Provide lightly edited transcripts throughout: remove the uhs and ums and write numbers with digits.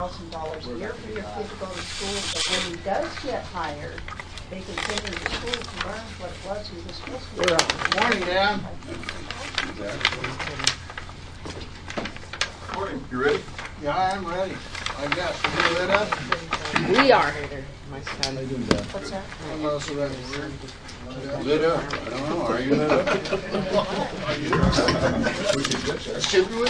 $1,000 a year for your kid to go to school, but when he does get hired, they can send him to school to learn what it was he was supposed to do. Morning, Dan. Morning. You ready? Yeah, I am ready. I guess. Are you lit up? We are. My son. What's that? Most of that weird. Lit up. I don't know. Are you lit up? We could get there. Should we?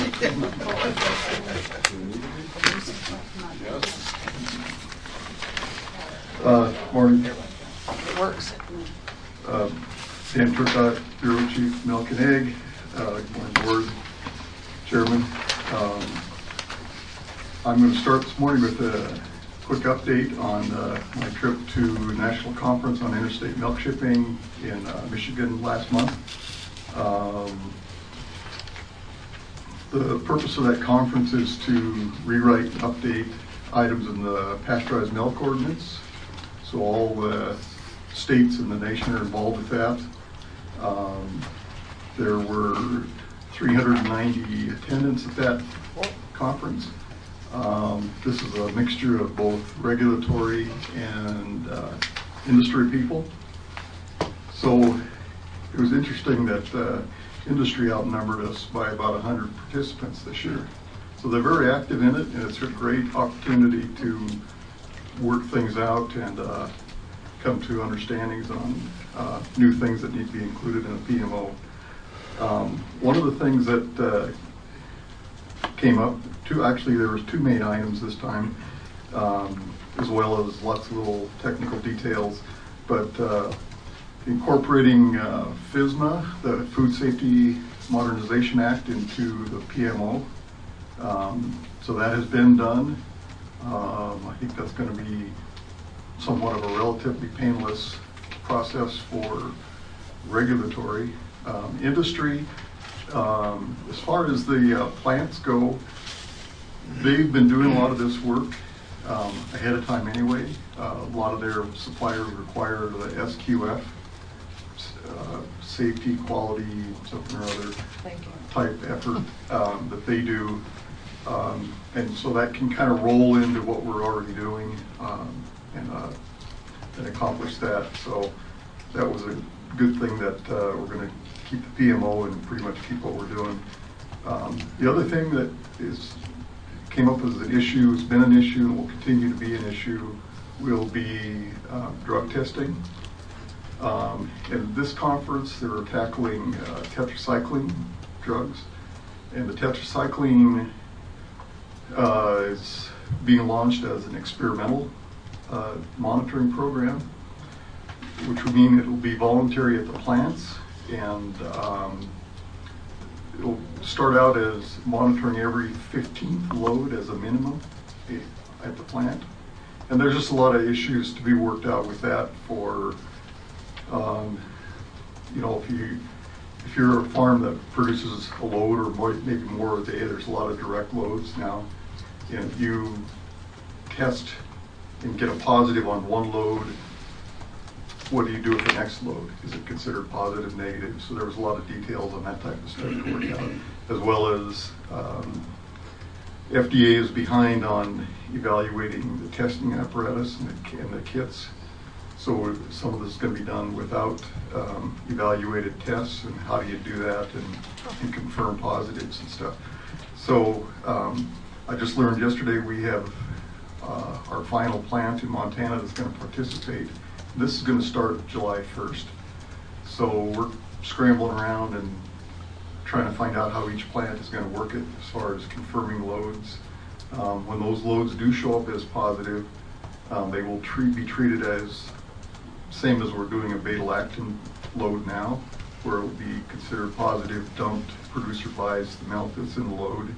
Yes. Morning. It works. Dan Turcott, Bureau Chief, Milk and Egg, my board chairman. I'm going to start this morning with a quick update on my trip to National Conference on Interstate Milk Shipping in Michigan last month. The purpose of that conference is to rewrite and update items in the pasteurized milk ordinance. So all the states in the nation are involved with that. There were 390 attendants at that conference. This is a mixture of both regulatory and industry people. So it was interesting that industry outnumbered us by about 100 participants this year. So they're very active in it, and it's a great opportunity to work things out and come to understandings on new things that need to be included in a PMO. One of the things that came up, there was two main items this time, as well as lots of little technical details, but incorporating FSMA, the Food Safety Modernization Act, into the PMO. So that has been done. I think that's going to be somewhat of a relatively painless process for regulatory. Industry, as far as the plants go, they've been doing a lot of this work ahead of time anyway. A lot of their suppliers require the SQF, safety, quality, something or other type effort that they do. And so that can kind of roll into what we're already doing and accomplish that. So that was a good thing that we're going to keep the PMO and pretty much keep what we're doing. The other thing that came up as an issue, has been an issue and will continue to be an issue, will be drug testing. In this conference, they were tackling tetracycline drugs, and the tetracycline is being launched as an experimental monitoring program, which would mean it will be voluntary at the plants, and it'll start out as monitoring every 15th load as a minimum at the plant. And there's just a lot of issues to be worked out with that for, if you're a farm that produces a load or maybe more a day, there's a lot of direct loads now. And if you test and get a positive on one load, what do you do with the next load? Is it considered positive, negative? So there was a lot of details on that type of stuff to work out, as well as FDA is behind on evaluating the testing apparatus and the kits. So some of this is going to be done without evaluated tests, and how do you do that and confirm positives and stuff. So I just learned yesterday we have our final plant in Montana that's going to participate. This is going to start July 1st. So we're scrambling around and trying to find out how each plant is going to work it as far as confirming loads. When those loads do show up as positive, they will be treated as same as we're doing a beta-lactam load now, where it will be considered positive, dumped, producer buys the milk that's in the load,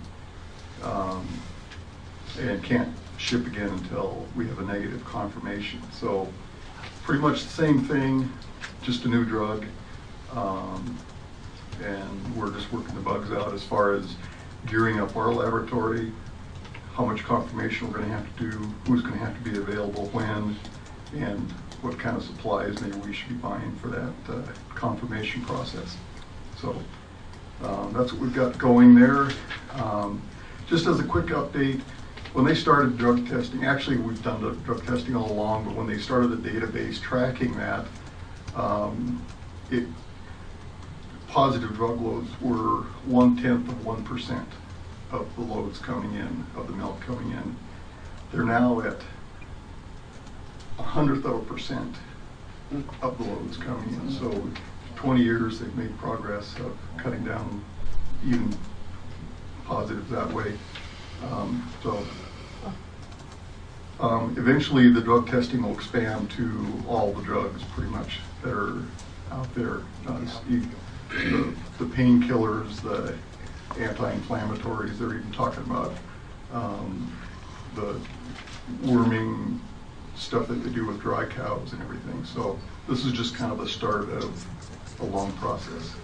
and can't ship again until we have a negative confirmation. So pretty much the same thing, just a new drug, and we're just working the bugs out as far as gearing up our laboratory, how much confirmation we're going to have to do, who's going to have to be available when, and what kind of supplies maybe we should be buying for that confirmation process. So that's what we've got going there. Just as a quick update, when they started drug testing, actually we've done the drug testing all along, but when they started the database tracking that, positive drug loads were 0.1% of the loads coming in, of the milk coming in. They're now at 0.01% of the loads coming in. So 20 years they've made progress of cutting down even positives that way. Eventually the drug testing will expand to all the drugs pretty much that are out there. The painkillers, the anti-inflammatories, they're even talking about the worming stuff that they do with dry cows and everything. So this is just kind of the start of a long process.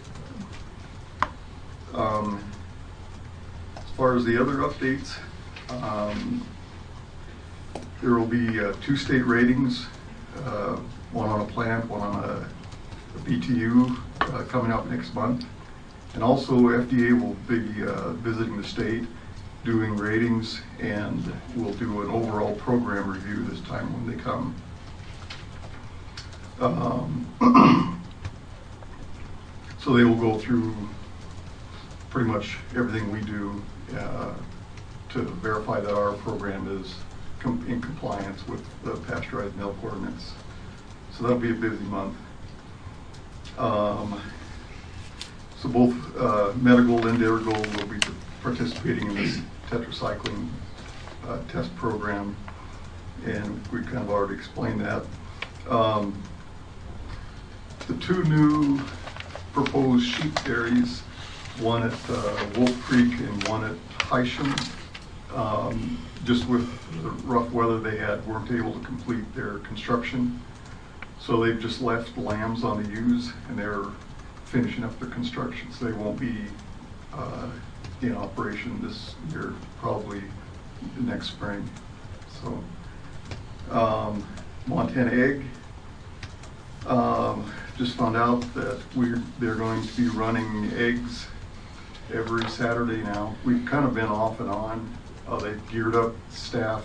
As far as the other updates, there will be 2 state ratings, one on a plant, one on a BTU coming up next month. And also FDA will be visiting the state, doing ratings, and we'll do an overall program review this time when they come. So they will go through pretty much everything we do to verify that our program is in compliance with the pasteurized milk ordinance. So that'll be a busy month. So both Mdol and Gold will be participating in this tetracycline test program, and we kind of already explained that. The 2 new proposed sheep dairies, one at Wolf Creek and one at Hysham, just with the rough weather they had, weren't able to complete their construction. So they've just left lambs on the ewes, and they're finishing up the construction, so they won't be in operation this year, probably next spring. So Montana Egg, just found out that they're going to be running eggs every Saturday now. We've kind of been off and on. They've geared up staff,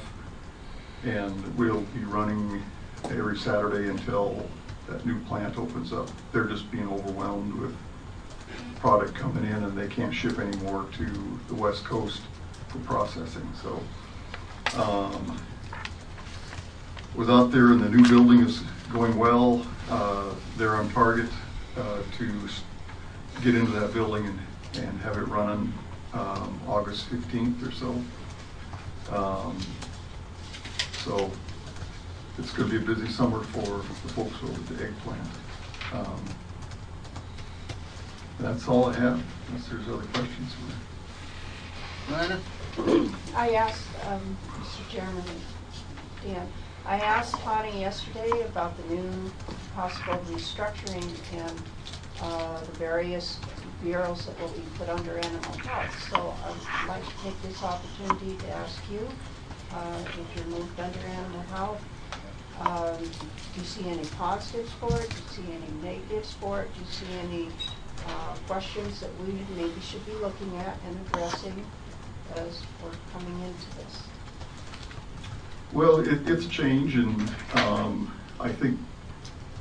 and we'll be running every Saturday until that new plant opens up. They're just being overwhelmed with product coming in, and they can't ship anymore to the West Coast for processing. So was out there, and the new building is going well. They're on target to get into that building and have it running August 15th or so. So it's going to be a busy summer for the folks over at the egg plant. That's all I have, unless there's other questions. Lana? I asked, Mr. Chairman, Dan, I asked Tawny yesterday about the new possible restructuring and the various bureaus that will be put under animal health. So I'd like to take this opportunity to ask you, if you're moved under animal health, do you see any positives for it? Do you see any negatives for it? Do you see any questions that we maybe should be looking at and addressing as we're coming into this? Well, it's a change, and I think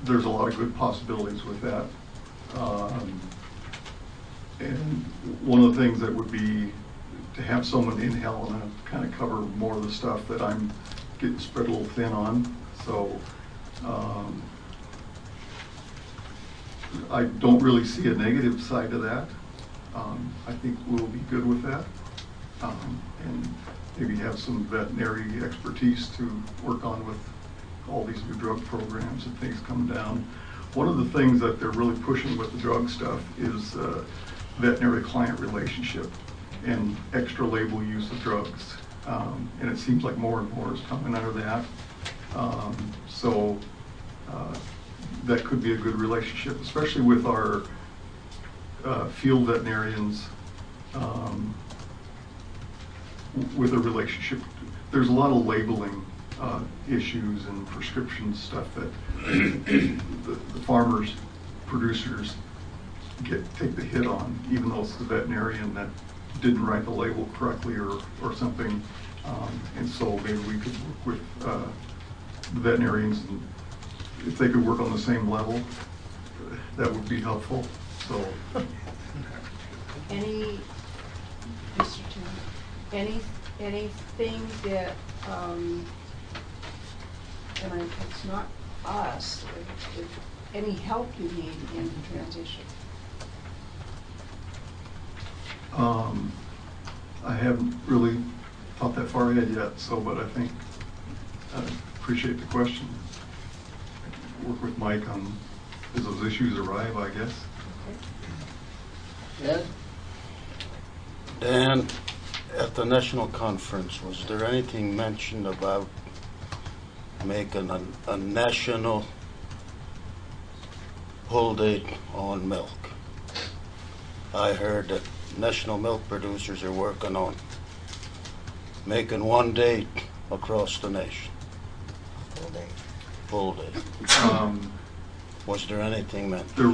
there's a lot of good possibilities with that. And one of the things that would be to have someone in Helena kind of cover more of the stuff that I'm getting spread a little thin on. So I don't really see a negative side to that. I think we'll be good with that, and maybe have some veterinary expertise to work on with all these new drug programs and things coming down. One of the things that they're really pushing with the drug stuff is veterinary client relationship and extra label use of drugs. And it seems like more and more is coming out of that. So that could be a good relationship, especially with our field veterinarians, with a relationship. There's a lot of labeling issues and prescription stuff that the farmers, producers take the hit on, even though it's the veterinarian that didn't write the label correctly or something. And so maybe we could work with the veterinarians, and if they could work on the same level, that would be helpful. So, Any, Mr. Chairman, anything that, it's not us, any help you need in the transition? I haven't really thought that far ahead yet, so, but I think I appreciate the question. Work with Mike on, as those issues arrive, I guess. Ed? Dan, at the national conference, was there anything mentioned about making a national pull date on milk? I heard that national milk producers are working on making one date across the nation. Full date. Was there anything meant? There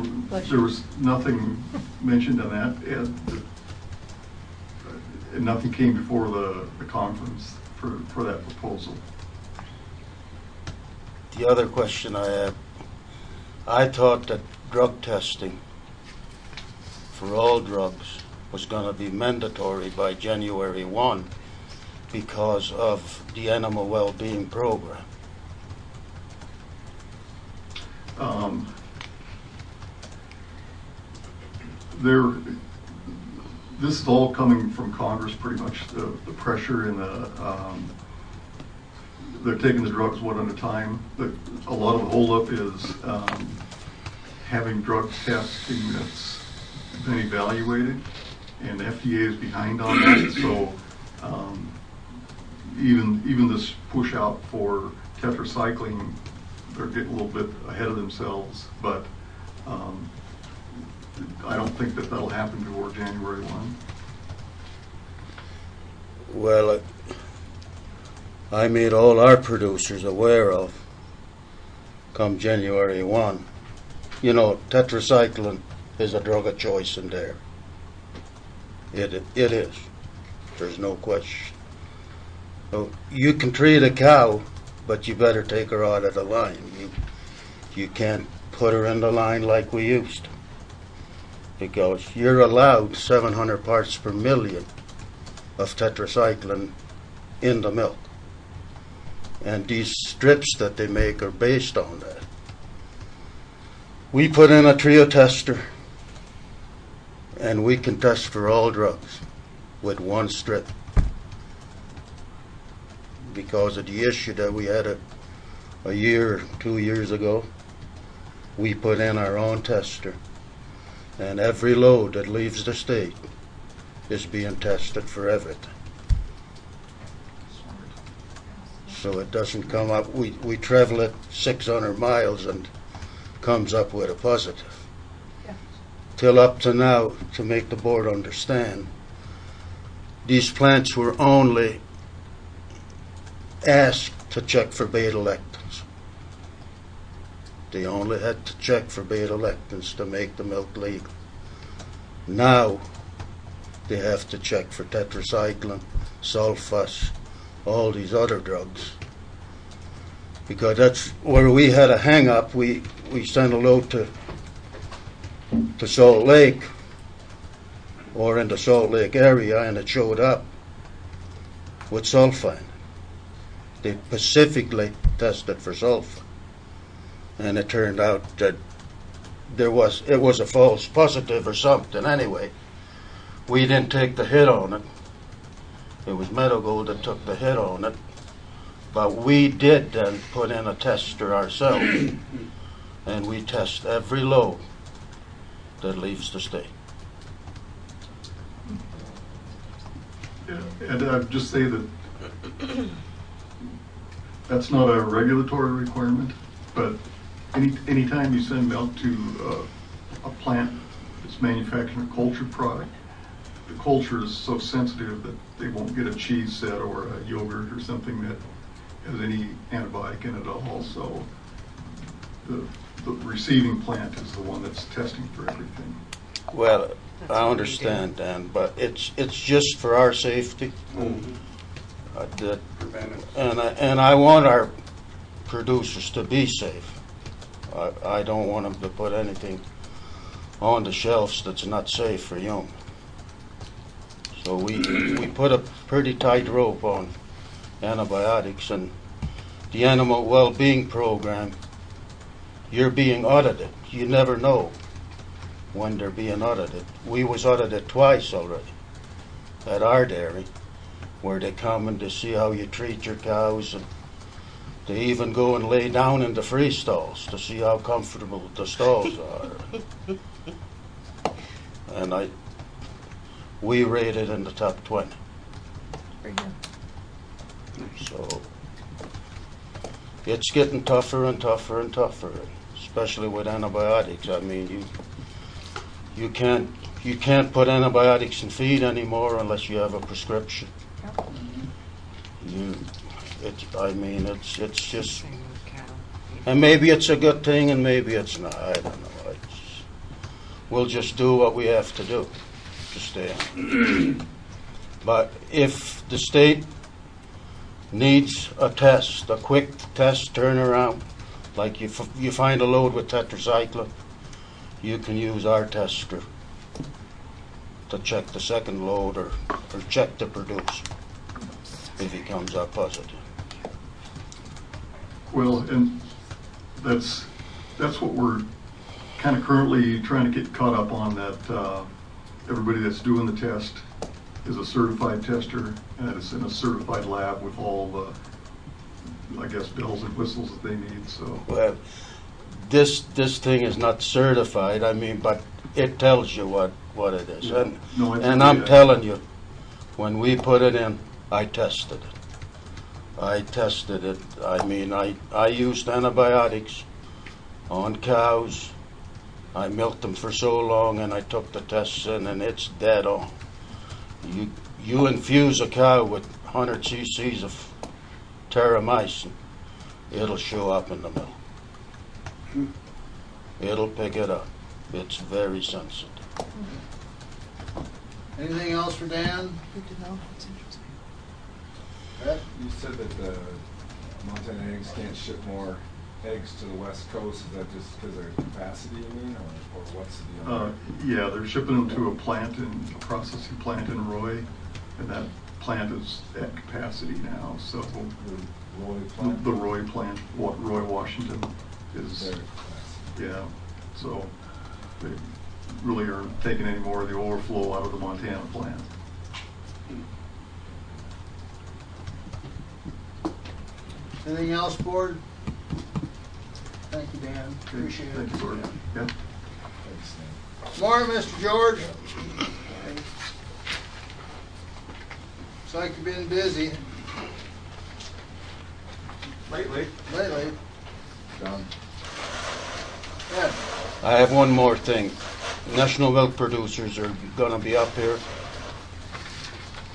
was nothing mentioned on that, and nothing came before the conference for that proposal. The other question I have, I thought that drug testing for all drugs was going to be mandatory by January 1 because of the animal well-being program. This is all coming from Congress, pretty much, the pressure and they're taking the drugs one at a time. A lot of the holdup is having drug testing that's been evaluated, and the FDA is behind on that. So even this push out for tetracycline, they're getting a little bit ahead of themselves, but I don't think that that'll happen before January 1. Well, I made all our producers aware of, come January 1, you know, tetracycline is a drug of choice in dairy. It is. There's no question. So you can treat a cow, but you better take her out of the line. You can't put her in the line like we used to, because you're allowed 700 parts per million of tetracycline in the milk. And these strips that they make are based on that. We put in a trio tester, and we can test for all drugs with one strip. Because of the issue that we had a year, 2 years ago, we put in our own tester, and every load that leaves the state is being tested for everything. So it doesn't come up, we travel it 600 miles and comes up with a positive. Yeah. Till up to now, to make the board understand, these plants were only asked to check for beta-lactams. They only had to check for beta-lactams to make the milk legal. Now they have to check for tetracycline, sulfus, all these other drugs. Because that's where we had a hang-up. We sent a load to Salt Lake, or in the Salt Lake area, and it showed up with sulfine. They specifically tested for sulfur, and it turned out that it was a false positive or something. Anyway, we didn't take the hit on it. It was Mdol that took the hit on it, but we did then put in a tester ourselves, and we test every load that leaves the state. Yeah, and I'd just say that that's not a regulatory requirement, but anytime you send milk to a plant that's manufacturing a cultured product, the culture is so sensitive that they won't get a cheese set or a yogurt or something that has any antibiotic in it at all. So the receiving plant is the one that's testing for everything. Well, I understand, Dan, but it's just for our safety. And I want our producers to be safe. I don't want them to put anything on the shelves that's not safe for young. So we put a pretty tight rope on antibiotics, and the animal well-being program, you're being audited. You never know when they're being audited. We was audited twice already at our dairy, where they come and they see how you treat your cows, and they even go and lay down in the free stalls to see how comfortable the stalls are. And we rated in the top 20. Very good. So it's getting tougher and tougher and tougher, especially with antibiotics. I mean, you can't put antibiotics in feed anymore unless you have a prescription. It's just, Same with cattle. and maybe it's a good thing and maybe it's not. I don't know. We'll just do what we have to do to stay on. But if the state needs a test, a quick test turnaround, like you find a load with tetracycline, you can use our tester to check the second load or check the producer if he comes up positive. Well, and that's what we're kind of currently trying to get caught up on, that everybody that's doing the test is a certified tester, and it's in a certified lab with all the, I guess, bells and whistles that they need. So Well, this thing is not certified. I mean, but it tells you what it is. Yeah. No, it's And okay. I'm telling you, when we put it in, I tested it. I mean, I used antibiotics on cows. I milked them for so long, and I took the tests in, and it's dead on. You infuse a cow with 100 cc's of terramycin, it'll show up in the milk. It'll pick it up. It's very sensitive. Anything else for Dan? Good to know. That's interesting. Brett? You said that the Montana eggs can't ship more eggs to the West Coast. Is that just because of capacity, you mean, or what's the deal? yeah, they're shipping them to a processing plant in Roy, and that plant is at capacity now. So The Roy plant? the Roy plant, Roy, Washington, is Their capacity. yeah. So they really aren't taking any more of the overflow out of the Montana plant. Anything else, board? Thank you, Dan. Appreciate it. Thank you, Gordon. Yeah. Thanks, Dan. Morning, Mr. George. Looks like you've been busy Lately. lately. Done. Ed? I have one more thing. National milk producers are going to be up here.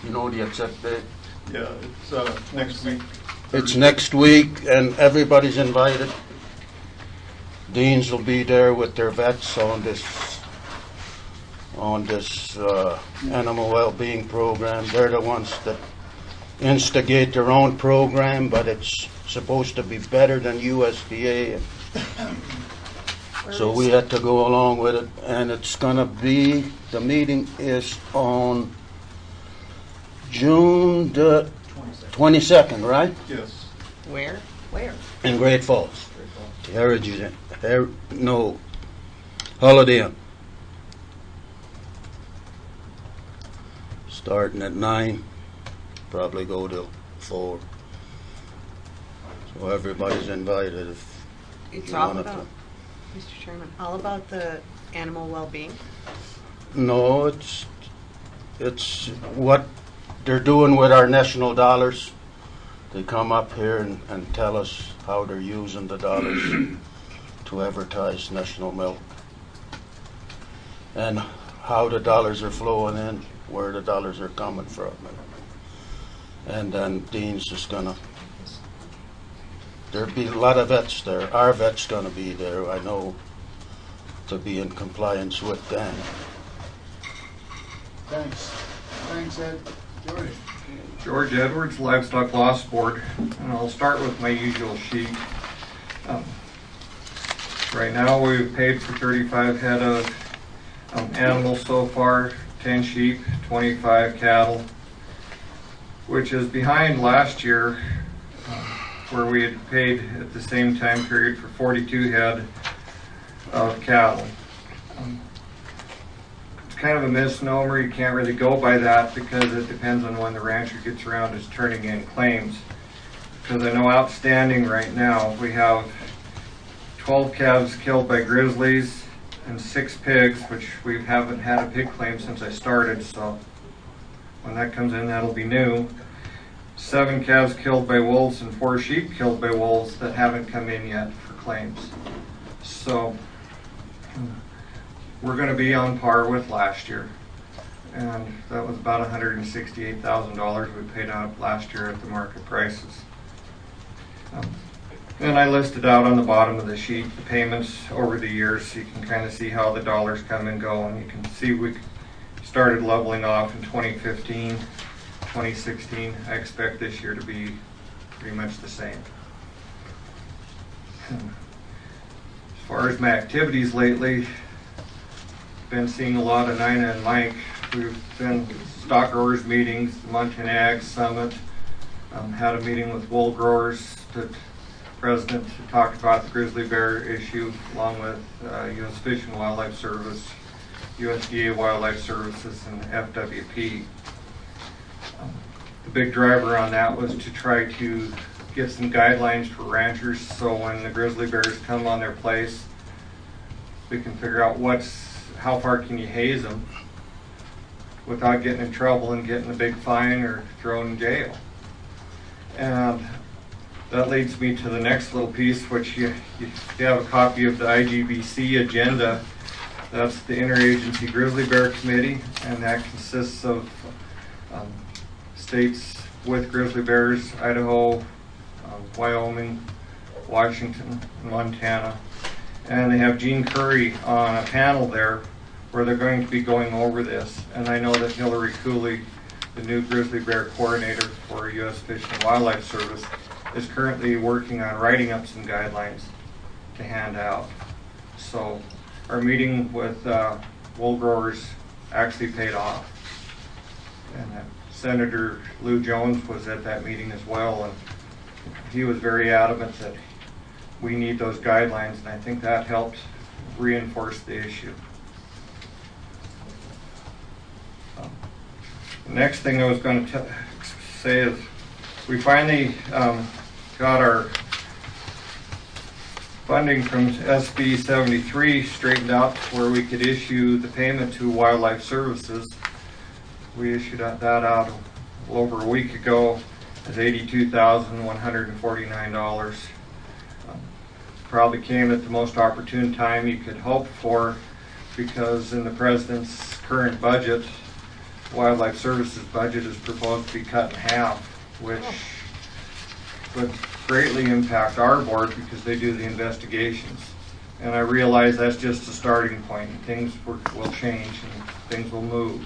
You know the exact date? Yeah, it's next week. It's next week, and everybody's invited. Deans will be there with their vets on this animal well-being program. They're the ones that instigate their own program, but it's supposed to be better than USDA. So we had to go along with it, and it's going to be, the meeting is on June the 22nd, right? Yes. Where? In Great Falls. Holiday Inn. Starting at 9, probably go till 4. So everybody's invited if It's you all want about, to. Mr. Chairman, all about the animal well-being. No, it's what they're doing with our national dollars. They come up here and tell us how they're using the dollars to advertise national milk, and how the dollars are flowing in, where the dollars are coming from. And then Dean's just gonna, there'll be a lot of vets there. Our vet's gonna be there, I know, to be in compliance with them. Thanks. Thanks, Ed. George? George Edwards, Livestock Loss Board, and I'll start with my usual sheet. Right now we've paid for 35 head of animals so far, 10 sheep, 25 cattle, which is behind last year where we had paid at the same time period for 42 head of cattle. It's kind of a misnomer. You can't really go by that because it depends on when the rancher gets around to turning in claims. Because I know outstanding right now we have 12 calves killed by grizzlies and 6 pigs, which we haven't had a pig claim since I started, so when that comes in that'll be new. 7 calves killed by wolves and 4 sheep killed by wolves that haven't come in yet for claims. So we're going to be on par with last year, and that was about $168,000 we paid out last year at the market prices. And I listed out on the bottom of the sheet the payments over the years, so you can kind of see how the dollars come and go, and you can see we started leveling off in 2015, 2016. I expect this year to be pretty much the same. As far as my activities lately, been seeing a lot of Nina and Mike. We've been stock growers meetings, the Montana Ag Summit, had a meeting with wool growers, the president talked about the grizzly bear issue along with U.S. Fish and Wildlife Service, USDA Wildlife Services, and FWP. The big driver on that was to try to get some guidelines for ranchers so when the grizzly bears come on their place, we can figure out how far can you haze them without getting in trouble and getting a big fine or thrown in jail. And that leads me to the next little piece, which you have a copy of the IGBC agenda. That's the Interagency Grizzly Bear Committee, and that consists of states with grizzly bears: Idaho, Wyoming, Washington, Montana. And they have Gene Curry on a panel there where they're going to be going over this. And I know that Hillary Cooley, the new grizzly bear coordinator for U.S. Fish and Wildlife Service, is currently working on writing up some guidelines to hand out. So our meeting with wool growers actually paid off. And Senator Lou Jones was at that meeting as well, and he was very adamant that we need those guidelines, and I think that helped reinforce the issue. The next thing I was going to say is we finally got our funding from SB 73 straightened out where we could issue the payment to Wildlife Services. We issued that out a little over a week ago as $82,149. Probably came at the most opportune time you could hope for, because in the President's current budget, Wildlife Services budget is proposed to be cut in half, which would greatly impact our board because they do the investigations. And I realize that's just a starting point, and things will change and things will move.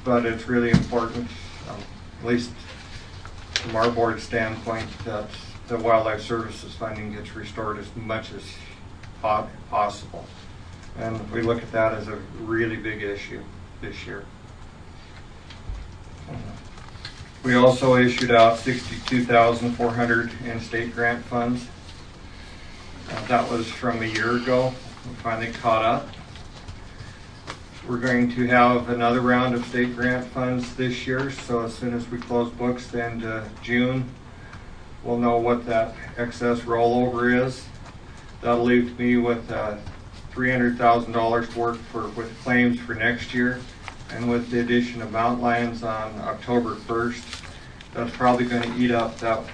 But it's really important, at least from our board standpoint, that the Wildlife Services funding gets restored as much as possible. And we look at that as a really big issue this year. We also issued out $62,400 in state grant funds. That was from a year ago. We finally caught up. We're going to have another round of state grant funds this year, so as soon as we close books the end of June, we'll know what that excess rollover is. That'll leave me with $300,000 worth with claims for next year, and with the addition of mountain lions on October 1st, that's probably going to eat up that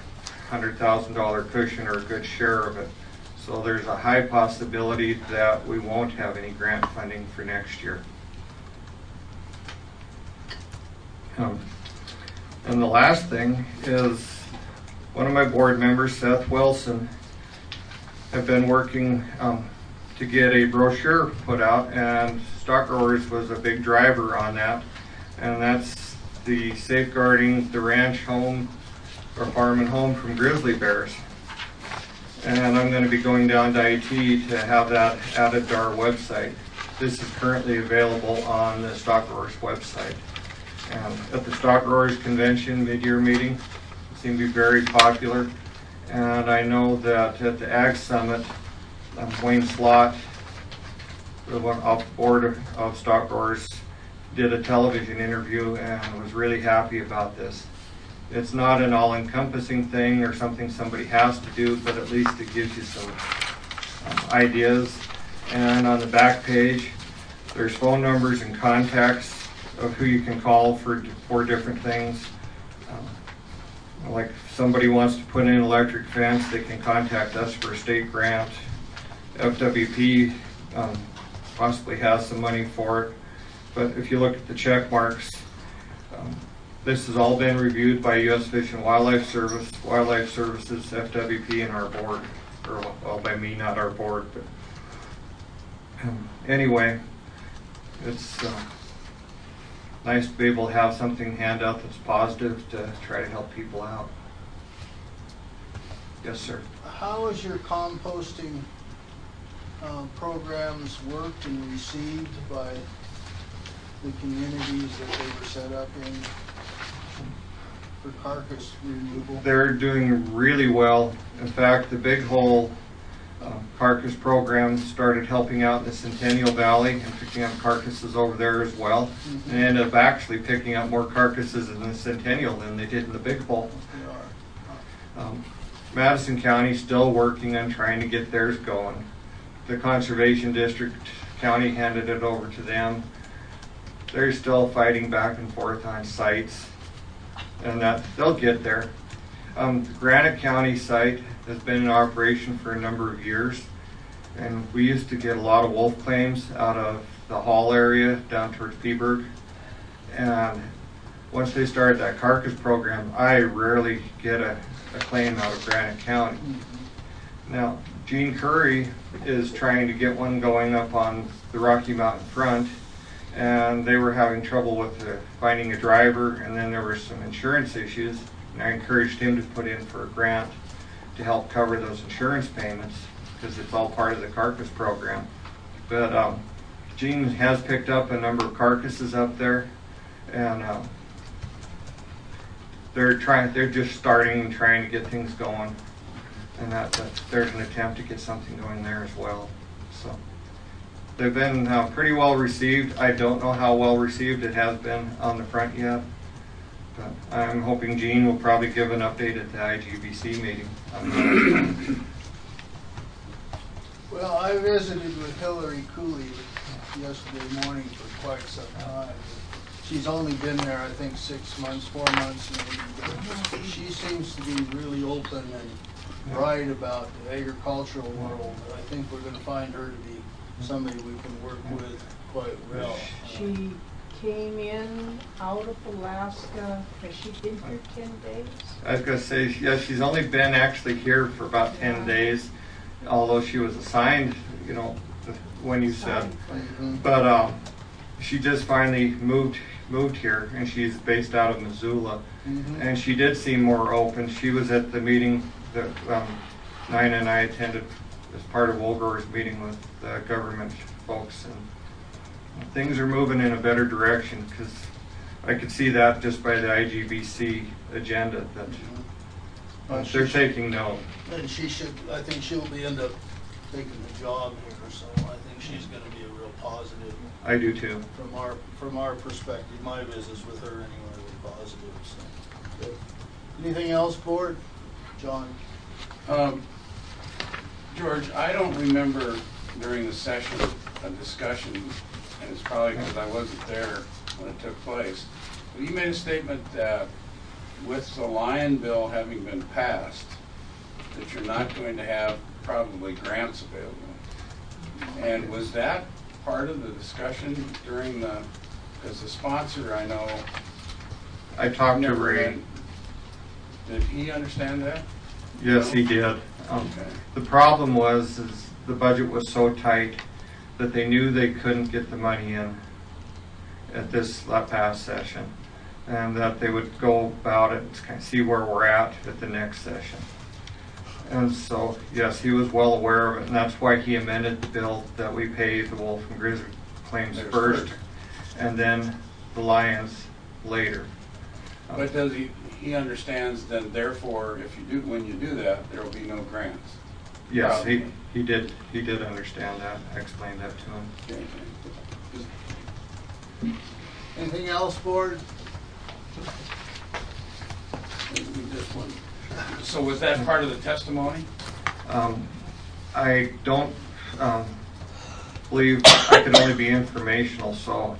$100,000 cushion, or a good share of it. So there's a high possibility that we won't have any grant funding for next year. And the last thing is, one of my board members, Seth Wilson, have been working to get a brochure put out, and Stock Growers was a big driver on that. And that's the safeguarding the ranch home or farm and home from grizzly bears. And I'm going to be going down to IT to have that added to our website. This is currently available on the Stock Growers website. And at the Stock Growers Convention mid-year meeting, it seemed to be very popular. And I know that at the Ag Summit, Wayne Slott, the one off the board of Stock Growers, did a television interview and was really happy about this. It's not an all-encompassing thing or something somebody has to do, but at least it gives you some ideas. And on the back page, there's phone numbers and contacts of who you can call for different things. Like if somebody wants to put in an electric fence, they can contact us for a state grant. FWP possibly has some money for it. But if you look at the check marks, this has all been reviewed by U.S. Fish and Wildlife Service, Wildlife Services, FWP, and our board. Or, well, by me, not our board. But anyway, it's nice to be able to have something hand out that's positive to try to help people out. Yes, sir. How has your composting programs worked and received by the communities that they were set up in for carcass removal? They're doing really well. In fact, the Big Hole carcass program started helping out in the Centennial Valley and picking up carcasses over there as well. Mm-hmm. And ended up actually picking up more carcasses in the Centennial than they did in the Big Hole. Madison County's still working on trying to get theirs going. The Conservation District County handed it over to them. They're still fighting back and forth on sites, and that they'll get there. The Granite County site has been in operation for a number of years, and we used to get a lot of wolf claims out of the Hall area down towards Peaburg. And once they started that carcass program, I rarely get a claim out of Granite County. Now, Gene Curry is trying to get one going up on the Rocky Mountain front, and they were having trouble with finding a driver, and then there were some insurance issues, and I encouraged him to put in for a grant to help cover those insurance payments, because it's all part of the carcass program. But Gene has picked up a number of carcasses up there, and they're just starting and trying to get things going, and that there's an attempt to get something going there as well. So they've been pretty well received. I don't know how well received it has been on the front yet, but I'm hoping Gene will probably give an update at the IGBC meeting. Well, I visited with Hillary Cooley yesterday morning for quite some time. She's only been there, I think, 6 months, 4 months, and she seems to be really open and bright about the agricultural world. I think we're going to find her to be somebody we can work with quite well. She came in out of Alaska. Has she been here 10 days? I was going to say, yeah, she's only been actually here for about 10 days, although she was assigned, you know, when you said. Mm-hmm. But she just finally moved here, and she's based out of Missoula. Mm-hmm. And she did seem more open. She was at the meeting that Nina and I attended as part of Woolgore's meeting with the government folks, and things are moving in a better direction, because I could see that just by the IGBC agenda that they're taking note. And I think she'll be end up taking the job here, so I think she's going to be a real positive. I do too. From our perspective, my business with her anyway was positive. So. Good. Anything else, board? John? George, I don't remember during the session a discussion, and it's probably because I wasn't there when it took place, but you made a statement that with the Lion Bill having been passed, that you're not going to have probably grants available. And was that part of the discussion during because the sponsor, I know, I talked to Ray. Did he understand that? Yes, he did. Okay. The problem was the budget was so tight that they knew they couldn't get the money in at this past session. and that they would go about it and kind of see where we're at the next session. And so, yes, he was well aware of it, and that's why he amended the bill that we pay the wolf and grizzly claims first, and then the lions later. But does he understands then therefore, if you do, when you do that, there will be no grants? Yes, he did understand that. I explained that to him. Okay. Anything else, board? Maybe this one. So was that part of the testimony? I don't believe I could only be informational, so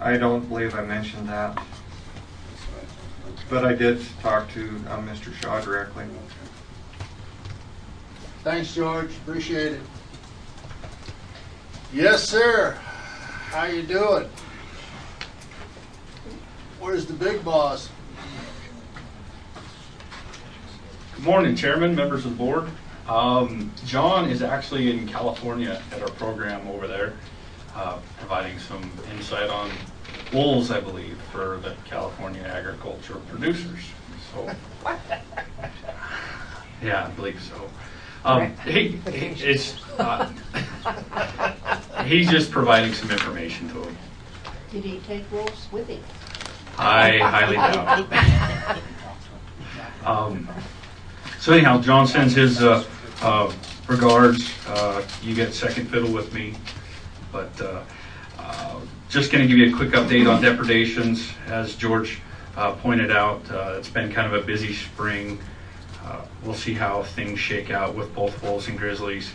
I don't believe I mentioned that. But I did talk to Mr. Shaw directly. Thanks, George. Appreciate it. Yes, sir. How you doing? Where's the big boss? Good morning, Chairman, members of the board. John is actually in California at our program over there, providing some insight on wolves, I believe, for the California agricultural producers. So, yeah, I believe so. He's just providing some information to him. Did he take wolves with him? I highly doubt. So anyhow, John sends his regards. You get second fiddle with me, but just going to give you a quick update on depredations. As George pointed out, it's been kind of a busy spring. We'll see how things shake out with both wolves and grizzlies.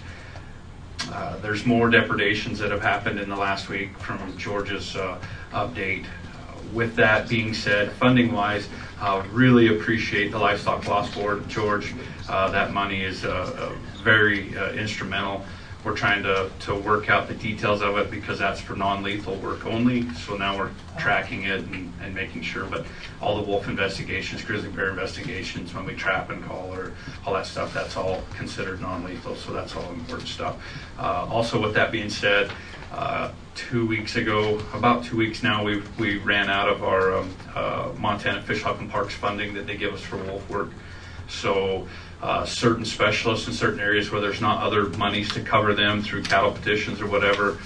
There's more depredations that have happened in the last week from George's update. With that being said, funding-wise, really appreciate the Livestock Loss Board, George. That money is very instrumental. We're trying to work out the details of it because that's for non-lethal work only. So now we're tracking it and making sure. But all the wolf investigations, grizzly bear investigations, when we trap and call or all that stuff, that's all considered non-lethal. So that's all important stuff. Also, with that being said, 2 weeks ago, about 2 weeks now, we ran out of our Montana Fish, Hawk, and Parks funding that they give us for wolf work. So certain specialists in certain areas where there's not other monies to cover them through cattle petitions or whatever,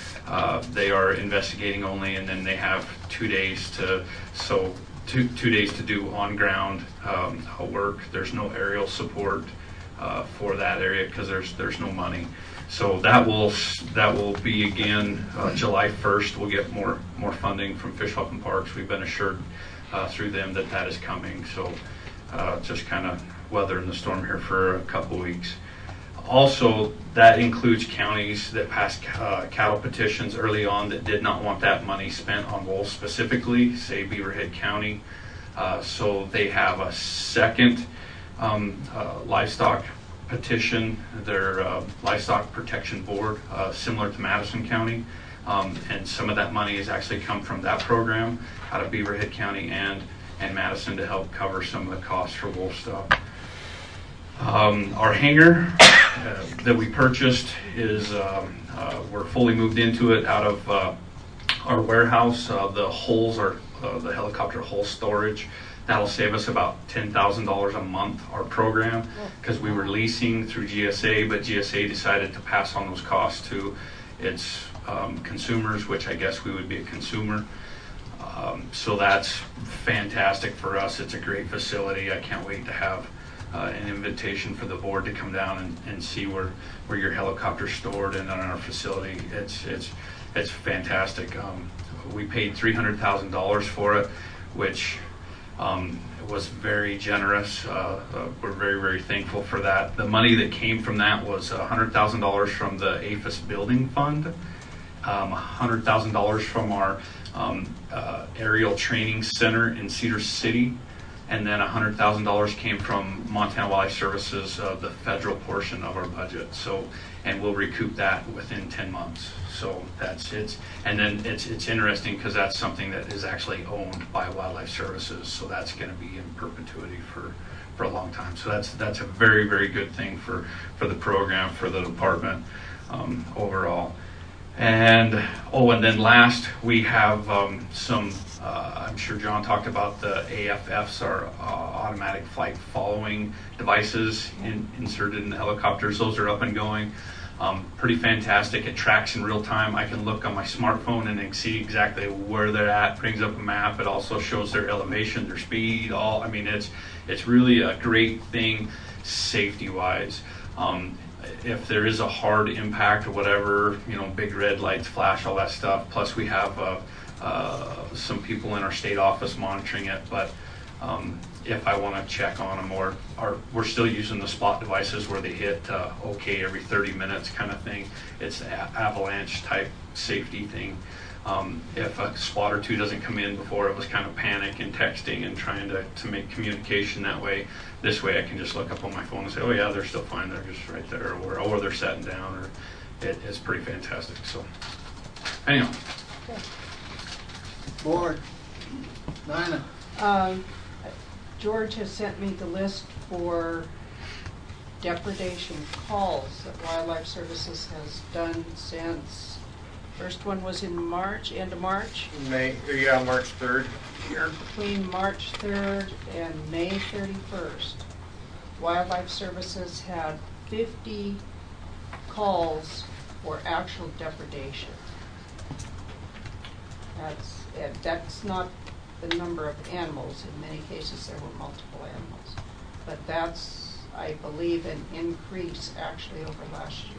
they are investigating only, and then they have 2 days to two days to do on ground work. There's no aerial support for that area because there's no money. So that will be again July 1st. We'll get more funding from Fish, Hawk, and Parks. We've been assured through them that is coming. So just kind of weathering the storm here for a couple weeks. Also, that includes counties that passed cattle petitions early on that did not want that money spent on wolves specifically, say Beaverhead County. So they have a second livestock petition, their Livestock Protection Board, similar to Madison County. And some of that money has actually come from that program out of Beaverhead County and Madison to help cover some of the costs for wolf stuff. Our hangar that we purchased is, we're fully moved into it out of our warehouse. The holes are the helicopter hull storage. That'll save us about $10,000 a month, our program, because we were leasing through GSA, but GSA decided to pass on those costs to its consumers, which I guess we would be a consumer. So that's fantastic for us. It's a great facility. I can't wait to have an invitation for the board to come down and see where your helicopter's stored and on our facility. It's fantastic. We paid $300,000 for it, which was very generous. We're very, very thankful for that. The money that came from that was $100,000 from the APHIS building fund, $100,000 from our aerial training center in Cedar City, and then $100,000 came from Montana Wildlife Services, the federal portion of our budget. So, and we'll recoup that within 10 months. So that's it. And then it's interesting because that's something that is actually owned by Wildlife Services. So that's going to be in perpetuity for a long time. So that's a very, very good thing for the program, for the department overall. And, oh, and then last, we have some, I'm sure John talked about the AFFs, our automatic flight following devices inserted in the helicopters. Those are up and going. Pretty fantastic. It tracks in real time. I can look on my smartphone and then see exactly where they're at. Brings up a map. It also shows their elevation, their speed. I mean, it's really a great thing safety-wise. If there is a hard impact or whatever, big red lights flash, all that stuff. Plus, we have some people in our state office monitoring it. But if I want to check on them, or we're still using the spot devices where they hit OK every 30 minutes kind of thing. It's an avalanche type safety thing. If a spot or two doesn't come in before, it was kind of panic and texting and trying to make communication that way. This way I can just look up on my phone and say, oh yeah, they're still fine, they're just right there, or they're setting down, or it's pretty fantastic. So anyhow. Board. Dinah. George has sent me the list for depredation calls that Wildlife Services has done since, first one was in March, end of March. March 3rd here. Between March 3rd and May 31st, Wildlife Services had 50 calls for actual depredation. That's not the number of animals. In many cases there were multiple animals. But that's, I believe, an increase actually over last year.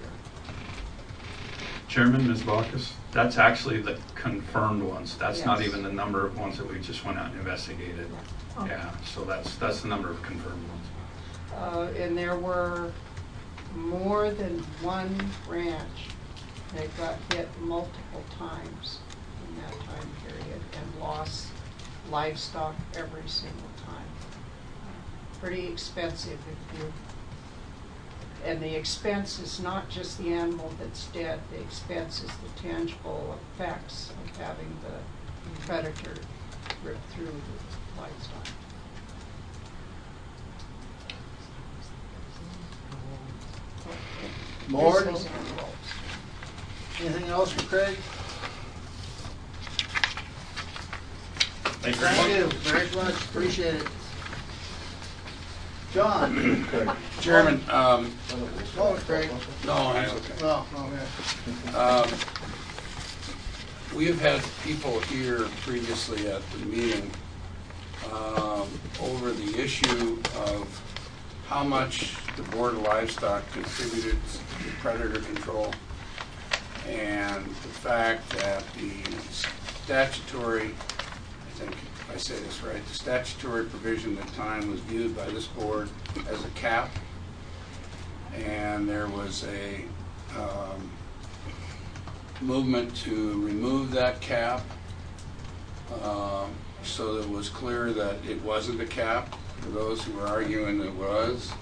Chairman, Ms. Bacchus, that's actually the confirmed ones. That's not Yes. even the number of ones that we just went out and investigated. Oh. Yeah, so that's the number of confirmed ones. And there were more than one ranch that got hit multiple times in that time period and lost livestock every single time. Pretty expensive and the expense is not just the animal that's dead, the expense is the tangible effects of having the predator rip through the livestock. Board. This is involved. Anything else for Craig? Thank you Thank very you much. very much, appreciate it. John? Chairman, Oh, Craig. no, that's okay. Oh, yeah. We have had people here previously at the meeting over the issue of how much the Board of Livestock contributed to predator control, and the fact that the statutory, I think if I say this right, the statutory provision at the time was viewed by this board as a cap, and there was a movement to remove that cap so that it was clear that it wasn't a cap for those who were arguing it was.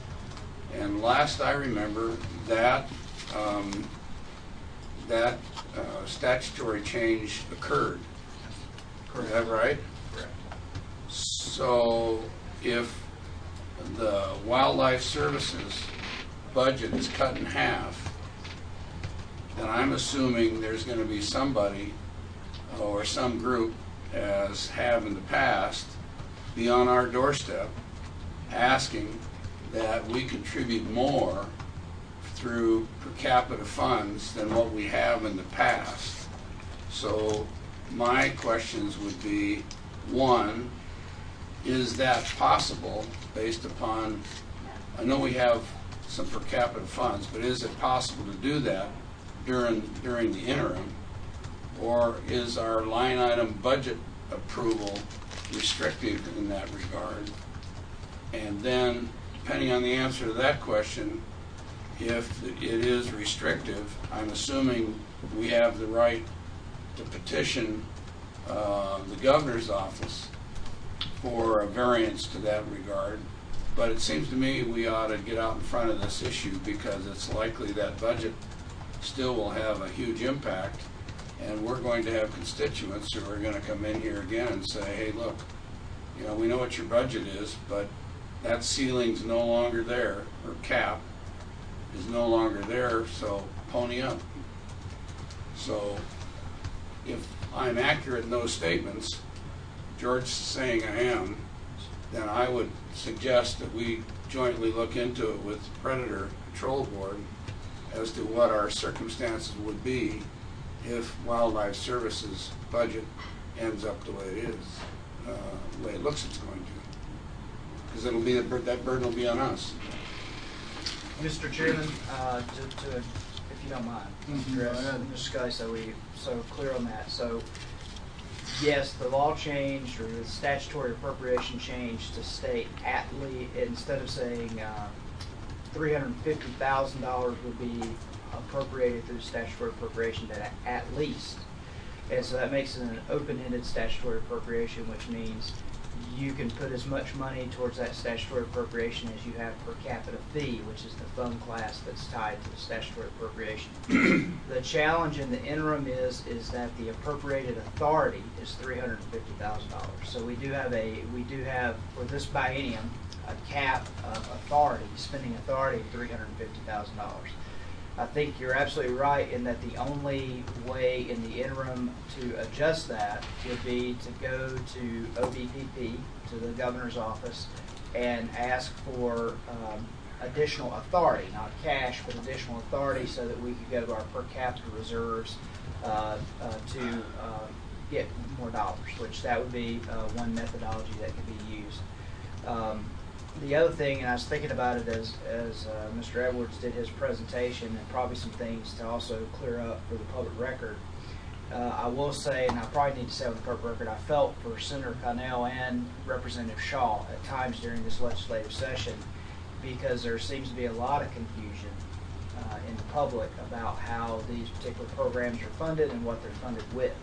And last I remember, that statutory change occurred. Is that right? Correct. So if the Wildlife Services budget is cut in half, then I'm assuming there's going to be somebody or some group, as have in the past, be on our doorstep asking that we contribute more through per capita funds than what we have in the past. So my questions would be, one, is that possible based upon, I know we have some per capita funds, but is it possible to do that during the interim? Or is our line item budget approval restrictive in that regard? And then, depending on the answer to that question, if it is restrictive, I'm assuming we have the right to petition the governor's office for a variance to that regard. But it seems to me we ought to get out in front of this issue, because it's likely that budget still will have a huge impact, and we're going to have constituents who are going to come in here again and say, hey, look, we know what your budget is, but that ceiling's no longer there, or cap is no longer there, so pony up. So if I'm accurate in those statements, George's saying I am, then I would suggest that we jointly look into it with the Predator Control Board as to what our circumstances would be if Wildlife Services budget ends up the way it is, the way it looks it's going to. Because it'll be, that burden will be on us. Mr. Chairman, if you don't mind, Mr. Scully, so we're clear on that. So, yes, the law changed, or the statutory appropriation changed to state instead of saying $350,000 would be appropriated through statutory appropriation, that at least. And so that makes it an open-ended statutory appropriation, which means you can put as much money towards that statutory appropriation as you have per capita fee, which is the fund class that's tied to the statutory appropriation. The challenge in the interim is that the appropriated authority is $350,000. So we do have for this biennium a cap of authority, spending authority of $350,000. I think you're absolutely right in that the only way in the interim to adjust that would be to go to OBPP, to the governor's office, and ask for additional authority, not cash, but additional authority, so that we could go to our per capita reserves to get more dollars, which that would be one methodology that could be used. The other thing, and I was thinking about it as Mr. Edwards did his presentation, and probably some things to also clear up for the public record. I will say, and I probably need to say on the public record, I felt for Senator Connell and Representative Shaw at times during this legislative session, because there seems to be a lot of confusion in the public about how these particular programs are funded and what they're funded with.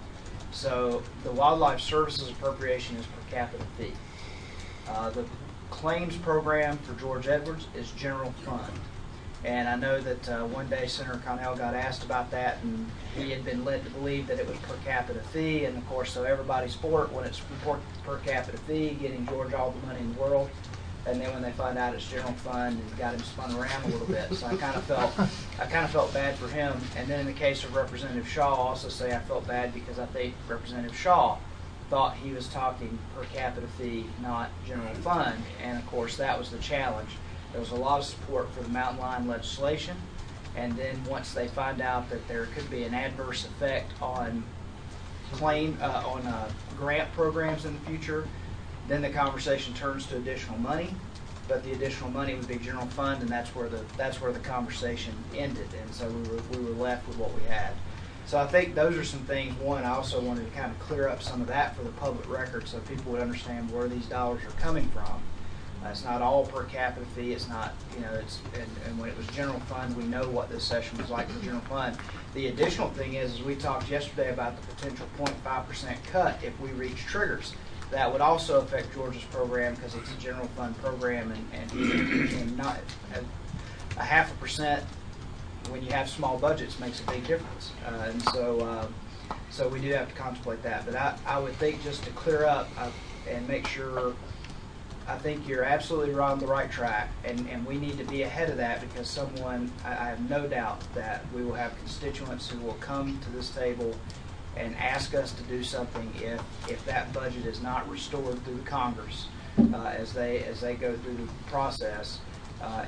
So the Wildlife Services appropriation is per capita fee. The claims program for George Edwards is general fund. And I know that one day Senator Connell got asked about that, and he had been led to believe that it was per capita fee, and of course, so everybody's for it when it's per capita fee, getting George all the money in the world. And then when they find out it's general fund, it got him spun around a little bit. So I kind of felt bad for him. And then in the case of Representative Shaw, I'll also say I felt bad because I think Representative Shaw thought he was talking per capita fee, not general fund, and of course that was the challenge. There was a lot of support for the mountain lion legislation, and then once they find out that there could be an adverse effect on grant programs in the future, then the conversation turns to additional money, but the additional money would be general fund, and that's where the conversation ended, and so we were left with what we had. So I think those are some things. One, I also wanted to kind of clear up some of that for the public record so people would understand where these dollars are coming from. It's not all per capita fee. It's not, and when it was general fund, we know what this session was like for general fund. The additional thing is we talked yesterday about the potential 0.5% cut if we reach triggers. That would also affect Georgia's program because it's a general fund program, and not a 0.5%. When you have small budgets, makes a big difference, and so we do have to contemplate that. But I would think, just to clear up and make sure, I think you're absolutely on the right track, and we need to be ahead of that, because I have no doubt that we will have constituents who will come to this table and ask us to do something if that budget is not restored through the Congress as they go through the process,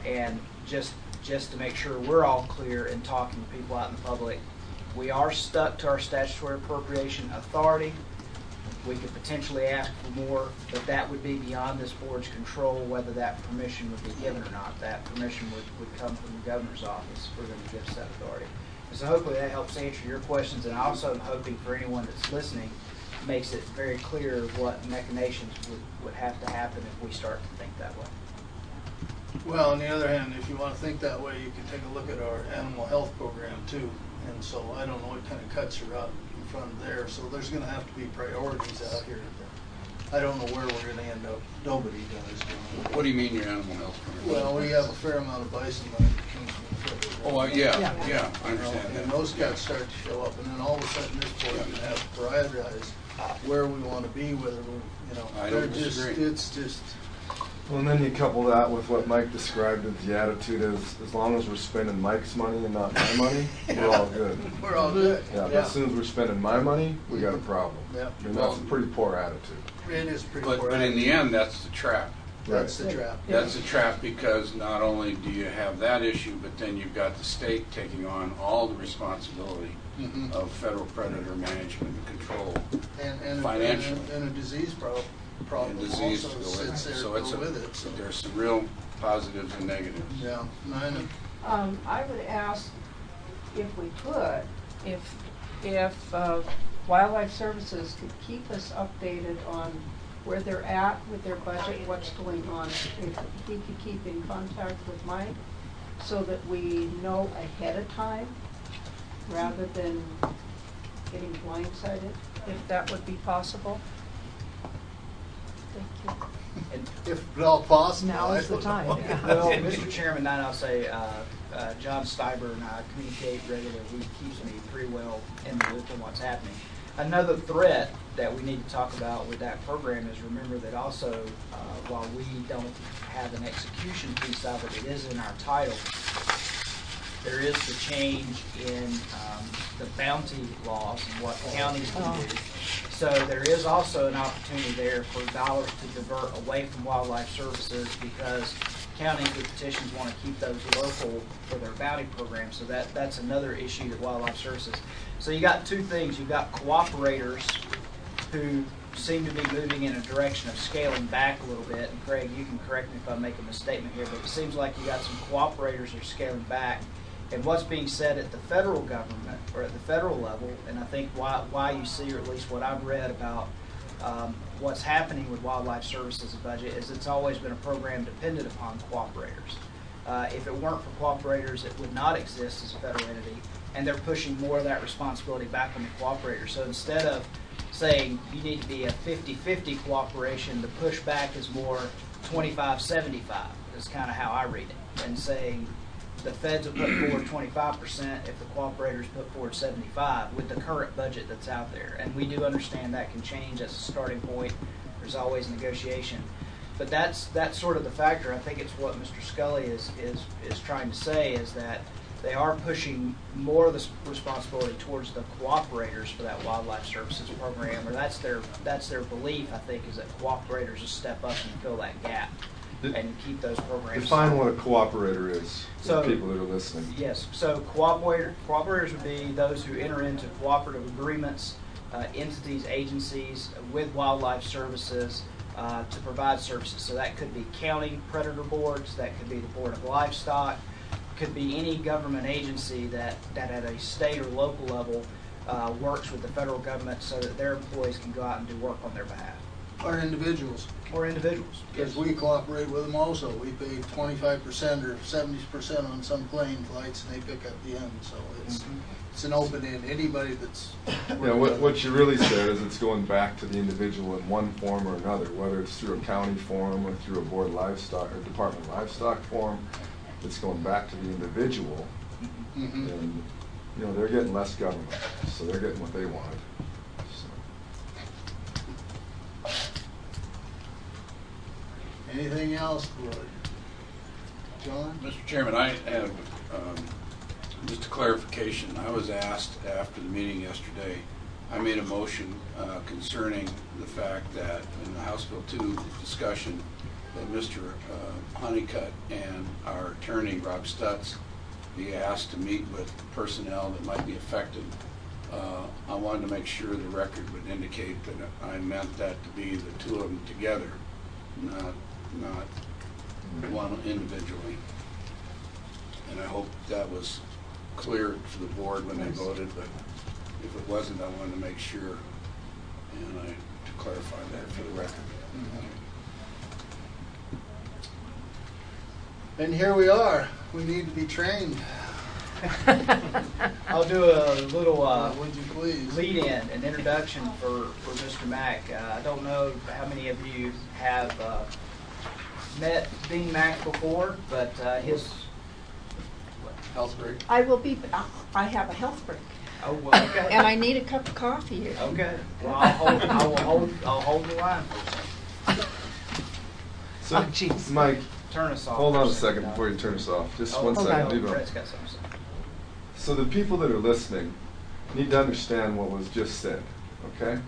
and just to make sure we're all clear in talking to people out in the public, we are stuck to our statutory appropriation authority. We could potentially ask for more, but that would be beyond this board's control, whether that permission would be given or not. That permission would come from the governor's office for them to give us that authority. And so hopefully that helps answer your questions, and I also am hoping for anyone that's listening makes it very clear what machinations would have to happen if we start to think that way. Well, on the other hand, if you want to think that way, you can take a look at our animal health program too. And so I don't know what kind of cuts are out in front of there. So there's going to have to be priorities out here. I don't know where we're going to end up. Nobody does. What do you mean your animal health program? Well, we have a fair amount of bison money that comes from the federal government. Yeah, I understand that. And those cuts start to show up, and then all of a sudden this board can have to prioritize where we want to be, whether we, I don't disagree. it's just. Well, and then you couple that with what Mike described as the attitude is, as long as we're spending Mike's money and not my money, we're all good. We're all good. Yeah, but as soon as we're spending my money, we got a problem. Yep. And that's a pretty poor attitude. It is pretty But poor. in the end, that's the trap. That's the trap. That's a trap because not only do you have that issue, but then you've got the state taking on all the responsibility Mhm. of federal predator management and control. And financially. and a disease problem And disease also to go sits there so to it's go with it. So there's some real positives and negatives. yeah, I know. I would ask if we could, if Wildlife Services could keep us updated on where they're at with their budget, what's going on. If he could keep in contact with Mike so that we know ahead of time rather than getting blindsided, if that would be possible. Thank you. And, If at all possible. Now I is the don't time, know. yeah. well, Mr. Chairman, and I'll say, John Stiber and I communicate regularly. He keeps me pretty well in the loop on what's happening. Another threat that we need to talk about with that program is remember that also, while we don't have an execution piece of it, it is in our title. There is the change in the bounty laws and what counties can do. So there is also an opportunity there for dollars to divert away from Wildlife Services because counties with petitions want to keep those local for their bounty program. So that's another issue that Wildlife Services. So you got two things. You've got cooperators who seem to be moving in a direction of scaling back a little bit. And Craig, you can correct me if I'm making a misstatement here, but it seems like you got some cooperators who are scaling back. And what's being said at the federal government or at the federal level, and I think why you see, or at least what I've read about what's happening with Wildlife Services budget, is it's always been a program dependent upon cooperators. If it weren't for cooperators, it would not exist as a federal entity, and they're pushing more of that responsibility back on the cooperators. So instead of saying you need to be a 50-50 cooperation, the pushback is more 25-75, is kind of how I read it, and saying the feds will put forward 25% if the cooperators put forward 75% with the current budget that's out there. And we do understand that can change as a starting point. There's always negotiation. But that's sort of the factor. I think it's what Mr. Scully is trying to say, is that they are pushing more of the responsibility towards the cooperators for that Wildlife Services program, or that's their belief, I think, is that cooperators will step up and fill that gap and keep those programs. Define what a cooperator is So- for people that are listening. Yes, so cooperators would be those who enter into cooperative agreements, entities, agencies with Wildlife Services to provide services. So that could be county predator boards, that could be the Board of Livestock, could be any government agency that at a state or local level works with the federal government so that their employees can go out and do work on their behalf. Or individuals. Or individuals. Because we cooperate with them also. We pay 25% or 70% on some plane flights, and they pick up the end. So it's an open end. Anybody that's Yeah, what you really said is it's going back to the individual in one form or another, whether it's through a county form or through a Board of Livestock or Department of Livestock form. It's going back to the individual, and they're getting less government, so they're getting what they wanted. So. Anything else, Lloyd? John? Mr. Chairman, I have just a clarification. I was asked after the meeting yesterday, I made a motion concerning the fact that in the House Bill 2 discussion that Mr. Honeycutt and our attorney, Rob Stutz, be asked to meet with personnel that might be affected. I wanted to make sure the record would indicate that I meant that to be the two of them together, not one individually. And I hope that was clear to the board when they voted, but if it wasn't, I wanted to make sure and to clarify that for the record. And here we are. We need to be trained. I'll do a little Would you please? lead-in, an introduction for Mr. Mack. I don't know how many of you have met Dean Mack before, but his Health break. I will be, I have a health break, oh well, okay. and I need a cup of coffee. Okay. Well, I'll hold the line for a second. So, Oh, jeez. Mike, Turn us off. hold for on a second, second Doug. before you turn us off. Just Oh, one hold second. on. Leave it on. Brett's got something to say. So the people that are listening need to understand what was just said, okay?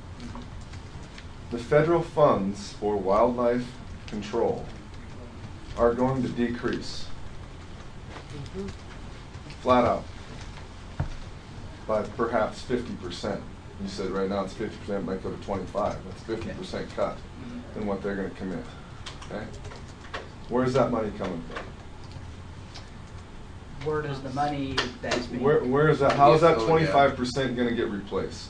The federal funds for wildlife control are going to decrease. Flat out. By perhaps 50%. You said right now it's 50%, might go to 25. That's 50% cut in what they're going to commit, okay? Where's that money coming from? Where does the money that's being... Where is that? How is that 25% going to get replaced?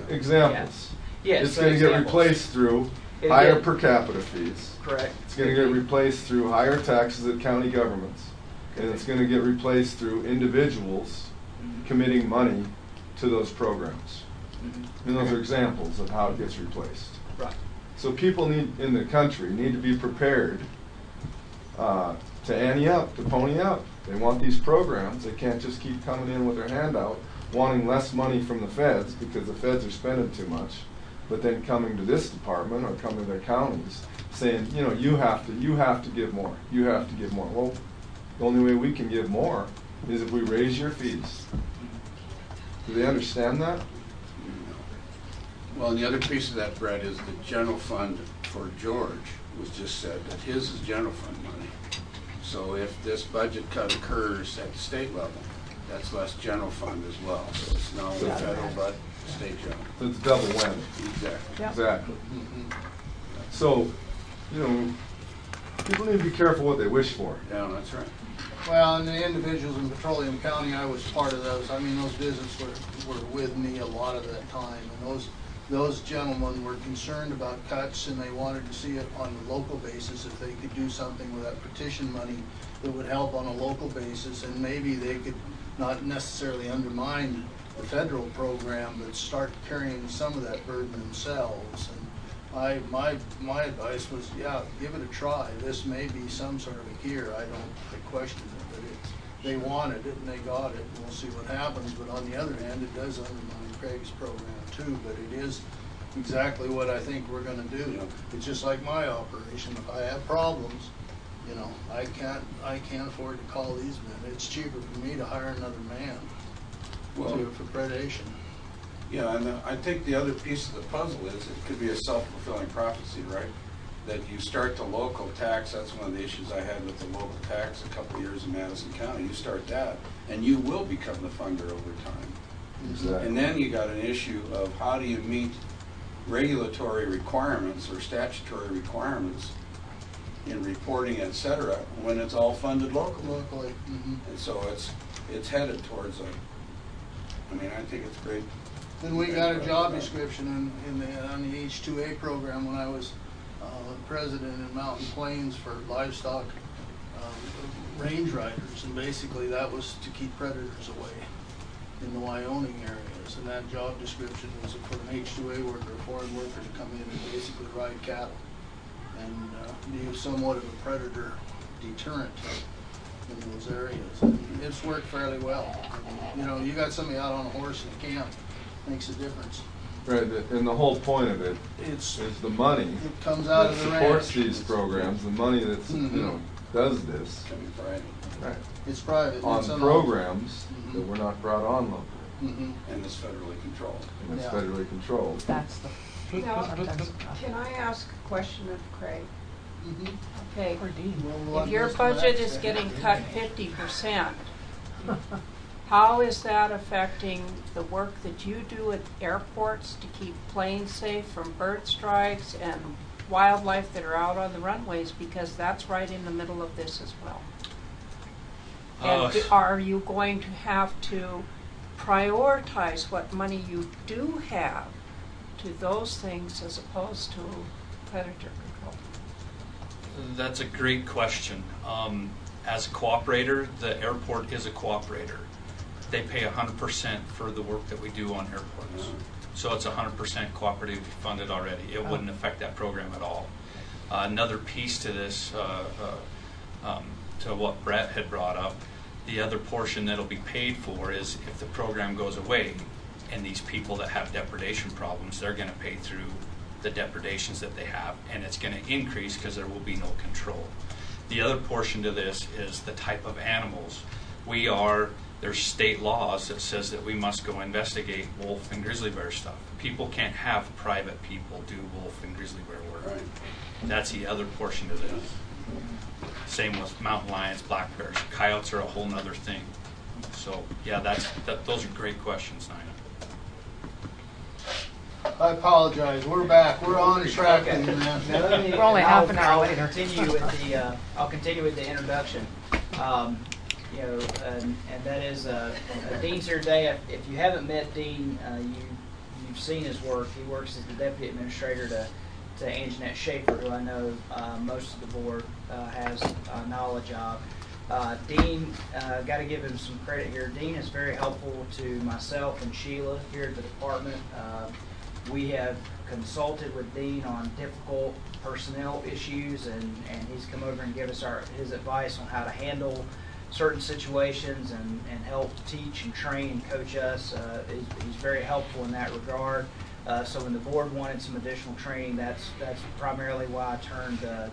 Examples. Yes, It's so going to get examples. replaced through It higher did. per capita fees. Correct. It's going to get replaced through higher taxes at county governments. And it's going to get replaced through individuals committing money to those programs. And those are examples of how it gets replaced. Right. So people in the country need to be prepared to ante up, to pony up. They want these programs. They can't just keep coming in with their hand out, wanting less money from the feds because the feds are spending too much, but then coming to this department or coming to their counties saying, you know, you have to give more. You have to give more. Well, the only way we can give more is if we raise your fees. Do they understand that? Well, and the other piece of that, Brett, is the general fund for George was just said that his is general fund money. So if this budget cut occurs at the state level, that's less general fund as well. So it's not only federal, but state general. So it's double whammy. Exactly. Exactly. So, you know, people need to be careful what they wish for. Yeah, that's right. Well, and the individuals in Petroleum County, I was part of those. I mean, those visits were with me a lot of that time. And those gentlemen were concerned about cuts, and they wanted to see it on a local basis, if they could do something with that petition money that would help on a local basis, and maybe they could not necessarily undermine the federal program, but start carrying some of that burden themselves. And my advice was, yeah, give it a try. This may be some sort of a gear. I question it, but they wanted it and they got it, and we'll see what happens. But on the other hand, it does undermine Craig's program too, but it is exactly what I think we're going to do. It's just like my operation. If I have problems, you know, I can't afford to call these men. It's cheaper for me to hire another man for predation. Yeah, and I think the other piece of the puzzle is it could be a self-fulfilling prophecy, right? That you start the local tax. That's one of the issues I had with the local tax a couple of years in Madison County. You start that, and you will become the funder over time. Exactly. And then you got an issue of how do you meet regulatory requirements or statutory requirements in reporting, et cetera, when it's all funded locally. And so it's headed towards I mean, I think it's great. Then we got a job description on the H2A program when I was president in Mountain Plains for livestock range riders, and basically that was to keep predators away in the Wyoming areas. And that job description was for an H2A worker, a foreign worker, to come in and basically ride cattle and be somewhat of a predator deterrent in those areas. And it's worked fairly well. And, you know, you got somebody out on a horse in a camp, makes a difference. Right, and the whole point of it is the money It comes out that of the supports ranch. these programs, the money that's, you know, does this, right, It's private. on It's programs that were not brought on locally, And it's federally controlled. and it's Yeah. federally controlled. That's the. Now, can I ask a question of Craig? Okay, Or Dean. if your budget is getting cut 50%, how is that affecting the work that you do at airports to keep planes safe from bird strikes and wildlife that are out on the runways? Because that's right in the middle of this as well. And are you going to have to prioritize what money you do have to those things as opposed to predator control? That's a great question. As a cooperator, the airport is a cooperator. They pay 100% for the work that we do on airports. So it's 100% cooperative funded already. It wouldn't affect that program at all. Another piece to this, to what Brett had brought up, the other portion that'll be paid for is if the program goes away and these people that have depredation problems, they're going to pay through the depredations that they have, and it's going to increase because there will be no control. The other portion to this is the type of animals. There's state laws that says that we must go investigate wolf and grizzly bear stuff. People can't have private people do wolf and grizzly bear work. Right. That's the other portion to this. Same with mountain lions, black bears. Coyotes are a whole nother thing. So yeah, those are great questions, Nina. I apologize, we're back, we're on track. Okay. And, Now, let me- We're only half an hour I'll later. I'll continue with the introduction. You know, and that is, Dean's here today. If you haven't met Dean, you've seen his work. He works as the deputy administrator to Anjanette Schaefer, who I know most of the board has knowledge of. Dean, got to give him some credit here. Dean is very helpful to myself and Sheila here at the department. We have consulted with Dean on difficult personnel issues, and he's come over and give us his advice on how to handle certain situations and help teach and train and coach us. He's very helpful in that regard. So when the board wanted some additional training, that's primarily why I turned to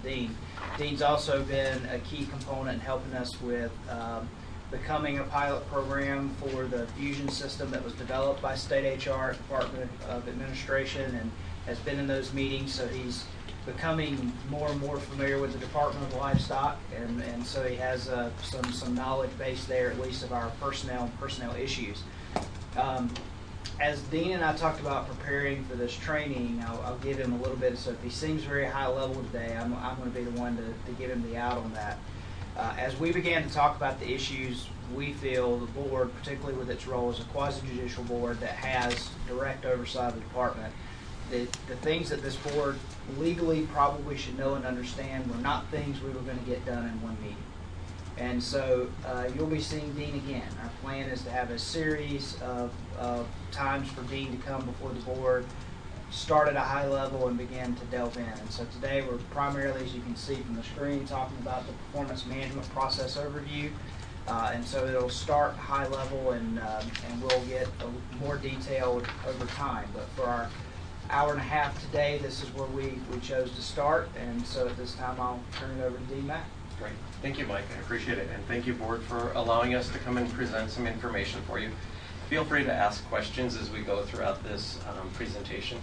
Dean. Dean's also been a key component in helping us with becoming a pilot program for the fusion system that was developed by state HR, Department of Administration, and has been in those meetings. So he's becoming more and more familiar with the Department of Livestock, and so he has some knowledge base there, at least of our personnel issues. As Dean and I talked about preparing for this training, I'll give him a little bit. So if he seems very high level today, I'm going to be the one to give him the out on that. As we began to talk about the issues, we feel the board, particularly with its role as a quasi-judicial board that has direct oversight of the department, the things that this board legally probably should know and understand were not things we were going to get done in one meeting. And so you'll be seeing Dean again. Our plan is to have a series of times for Dean to come before the board, start at a high level and begin to delve in. And so today we're primarily, as you can see from the screen, talking about the performance management process overview. And so it'll start high level and we'll get more detailed over time. But for our hour and a half today, this is where we chose to start. And so at this time, I'll turn it over to Dean Mack. Great. Thank you, Mike. I appreciate it. And thank you, board, for allowing us to come and present some information for you. Feel free to ask questions as we go throughout this presentation.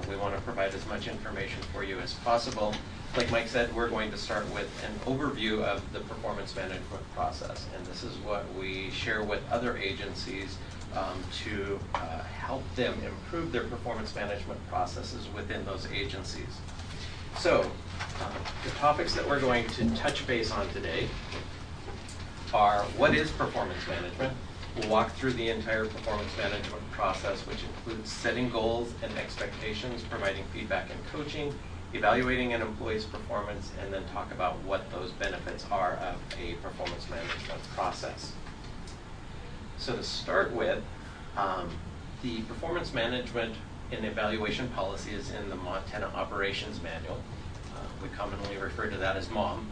We want to provide as much information for you as possible. Like Mike said, we're going to start with an overview of the performance management process. And this is what we share with other agencies to help them improve their performance management processes within those agencies. So, the topics that we're going to touch base on today are what is performance management. We'll walk through the entire performance management process, which includes setting goals and expectations, providing feedback and coaching, evaluating an employee's performance, and then talk about what those benefits are of a performance management process. So to start with, the performance management and evaluation policy is in the Montana Operations Manual. We commonly refer to that as MOM.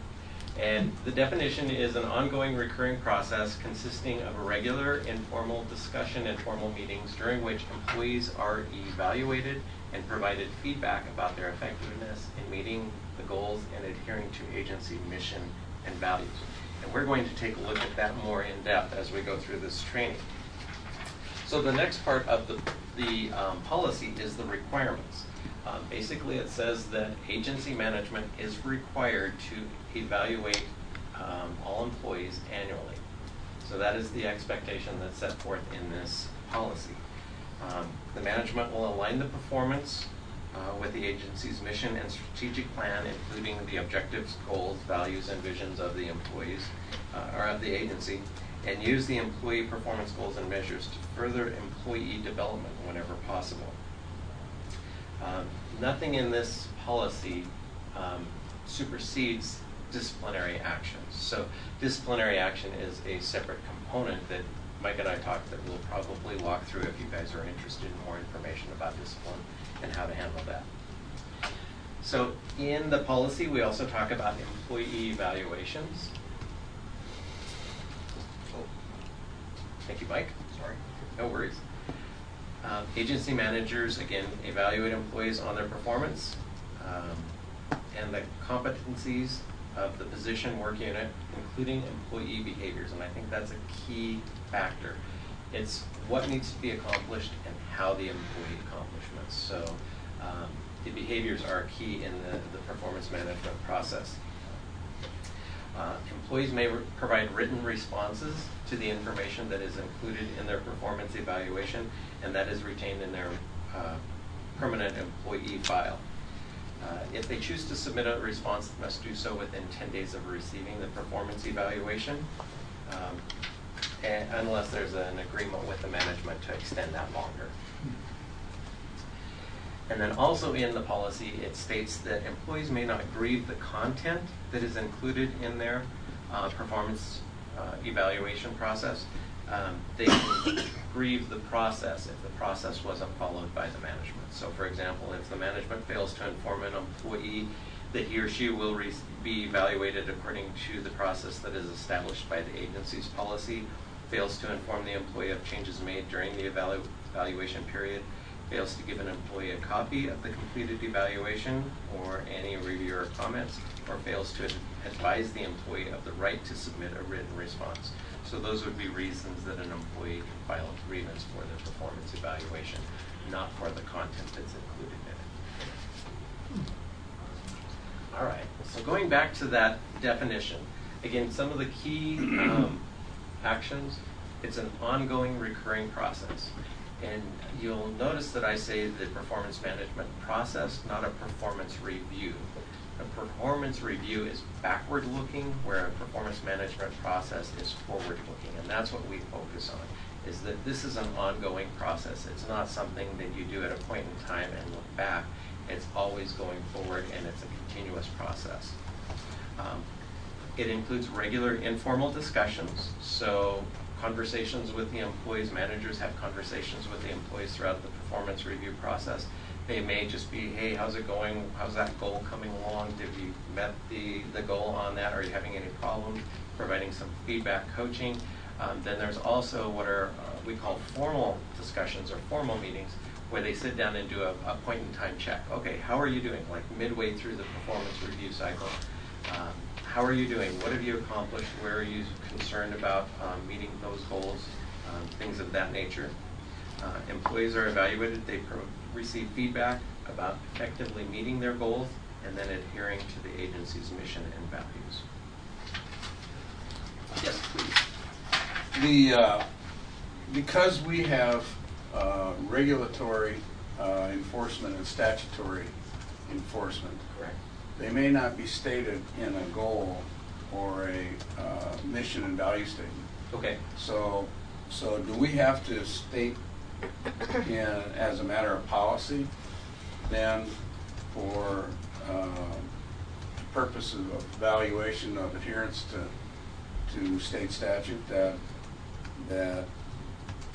And the definition is an ongoing recurring process consisting of a regular informal discussion and formal meetings during which employees are evaluated and provided feedback about their effectiveness in meeting the goals and adhering to agency mission and values. And we're going to take a look at that more in depth as we go through this training. So the next part of the policy is the requirements. Basically, it says that agency management is required to evaluate all employees annually. So that is the expectation that's set forth in this policy. The management will align the performance with the agency's mission and strategic plan, including the objectives, goals, values, and visions of the employees or of the agency, and use the employee performance goals and measures to further employee development whenever possible. Nothing in this policy supersedes disciplinary actions. So disciplinary action is a separate component that Mike and I talked that we'll probably walk through if you guys are interested in more information about discipline and how to handle that. So in the policy, we also talk about employee evaluations. Oh. Thank you, Mike. Sorry. No worries. Agency managers, again, evaluate employees on their performance and the competencies of the position work unit, including employee behaviors. And I think that's a key factor. It's what needs to be accomplished and how the employee accomplishments. So the behaviors are key in the performance management process. Employees may provide written responses to the information that is included in their performance evaluation, and that is retained in their permanent employee file. If they choose to submit a response, they must do so within 10 days of receiving the performance evaluation, unless there's an agreement with the management to extend that longer. And then also in the policy, it states that employees may not grieve the content that is included in their performance evaluation process. They can grieve the process if the process wasn't followed by the management. So for example, if the management fails to inform an employee that he or she will be evaluated according to the process that is established by the agency's policy, fails to inform the employee of changes made during the evaluation period, fails to give an employee a copy of the completed evaluation or any review or comments, or fails to advise the employee of the right to submit a written response. So those would be reasons that an employee can file a grievance for the performance evaluation, not for the content that's included in it. All right, so going back to that definition, again, some of the key actions, it's an ongoing recurring process. And you'll notice that I say the performance management process, not a performance review. A performance review is backward-looking, where a performance management process is forward-looking. And that's what we focus on, is that this is an ongoing process. It's not something that you do at a point in time and look back. It's always going forward, and it's a continuous process. It includes regular informal discussions. So conversations with the employees, managers have conversations with the employees throughout the performance review process. They may just be, hey, how's it going? How's that goal coming along? Did you met the goal on that? Are you having any problems? Providing some feedback, coaching. Then there's also what are we call formal discussions or formal meetings, where they sit down and do a point in time check. Okay, how are you doing? Like midway through the performance review cycle. How are you doing? What have you accomplished? Where are you concerned about meeting those goals? Things of that nature. Employees are evaluated. They receive feedback about effectively meeting their goals and then adhering to the agency's mission and values. Yes, please. Because we have regulatory enforcement and statutory enforcement, Correct. they may not be stated in a goal or a mission and value statement. Okay. So do we have to state as a matter of policy then for purposes of evaluation of adherence to state statute that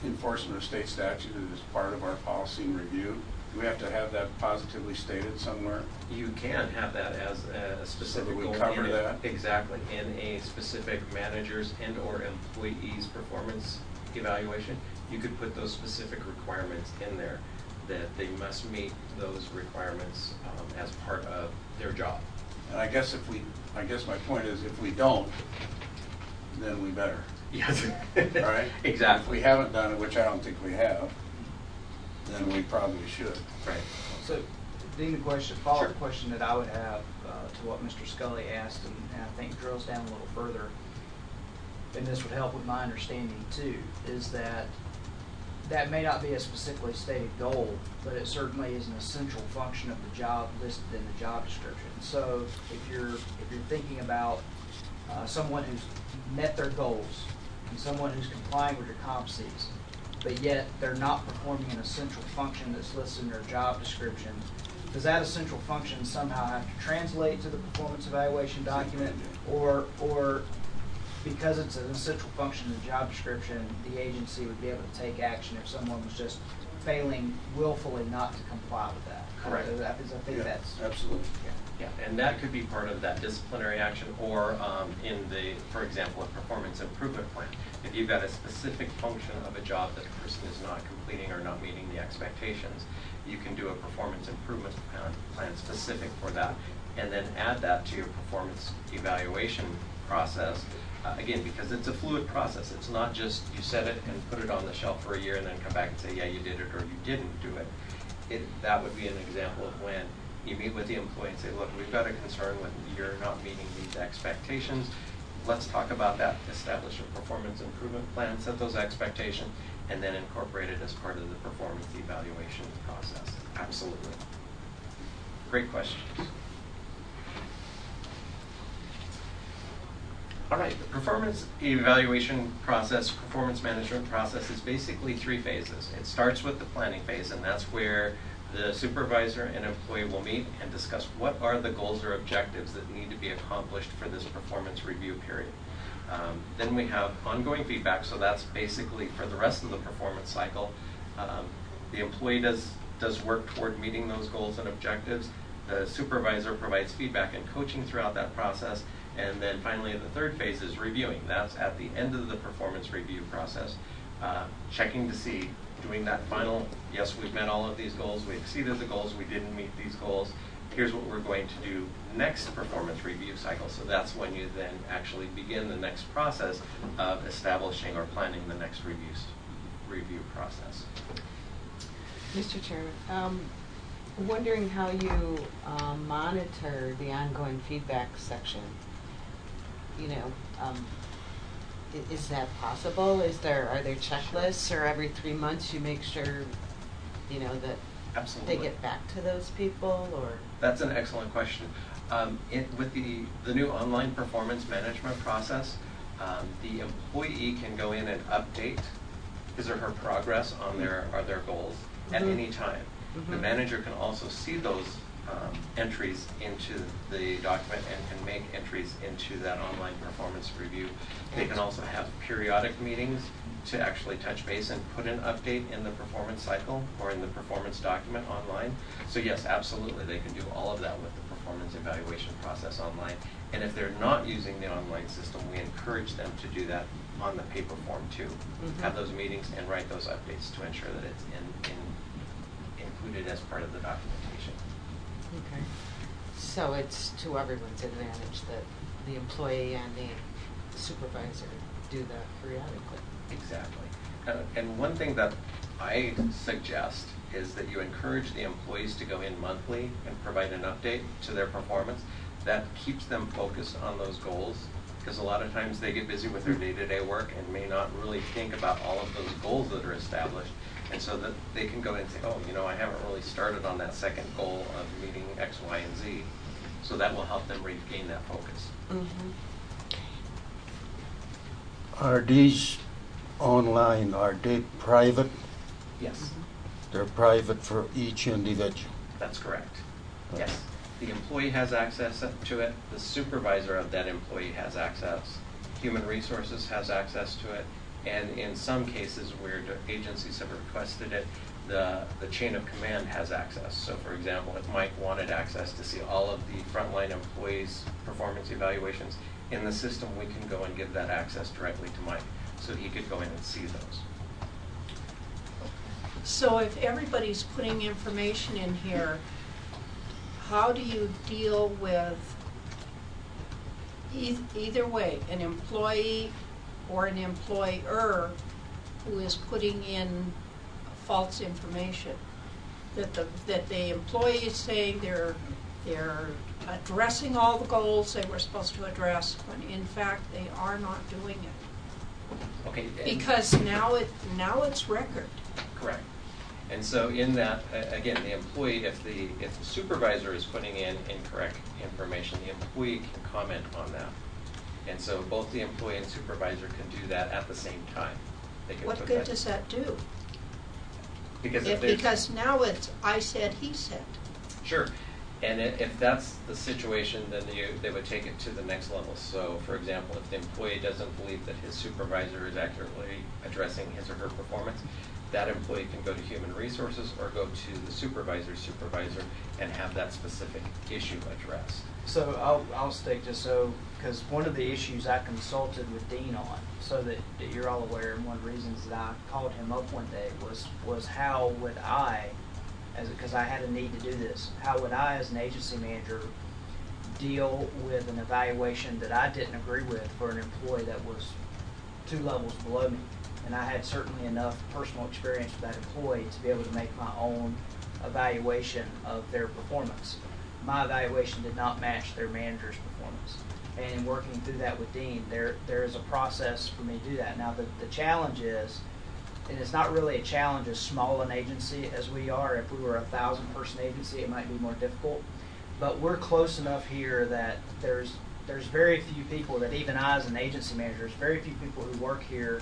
enforcement of state statute is part of our policy and review? Do we have to have that positively stated somewhere? You can have that as a specific So that we goal cover in that? Exactly, in a specific manager's and or employee's performance evaluation. You could put those specific requirements in there, that they must meet those requirements as part of their job. And I guess my point is, if we don't, then we better. Yes. All right? Exactly. If we haven't done it, which I don't think we have, then we probably should. Right. So, Dean, follow-up question that I would have to what Mr. Scully asked, and I think drills down a little further, and this would help with my understanding too, is that may not be a specifically stated goal, but it certainly is an essential function of the job listed in the job description. So if you're thinking about someone who's met their goals and someone who's complying with your competencies, but yet they're not performing an essential function that's listed in their job description, does that essential function somehow have to translate to the performance evaluation document, or because it's an essential function in the job description, the agency would be able to take action if someone was just failing willfully not to comply with that? Correct. I think Yeah, that's absolutely. Yeah, and that could be part of that disciplinary action, or in the, for example, a performance improvement plan. If If you've got a specific function of a job that a person is not completing or not meeting the expectations, you can do a performance improvement plan specific for that, and then add that to your performance evaluation process. Again, because it's a fluid process. It's not just you set it and put it on the shelf for a year and then come back and say, yeah, you did it or you didn't do it. That would be an example of when you meet with the employee and say, look, we've got a concern with you're not meeting these expectations. Let's talk about that, establish a performance improvement plan, set those expectations, and then incorporate it as part of the performance evaluation process. Absolutely. Great questions. All right, the performance evaluation process, performance management process is basically 3 phases. It starts with the planning phase, and that's where the supervisor and employee will meet and discuss what are the goals or objectives that need to be accomplished for this performance review period. Then we have ongoing feedback, so that's basically for the rest of the performance cycle. The employee does work toward meeting those goals and objectives. The supervisor provides feedback and coaching throughout that process. And then finally, the 3rd phase is reviewing. That's at the end of the performance review process, checking to see, doing that final, yes, we've met all of these goals, we exceeded the goals, we didn't meet these goals. Here's what we're going to do next performance review cycle. So that's when you then actually begin the next process of establishing or planning the next review process. Mr. Chairman, wondering how you monitor the ongoing feedback section. You know, is that possible? Are there checklists, or every 3 months you make sure, you know, that Absolutely. they get back to those people, or? That's an excellent question. With the new online performance management process, the employee can go in and update his or her progress on their goals at any time. The manager can also see those entries into the document and can make entries into that online performance review. They can also have periodic meetings to actually touch base and put an update in the performance cycle or in the performance document online. So yes, absolutely, they can do all of that with the performance evaluation process online. And if they're not using the online system, we encourage them to do that on the paper form too. Have those meetings and write those updates to ensure that it's included as part of the documentation. Okay. So it's to everyone's advantage that the employee and the supervisor do that periodically. Exactly. And one thing that I suggest is that you encourage the employees to go in monthly and provide an update to their performance. That keeps them focused on those goals, because a lot of times they get busy with their day-to-day work and may not really think about all of those goals that are established. And so that they can go in and say, oh, you know, I haven't really started on that second goal of meeting X, Y, and Z. So that will help them regain that focus. Are these online, are they private? Yes, They're private for each individual? that's correct. Yes, the employee has access to it. The supervisor of that employee has access. Human Resources has access to it. And in some cases where the agencies have requested it, the chain of command has access. So for example, if Mike wanted access to see all of the frontline employees' performance evaluations in the system, we can go and give that access directly to Mike, so he could go in and see those. So if everybody's putting information in here, how do you deal with either way, an employee or an employer who is putting in false information? That the employee is saying they're addressing all the goals they were supposed to address, when in fact they are not doing it. Okay. Because now it's record. Correct. And so in that, again, the employee, if the supervisor is putting in incorrect information, the employee can comment on that. And so both the employee and supervisor can do that at the same time. They can What put good that- does that do? Because if there's- Because now it's I said, he said. Sure. And if that's the situation, then they would take it to the next level. So, for example, if the employee doesn't believe that his supervisor is accurately addressing his or her performance, that employee can go to human resources or go to the supervisor's supervisor and have that specific issue addressed. So I'll stick just so, because one of the issues I consulted with Dean on, so that you're all aware, and one of the reasons that I called him up one day was how would I, because I had a need to do this, how would I as an agency manager deal with an evaluation that I didn't agree with for an employee that was 2 levels below me? And I had certainly enough personal experience with that employee to be able to make my own evaluation of their performance. My evaluation did not match their manager's performance. And in working through that with Dean, there is a process for me to do that. Now the challenge is, and it's not really a challenge as small an agency as we are. If we were a 1,000-person agency, it might be more difficult. But we're close enough here that there's very few people that even I as an agency manager, there's very few people who work here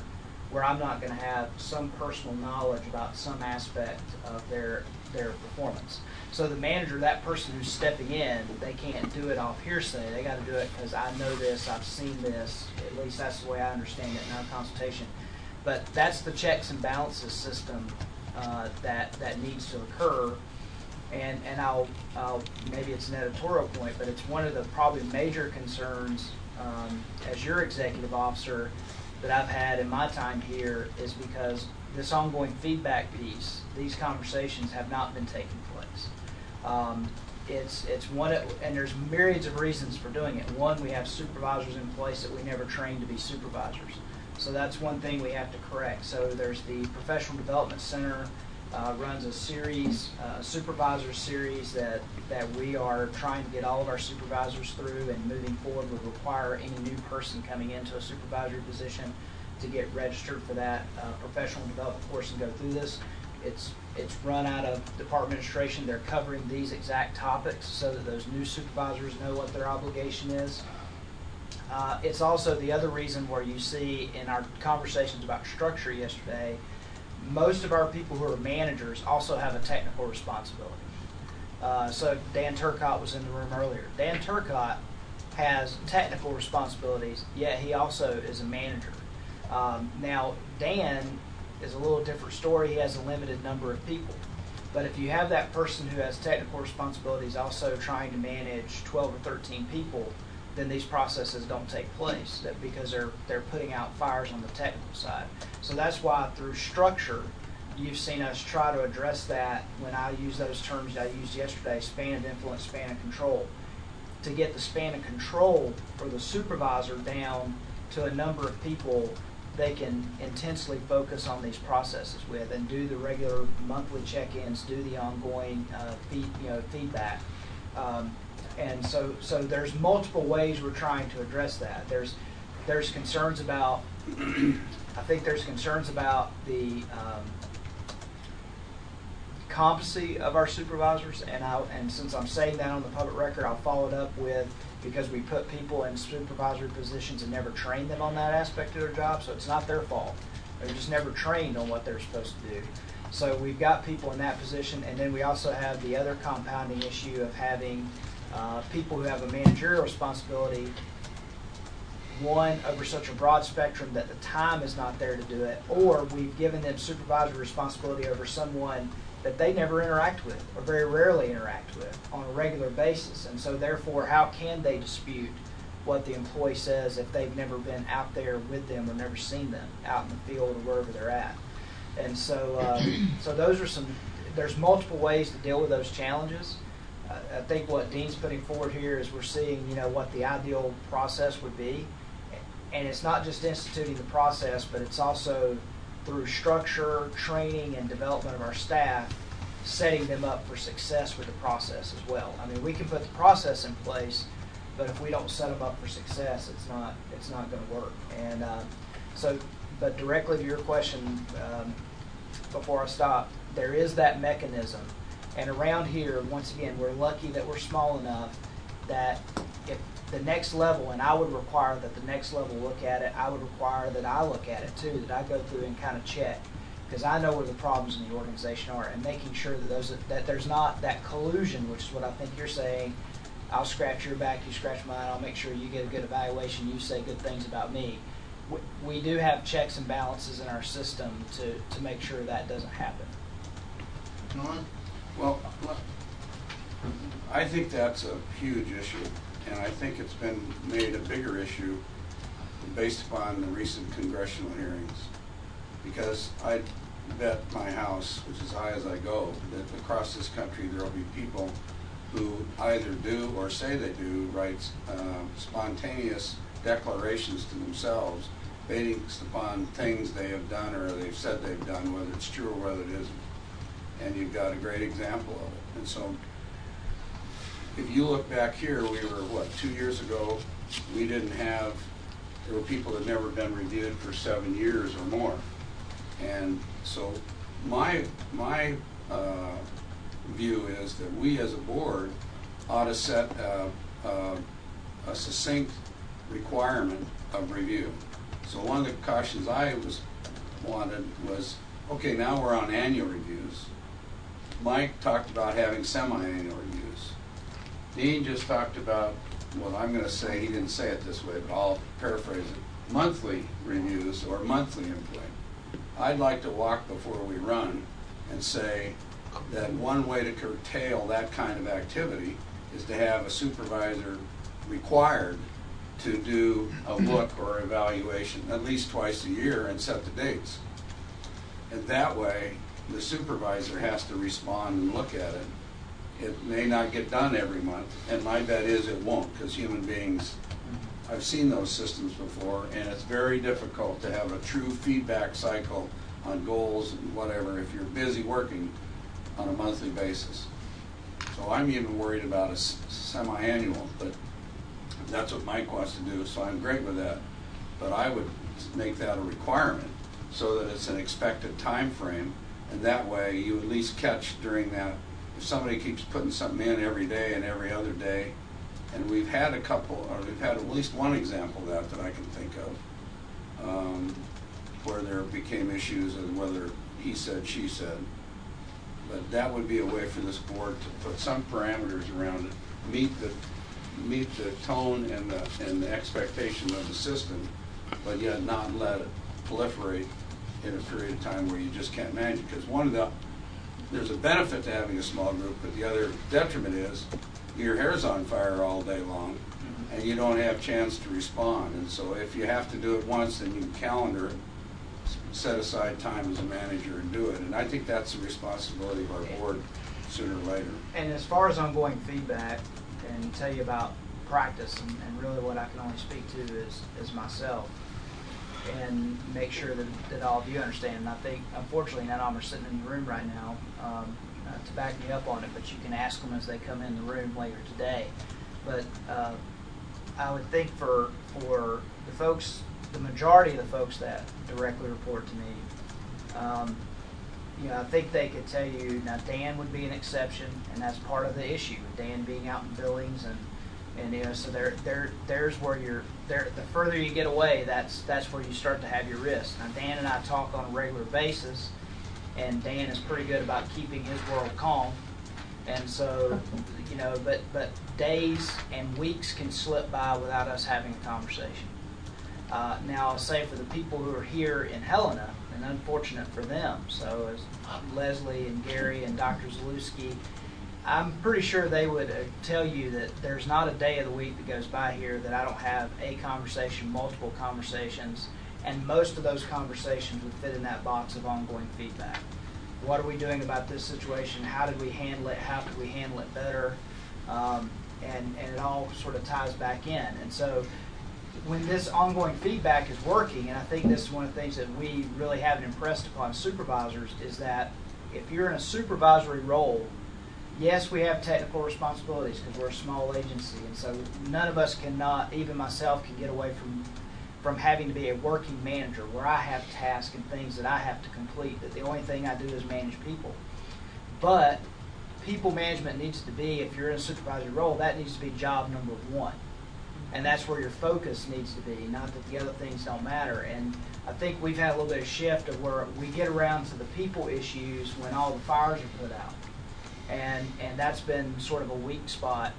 where I'm not going to have some personal knowledge about some aspect of their performance. So the manager, that person who's stepping in, they can't do it off hearsay. They got to do it because I know this, I've seen this. At least that's the way I understand it in our consultation. But that's the checks and balances system that needs to occur. And I'll maybe it's an editorial point, but it's one of the probably major concerns as your executive officer that I've had in my time here is because this ongoing feedback piece, these conversations have not been taking place. It's one, and there's myriads of reasons for doing it. One, we have supervisors in place that we never trained to be supervisors. So that's one thing we have to correct. So there's the Professional Development Center runs a series, supervisor series that we are trying to get all of our supervisors through, and moving forward would require any new person coming into a supervisory position to get registered for that professional development course and go through this. It's run out of Department Administration. They're covering these exact topics so that those new supervisors know what their obligation is. It's also the other reason where you see in our conversations about structure yesterday, most of our people who are managers also have a technical responsibility. So Dan Turcotte was in the room earlier. Dan Turcotte has technical responsibilities, yet he also is a manager. Now, Dan is a little different story. He has a limited number of people. But if you have that person who has technical responsibilities also trying to manage 12 or 13 people, then these processes don't take place because they're putting out fires on the technical side. So that's why through structure, you've seen us try to address that when I use those terms I used yesterday, span of influence, span of control, to get the span of control for the supervisor down to a number of people they can intensely focus on these processes with and do the regular monthly check-ins, do the ongoing feedback. And so there's multiple ways we're trying to address that. There's concerns about, I think there's concerns about the competency of our supervisors, and since I'm saying that on the public record, I'll follow it up with, because we put people in supervisory positions and never train them on that aspect of their job, so it's not their fault. They're just never trained on what they're supposed to do. So we've got people in that position, and then we also have the other compounding issue of having people who have a managerial responsibility, one, over such a broad spectrum that the time is not there to do it, or we've given them supervisory responsibility over someone that they never interact with or very rarely interact with on a regular basis. And so therefore, how can they dispute what the employee says if they've never been out there with them or never seen them out in the field or wherever they're at? And so, so those are there's multiple ways to deal with those challenges. I think what Dean's putting forward here is we're seeing, what the ideal process would be. And it's not just instituting the process, but it's also through structure, training, and development of our staff, setting them up for success with the process as well. I mean, we can put the process in place, but if we don't set them up for success, it's not going to work. And but directly to your question, before I stop, there is that mechanism. And around here, once again, we're lucky that we're small enough that if the next level, and I would require that the next level look at it, I would require that I look at it too, that I go through and kind of check. because I know where the problems in the organization are, and making sure that that there's not that collusion, which is what I think you're saying. I'll scratch your back, you scratch mine. I'll make sure you get a good evaluation. You say good things about me. We do have checks and balances in our system to make sure that doesn't happen. John? Well, I think that's a huge issue, and I think it's been made a bigger issue based upon the recent congressional hearings. Because I bet my house, which is high as I go, that across this country there will be people who either do or say they do write spontaneous declarations to themselves based upon things they have done or they've said they've done, whether it's true or whether it isn't. And you've got a great example of it. And so if you look back here, we were, what, 2 years ago, we didn't have, there were people that had never been reviewed for 7 years or more. And so my view is that we as a board ought to set a succinct requirement of review. So one of the cautions I wanted was, okay, now we're on annual reviews. Mike talked about having semi-annual reviews. Dean just talked about, well, I'm going to say, he didn't say it this way, but I'll paraphrase it, monthly reviews or monthly input. I'd like to walk before we run and say that one way to curtail that kind of activity is to have a supervisor required to do a look or evaluation at least twice a year and set the dates. And that way, the supervisor has to respond and look at it. It may not get done every month, and my bet is it won't, because human beings, I've seen those systems before, and it's very difficult to have a true feedback cycle on goals and whatever if you're busy working on a monthly basis. So I'm even worried about a semi-annual, but that's what Mike wants to do, so I'm great with that. But I would make that a requirement so that it's an expected time frame, and that way you at least catch during that. If somebody keeps putting something in every day and every other day, and we've had a couple, or we've had at least one example of that I can think of, where there became issues of whether he said, she said. But that would be a way for this board to put some parameters around it, meet the tone and the expectation of the system, but yet not let it proliferate in a period of time where you just can't manage it. Because there's a benefit to having a small group, but the other detriment is your hair's on fire all day long and you don't have a chance to respond. And so if you have to do it once, then you can calendar it, set aside time as a manager and do it. And I think that's the responsibility of our board sooner or later. And as far as ongoing feedback, and tell you about practice, and really what I can only speak to is myself, and make sure that all of you understand. And I think, unfortunately, none of them are sitting in the room right now to back me up on it, but you can ask them as they come in the room later today. But I would think for the folks, the majority of the folks that directly report to me, I think they could tell you, now Dan would be an exception, and that's part of the issue, Dan being out in Billings, and so there's where the further you get away, that's where you start to have your risk. Now Dan and I talk on a regular basis, and Dan is pretty good about keeping his world calm, and so, but days and weeks can slip by without us having a conversation. Now I'll say for the people who are here in Helena, and unfortunate for them, so as Leslie and Gary and Dr. Zalewski, I'm pretty sure they would tell you that there's not a day of the week that goes by here that I don't have a conversation, multiple conversations, and most of those conversations would fit in that box of ongoing feedback. What are we doing about this situation? How did we handle it? How could we handle it better? And it all sort of ties back in. And so when this ongoing feedback is working, and I think this is one of the things that we really haven't impressed upon supervisors, is that if you're in a supervisory role, yes, we have technical responsibilities because we're a small agency, and so none of us cannot, even myself, can get away from having to be a working manager where I have tasks and things that I have to complete, that the only thing I do is manage people. But people management needs to be, if you're in a supervisory role, that needs to be job number one. And that's where your focus needs to be, not that the other things don't matter. And I think we've had a little bit of shift of where we get around to the people issues when all the fires are put out. And that's been sort of a weak spot,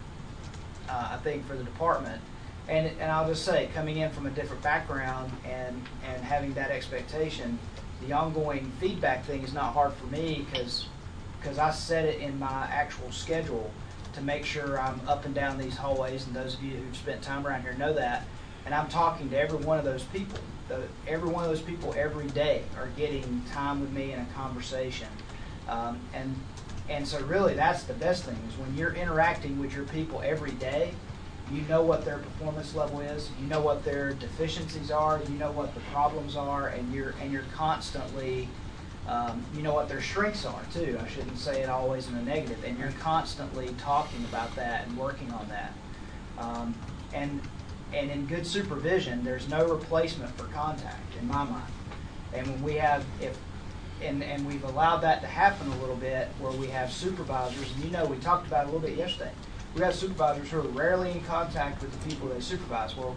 I think, for the department. And I'll just say, coming in from a different background and having that expectation, the ongoing feedback thing is not hard for me because I set it in my actual schedule to make sure I'm up and down these hallways, and those of you who've spent time around here know that, and I'm talking to every one of those people. Every one of those people every day are getting time with me in a conversation. And so really that's the best thing, is when you're interacting with your people every day, you know what their performance level is, you know what their deficiencies are, you know what the problems are, and you're constantly, you know what their strengths are too. I shouldn't say it always in a negative. And you're constantly talking about that and working on that. And in good supervision, there's no replacement for contact in my mind. And when we have, and we've allowed that to happen a little bit, where we have supervisors, and you know, we talked about it a little bit yesterday. We have supervisors who are rarely in contact with the people they supervise. Well,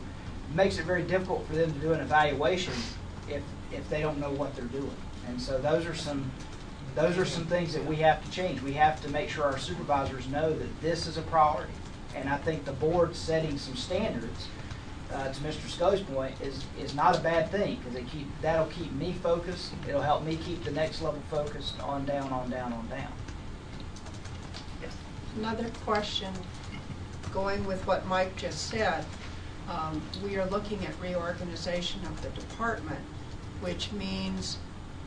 it makes it very difficult for them to do an evaluation if they don't know what they're doing. And so those are some things that we have to change. We have to make sure our supervisors know that this is a priority. And I think the board setting some standards, to Mr. Scully's point, is not a bad thing, because that'll keep me focused. It'll help me keep the next level focused on down, on down, on down. Yes. Another question, going with what Mike just said, we are looking at reorganization of the department, which means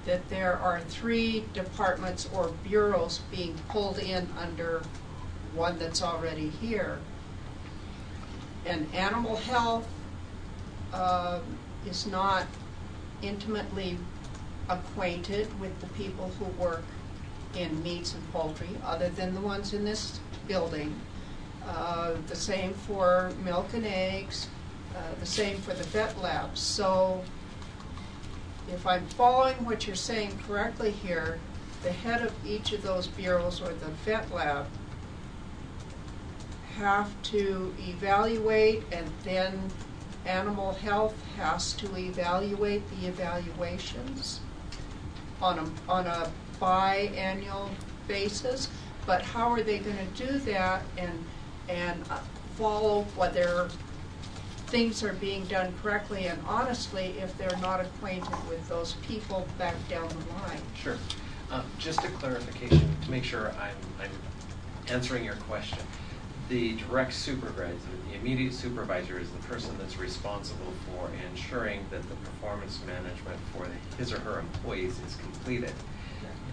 that there are 3 departments or bureaus being pulled in under one that's already here. And animal health is not intimately acquainted with the people who work in meats and poultry, other than the ones in this building. The same for milk and eggs, the same for the vet labs. So if I'm following what you're saying correctly here, the head of each of those bureaus or the vet lab have to evaluate, and then animal health has to evaluate the evaluations on a biannual basis. But how are they going to do that and follow whether things are being done correctly and honestly if they're not acquainted with those people back down the line? Sure. Just a clarification to make sure I'm answering your question. The direct supervisor, the immediate supervisor, is the person that's responsible for ensuring that the performance management for his or her employees is completed.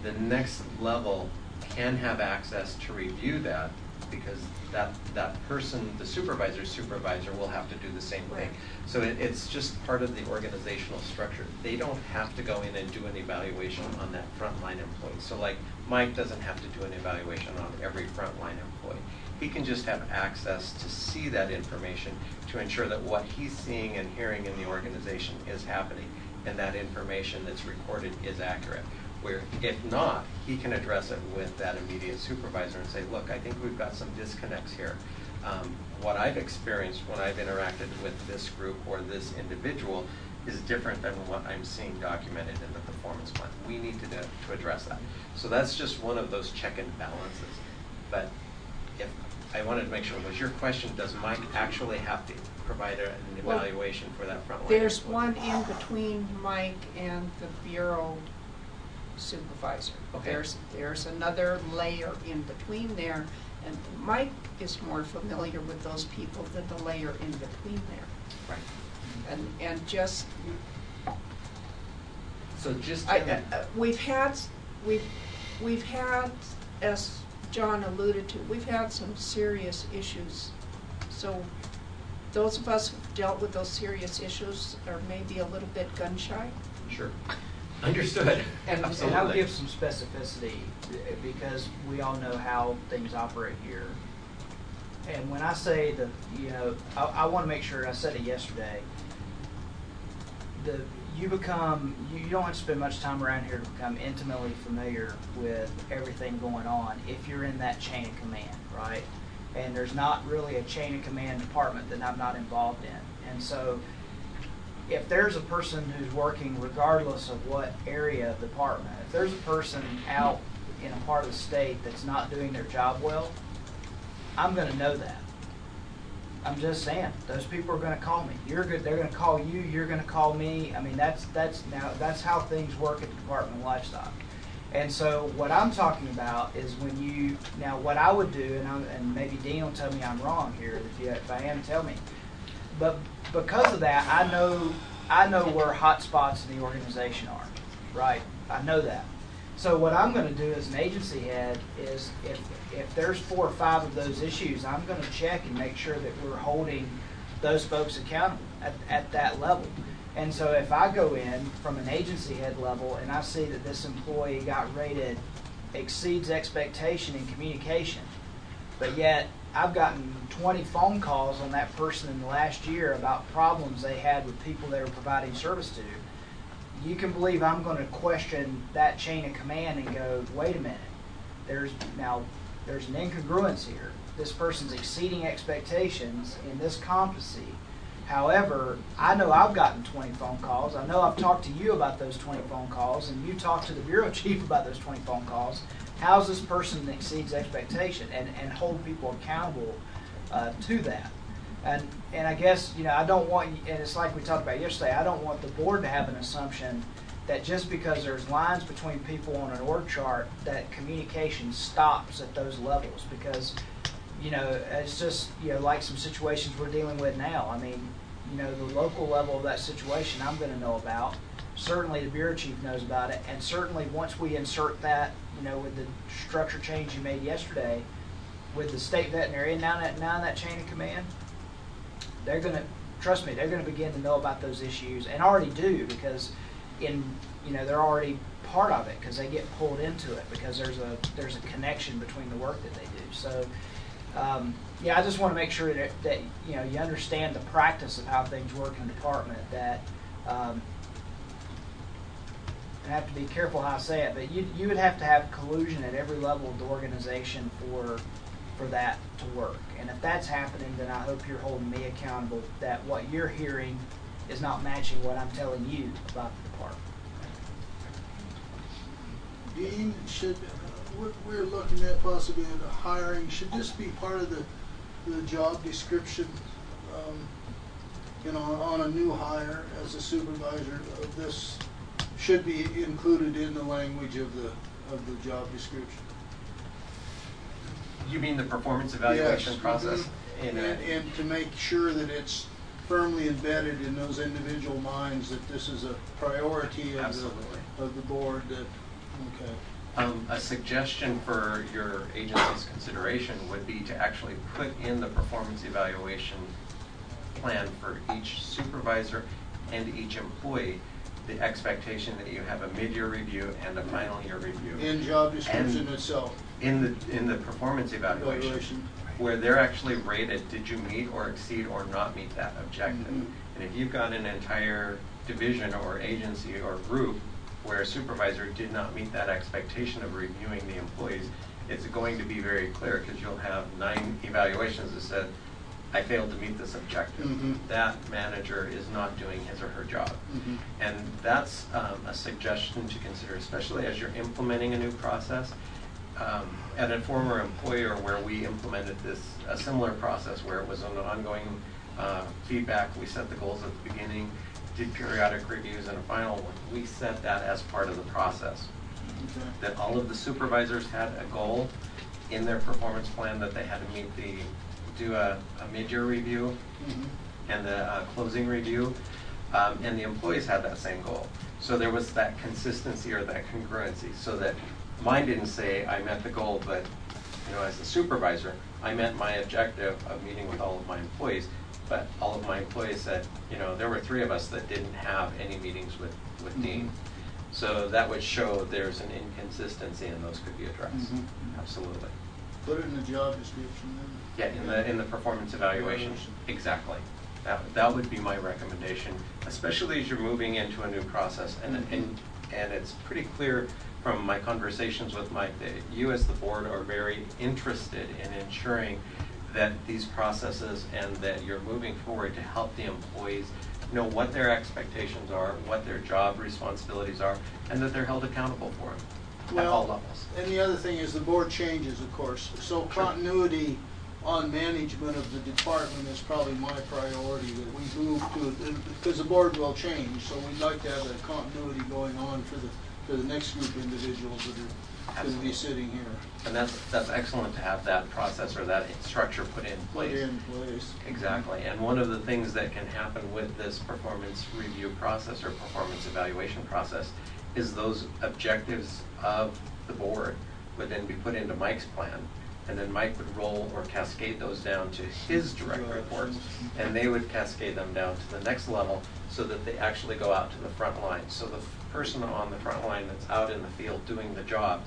The next level can have access to review that, because that person, the supervisor, will have to do the same thing. So it's just part of the organizational structure. They don't have to go in and do an evaluation on that frontline employee. So like Mike doesn't have to do an evaluation on every frontline employee. He can just have access to see that information to ensure that what he's seeing and hearing in the organization is happening, and that information that's recorded is accurate. Where if not, he can address it with that immediate supervisor and say, look, I think we've got some disconnects here. What I've experienced when I've interacted with this group or this individual is different than what I'm seeing documented in the performance plan. We need to address that. So that's just one of those check and balances. But if I wanted to make sure, was your question, does Mike actually have to provide an evaluation for that frontline? There's employee? one in between Mike and the bureau supervisor. Okay. There's another layer in between there, and Mike is more familiar with those people than the layer in between there. Right. And just So just we've had, as John alluded to, we've had some serious issues. So those of us who've dealt with those serious issues are maybe a little bit gun shy. Sure. Understood. And Absolutely. I'll give some specificity, because we all know how things operate here. And when I say that, you know, I want to make sure, I said it yesterday, you don't have to spend much time around here to become intimately familiar with everything going on if you're in that chain of command, right? And there's not really a chain of command department that I'm not involved in. And so if there's a person who's working regardless of what area of the department, if there's a person out in a part of the state that's not doing their job well, I'm going to know that. I'm just saying, those people are going to call me. You're good. They're going to call you. You're going to call me. I mean, that's how things work at the Department of Livestock. And so what I'm talking about is when you what I would do, and maybe Dean will tell me I'm wrong here. If I am, tell me. But because of that, I know where hot spots in the organization are. Right? I know that. So what I'm going to do as an agency head is if there's 4 or 5 of those issues, I'm going to check and make sure that we're holding those folks accountable at that level. And so if I go in from an agency head level and I see that this employee got rated exceeds expectation in communication, but yet I've gotten 20 phone calls on that person in the last year about problems they had with people they were providing service to, you can believe I'm going to question that chain of command and go, wait a minute, there's an incongruence here. This person's exceeding expectations in this competency. However, I know I've gotten 20 phone calls. I know I've talked to you about those 20 phone calls, and you talked to the bureau chief about those 20 phone calls. How's this person exceeds expectation, and hold people accountable to that. And I guess, I don't want, and it's like we talked about yesterday, I don't want the board to have an assumption that just because there's lines between people on an org chart that communication stops at those levels, because it's just, like some situations we're dealing with now. I mean, the local level of that situation I'm going to know about. Certainly the bureau chief knows about it, and certainly once we insert that, with the structure change you made yesterday, with the state veterinarian now in that chain of command, they're going to, trust me, they're going to begin to know about those issues, and already do, because they're already part of it, because they get pulled into it, because there's a connection between the work that they do. So I just want to make sure that you understand the practice of how things work in the department. That I have to be careful how I say it, but you would have to have collusion at every level of the organization for that to work. And if that's happening, then I hope you're holding me accountable that what you're hearing is not matching what I'm telling you about the department. Dean, we're looking at possibly at hiring. Should this be part of the job description? On a new hire as a supervisor, of this should be included in the language of the job description. You mean the performance evaluation Yes. process? Mm-hmm. And to make sure that it's firmly embedded in those individual minds that this is a priority of the board. A suggestion for your agency's consideration would be to actually put in the performance evaluation plan for each supervisor and each employee the expectation that you have a mid-year review and a final year review. In job description itself. In the performance evaluation, where they're actually rated, did you meet or exceed or not meet that objective? Mm-hmm. And if you've got an entire division or agency or group where a supervisor did not meet that expectation of reviewing the employees, it's going to be very clear, because you'll have 9 evaluations that said, I failed to meet this objective. Mm-hmm. That manager is not doing his or her job. Mm-hmm. And that's a suggestion to consider, especially as you're implementing a new process. At a former employer where we implemented a similar process where it was an ongoing feedback, we set the goals at the beginning, did periodic reviews, and a final one. We set that as part of the process. Okay. That all of the supervisors had a goal in their performance plan that they had to do a mid-year review and the closing review, and the employees had that same goal. So there was that consistency or that congruency, so that mine didn't say I met the goal, but as a supervisor, I met my objective of meeting with all of my employees. But all of my employees said, there were 3 of us that didn't have any meetings with Dean. So that would show there's an inconsistency, and those could be addressed. Absolutely. Put it in the job description then. Yeah, in the performance evaluation. Exactly. That would be my recommendation, especially as you're moving into a new process. And it's pretty clear from my conversations with Mike that you as the board are very interested in ensuring that these processes and that you're moving forward to help the employees know what their expectations are, what their job responsibilities are, and that they're held accountable for them at all levels. And the other thing is the board changes, of course. So continuity on management of the department is probably my priority, that we move to, because the board will change. So we'd like to have that continuity going on for the next group of individuals that are going to be sitting here. And that's excellent to have that process or that structure put in place. Put in place. Exactly. And one of the things that can happen with this performance review process or performance evaluation process is those objectives of the board would then be put into Mike's plan. And then Mike would roll or cascade those down to his direct reports, and they would cascade them down to the next level so that they actually go out to the front line. So the person on the front line that's out in the field doing the job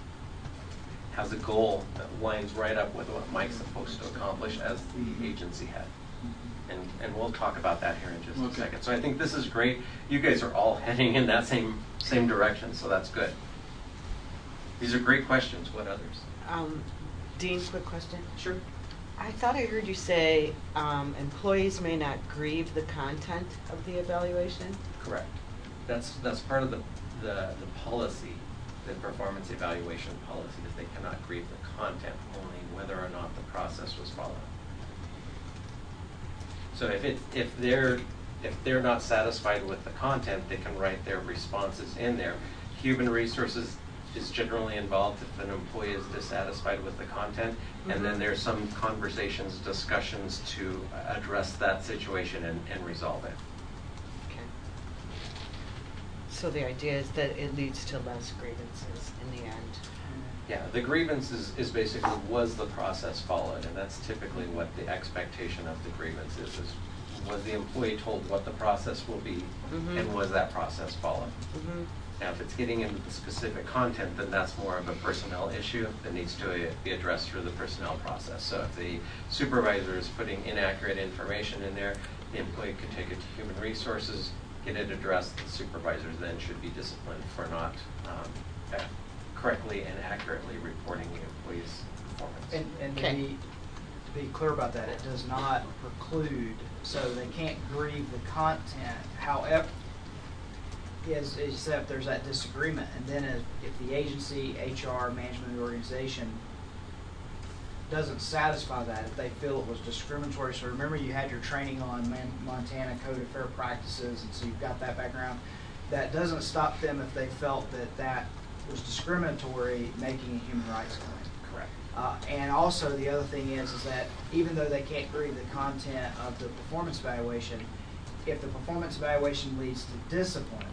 has a goal that lines right up with what Mike's supposed to accomplish as the agency head. And we'll talk about that here in just a second. So I think this is great. You guys are all heading in that same direction, so that's good. These are great questions. What others? Dean, quick question. Sure. I thought I heard you say employees may not grieve the content of the evaluation. Correct. That's part of the policy, the performance evaluation policy, is they cannot grieve the content, only whether or not the process was followed. So if they're not satisfied with the content, they can write their responses in there. Human resources is generally involved if an employee is dissatisfied with the content, and then there's some conversations, discussions to address that situation and resolve it. Okay. So the idea is that it leads to less grievances in the end. Yeah, the grievance is basically, was the process followed? And that's typically what the expectation of the grievance is was the employee told what the process will be, and was that process followed? Now, if it's getting into the specific content, then that's more of a personnel issue that needs to be addressed through the personnel process. So if the supervisor is putting inaccurate information in there, the employee can take it to human resources, get it addressed. The supervisors then should be disciplined for not correctly and accurately reporting the employee's performance. And to be clear about that, it does not preclude, so they can't grieve the content. However, as you said, if there's that disagreement, and then if the agency, HR, management of the organization doesn't satisfy that, if they feel it was discriminatory. So remember, you had your training on Montana Code of Fair Practices, and so you've got that background. That doesn't stop them if they felt that was discriminatory, making a human rights claim. Correct. And also the other thing is that even though they can't grieve the content of the performance evaluation, if the performance evaluation leads to discipline,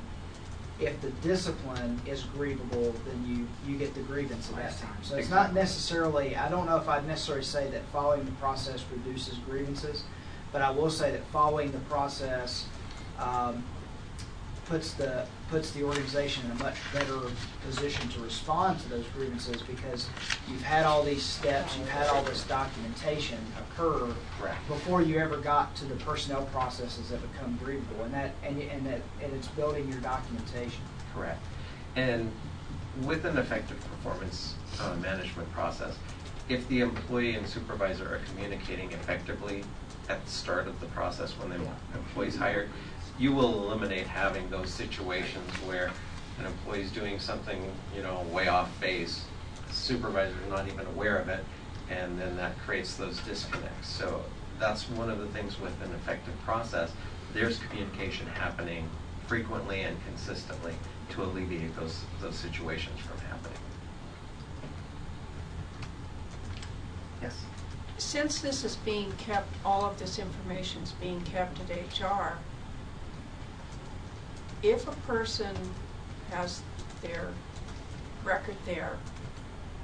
if the discipline is grievable, then you get the grievance at that time. So it's not necessarily, I don't know if I'd necessarily say that following the process reduces grievances, but I will say that following the process puts the organization in a much better position to respond to those grievances, because you've had all these steps, you've had all this documentation occur before you ever got to the personnel processes that become grievable, and it's building your documentation. Correct. And with an effective performance management process, if the employee and supervisor are communicating effectively at the start of the process when the employee's hired, you will eliminate having those situations where an employee is doing something, way off base, the supervisor is not even aware of it, and then that creates those disconnects. So that's one of the things with an effective process. There's communication happening frequently and consistently to alleviate those situations from happening. Yes? Since this is being kept, all of this information is being kept at HR, if a person has their record there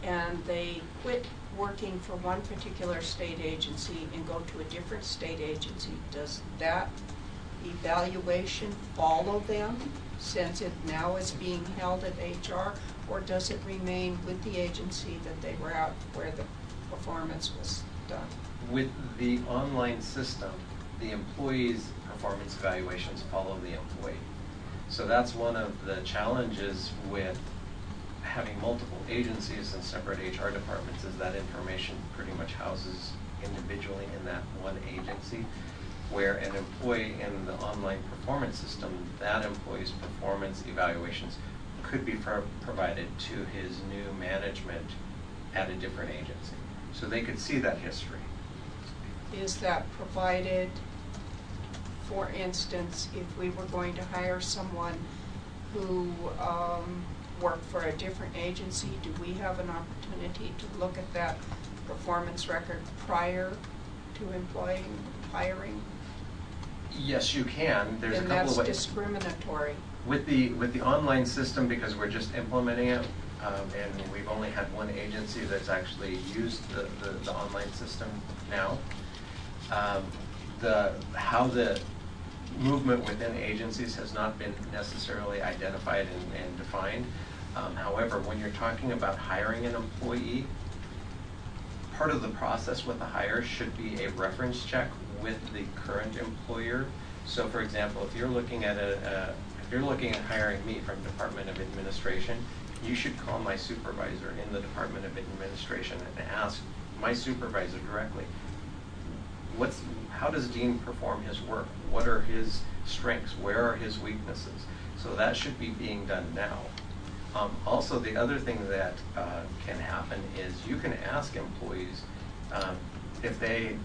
and they quit working for one particular state agency and go to a different state agency, does that evaluation follow them since it now is being held at HR, or does it remain with the agency that they were at where the performance was done? With the online system, the employee's performance evaluations follow the employee. So that's one of the challenges with having multiple agencies and separate HR departments, is that information pretty much houses individually in that one agency, where an employee in the online performance system, that employee's performance evaluations could be provided to his new management at a different agency. So they could see that history. Is that provided, for instance, if we were going to hire someone who worked for a different agency, do we have an opportunity to look at that performance record prior to hiring? Yes, you can. There's a And couple of that's ways. discriminatory. With the online system, because we're just implementing it, and we've only had one agency that's actually used the online system now, how the movement within agencies has not been necessarily identified and defined. However, when you're talking about hiring an employee, part of the process with the hire should be a reference check with the current employer. So, for example, if you're looking at hiring me from Department of Administration, you should call my supervisor in the Department of Administration and ask my supervisor directly, how does Dean perform his work? What are his strengths? Where are his weaknesses? So that should be being done now. Also, the other thing that can happen is you can ask employees if they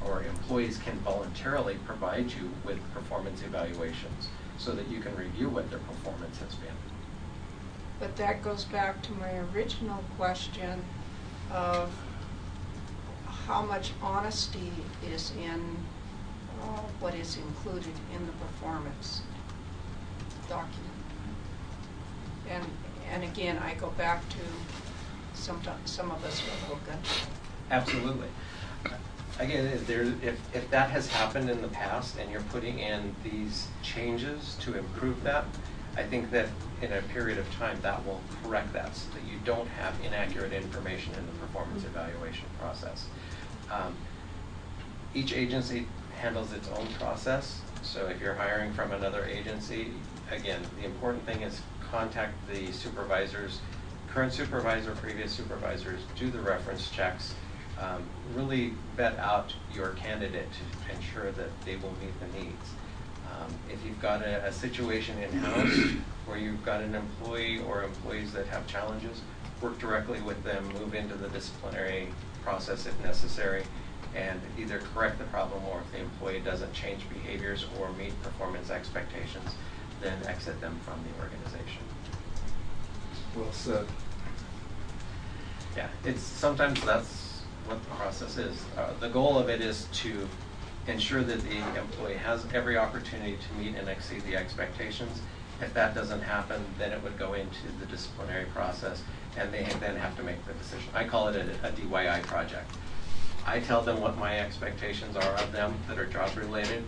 or employees can voluntarily provide you with performance evaluations so that you can review what their performance has been. But that goes back to my original question of how much honesty is in what is included in the performance document. And again, I go back to sometimes some of us are a little gun shy. Absolutely. Again, if that has happened in the past and you're putting in these changes to improve that, I think that in a period of time that will correct that so that you don't have inaccurate information in the performance evaluation process. Each agency handles its own process, so if you're hiring from another agency, again, the important thing is contact the supervisors, current supervisor, previous supervisors, do the reference checks, really vet out your candidate to ensure that they will meet the needs. If you've got a situation in-house where you've got an employee or employees that have challenges, work directly with them, move into the disciplinary process if necessary, and either correct the problem, or if the employee doesn't change behaviors or meet performance expectations, then exit them from the organization. Well said. Yeah, sometimes that's what the process is. The goal of it is to ensure that the employee has every opportunity to meet and exceed the expectations. If that doesn't happen, then it would go into the disciplinary process, and they then have to make the decision. I call it a DYI project. I tell them what my expectations are of them that are job related,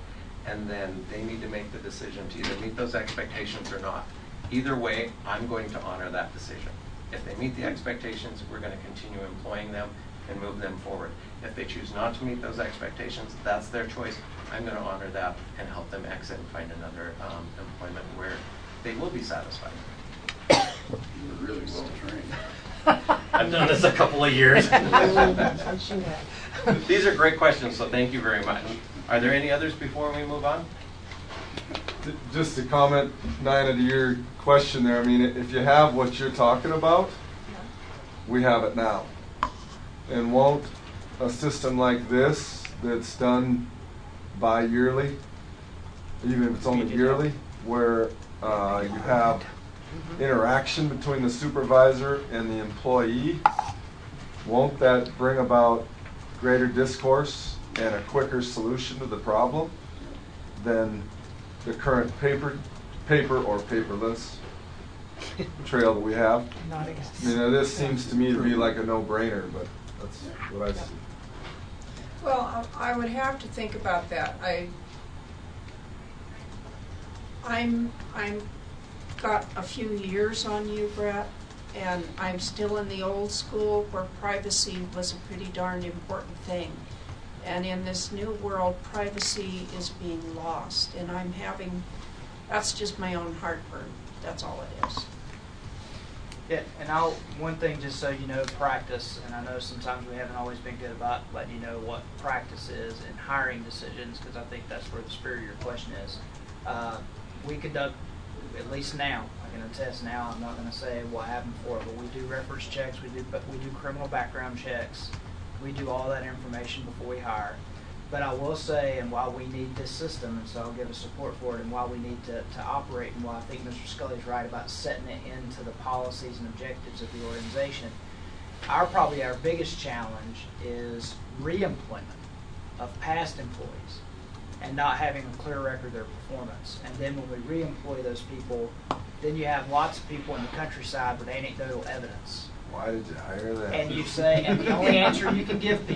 and then they need to make the decision to either meet those expectations or not. Either way, I'm going to honor that decision. If they meet the expectations, we're going to continue employing them and move them forward. If they choose not to meet those expectations, that's their choice. I'm going to honor that and help them exit and find another employment where they will be satisfied. You're really well trained. I've done this a couple of years. These are great questions, so thank you very much. Are there any others before we move on? Just to comment, Nina, to your question there, I mean, if you have what you're talking about, we have it now. And won't a system like this that's done bi-yearly, even if it's only yearly, where you have interaction between the supervisor and the employee, won't that bring about greater discourse and a quicker solution to the problem than the current paper or paperless trail that we have? Not against. I mean, this seems to me to be like a no-brainer, but that's what I see. Well, I would have to think about that. I'm got a few years on you, Brett, and I'm still in the old school where privacy was a pretty darn important thing. And in this new world, privacy is being lost, and that's just my own heartburn. That's all it is. Yeah, and one thing just so you know, practice, and I know sometimes we haven't always been good about letting you know what practice is in hiring decisions, because I think that's where the spirit of your question is. We conduct, at least now, I can attest now, I'm not going to say what happened before, but we do reference checks, we do criminal background checks, we do all that information before we hire. But I will say, and while we need this system, and so I'll give us support for it, and while we need to operate, and while I think Mr. Scully's right about setting it into the policies and objectives of the organization, probably our biggest challenge is reemployment of past employees and not having a clear record of their performance. And then when we reemploy those people, then you have lots of people in the countryside with anecdotal evidence. Why did you hire that? And you say, and the only answer you can give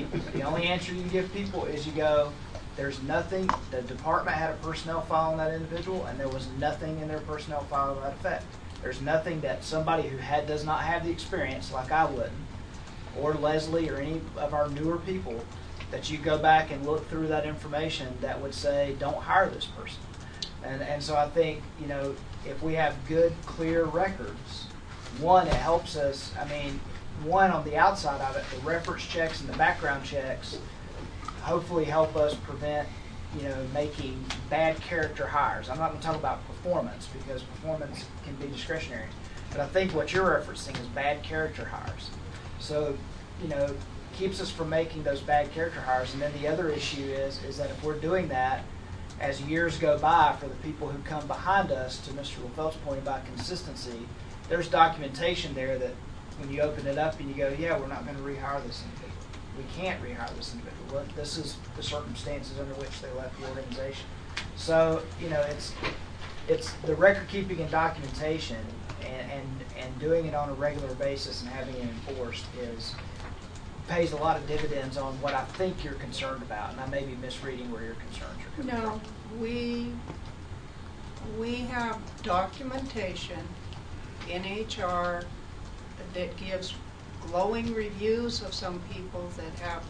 people is you go, there's nothing, the department had a personnel file on that individual, and there was nothing in their personnel file to that effect. There's nothing that somebody who does not have the experience, like I wouldn't, or Leslie or any of our newer people, that you go back and look through that information that would say, don't hire this person. And so I think, if we have good, clear records, one, it helps us, one, on the outside of it, the reference checks and the background checks hopefully help us prevent, making bad character hires. I'm not going to talk about performance, because performance can be discretionary. But I think what you're referencing is bad character hires. So, keeps us from making those bad character hires. And then the other issue is that if we're doing that, as years go by, for the people who come behind us, to Mr. LaFelt's point about consistency, there's documentation there that when you open it up and you go, yeah, we're not going to rehire this individual. We can't rehire this individual. Well, this is the circumstances under which they left the organization. So, it's the record keeping and documentation and doing it on a regular basis and having it enforced pays a lot of dividends on what I think you're concerned about, and I may be misreading where your concerns are coming from. No, we have documentation in HR that gives glowing reviews of some people that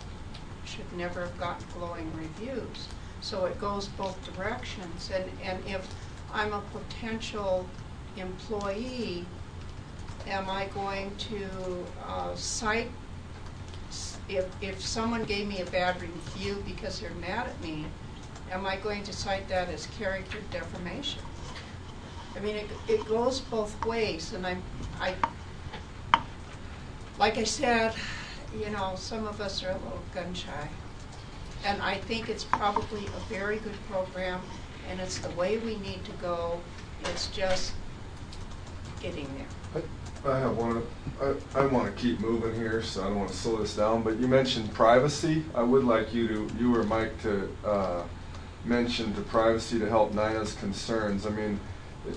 should never have gotten glowing reviews. So it goes both directions. And if I'm a potential employee, am I going to cite, if someone gave me a bad review because they're mad at me, am I going to cite that as character defamation? It goes both ways, and like I said, some of us are a little gun shy, and I think it's probably a very good program, and it's the way we need to go. It's just getting there. I have one. I want to keep moving here, so I don't want to slow this down. But you mentioned privacy. I would like you or Mike to mention the privacy to help Nina's concerns.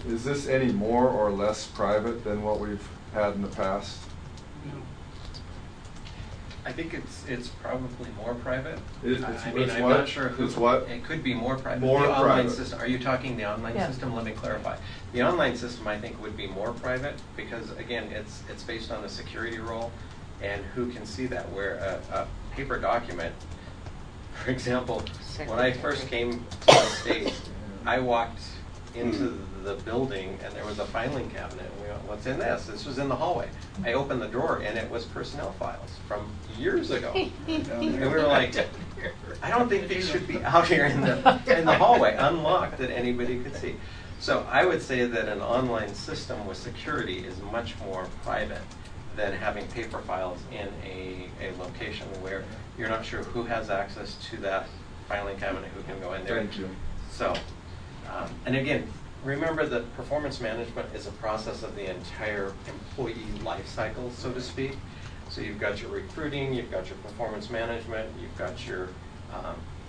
Is this any more or less private than what we've had in the past? I think it's probably more private. It's I'm what? not sure who. It's what? It could be more private. More the online private. system. Are you talking the online Yeah. system? Let me clarify. The online system, I think, would be more private because, again, it's based on a security role and who can see that. Where a paper document, for example, when I first came to the state, I walked into the building and there was a filing cabinet. And we went, what's in this? This was in the hallway. I opened the drawer and it was personnel files from years ago. And we were like, I don't think these should be out here in the hallway, unlocked, that anybody could see. So I would say that an online system with security is much more private than having paper files in a location where you're not sure who has access to that filing cabinet, who can go in there. Thank you. So, and again, remember that performance management is a process of the entire employee life cycle, so to speak. So you've got your recruiting, you've got your performance management, you've got your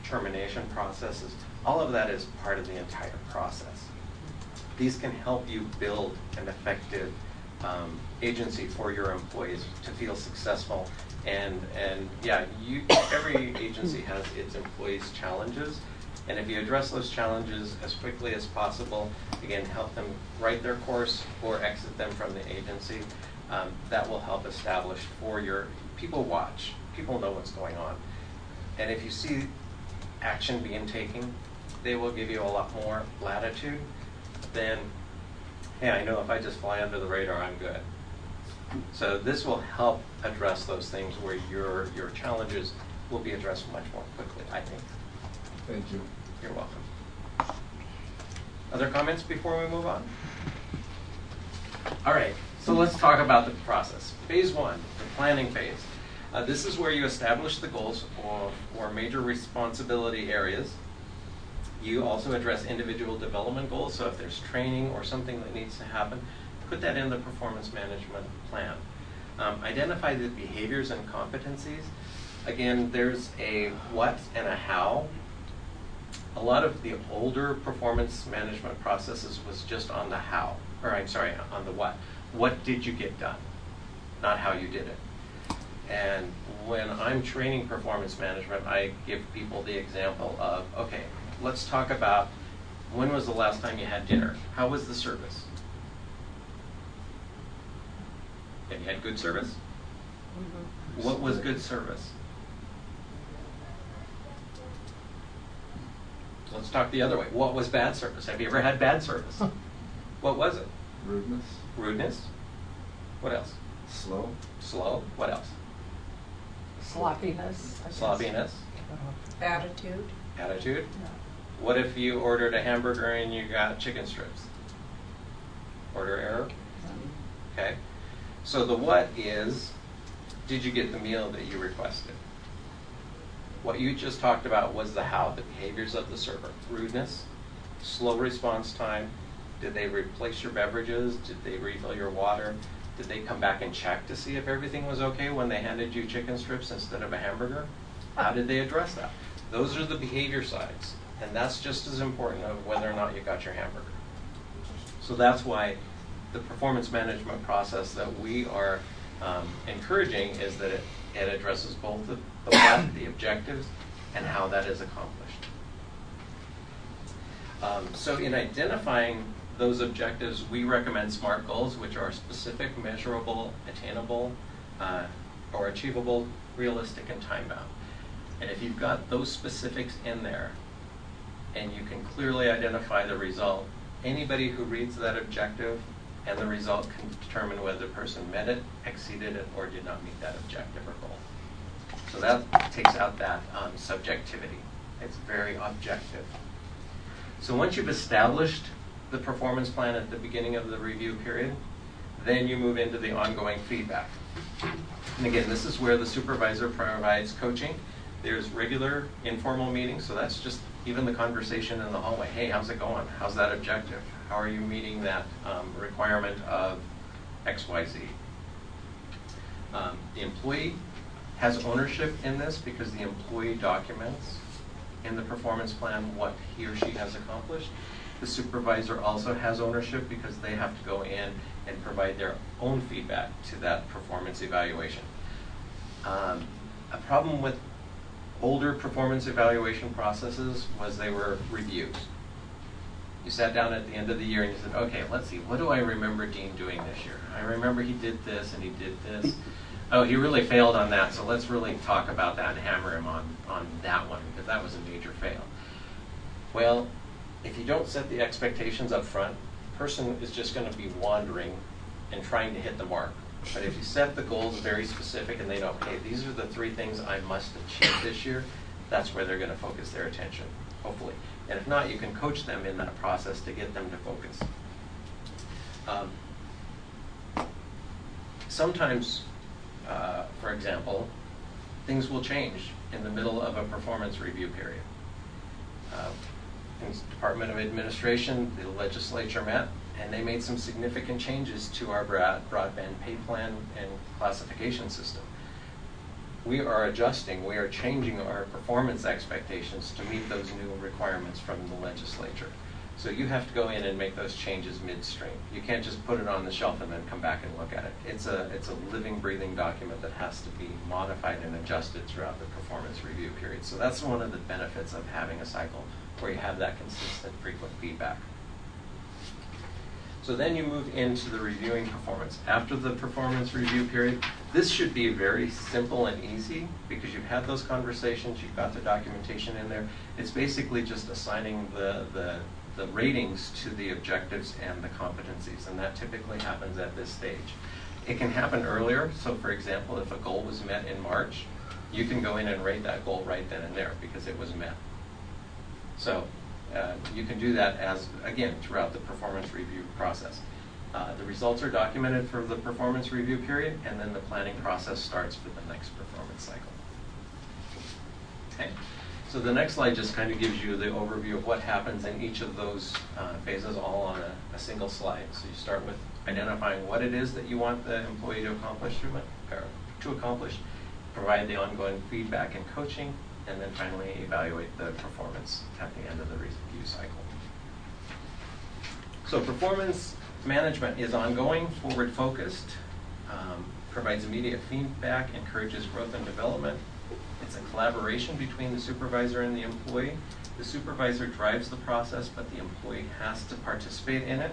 termination processes. All of that is part of the entire process. These can help you build an effective agency for your employees to feel successful. And yeah, every agency has its employees' challenges. And if you address those challenges as quickly as possible, again, help them write their course or exit them from the agency, that will help establish for your people watch. People know what's going on. And if you see action being taken, they will give you a lot more latitude than, hey, I know if I just fly under the radar, I'm good. So this will help address those things where your challenges will be addressed much more quickly, I think. Thank you. You're welcome. Other comments before we move on? All right, so let's talk about the process. Phase 1, the planning phase. This is where you establish the goals for major responsibility areas. You also address individual development goals, so if there's training or something that needs to happen, put that in the performance management plan. Identify the behaviors and competencies. Again, there's a what and a how. A lot of the older performance management processes was just on the how, or I'm sorry, on the what. What did you get done? Not how you did it. And when I'm training performance management, I give people the example of, okay, let's talk about when was the last time you had dinner? How was the service? Have you had good service? Mm-hmm. What was good service? Let's talk the other way. What was bad service? Have you ever had bad service? What was it? Rudeness. Rudeness. What else? Slow. Slow. What else? Sloppiness. I guess. Sloppiness. Attitude. Attitude. What if you ordered a hamburger and you got chicken strips? Order error. Okay. So the what is, did you get the meal that you requested? What you just talked about was the how, the behaviors of the server. Rudeness, slow response time. Did they replace your beverages? Did they refill your water? Did they come back and check to see if everything was okay when they handed you chicken strips instead of a hamburger? How did they address that? Those are the behavior sides, and that's just as important of whether or not you got your hamburger. So that's why the performance management process that we are encouraging is that it addresses both the what, the objectives, and how that is accomplished. So in identifying those objectives, we recommend SMART goals, which are specific, measurable, attainable, or achievable, realistic, and time-bound. And if you've got those specifics in there, and you can clearly identify the result, anybody who reads that objective and the result can determine whether the person met it, exceeded it, or did not meet that objective or goal. So that takes out that subjectivity. It's very objective. So once you've established the performance plan at the beginning of the review period, then you move into the ongoing feedback. And again, this is where the supervisor provides coaching. There's regular informal meetings, so that's just even the conversation in the hallway. Hey, how's it going? How's that objective? How are you meeting that requirement of XYZ? The employee has ownership in this because the employee documents in the performance plan what he or she has accomplished. The supervisor also has ownership because they have to go in and provide their own feedback to that performance evaluation. A problem with older performance evaluation processes was they were reviews. You sat down at the end of the year and you said, okay, let's see, what do I remember Dean doing this year? I remember he did this and he did this. Oh, he really failed on that, so let's really talk about that and hammer him on that one, because that was a major fail. Well, if you don't set the expectations up front, the person is just going to be wandering and trying to hit the mark. But if you set the goals very specific and they know, okay, these are the 3 things I must achieve this year, that's where they're going to focus their attention, hopefully. And if not, you can coach them in that process to get them to focus. Sometimes, for example, things will change in the middle of a performance review period. In the Department of Administration, the legislature met, and they made some significant changes to our broadband pay plan and classification system. We are adjusting, we are changing our performance expectations to meet those new requirements from the legislature. So you have to go in and make those changes midstream. You can't just put it on the shelf and then come back and look at it. It's a living, breathing document that has to be modified and adjusted throughout the performance review period. So that's one of the benefits of having a cycle where you have that consistent, frequent feedback. So then you move into the reviewing performance. After the performance review period, this should be very simple and easy because you've had those conversations, you've got the documentation in there. It's basically just assigning the ratings to the objectives and the competencies, and that typically happens at this stage. It can happen earlier. So for example, if a goal was met in March, you can go in and rate that goal right then and there because it was met. So you can do that again, throughout the performance review process. The results are documented for the performance review period, and then the planning process starts for the next performance cycle. Okay. So the next slide just kind of gives you the overview of what happens in each of those phases, all on a single slide. So you start with identifying what it is that you want the employee to accomplish, provide the ongoing feedback and coaching, and then finally evaluate the performance at the end of the review cycle. So performance management is ongoing, forward-focused, provides immediate feedback, encourages growth and development. It's a collaboration between the supervisor and the employee. The supervisor drives the process, but the employee has to participate in it.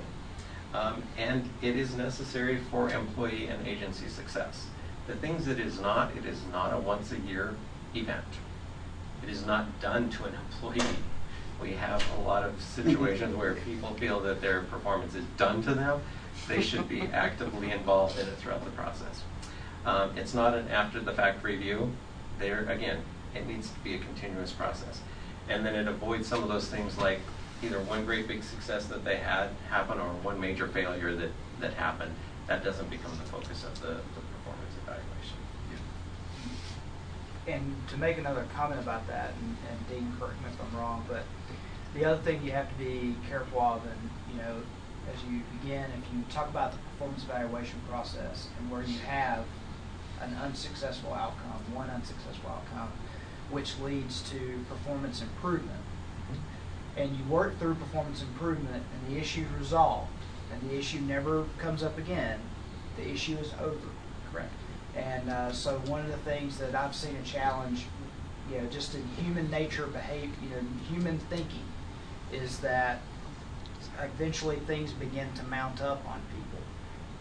And it is necessary for employee and agency success. The things it is not a once-a-year event. It is not done to an employee. We have a lot of situations where people feel that their performance is done to them. They should be actively involved in it throughout the process. It's not an after-the-fact review. There, again, it needs to be a continuous process. And then it avoids some of those things like either one great big success that they had happen or one major failure that happened. That doesn't become the focus of the performance evaluation. And to make another comment about that, and Dean, correct me if I'm wrong, but the other thing you have to be careful of, and as you begin, if you talk about the performance evaluation process and where you have an unsuccessful outcome, one unsuccessful outcome, which leads to performance improvement, and you work through performance improvement and the issue is resolved and the issue never comes up again, the issue is over. Correct. And so one of the things that I've seen a challenge, just in human nature, human thinking, is that eventually things begin to mount up on people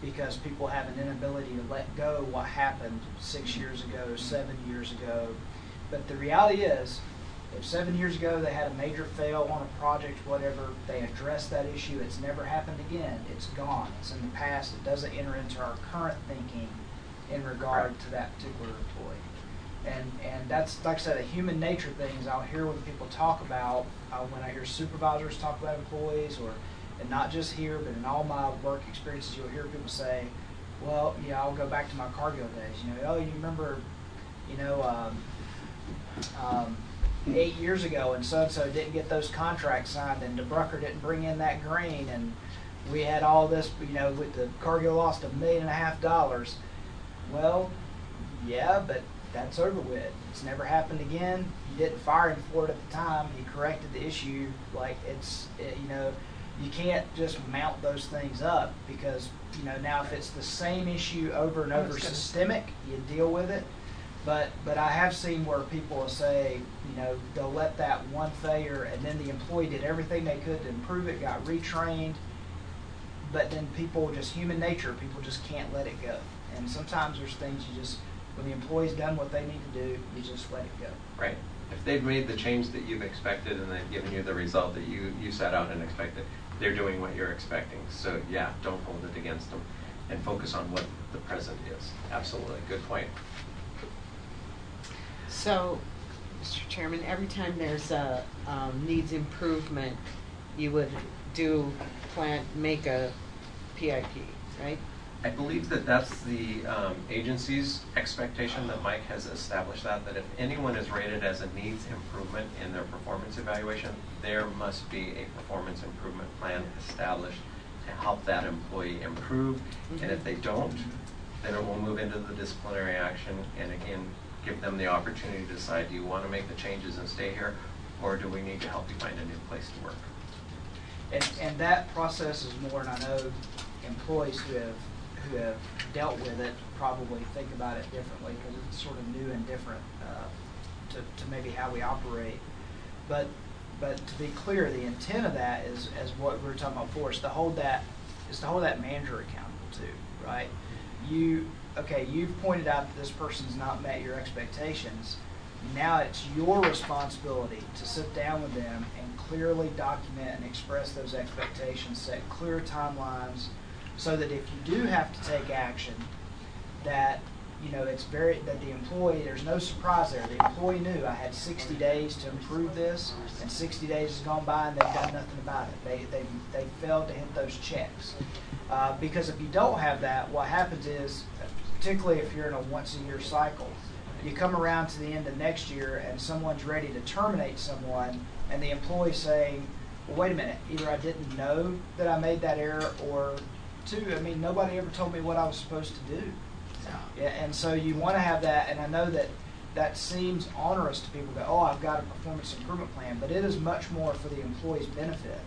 because people have an inability to let go what happened 6 years ago, 7 years ago. But the reality is, if 7 years ago they had a major fail on a project, whatever, they addressed that issue, it's never happened again, it's gone, it's in the past, it doesn't enter into our current thinking in regard to that particular employee. And that's, like I said, a human nature things I'll hear when people talk about, when I hear supervisors talk about employees, and not just here, but in all my work experiences, you'll hear people say, well, I'll go back to my Cargill days, oh, you remember, 8 years ago and so-and-so didn't get those contracts signed and DeBrucker didn't bring in that grain and we had all this, with the Cargill lost $1.5 million. Well, yeah, but that's over with. It's never happened again. You didn't fire him for it at the time. He corrected the issue. You can't just mount those things up because, now if it's the same issue over and over, systemic, you deal with it. But I have seen where people will say, they'll let that one failure and then the employee did everything they could to improve it, got retrained, but then people, just human nature, people just can't let it go. And sometimes there's things when the employee's done what they need to do, you just let it go. Right. If they've made the change that you've expected and they've given you the result that you set out and expected, they're doing what you're expecting. So yeah, don't hold it against them and focus on what the present is. Absolutely. Good point. So, Mr. Chairman, every time there's a needs improvement, you would make a PIP, right? I believe that that's the agency's expectation that Mike has established that if anyone is rated as a needs improvement in their performance evaluation, there must be a performance improvement plan established to help that employee improve. Mm-hmm. And if they don't, then it will move into the disciplinary action and again, give them the opportunity to decide, do you want to make the changes and stay here, or do we need to help you find a new place to work? And that process is more, and I know employees who have dealt with it probably think about it differently because it's sort of new and different to maybe how we operate. But to be clear, the intent of that is, as what we were talking about before, is to hold that manager accountable too, right? You've pointed out that this person's not met your expectations. Now it's your responsibility to sit down with them and clearly document and express those expectations, set clear timelines, so that if you do have to take action, that, you know, that the employee, there's no surprise there. The employee knew I had 60 days to improve this, and 60 days has gone by and they've done nothing about it. They failed to hit those checks. Because if you don't have that, what happens is, particularly if you're in a once-a-year cycle, you come around to the end of next year and someone's ready to terminate someone, and the employee's saying, well, wait a minute, either I didn't know that I made that error, or two, I mean, nobody ever told me what I was supposed to do. Yeah, and so you want to have that, and I know that seems onerous to people. Go, oh, I've got a performance improvement plan, but it is much more for the employee's benefit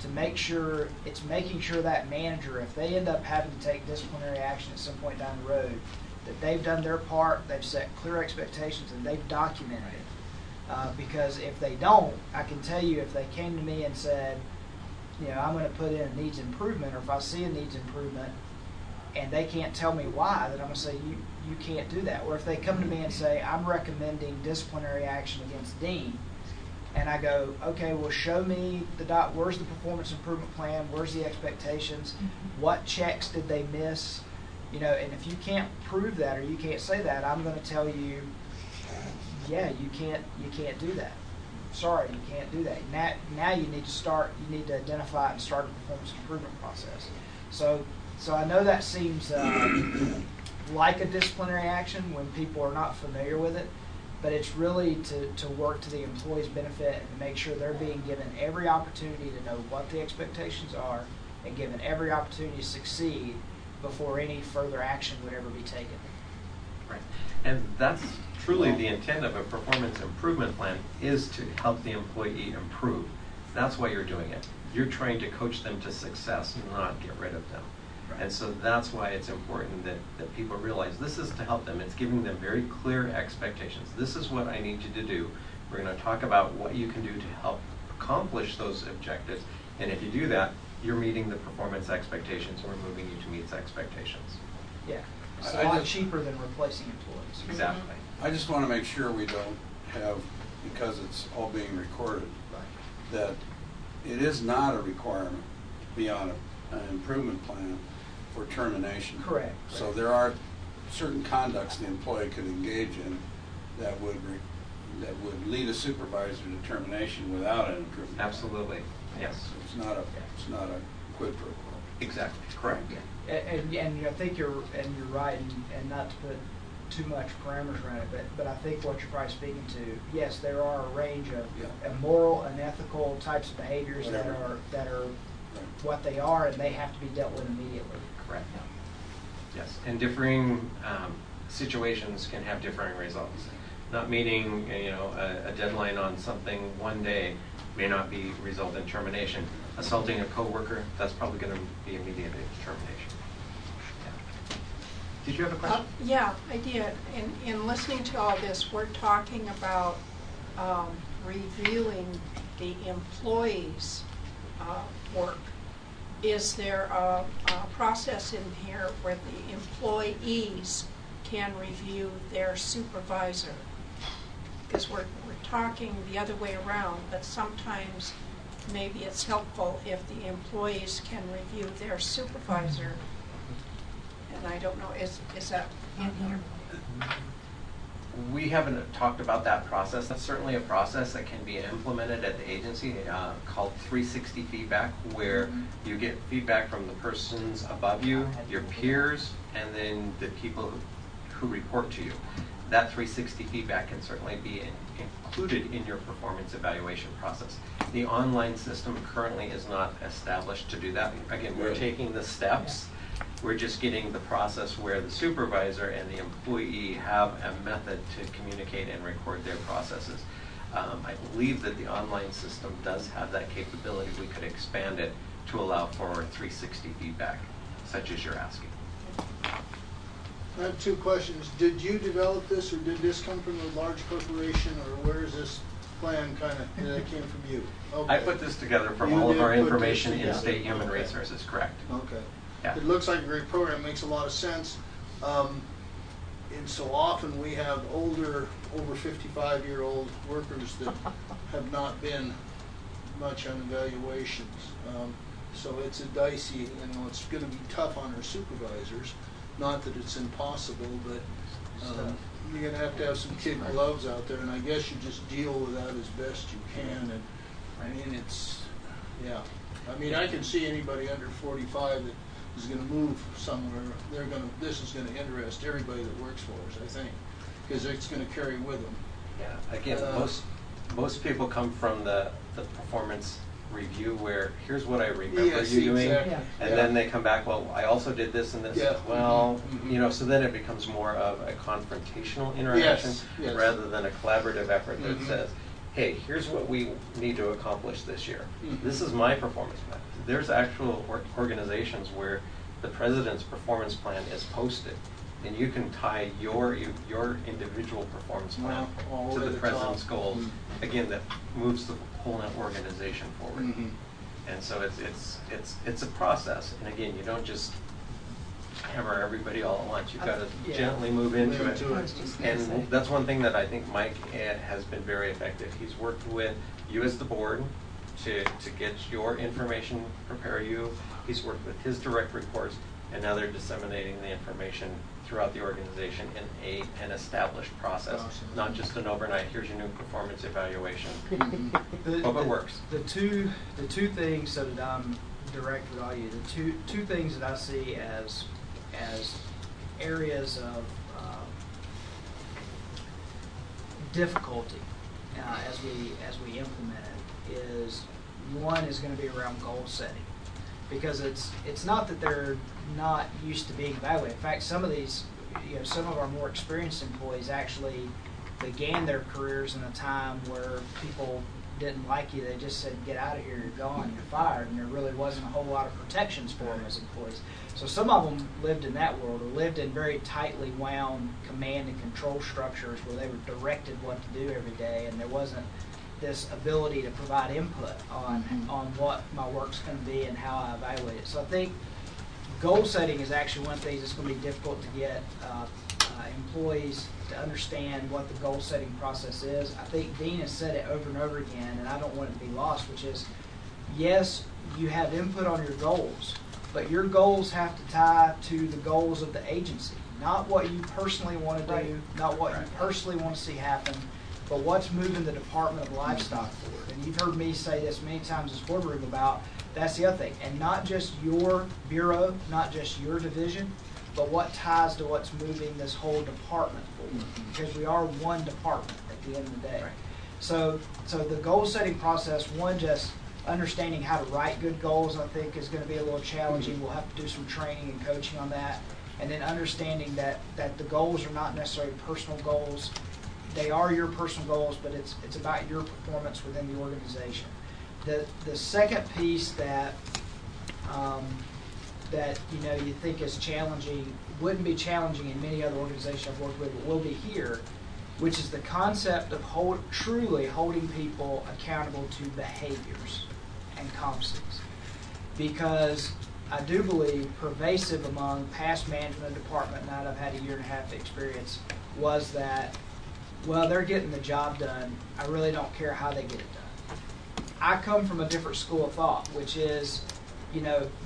to make sure, it's making sure that manager, if they end up having to take disciplinary action at some point down the road, that they've done their part, they've set clear expectations, and they've documented it. Because if they don't, I can tell you, if they came to me and said, you know, I'm going to put in a needs improvement, or if I see a needs improvement, and they can't tell me why, then I'm going to say, you can't do that. Or if they come to me and say, I'm recommending disciplinary action against Dean, and I go, okay, well, show me where's the performance improvement plan, where's the expectations, what checks did they miss, you know, and if you can't prove that or you can't say that, I'm going to tell you, yeah, you can't do that. Sorry, you can't do that. Now you need to identify and start a performance improvement process. So I know that seems like a disciplinary action when people are not familiar with it, but it's really to work to the employee's benefit and to make sure they're being given every opportunity to know what the expectations are and given every opportunity to succeed before any further action would ever be taken. Right. And that's truly the intent of a performance improvement plan, is to help the employee improve. That's why you're doing it. You're trying to coach them to success, not get rid of them. Right. And so that's why it's important that people realize this is to help them. It's giving them very clear expectations. This is what I need you to do. We're going to talk about what you can do to help accomplish those objectives. And if you do that, you're meeting the performance expectations, and we're moving you to meet expectations. Yeah. It's a lot cheaper than replacing employees. Exactly. I just want to make sure we don't have, because it's all being recorded, that it is not a requirement beyond an improvement plan for termination. Correct. So there are certain conducts the employee could engage in that would lead a supervisor to termination without an improvement. Absolutely. Yes. So it's not a quid pro quo. Exactly. Correct. And I think you're right, and not to put too much parameters around it, but I think what you're probably speaking to, yes, there are a range of immoral and ethical types of behaviors that are what they are, and they have to be dealt with immediately. Correct. Yes, and differing situations can have differing results. Not meeting, you know, a deadline on something one day may not result in termination. Assaulting a coworker, that's probably going to be immediate termination. Yeah. Did you have a question? Yeah, I did. In listening to all this, we're talking about reviewing the employees' work. Is there a process in here where the employees can review their supervisor? Because we're talking the other way around, but sometimes maybe it's helpful if the employees can review their supervisor. And I don't know, is that in here? We haven't talked about that process. That's certainly a process that can be implemented at the agency called 360 feedback, where you get feedback from the persons above you, your peers, and then the people who report to you. That 360 feedback can certainly be included in your performance evaluation process. The online system currently is not established to do that. Again, we're taking the steps. We're just getting the process where the supervisor and the employee have a method to communicate and record their processes. I believe that the online system does have that capability. We could expand it to allow for 360 feedback, such as you're asking. I have two questions. Did you develop this, or did this come from a large corporation, or where is this plan that came from you? Okay. I put this together from all of our information in State Human Resources, correct? Okay. Yeah. It looks like a great program, makes a lot of sense. And so often we have older, over 55-year-old workers that have not been much on evaluations. So it's a dicey, it's going to be tough on our supervisors. Not that it's impossible, but you're gonna have to have some kid gloves out there, and I guess you just deal with that as best you can. And I mean, it's, yeah. I mean, I can see anybody under 45 that is gonna move somewhere. This is gonna interest everybody that works for us, I think, because it's gonna carry with them. Yeah, again, most people come from the performance review where here's what I remember you doing, exactly. and then they come back, well, I also did this and this as well. You know, so then it becomes more of a confrontational interaction Yes. rather than a collaborative effort that says, hey, here's what we need to accomplish this year. This is my performance plan. There's actual organizations where the president's performance plan is posted, and you can tie your individual performance plan all to the way the to president's top. goals. Again, that moves the whole organization forward. And so it's a process. And again, you don't just hammer everybody all at once. You've got to gently move into it. And that's one thing that I think Mike has been very effective. He's worked with you as the board to get your information, prepare you. He's worked with his direct reports, and now they're disseminating the information throughout the organization in an established process, not just an overnight, here's your new performance evaluation. Hope it works. The two things, so that I'm direct with all you, the two things that I see as areas of difficulty as we implement it is, one is going to be around goal setting, because it's not that they're not used to being evaluated. In fact, some of these, some of our more experienced employees actually began their careers in a time where people didn't like you. They just said, get out of here, you're gone, you're fired, and there really wasn't a whole lot of protections for them as employees. So some of them lived in that world, or lived in very tightly wound command and control structures where they were directed what to do every day, and there wasn't this ability to provide input on what my work's going to be and how I evaluate it. So I think goal setting is actually one of the things that's going to be difficult to get employees to understand what the goal setting process is. I think Dean has said it over and over again, and I don't want it to be lost, which is, yes, you have input on your goals, but your goals have to tie to the goals of the agency, not what you personally want to do, not what you personally want to see happen, but what's moving the Department of Livestock forward. And you've heard me say this many times in this boardroom about, that's the other thing, and not just your bureau, not just your division, but what ties to what's moving this whole department forward, because we are one department at the end of the day. Right. So the goal setting process, one, just understanding how to write good goals, I think is going to be a little challenging. We'll have to do some training and coaching on that. And then understanding that the goals are not necessarily personal goals. They are your personal goals, but it's about your performance within the organization. The second piece that you think is challenging, wouldn't be challenging in many other organizations I've worked with, but will be here, which is the concept of truly holding people accountable to behaviors and competencies. Because I do believe pervasive among past management of the department, now that I've had a year and a half experience, was that, well, they're getting the job done. I really don't care how they get it done. I come from a different school of thought, which is,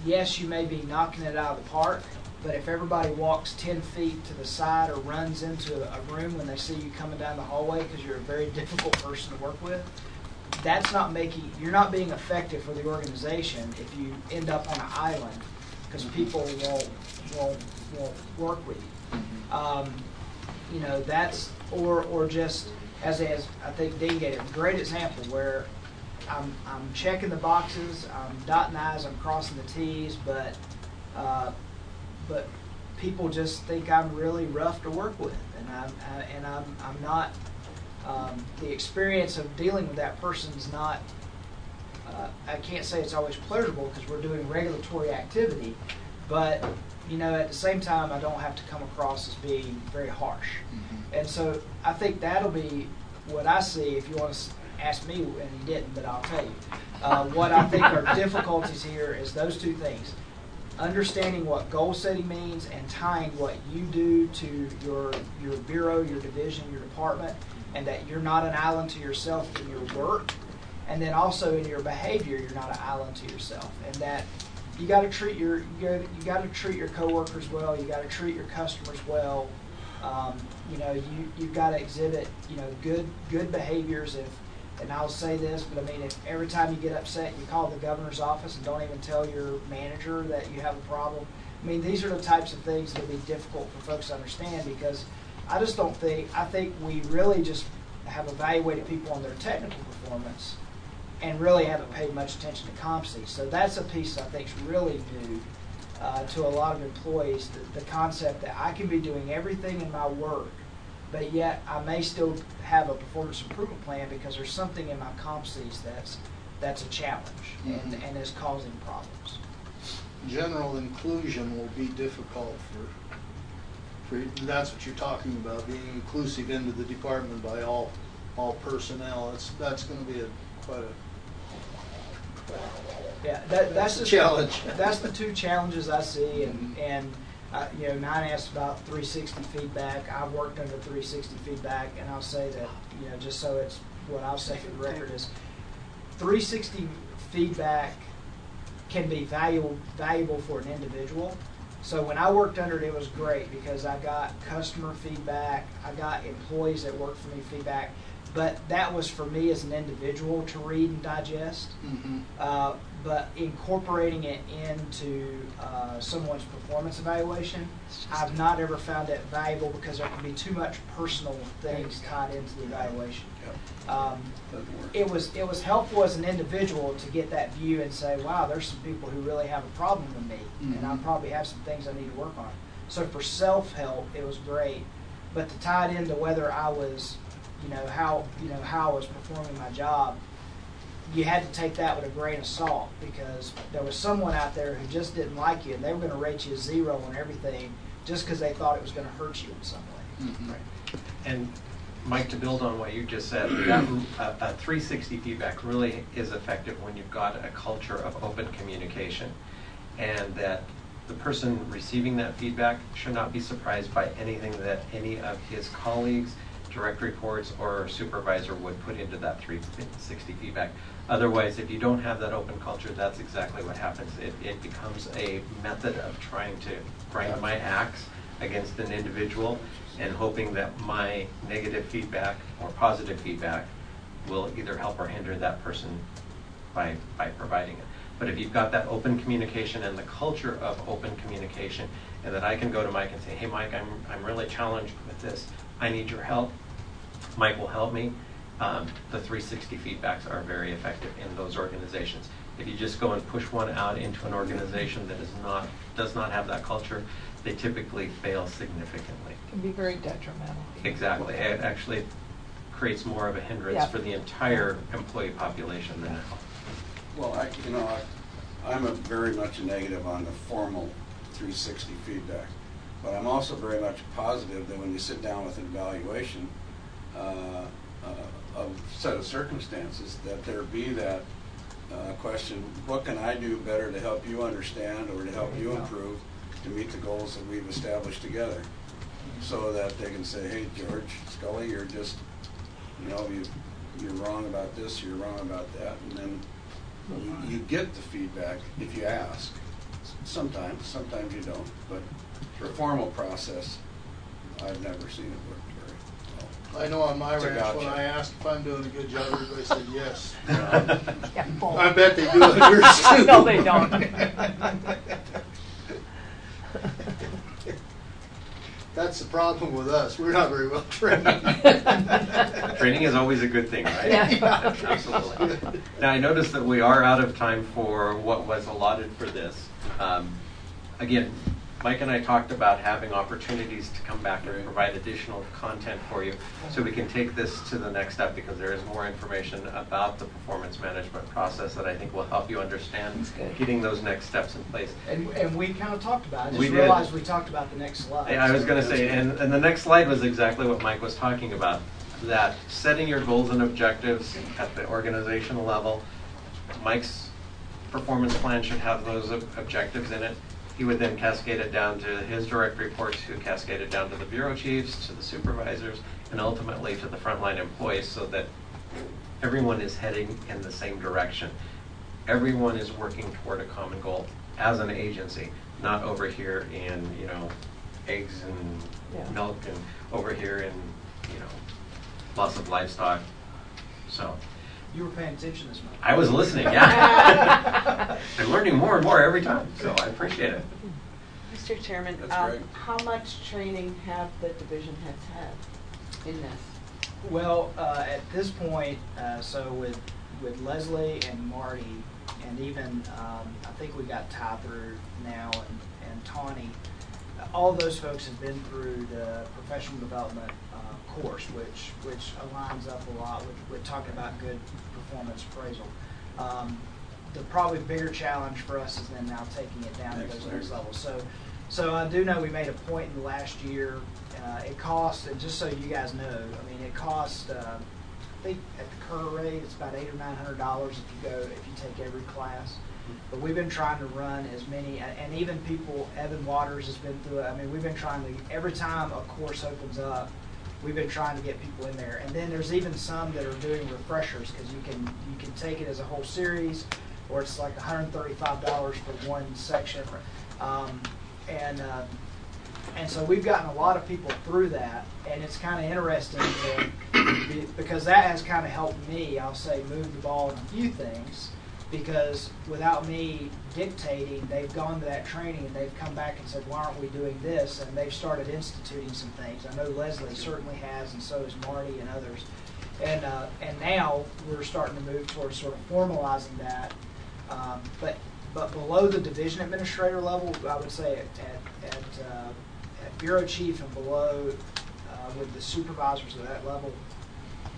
yes, you may be knocking it out of the park, but if everybody walks 10 feet to the side or runs into a room when they see you coming down the hallway because you're a very difficult person to work with, you're not being effective for the organization if you end up on an island because people won't work with you. That's, or just as I think Dean gave a great example where I'm checking the boxes, I'm dotting the I's, I'm crossing the T's, but people just think I'm really rough to work with, and I'm not. The experience of dealing with that person is not. I can't say it's always pleasurable because we're doing regulatory activity, but at the same time, I don't have to come across as being very harsh. And so I think that'll be what I see. If you want to ask me, and you didn't, but I'll tell you. What I think are difficulties here is those two things. Understanding what goal setting means and tying what you do to your bureau, your division, your department, and that you're not an island to yourself in your work. And then also in your behavior, you're not an island to yourself. And that, you got to treat your coworkers well. You got to treat your customers well. You know, you've got to exhibit, you know, good behaviors. And I'll say this, but I mean, if every time you get upset, you call the governor's office and don't even tell your manager that you have a problem. I mean, these are the types of things that will be difficult for folks to understand, because I think we really just have evaluated people on their technical performance and really haven't paid much attention to COMC. So that's a piece I think is really new to a lot of employees, the concept that I can be doing everything in my work, but yet I may still have a performance improvement plan because there's something in my COMCs that's a challenge and is causing problems. General inclusion will be difficult for that's what you're talking about, being inclusive into the department by all personnel. That's going to be quite a that's the challenge. That's the two challenges I see, and you know, Nine asked about 360 feedback. I've worked under 360 feedback, and I'll say that, you know, just so it's what I'll say for the record is 360 feedback can be valuable for an individual. So when I worked under it, it was great because I got customer feedback, I got employees that worked for me feedback, but that was for me as an individual to read and digest. But incorporating it into someone's performance evaluation, I've not ever found that valuable because there can be too much personal things tied into the evaluation. It was helpful as an individual to get that view and say, wow, there's some people who really have a problem with me, and I probably have some things I need to work on. So for self-help, it was great, but to tie it into whether I was, how I was performing my job, you had to take that with a grain of salt, because there was someone out there who just didn't like you, and they were going to rate you a 0 on everything just because they thought it was going to hurt you in some way. Right. And Mike, to build on what you just said, that 360 feedback really is effective when you've got a culture of open communication, and that the person receiving that feedback should not be surprised by anything that any of his colleagues, direct reports, or supervisor would put into that 360 feedback. Otherwise, if you don't have that open culture, that's exactly what happens. It becomes a method of trying to grind my axe against an individual and hoping that my negative feedback or positive feedback will either help or hinder that person by providing it. But if you've got that open communication and the culture of open communication, and that I can go to Mike and say, hey Mike, I'm really challenged with this, I need your help. Mike will help me. The 360 feedbacks are very effective in those organizations. If you just go and push one out into an organization that does not have that culture, they typically fail significantly. It can be very detrimental. Exactly. It actually creates more of a hindrance for the entire employee population than it helps. Well, I'm very much a negative on the formal 360 feedback, but I'm also very much positive that when you sit down with an evaluation of a set of circumstances, that there be that question, what can I do better to help you understand or to help you improve to meet the goals that we've established together, so that they can say, hey George, Scully, you're just, you're wrong about this, you're wrong about that, and then you get the feedback if you ask. Sometimes you don't, but for a formal process, I've never seen it work very well. I know on my ranch, gotcha. when I asked if I'm doing a good job, everybody said yes. Yeah, both. I bet they do it yours too. No, they don't. That's the problem with us. We're not very well trained. Training is always a good thing, right? Yeah. Absolutely. Now, I noticed that we are out of time for what was allotted for this. Again, Mike and I talked about having opportunities to come back and provide additional content for you so we can take this to the next step, because there is more information about the performance management process that I think will help you understand getting those next steps in place. And we kind of talked about it. I We just did. realized we talked about the next slide. I was going to say, and the next slide was exactly what Mike was talking about, that setting your goals and objectives at the organizational level. Mike's performance plan should have those objectives in it. He would then cascade it down to his direct reports, who cascade it down to the bureau chiefs, to the supervisors, and ultimately to the frontline employees, so that everyone is heading in the same direction. Everyone is working toward a common goal. as an agency, not over here in, you know, eggs and Yeah. milk, and over here in, you know, loss of livestock. So You were paying attention this month. I was listening, yeah. I'm learning more and more every time, so I appreciate it. Mr. Chairman, That's great. how much training have the division heads had in this? Well, at this point, so with Leslie and Marty, and even I think we got Tyler now and Tawny, all those folks have been through the professional development course, which aligns up a lot with talking about good performance appraisal. The probably bigger challenge for us is then now taking it down to those next levels. So I do know we made a point in the last year. It cost, and just so you guys know, I mean, it cost. I think at the current rate, it's about $800 or $900 if you take every class. But we've been trying to run as many, and even people. Evan Waters has been through it. I mean, we've been trying to every time a course opens up, we've been trying to get people in there. And then there's even some that are doing refreshers because you can take it as a whole series, or it's like $135 for one section. And so we've gotten a lot of people through that, and it's kind of interesting because that has kind of helped me, I'll say, move the ball in a few things, because without me dictating, they've gone to that training and they've come back and said, why aren't we doing this? And they've started instituting some things. I know Leslie certainly has, and so has Marty and others. And now we're starting to move towards sort of formalizing that. But below the division administrator level, I would say at bureau chief and below, with the supervisors at that level,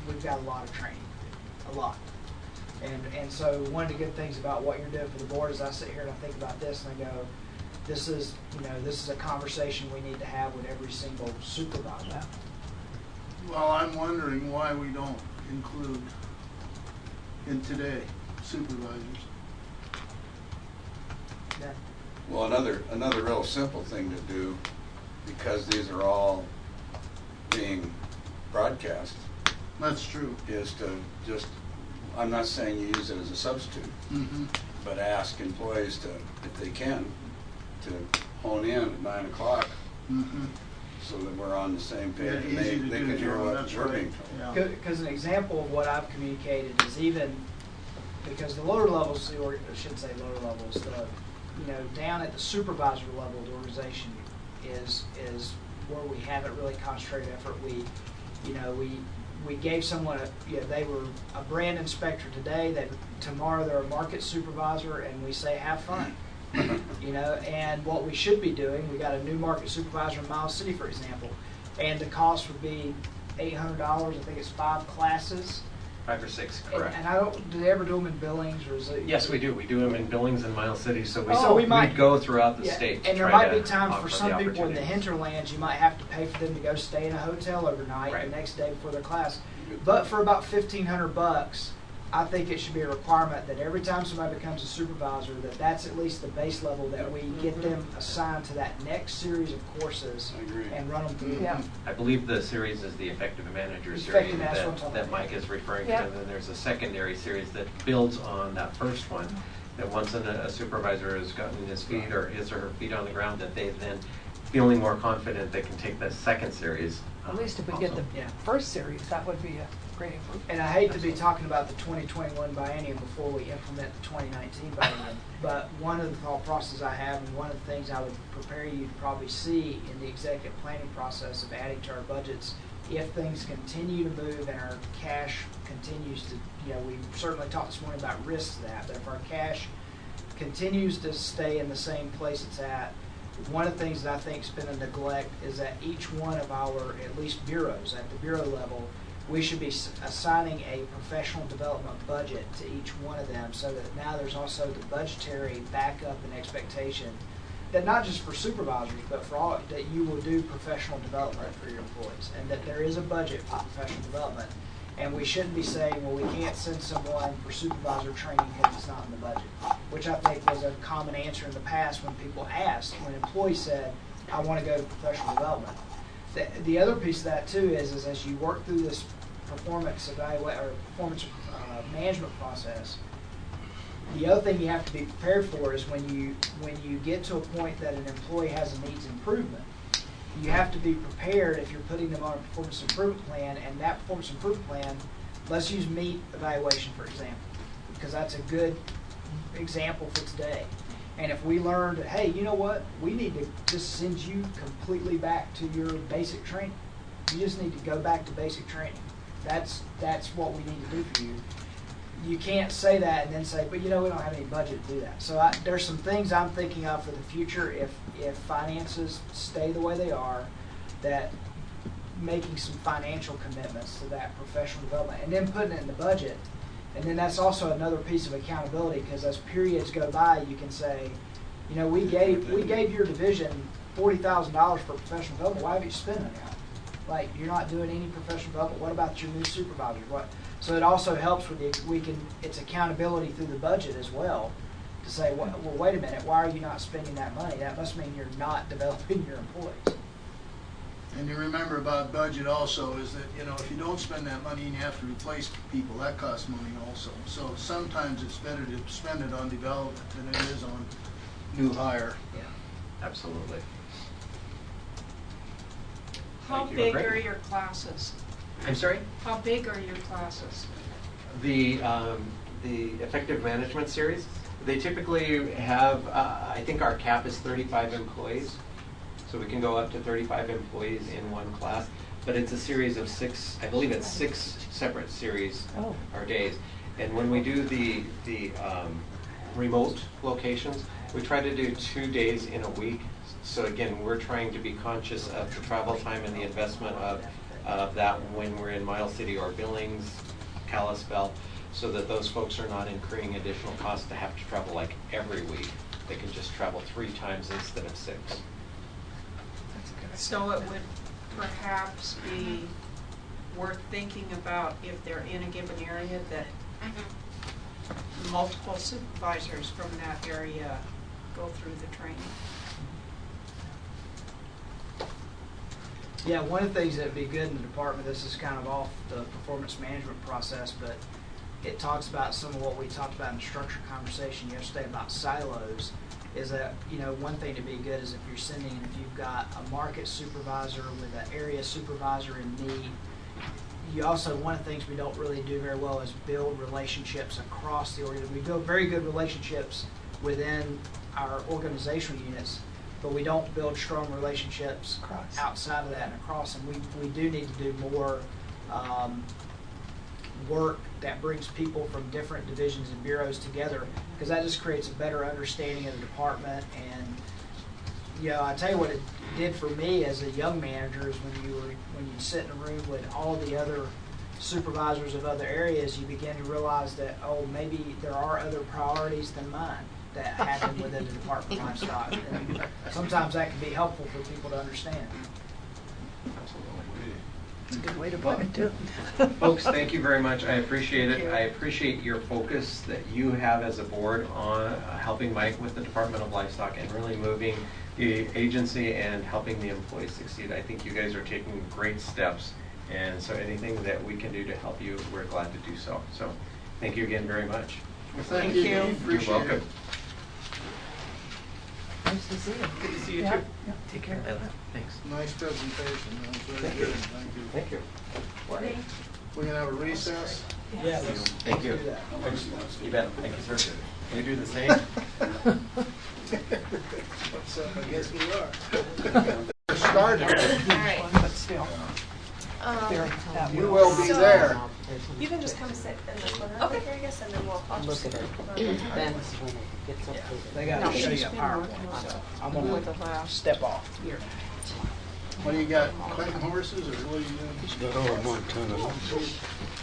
we've got a lot of training, a lot. And so one of the good things about what you're doing for the board is I sit here and I think about this and I go, this is a conversation we need to have with every single supervisor. Well, I'm wondering why we don't include in today supervisors. Yeah. Well, another real simple thing to do, because these are all being broadcast, That's true. is to just, I'm not saying you use it as a substitute, Mm-hmm. but ask employees to, if they can, to hone in at 9 o'clock Mm-hmm. so that we're on the same page Yeah, and easy to they do, can hear Joe, what that's we're right. being told. Yeah. Because an example of what I've communicated is even because the lower levels, or I should say lower levels, down at the supervisor level of the organization is where we haven't really concentrated effort. We gave someone they were a brand inspector today. That tomorrow they're a market supervisor, and we say have fun. And what we should be doing, we got a new market supervisor in Miles City, for example, and the cost would be $800. I think it's 5 classes. 5 or 6, correct. And do they ever do them in Billings, or is it? Yes, we do. We do them in Billings and Miles City, so we might go throughout the Yeah, state. To and there try might to be times offer for some the people in the opportunities. hinterlands, you might have to pay for them to go stay in a hotel overnight Right. the next day before their class. But for about $1,500, I think it should be a requirement that every time somebody becomes a supervisor, that's at least the base level that we get them assigned to that next series of courses I agree. and run them through. Yeah. I believe the series is the Effective Manager Effective, series that's what I'm talking that about. Mike is referring Yeah. to, and then there's a secondary series that builds on that first one. That once a supervisor has gotten his feet or his or her feet on the ground, that they then, feeling more confident, they can take the second series. At least if we get the Yeah. first series, that would be a great improvement. And I hate to be talking about the 2021 biennium before we implement the 2019 biennium, but one of the thought processes I have, and one of the things I would prepare you to probably see in the executive planning process of adding to our budgets, if things continue to move and our cash continues to, we certainly talked this morning about risks of that, but if our cash continues to stay in the same place it's at, one of the things that I think has been a neglect is that each one of our, at least bureaus, at the bureau level, we should be assigning a professional development budget to each one of them, so that now there's also the budgetary backup and expectation that not just for supervisors, but for all, that you will do professional development for your employees, and that there is a budget for professional development. And we shouldn't be saying, well, we can't send someone for supervisor training because it's not in the budget, which I think was a common answer in the past when people asked, when employees said, I want to go to professional development. The other piece of that too is as you work through this performance management process, The other thing you have to be prepared for is when you get to a point that an employee has a needs improvement, you have to be prepared if you're putting them on a performance improvement plan, and that performance improvement plan, let's use meat evaluation for example, because that's a good example for today. And if we learned, hey, you know what, we need to just send you completely back to your basic training. You just need to go back to basic training. That's what we need to do for you. You can't say that and then say, but you know, we don't have any budget to do that. So there's some things I'm thinking of for the future if finances stay the way they are, that making some financial commitments to that professional development and then putting it in the budget. And then that's also another piece of accountability, because as periods go by, you can say, you know, we gave your division $40,000 for professional development. Why have you spent it now? Like, you're not doing any professional development. What about your new supervisors? What? So it also helps with it's accountability through the budget as well, to say, well, wait a minute, why are you not spending that money? That must mean you're not developing your employees. And you remember about budget also is that, you know, if you don't spend that money and you have to replace people, that costs money also. So sometimes it's better to spend it on development than it is on new hire. Yeah. Absolutely. How Thank you. big Great. are your classes? I'm sorry? How big are your classes? The effective management series, they typically have, I think our cap is 35 employees. So we can go up to 35 employees in one class. But it's a series of 6, I believe it's 6 separate series or days. And when we do the remote locations, we try to do 2 days in a week. So again, we're trying to be conscious of the travel time and the investment of that when we're in Miles City or Billings, Kalispell, so that those folks are not incurring additional costs to have to travel like every week. They can just travel 3 times instead of 6. So it would perhaps be worth thinking about if they're in a given area that multiple supervisors from that area go through the training. Yeah, one of the things that would be good in the department, this is kind of off the performance management process, but it talks about some of what we talked about in the structured conversation yesterday about silos, is that, you know, one thing to be good is if you're sending, if you've got a market supervisor with an area supervisor in need, you also, one of the things we don't really do very well is build relationships across the organization. We build very good relationships within our organizational units, but we don't build strong relationships outside of that and across. And we do need to do more work that brings people from different divisions and bureaus together, because that just creates a better understanding of the department. And, you know, I tell you what it did for me as a young manager is when you sit in a room with all the other supervisors of other areas, you begin to realize that, oh, maybe there are other priorities than mine that happen within the Department of Livestock. And sometimes that can be helpful for people to understand. That's a good way to put it, too. Folks, thank you very much. I appreciate it. I appreciate your focus that you have as a board on helping Mike with the Department of Livestock and really moving the agency and helping the employees succeed. I think you guys are taking great steps, and so anything that we can do to help you, we're glad to do so. So thank you again very much. Well, thank you. you. You're Appreciate welcome. it. Nice to see you. Good to see you Yeah, too. yeah. Take care. Thanks. Nice presentation. That was very Thank you. good. Thank you. Thank you. We're gonna have a recess. Yeah, Thank you. do that. You bet. Thank you, sir. Can you do the same? What's up? I guess we are. Started. But still, there, that You will. will be there. You can just come sit in the corner over here, I guess, and then I'll Look just. at it. Then when it gets up to They got No, to show she's you a been PowerPoint, working so on I'm with gonna the last step off. year. What do you got? Cutting horses or what are you doing? Got all Montana.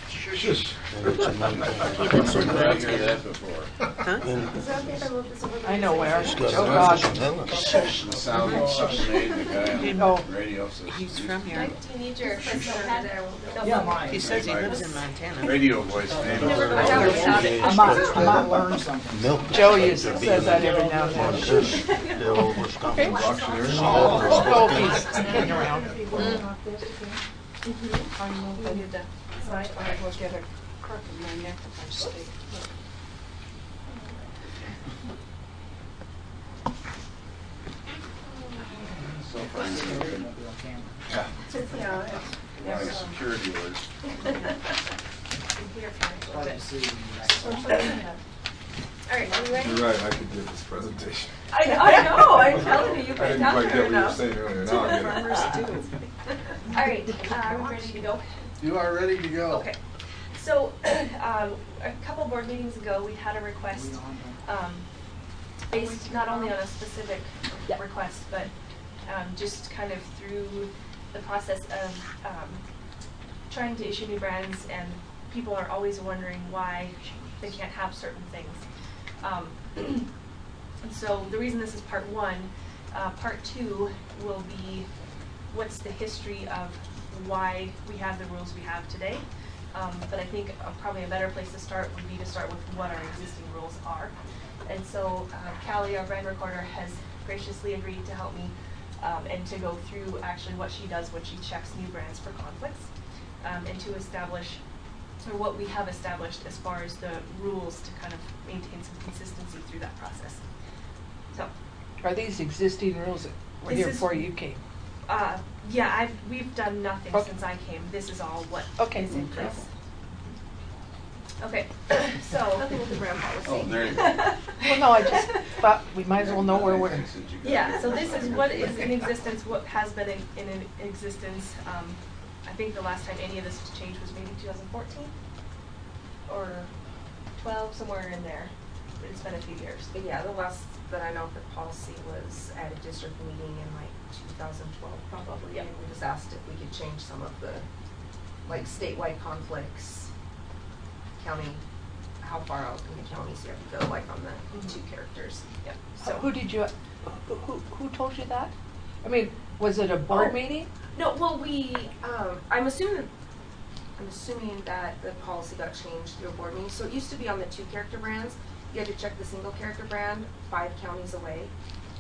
Shush. And it's a Montana. I've heard that before. And Is it okay if I move this over to I know where. it's got Oh, a gosh. Montana. The sound of the guy Oh. on the radio says. He's from here. Mike, do you need your personal pad? Yeah, mine. He says he lives in Montana. Radio voice name. Never go down without it. I might learn something. Milk. Joe says that every now and then. The old Wisconsin auctioneers. Oh, he's kidding around. I will get a crook in my neck if I stay. So far, you're good. Yeah, A lot of security words. Glad to see you. All right, are you ready? You're right, I could give this presentation. I know, I'm telling you, you I put it didn't down quite there get what you were enough. saying earlier, now I get it. Farmers do. All right, are we ready to go? You are ready to go. Okay. So, a couple board meetings ago, we had a request, based not only on a specific request, but just kind of through the process of trying to issue new brands, and people are always wondering why they can't have certain things. And so the reason this is part one, part two will be what's the history of why we have the rules we have today. But I think probably a better place to start would be to start with what our existing rules are. And so Callie, our brand recorder, has graciously agreed to help me and to go through actually what she does when she checks new brands for conflicts, and to establish, or what we have established as far as the rules to kind of maintain some consistency through that process. So, Are these existing rules that were here This is- before you came? yeah, we've done nothing Okay. since I came. This is all what Okay. is in place. Okay, so. Nothing with the brand policy. Oh, there you go. Well, no, I just thought we might as well know where we're. Yeah, so this is what is in existence, what has been in existence. I think the last time any of this was changed was maybe 2014 or 12, somewhere in there. It's been a few years. Yeah, the last that I know of the policy was at a district meeting in like 2012 probably. Yep. And we just asked if we could change some of the, like statewide conflicts, county, how far out in the counties you have to go, like on the two characters. Yep. So who did you, who told you that? I mean, was it a board meeting? No, well, I'm assuming that the policy got changed through a board meeting. So it used to be on the two character brands. You had to check the single character brand 5 counties away.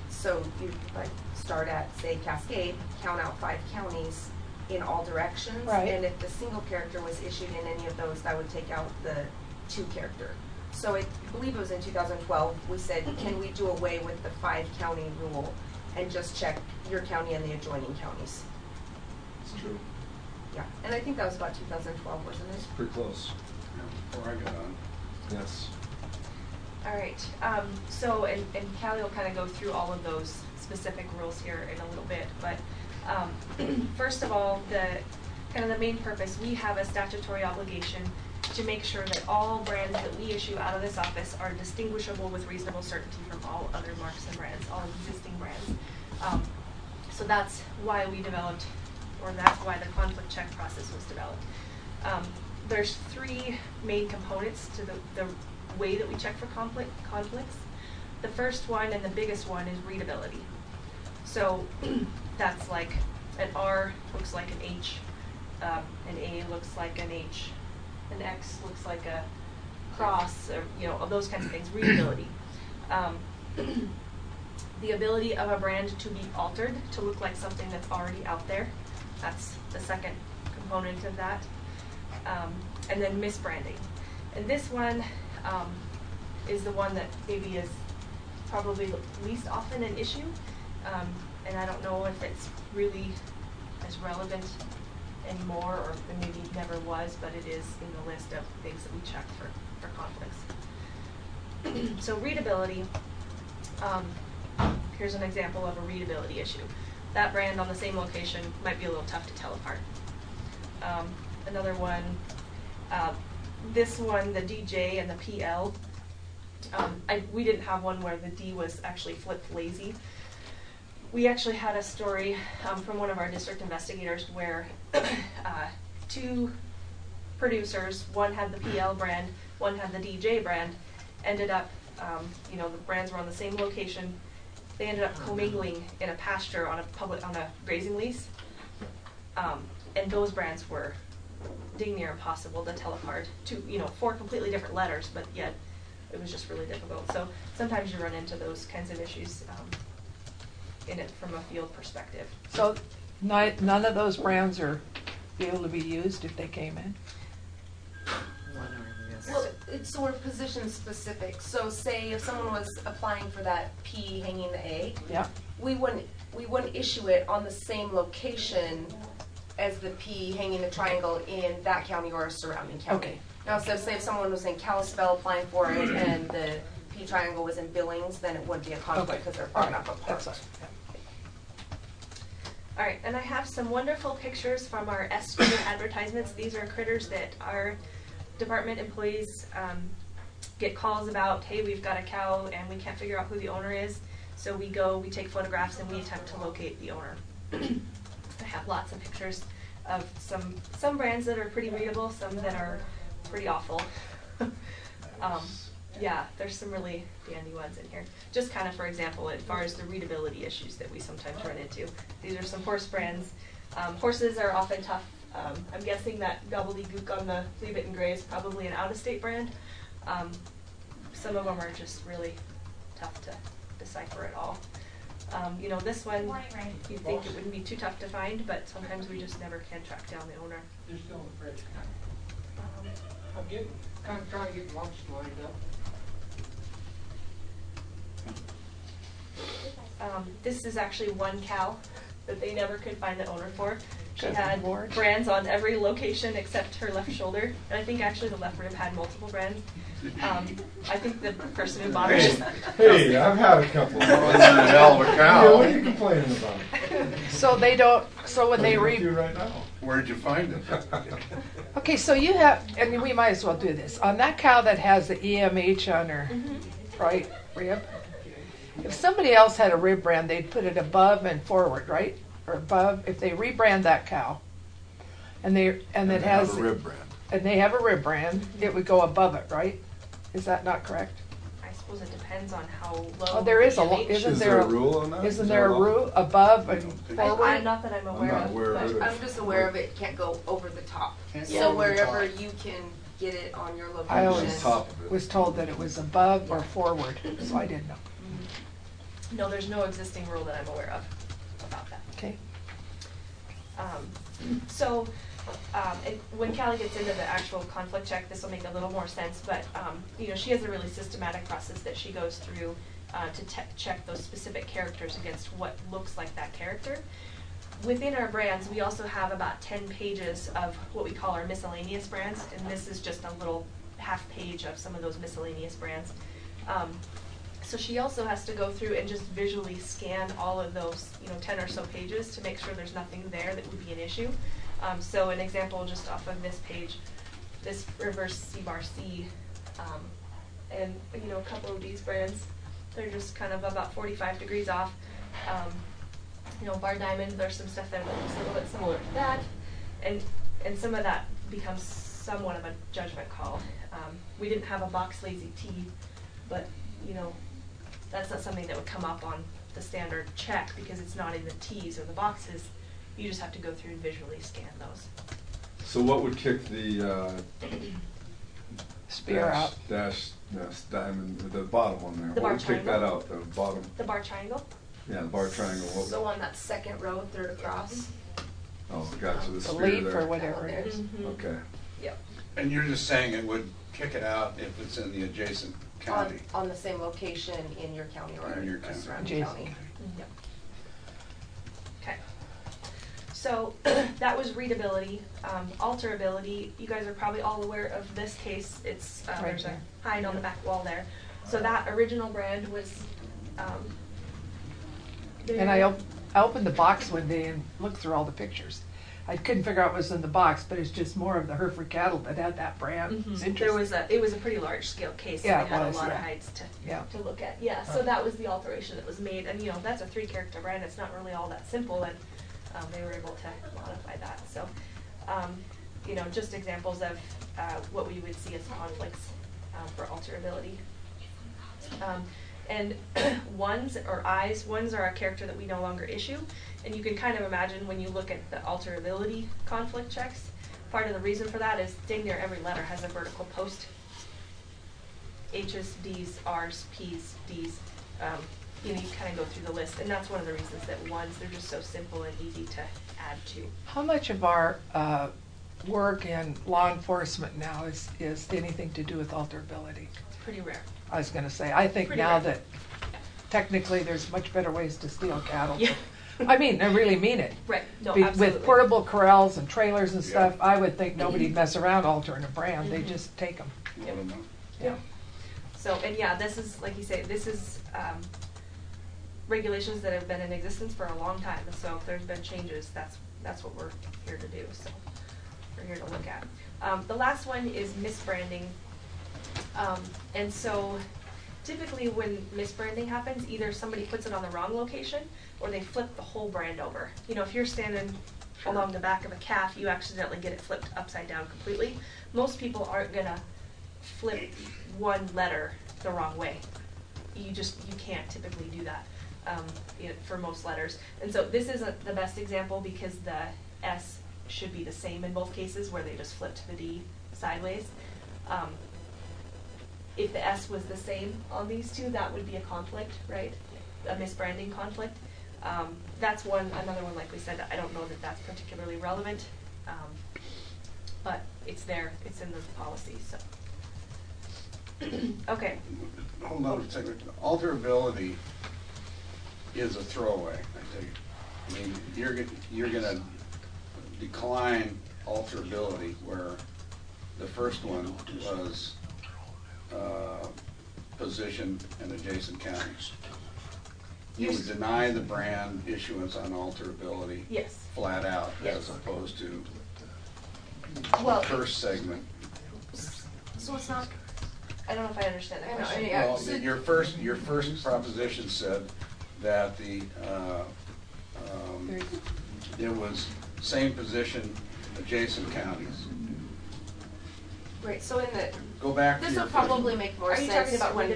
So you like start at, say, Cascade, count out 5 counties in all directions. Right. And if the single character was issued in any of those, that would take out the 2 character. So I believe it was in 2012, we said, can we do away with the 5 county rule and just check your county and the adjoining counties? It's true. Yeah, and I think that was about 2012, wasn't it? It's pretty close. Before I get on. Yes. All right, so, and Callie will kind of go through all of those specific rules here in a little bit, but first of all, the main purpose, we have a statutory obligation to make sure that all brands that we issue out of this office are distinguishable with reasonable certainty from all other marks and brands, all existing brands. So that's why we developed, or that's why the conflict check process was developed. There's 3 main components to the way that we check for conflicts. The first one and the biggest one is readability. So that's like an R looks like an H, an A looks like an H, an X looks like a cross, or those kinds of things. Readability. The ability of a brand to be altered to look like something that's already out there. That's the second component of that. And then misbranding. And this one is the one that maybe is probably least often an issue. And I don't know if it's really as relevant anymore, or maybe never was, but it is in the list of things that we check for conflicts. So readability, here's an example of a readability issue. That brand on the same location might be a little tough to tell apart. Another one, this one, the DJ and the PL, we didn't have one where the D was actually flipped lazy. We actually had a story from one of our district investigators where 2 producers, one had the PL brand, one had the DJ brand, ended up, the brands were on the same location. They ended up commingling in a pasture on a grazing lease, and those brands were dang near impossible to tell apart. 4 completely different letters, but yet it was just really difficult. So sometimes you run into those kinds of issues in it from a field perspective. So none of those brands are able to be used if they came in? Well, So we're position specific. So say if someone was applying for that P hanging the A, Yeah. we wouldn't issue it on the same location as the P hanging the triangle in that county or a surrounding county. Okay. Now, so say if someone was in Kalispell applying for it and the P triangle was in Billings, then it wouldn't be a conflict because they're far enough apart. That's all. Yeah. All right, and I have some wonderful pictures from our estimated advertisements. These are critters that our department employees get calls about. Hey, we've got a cow and we can't figure out who the owner is. So we go, we take photographs, and we attempt to locate the owner. I have lots of pictures of some brands that are pretty readable, some that are pretty awful. Yeah, there's some really dandy ones in here. Just kind of, for example, as far as the readability issues that we sometimes run into. These are some horse brands. Horses are often tough. I'm guessing that gobbledygook on the Leave It in Gray is probably an out-of-state brand. Some of them are just really tough to decipher at all. You know, this one, you'd think it wouldn't be too tough to find, but sometimes we just never can track down the owner. They're still in the fridge. I'm kind of trying to get lunch lined up. This is actually one cow that they never could find the owner for. She Good had Lord. brands on every location except her left shoulder, and I think actually the left rib had multiple brands. I think the person who bought her just Hey, I've had a couple. That wasn't a hell of a cow. Yeah, what are you complaining about? So they don't, so when they I'm with read, you right now. Where'd you find it? okay, so you have, and we might as well do this. On that cow that has the EMH on her right rib, if somebody else had a rib brand, they'd put it above and forward, right? Or above, if they rebrand that cow, and it has, Have a rib brand. and they have a rib brand, it would go above it, right? Is that not correct? I suppose it depends on how low. Oh, there is a, the EMH isn't Is there there a rule on that? Isn't Is there a there a law? rule above and forward? Not that I'm aware not of. aware of but- it. I'm just aware of it can't go over the top. Can't go So over the wherever top. you can get it on your location. I On always top of it. was told that it was above or forward, so I didn't know. No, there's no existing rule that I'm aware of about that. Okay. So, and when Callie gets into the actual conflict check, this will make a little more sense, but, you know, she has a really systematic process that she goes through to check those specific characters against what looks like that character. Within our brands, we also have about 10 pages of what we call our miscellaneous brands, and this is just a little half page of some of those miscellaneous brands. So she also has to go through and just visually scan all of those, 10 or so pages to make sure there's nothing there that would be an issue. So an example just off of this page, this reverse C-bar C, and a couple of these brands, they're just kind of about 45 degrees off. Bar diamond, there's some stuff that looks a little bit similar to that, and some of that becomes somewhat of a judgment call. We didn't have a box lazy T, but that's not something that would come up on the standard check because it's not in the T's or the boxes. You just have to go through and visually scan those. So what would kick the Spear out. diamond, the bottom one there? The bar What would kick that triangle? out, the bottom? The bar triangle? Yeah, the bar triangle. What So on that second row, third across. Oh, gotcha, the The spear leaf there. or whatever it is. Okay. Yep. And you're just saying it would kick it out if it's in the adjacent county? On the same location in your county or In your a county. surrounding Adjacent. county. Yep. Okay. So that was readability. Alterability, you guys are probably all aware of this case. It's Right there's there. a hide on the back wall there. So that original brand was. And I opened the box one day and looked through all the pictures. I couldn't figure out what was in the box, but it's just more of the Hereford cattle that had that brand. It's interesting. It was a pretty large scale case. Yeah, So they had it was, a lot of yeah. hides Yeah. to look at. Yeah, so that was the alteration that was made, and that's a 3-character brand. It's not really all that simple, and they were able to modify that. So, just examples of what we would see as conflicts for alterability. And ones or eyes, ones are a character that we no longer issue. And you can kind of imagine when you look at the alterability conflict checks, part of the reason for that is dang near every letter has a vertical post. H's, D's, R's, P's, D's. You kind of go through the list. And that's one of the reasons that ones, they're just so simple and easy to add to. How much of our work in law enforcement now is anything to do with alterability. It's pretty rare. I was gonna say, I think Pretty now rare. that technically there's much better ways to steal cattle. Yeah. I mean, I really mean it. Right, no, With absolutely. portable corrals and trailers and stuff, Yeah. I would think nobody'd mess around altering a brand, they just take them. Well enough. Yeah. So, and yeah, this is, like you say, this is regulations that have been in existence for a long time. And so if there's been changes, that's what we're here to do. So we're here to look at. The last one is misbranding. And so typically when misbranding happens, either somebody puts it on the wrong location or they flip the whole brand over. You know, if you're standing along the back of a calf, you accidentally get it flipped upside down completely. Most people aren't gonna flip one letter the wrong way. You can't typically do that for most letters. And so this isn't the best example because the S should be the same in both cases where they just flipped the D sideways. If the S was the same on these two, that would be a conflict, right? A misbranding conflict. That's another one, like we said, I don't know that that's particularly relevant, but it's there, it's in the policy, so. Okay. Hold on a second. Alterability is a throwaway, I take it. I mean, you're gonna decline alterability where the first one was position in adjacent counties. You would deny the brand issuance on alterability. Yes. Flat out, Yes. as opposed to Well, the first segment. so it's not, I don't know if I understand the question. Well, your first proposition said that it was same position, adjacent counties. Right, so in the, Go back to this your would first. probably make more Are sense you talking about when-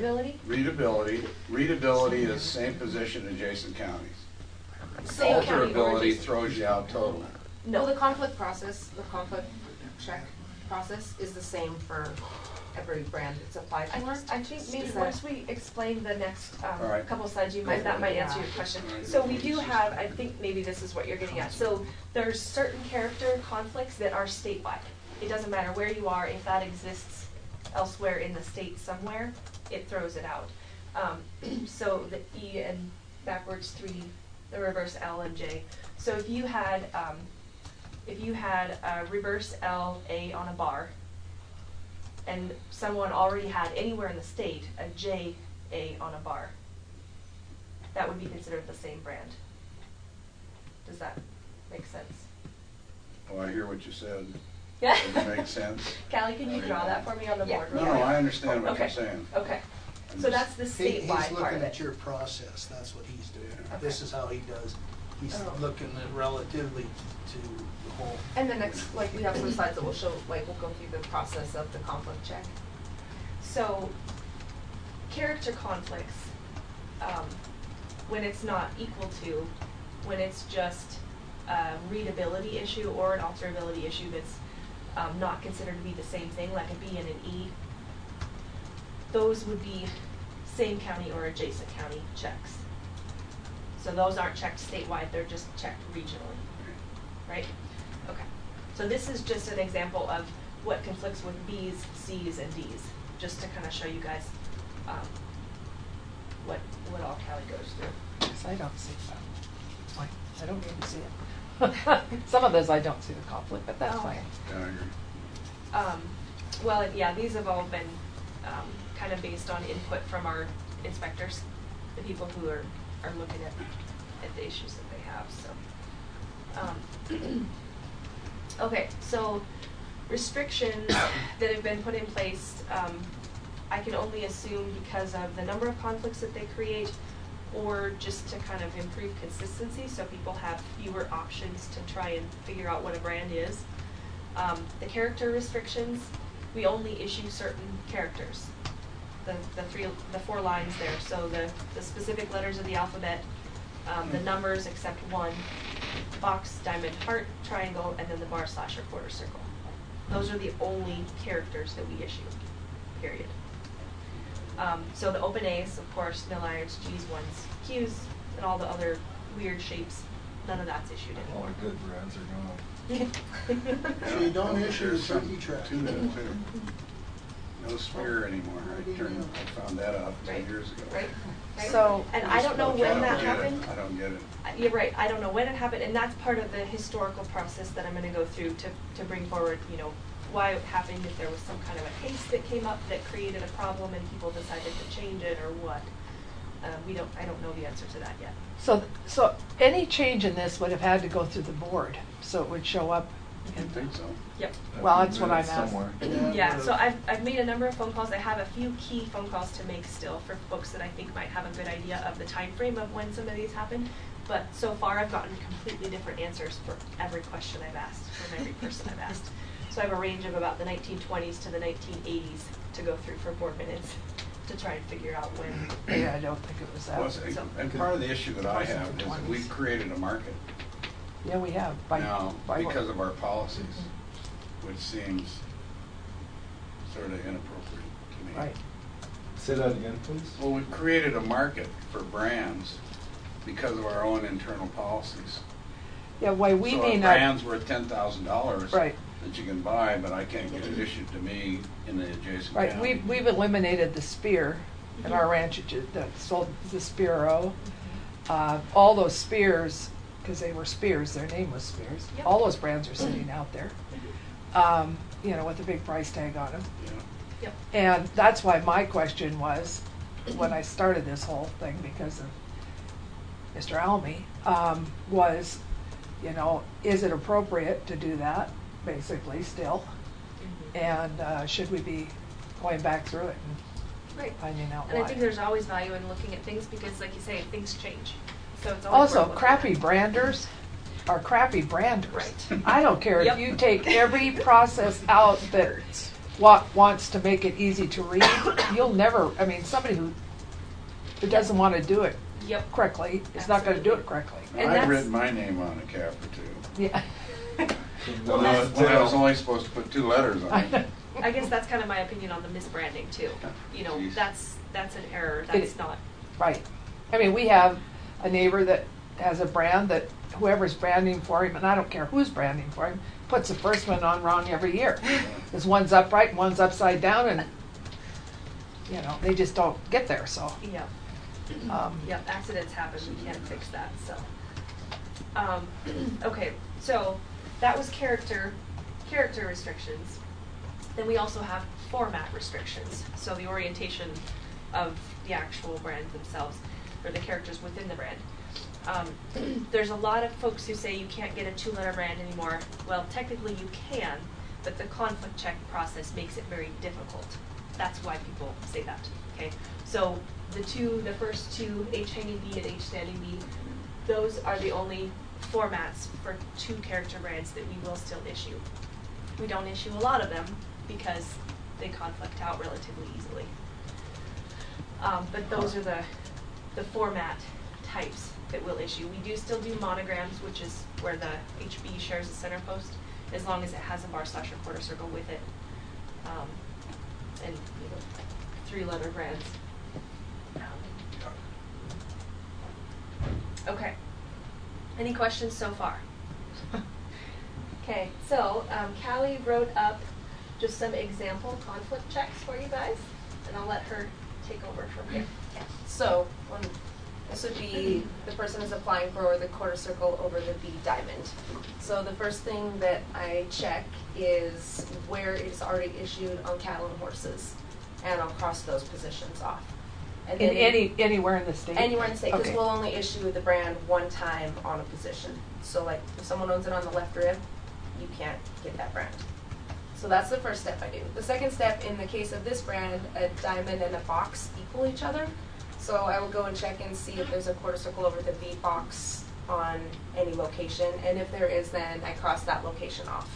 readability? Readability is same position, adjacent counties. Same county or Alterability adjacent. throws you out totally. No, the conflict process, the conflict check process is the same for every brand it's applied I for. think maybe Is that- once we explain the next right. couple slides, Go that for might it. answer your question. All right. So we do have, I think maybe this is what you're getting at. So there's certain character conflicts that are statewide. It doesn't matter where you are, if that exists elsewhere in the state somewhere, it throws it out. So the E and backwards 3, the reverse L and J. So if you had a reverse L, A on a bar, and someone already had anywhere in the state a J, A on a bar, that would be considered the same brand. Does that make sense? Oh, I hear what you said. Yeah. Does it make sense? Callie, can you draw that for me on the board? No, I understand what you're Okay. saying. Okay. I'm So just- that's the statewide part He's looking of at it. your process, that's what he's doing. Okay. This is how he does, he's Oh. looking at relatively to the whole. And the next, like, we have some slides that will show, like, we'll go through the process of the conflict check. So, character conflicts, when it's not equal to, when it's just a readability issue or an alterability issue that's not considered to be the same thing, like a B and an E, those would be same county or adjacent county checks. So those aren't checked statewide, they're just checked regionally, right? Okay. So this is just an example of what conflicts with B's, C's, and D's, just to kind of show you guys what all Cali goes through. Yes, I don't see that. I don't even see it. Some of those I don't see the conflict, but that's fine. Yeah, I agree. Well, yeah, these have all been kind of based on input from our inspectors, the people who are looking at the issues that they have. So, okay, so restrictions that have been put in place, I can only assume because of the number of conflicts that they create, or just to kind of improve consistency so people have fewer options to try and figure out what a brand is. The character restrictions, we only issue certain characters. The 4 lines there, so the specific letters of the alphabet, the numbers except 1, box, diamond, heart, triangle, and then the bar slash or quarter circle. Those are the only characters that we issue, period. So the open A's, of course, nil irons, G's, 1s, Q's, and all the other weird shapes, none of that's issued All anymore. the good brands are gone. So you don't issue the There's some turkey trap. to that, too. No spear anymore. I found that out 10 years ago. Right. Right. So- And I don't know when that get it. happened. I don't get it. You're right, I don't know when it happened, and that's part of the historical process that I'm gonna go through to bring forward, you know, why it happened, if there was some kind of a case that came up that created a problem and people decided to change it or what. I don't know the answer to that yet. So any change in this would have had to go through the board, so it would show up. I think so. Yep. Well, that's what I'm Somewhere. asking. Yeah, so I've made a number of phone calls. I have a few key phone calls to make still for folks that I think might have a good idea of the time frame of when some of these happened. But so far, I've gotten completely different answers for every question I've asked, from every person I've asked. So I have a range of about the 1920s to the 1980s to go through for board minutes to try and figure out when. Yeah, I don't think it was that. Well, and part of the issue that I have is that we've created a market Yeah, we have. now by what? because of our policies, which seems sort of inappropriate to me. Right. Say that again, please. Well, we've created a market for brands because of our own internal policies. Yeah, why we So may a not. brand's worth $10,000 Right. that you can buy, but I can't get it issued to me in the adjacent Right, county. we've eliminated the spear in our ranch that sold the Spear-O. All those spears, because they were spears, their name was Spears. Yep. All those brands are sitting out there, you know, with a big price tag on them. Yeah. Yep. And that's why my question was, when I started this whole thing, because of Mr. Almy, was, you know, is it appropriate to do that, basically, still? And should we be going back through it and Right. finding out And why? I think there's always value in looking at things because, like you say, things change. So it's always Also, worth looking crappy at. branders are crappy branders. Right. I don't care Yep. if you take every process out that wants to make it easy to read. You'll never, I mean, somebody who doesn't want to do it Yep. correctly is not going to do it correctly. And I've that's- written my name on a calf or two. Yeah. Well, When I that's- was- when I was only supposed to put 2 letters on it. I guess that's kind of my opinion on the misbranding too. You know, Jeez. that's an error. That's not. Right. I mean, we have a neighbor that has a brand that whoever's branding for him, and I don't care who's branding for him, puts the first one on wrong every year. Because one's upright and one's upside down, and, you know, they just don't get there, so. Yeah. Yep. Accidents happen. We can't fix that. So. Okay. So that was character restrictions. Then we also have format restrictions. So the orientation of the actual brands themselves, or the characters within the brand. There's a lot of folks who say you can't get a 2-letter brand anymore. Well, technically you can, but the conflict check process makes it very difficult. That's why people say that. Okay, so the first two, H hanging B and H standing B, those are the only formats for 2 character brands that we will still issue. We don't issue a lot of them because they conflict out relatively easily. But those are the format types that we'll issue. We do still do monograms, which is where the HB shares the center post, as long as it has a bar/or quarter circle with it. And 3-letter brands. Okay. Any questions so far? Okay, so Callie wrote up just some example conflict checks for you guys, and I'll let her take over from here. So, this would be the person is applying for the quarter circle over the B diamond. So the first thing that I check is where it is already issued on cattle and horses, and I'll cross those positions off. And In then anywhere in the state? anywhere in the state, because Okay. we'll only issue the brand one time on a position. So like, if someone owns it on the left rib, you can't get that brand. So that's the first step I do. The second step, in the case of this brand, a diamond and a box equal each other. So I will go and check and see if there's a quarter circle over the V box on any location, and if there is, then I cross that location off.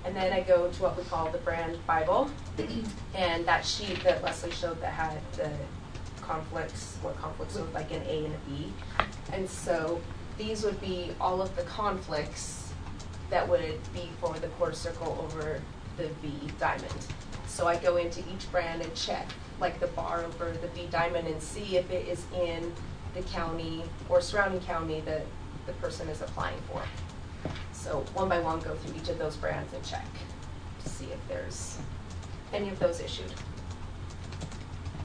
And then I go to what we call the brand Bible, and that sheet that Leslie showed that had the conflicts with like an A and a B. And so these would be all of the conflicts that would be for the quarter circle over the V diamond. So I go into each brand and check like the bar over the V diamond and see if it is in the county or surrounding county that the person is applying for. So one by one, go through each of those brands and check to see if there's any of those issued.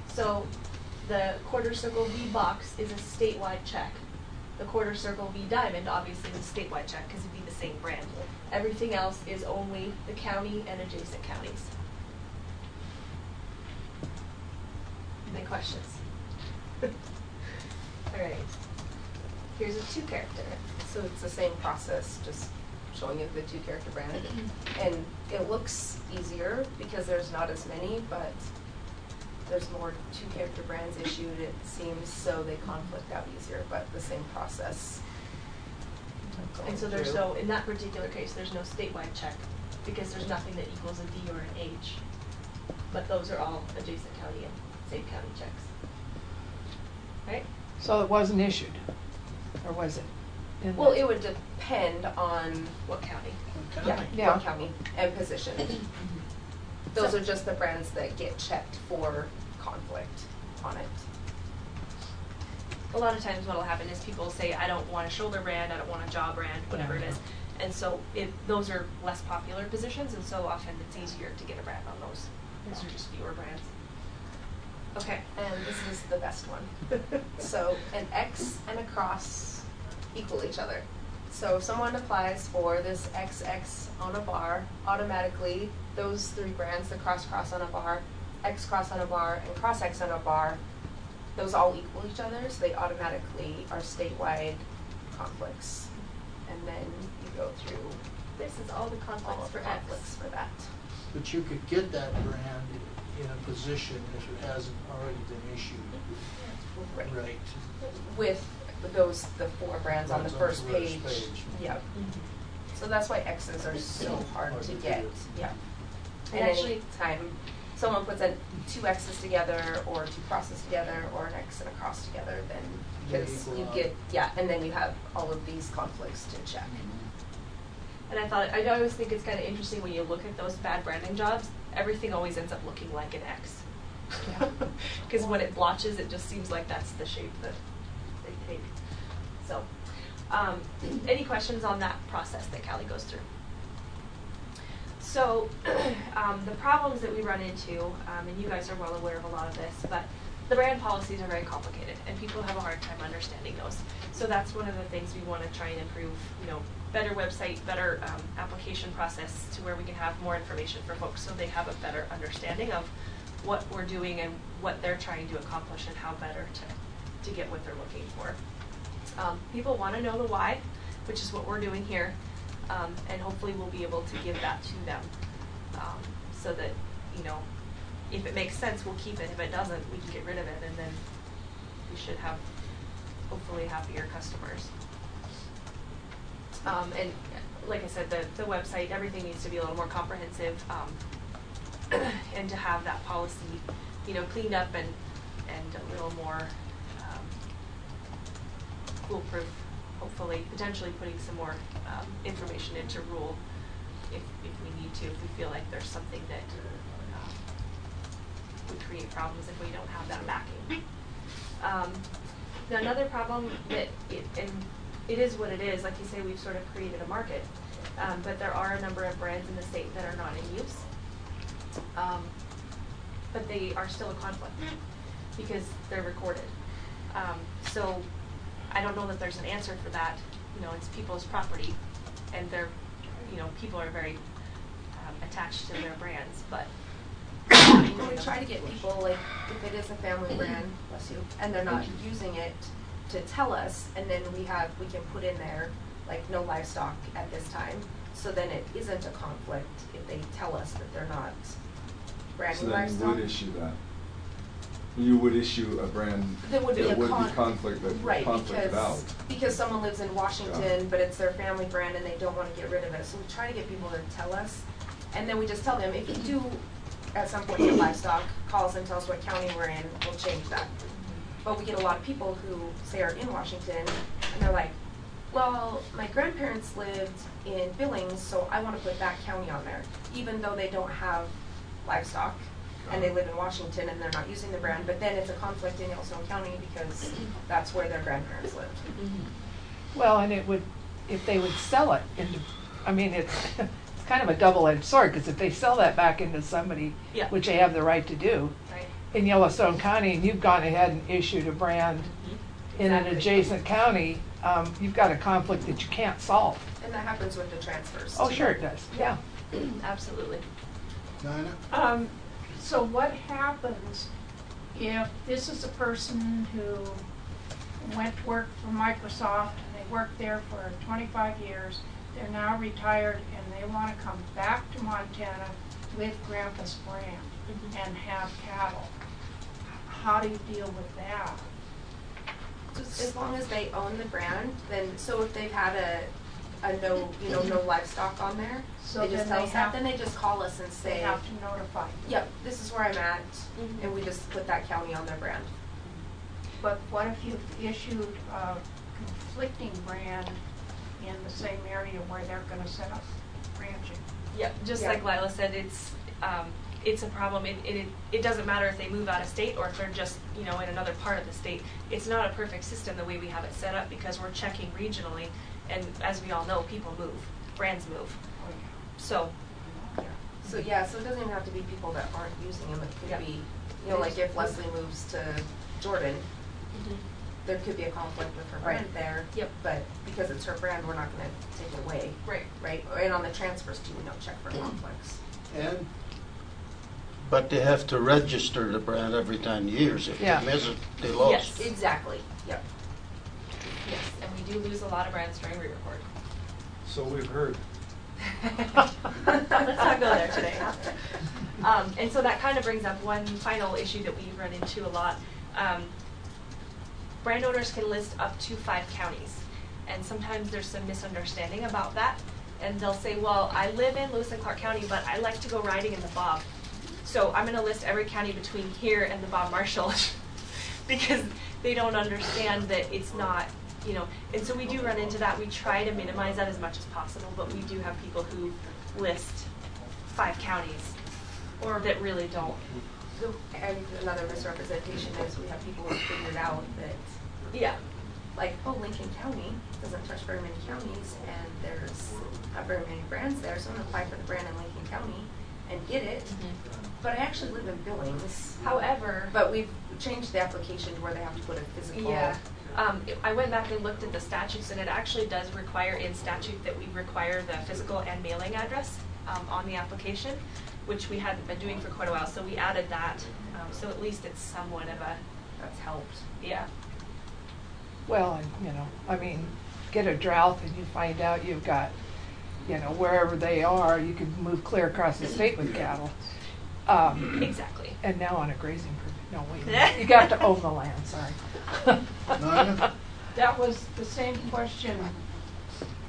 So the quarter circle V box is a statewide check. The quarter circle V diamond obviously is a statewide check because it'd be the same brand. Everything else is only the county and adjacent counties. Any questions? All right. Here's a 2-character. So it's the same process, just showing you the 2-character brand. And it looks easier because there's not as many, but there's more 2-character brands issued, it seems, so they conflict out easier, but the same process. And so there's in that particular case, there's no statewide check because there's nothing that equals a D or an H. But those are all adjacent county and same county checks. Right? So it wasn't issued, or was it? Well, it would depend on what county. Yeah. What county and position. Those are just the brands that get checked for conflict on it. A lot of times what'll happen is people say, I don't want a shoulder brand, I don't want a jaw brand, whatever it is. And so those are less popular positions, and so often it's easier to get a brand on those. Those are just fewer brands. Okay. And this is the best one. So an X and a cross equal each other. So if someone applies for this XX on a bar, automatically those 3 brands, the cross on a bar, X cross on a bar, and cross X on a bar, those all equal each other, so they automatically are statewide conflicts. And then you go through. This is all the conflicts for conflicts for that. But you could get that brand in a position if it hasn't already been issued. Right. With the 4 brands on the first page. Yep. So that's why X's are so hard to get. Yeah. And any time someone puts 2 X's together or 2 crosses together or an X and a cross together, then because you get and then you have all of these conflicts to check. And I always think it's kind of interesting when you look at those bad branding jobs, everything always ends up looking like an X. Because when it blotches, it just seems like that's the shape that they take. So, any questions on that process that Callie goes through? So, the problems that we run into, and you guys are well aware of a lot of this, but the brand policies are very complicated, and people have a hard time understanding those. So that's one of the things we want to try and improve, better website, better application process to where we can have more information for folks so they have a better understanding of what we're doing and what they're trying to accomplish and how better to get what they're looking for. People want to know the why, which is what we're doing here, and hopefully we'll be able to give that to them so that, if it makes sense, we'll keep it. If it doesn't, we can get rid of it, and then we should have hopefully happier customers. And like I said, the website, everything needs to be a little more comprehensive, and to have that policy, cleaned up and a little more foolproof, hopefully, potentially putting some more information into rule if we need to, if we feel like there's something that would create problems if we don't have that backing. Now another problem that, it is what it is, like you say, we've sort of created a market, but there are a number of brands in the state that are not in use. But they are still a conflict because they're recorded. So I don't know that there's an answer for that. It's people's property, and they're, people are very attached to their brands, but we try to get people, like, if it is a family brand, bless you, and they're not using it, to tell us, and then we can put in there, like, no livestock at this time, so then it isn't a conflict if they tell us that they're not branding livestock. So then you would issue that. You would issue a brand that would be conflict that right, conflicted out. Because someone lives in Washington, but it's their family brand and they don't want to get rid of it. So we try to get people to tell us, and then we just tell them, if you do at some point get livestock, call us and tell us what county we're in, we'll change that. But we get a lot of people who say are in Washington, and they're like, well, my grandparents lived in Billings, so I want to put that county on there, even though they don't have livestock, and they live in Washington, and they're not using the brand, but then it's a conflict in Yellowstone County because that's where their grandparents lived. Well, and it would, if they would sell it I mean, it's kind of a double-edged sword, because if they sell that back into somebody, Yeah. which they have the right to do, Right. in Yellowstone County, and you've gone ahead and issued a brand in an Exactly. adjacent county, you've got a conflict that you can't solve. And that happens with the transfers. Oh, too. sure it does, yeah. Absolutely. Dinah? So what happens if this is a person who went to work for Microsoft, and they worked there for 25 years, they're now retired, and they want to come back to Montana with Grandpa's brand and have cattle? How do you deal with that? Just as long as they own the brand, then, so if they've had a no, no livestock on there, So they just then tell they us that, have- then they just call us and They say, have to notify you. yep, this is where I'm at, and we just put that county on their brand. But what if you've issued a conflicting brand in the same area where they're gonna set up ranching? Yep, just Yeah. like Lila said, it's a problem. It doesn't matter if they move out of state or if they're just, in another part of the state. It's not a perfect system the way we have it set up because we're checking regionally, and as we all know, people move, brands move. So, So, yeah, so it doesn't even have to be people that aren't using them, it could Yep. be, like if Leslie moves to Jordan, there could be a conflict with her brand there. Yep. But because it's her brand, we're not gonna take it away. Right. Right, and on the transfers too, we don't check for conflicts. And But they have to register the brand every 10 years. If Yeah. they miss it, they lost. Yes. Exactly, yep. yes, and we do lose a lot of brands during re-record. So we've heard. Let's not go there today. And so that kind of brings up one final issue that we run into a lot. Brand owners can list up to 5 counties, and sometimes there's some misunderstanding about that. And they'll say, well, I live in Lewis and Clark County, but I like to go riding in the Bob. So I'm going to list every county between here and the Bob Marshall because they don't understand that it's not, and so we do run into that. We try to minimize that as much as possible, but we do have people who list 5 counties or that really don't. And another misrepresentation is we have people who have figured out that, Yeah. like, oh, Lincoln County doesn't touch very many counties, and there's not very many brands there, so I'm gonna apply for the brand in Lincoln County and get it. But I actually live in Billings. However, But we've changed the application to where they have to put a physical. yeah. I went back and looked at the statutes, and it actually does require in statute that we require the physical and mailing address on the application, which we hadn't been doing for quite a while. So we added that. So at least it's somewhat of a, That's helped. yeah. Well, and, get a drought and you find out you've got, wherever they are, you can move clear across the state with cattle. Exactly. And now on a grazing permit, no, wait, a minute. You got to own the land, sorry. Nina? That was the same question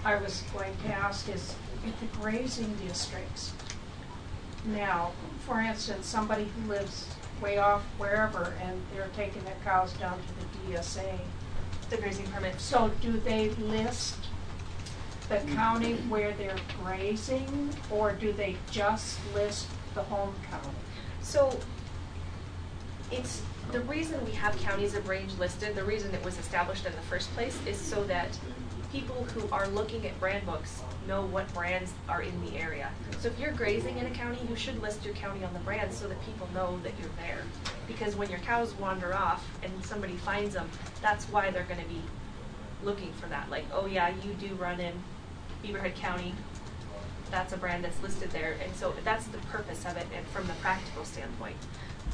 I was going to ask, is if the grazing districts. Now, for instance, somebody who lives way off wherever and they're taking their cows down to the DSA. The grazing permit. So do they list the county where they're grazing, or do they just list the home county? So it's the reason we have counties of range listed, the reason it was established in the first place is so that people who are looking at brand books know what brands are in the area. So if you're grazing in a county, you should list your county on the brand so that people know that you're there. Because when your cows wander off and somebody finds them, that's why they're going to be looking for that. Like, oh yeah, you do run in Beaverhead County. That's a brand that's listed there. And so that's the purpose of it and from the practical standpoint.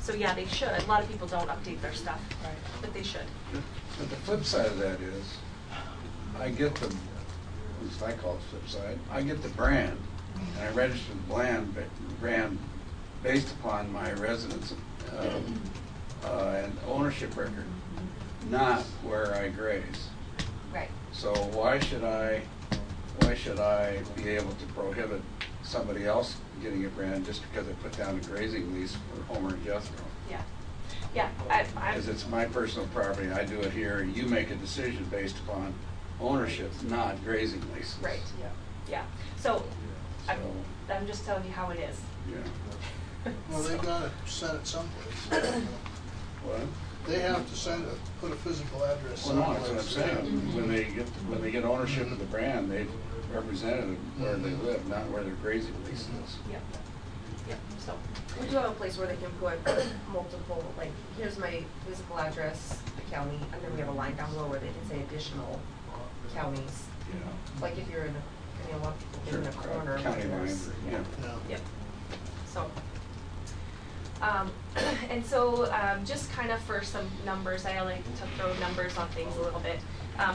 So yeah, they should. A lot of people don't update their stuff, Right. but they should. But the flip side of that is, I get the, at least I call it flip side, I get the brand, and I register the brand based upon my residence and ownership record, not where I graze. Right. So why should I be able to prohibit somebody else getting a brand just because I put down a grazing lease for Homer and Jethro? Yeah. Yeah. I Because it's my personal property, I do it here, and you make a decision based upon ownership, not grazing leases. Right. Yeah. Yeah. So I'm just telling you how it is. Yeah. Well, they gotta send it someplace. What? They have to put a physical address Well, no, someplace. that's what I'm saying. When they get ownership of the brand, representative where they live, not where their grazing lease is. Yep. Yep. So we do have a place where they can put multiple, like, here's my physical address, the county, and then we have a line down below where they can say additional counties. Yeah. Like if you're in a, I mean, a lot of people live in a corner. County line, there's- yeah. Yep. So, and so just kind of for some numbers, I like to throw numbers on things a little bit.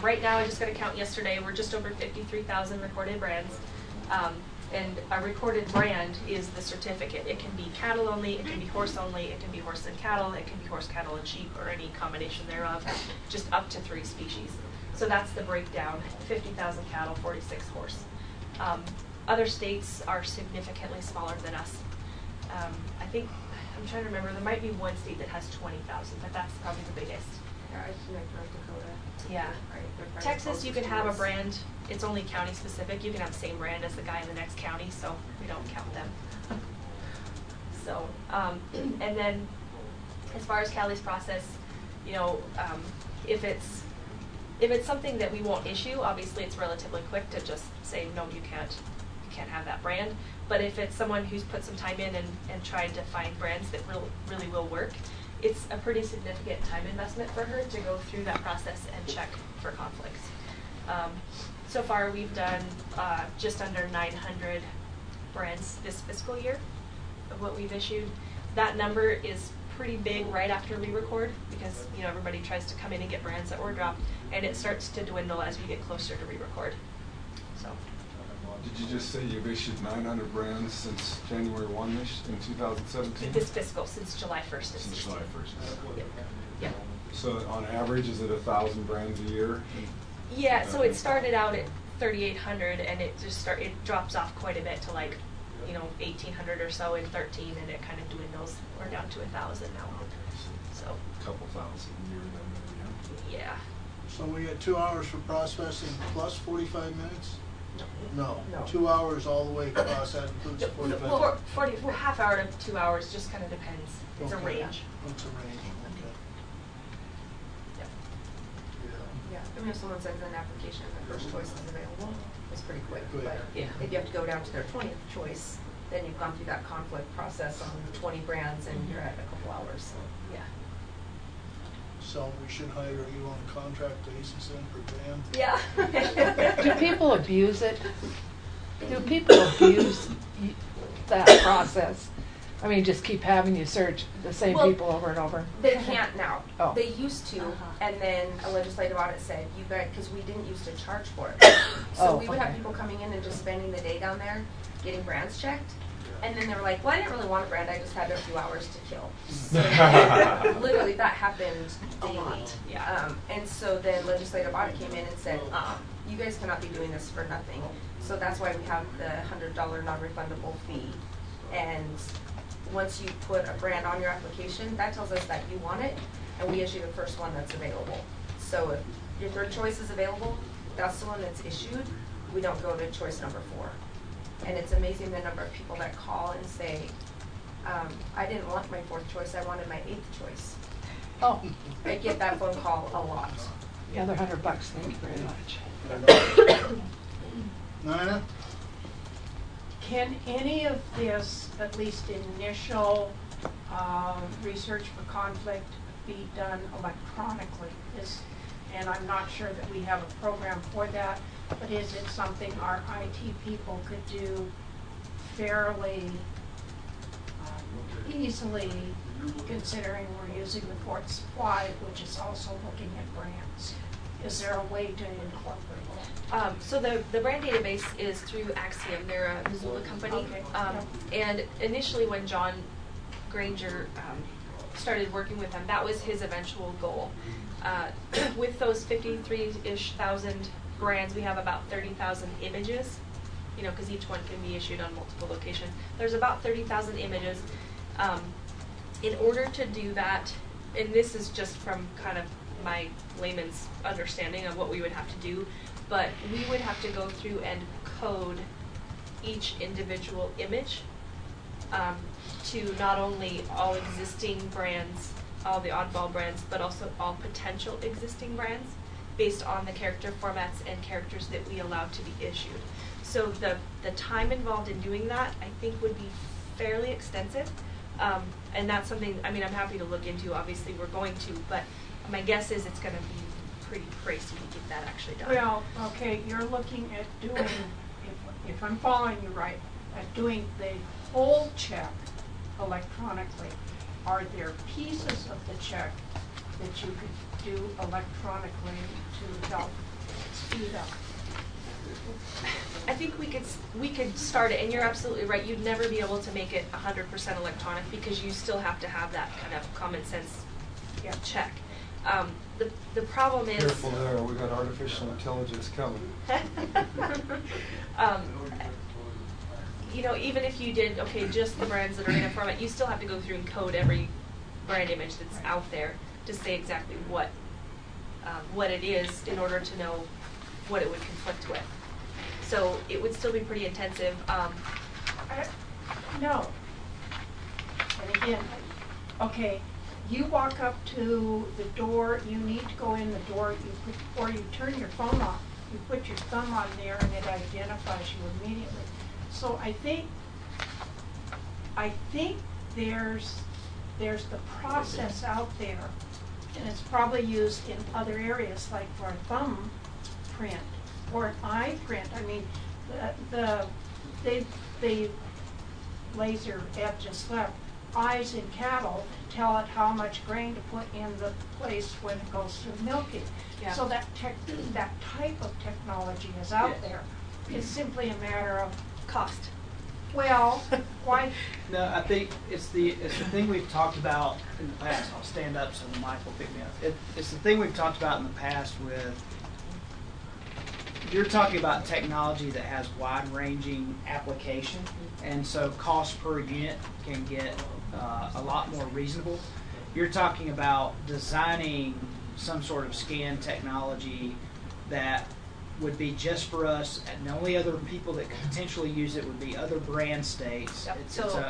Right now, I just got a count yesterday, we're just over 53,000 recorded brands. And a recorded brand is the certificate. It can be cattle only, it can be horse only, it can be horse and cattle, it can be horse, cattle, and sheep, or any combination thereof, just up to 3 species. So that's the breakdown, 50,000 cattle, 46 horse. Other states are significantly smaller than us. I think, I'm trying to remember, there might be one state that has 20,000, but that's probably the biggest. Yeah, I think like North Dakota. Yeah. Right. Texas, you can have a brand, it's only county specific, you can have the same brand as the guy in the next county, so we don't count them. So, and then as far as Cali's process, you know, if it's something that we won't issue, obviously it's relatively quick to just say, no, you can't have that brand. But if it's someone who's put some time in and tried to find brands that really will work, it's a pretty significant time investment for her to go through that process and check for conflicts. So far, we've done just under 900 brands this fiscal year of what we've issued. That number is pretty big right after we record because, you know, everybody tries to come in and get brands that were dropped, and it starts to dwindle as we get closer to re-record. So. Did you just say you've issued 900 brands since January 1 in 2017? This fiscal, since July 1st. Since July 1st. Yep. Yep. So on average, is it 1,000 brands a year? Yeah, so it started out at 3,800 and it drops off quite a bit to like, you know, 1,800 or so in 13, and it kind of dwindles. We're down to 1,000 now. So. A couple thousand a year then, yeah. So we get 2 hours for processing plus 45 minutes? No. No. 2 hours all the way across, that includes 45 minutes? Well, 40, half hour to 2 hours, just kind of depends. It's Okay. a range. It's a range, okay. Yep. Yeah, I mean, if someone sends in an application and the first choice is available, it's pretty quick. Quick. But Yeah. if you have to go down to their 20th choice, then you've gone through that conflict process on 20 brands and you're at a couple hours. So. Yeah. So we should hire you on a contract basis then per brand? Yeah. Do people abuse it? Do people abuse that process? I mean, just keep having you search the same Well, people over and over? They can't now. Oh. They used to, and then a legislative audit said, you guys, because we didn't used to charge for it. So Oh, we would have okay. people coming in and just spending the day down there, getting brands checked. And then they were like, well, I didn't really want a brand, I just had a few hours to kill. So literally, that happened daily. Yeah. And so then legislative audit came in and said, you guys cannot be doing this for nothing. So that's why we have the $100 non-refundable fee. And once you put a brand on your application, that tells us that you want it, and we issue the first one that's available. So if your third choice is available, that's the one that's issued. We don't go to choice number 4. And it's amazing the number of people that call and say, I didn't want my 4th choice, I wanted my 8th choice. Oh. I get that phone call a lot. Another $100, thank you very much. Nina? Can any of this, at least initial research for conflict, be done electronically? And I'm not sure that we have a program for that, but is it something our IT people could do fairly easily, considering we're using the Fort Supply, which is also looking at brands? Is there a way to incorporate that? So the brand database is through Axiom. They're a Missoula company. Okay. And initially when John Granger started working with them, that was his eventual goal. With those 53-ish thousand brands, we have about 30,000 images, you know, because each one can be issued on multiple locations. There's about 30,000 images. In order to do that, and this is just from kind of my layman's understanding of what we would have to do, but we would have to go through and code each individual image to not only all existing brands, all the oddball brands, but also all potential existing brands. based on the character formats and characters that we allow to be issued. So the time involved in doing that, I think, would be fairly extensive. And that's something, I mean, I'm happy to look into. Obviously, we're going to, but my guess is it's going to be pretty pricey to get that actually done. Well, okay, you're looking at doing, if I'm following you right, at doing the whole check electronically. Are there pieces of the check that you could do electronically to help speed up? I think we could start it, and you're absolutely right. You'd never be able to make it 100% electronic because you still have to have that kind of common sense check. The problem is Careful there, we got artificial intelligence coming. You know, even if you did just the brands that are in a format, you still have to go through and code every brand image that's out there to say exactly what it is in order to know what it would conflict with. So it would still be pretty intensive. No. And again, okay, you walk up to the door, you need to go in the door, or you turn your phone off. You put your thumb on there and it identifies you immediately. So I think there's the process out there, and it's probably used in other areas, like for a thumb print or an eye print. I mean, the laser Ed just left, eyes in cattle tell it how much grain to put in the place when it goes through milking. Yeah. So that type of technology is out there. It's simply a matter of Cost. well, why? No, I think it's the thing we've talked about in the past. I'll stand up so the mic will pick me up. It's the thing we've talked about in the past with, you're talking about technology that has wide-ranging application, and so cost per unit can get a lot more reasonable. You're talking about designing some sort of scan technology that would be just for us, and the only other people that could potentially use it would be other brand states. Yep.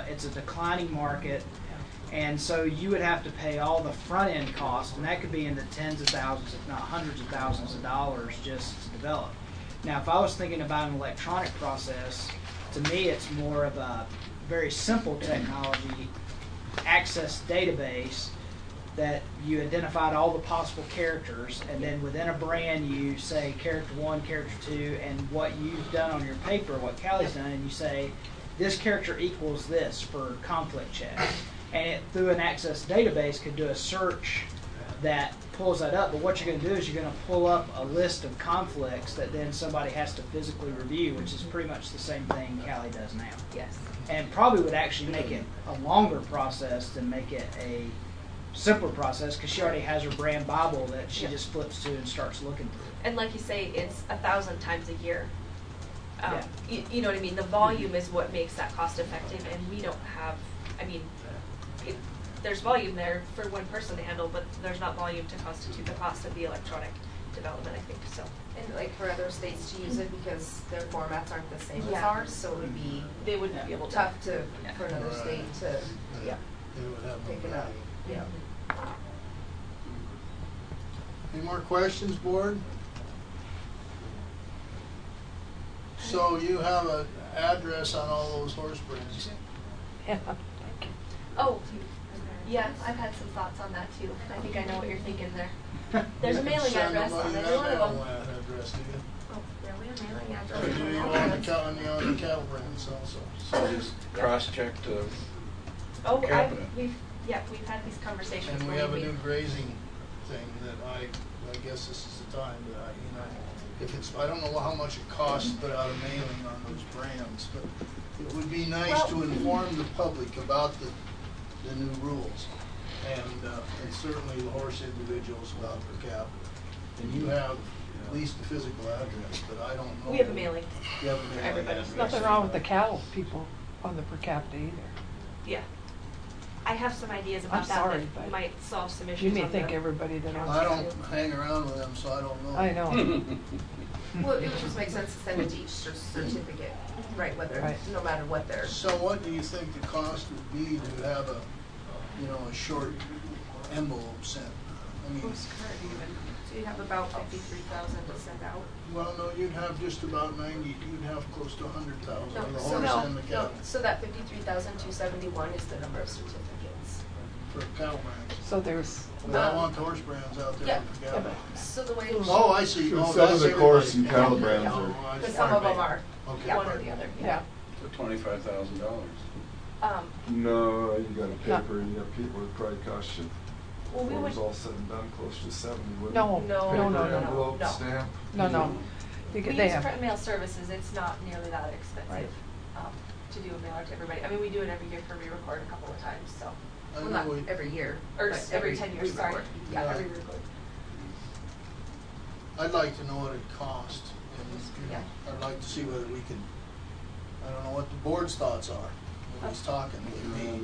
It's a declining market, and so you would have to pay all the front end costs, and that could be in the tens of thousands, if not hundreds of thousands of dollars just to develop. Now, if I was thinking about an electronic process, to me it's more of a very simple technology, access database, that you identified all the possible characters, and then within a brand you say character 1, character 2, and what you've done on your paper, what Callie's done, and you say this character equals this for conflict check. And it, through an access database, could do a search that pulls that up, but what you're going to do is you're going to pull up a list of conflicts that then somebody has to physically review, which is pretty much the same thing Callie does now. Yes. And probably would actually make it a longer process than make it a simpler process, because she already has her brand Bible that she just flips to and starts looking through. And like you say, it's 1,000 times a year. Yeah. You know what I mean? The volume is what makes that cost effective, and we don't have, I mean, there's volume there for one person to handle, but there's not volume to constitute the cost of the electronic development, I think, so. And like for other states to use it because their formats aren't the same as Yeah. ours, so it would be They wouldn't be able to. tough for another state to They would have pick no it up. value. Yeah. Any more questions, board? So you have an address on all those horse brands? Yeah. Oh, yeah, I've had some thoughts on that too. I think I know what you're thinking there. There's a mailing address on every one of them. Address, do you? Oh, yeah, we have mailing Or address. do you own the cattle brands also? So just cross-check to Oh, Capita. we've had these conversations. And we where have a new grazing thing that I guess this is the time that if it's, I don't know how much it costs to put out a mailing on those brands, but it would be nice to inform the public about the new rules. And certainly the horse individuals about per capita. And you have at least the physical address, but I don't know. We have a mailing. You have a mailing Everybody. address. Nothing wrong with the cattle people on the per capita either. Yeah. I have some ideas about I'm sorry, that but might solve some issues. You may on think the everybody that owns I it don't too. hang around with them, so I don't know. I know. Well, it would just make sense to send it to each certificate, right, Right. no matter what they're. So what do you think the cost would be to have a short envelope sent? I mean, So you'd have about 53,000 to send out. Well, no, you'd have just about 90, you'd have close to 100,000 No, on the so horse and the no, cattle. so that 53,271 is the number of certificates. For cattle brands. So there's, Well, I want the horse brands out there Yeah. for cattle. So the way. Oh, I see. Oh, Some of that's the course everybody. and cattle brands Yeah. are, Oh, I But see. some of them are, Okay. one or the other. yeah. For $25,000. no, you got a paper and you got people, it probably cost you, Well, we when it would, was all said and done, close to 70, wouldn't it? No, No, no, no, Paper, no, envelope, no. stamp. no. We They use have, print mail services, it's not nearly that Right. expensive to do a mailer to everybody. I mean, we do it every year for re-record a couple of times, so. I well, know not we- every year. Or but every 10 years, sorry. re-record. Yeah, Yeah. every record. I'd like to know what it cost, and, you know, Yeah. I'd like to see whether we could, I don't know what the board's thoughts are, when he's talking with me.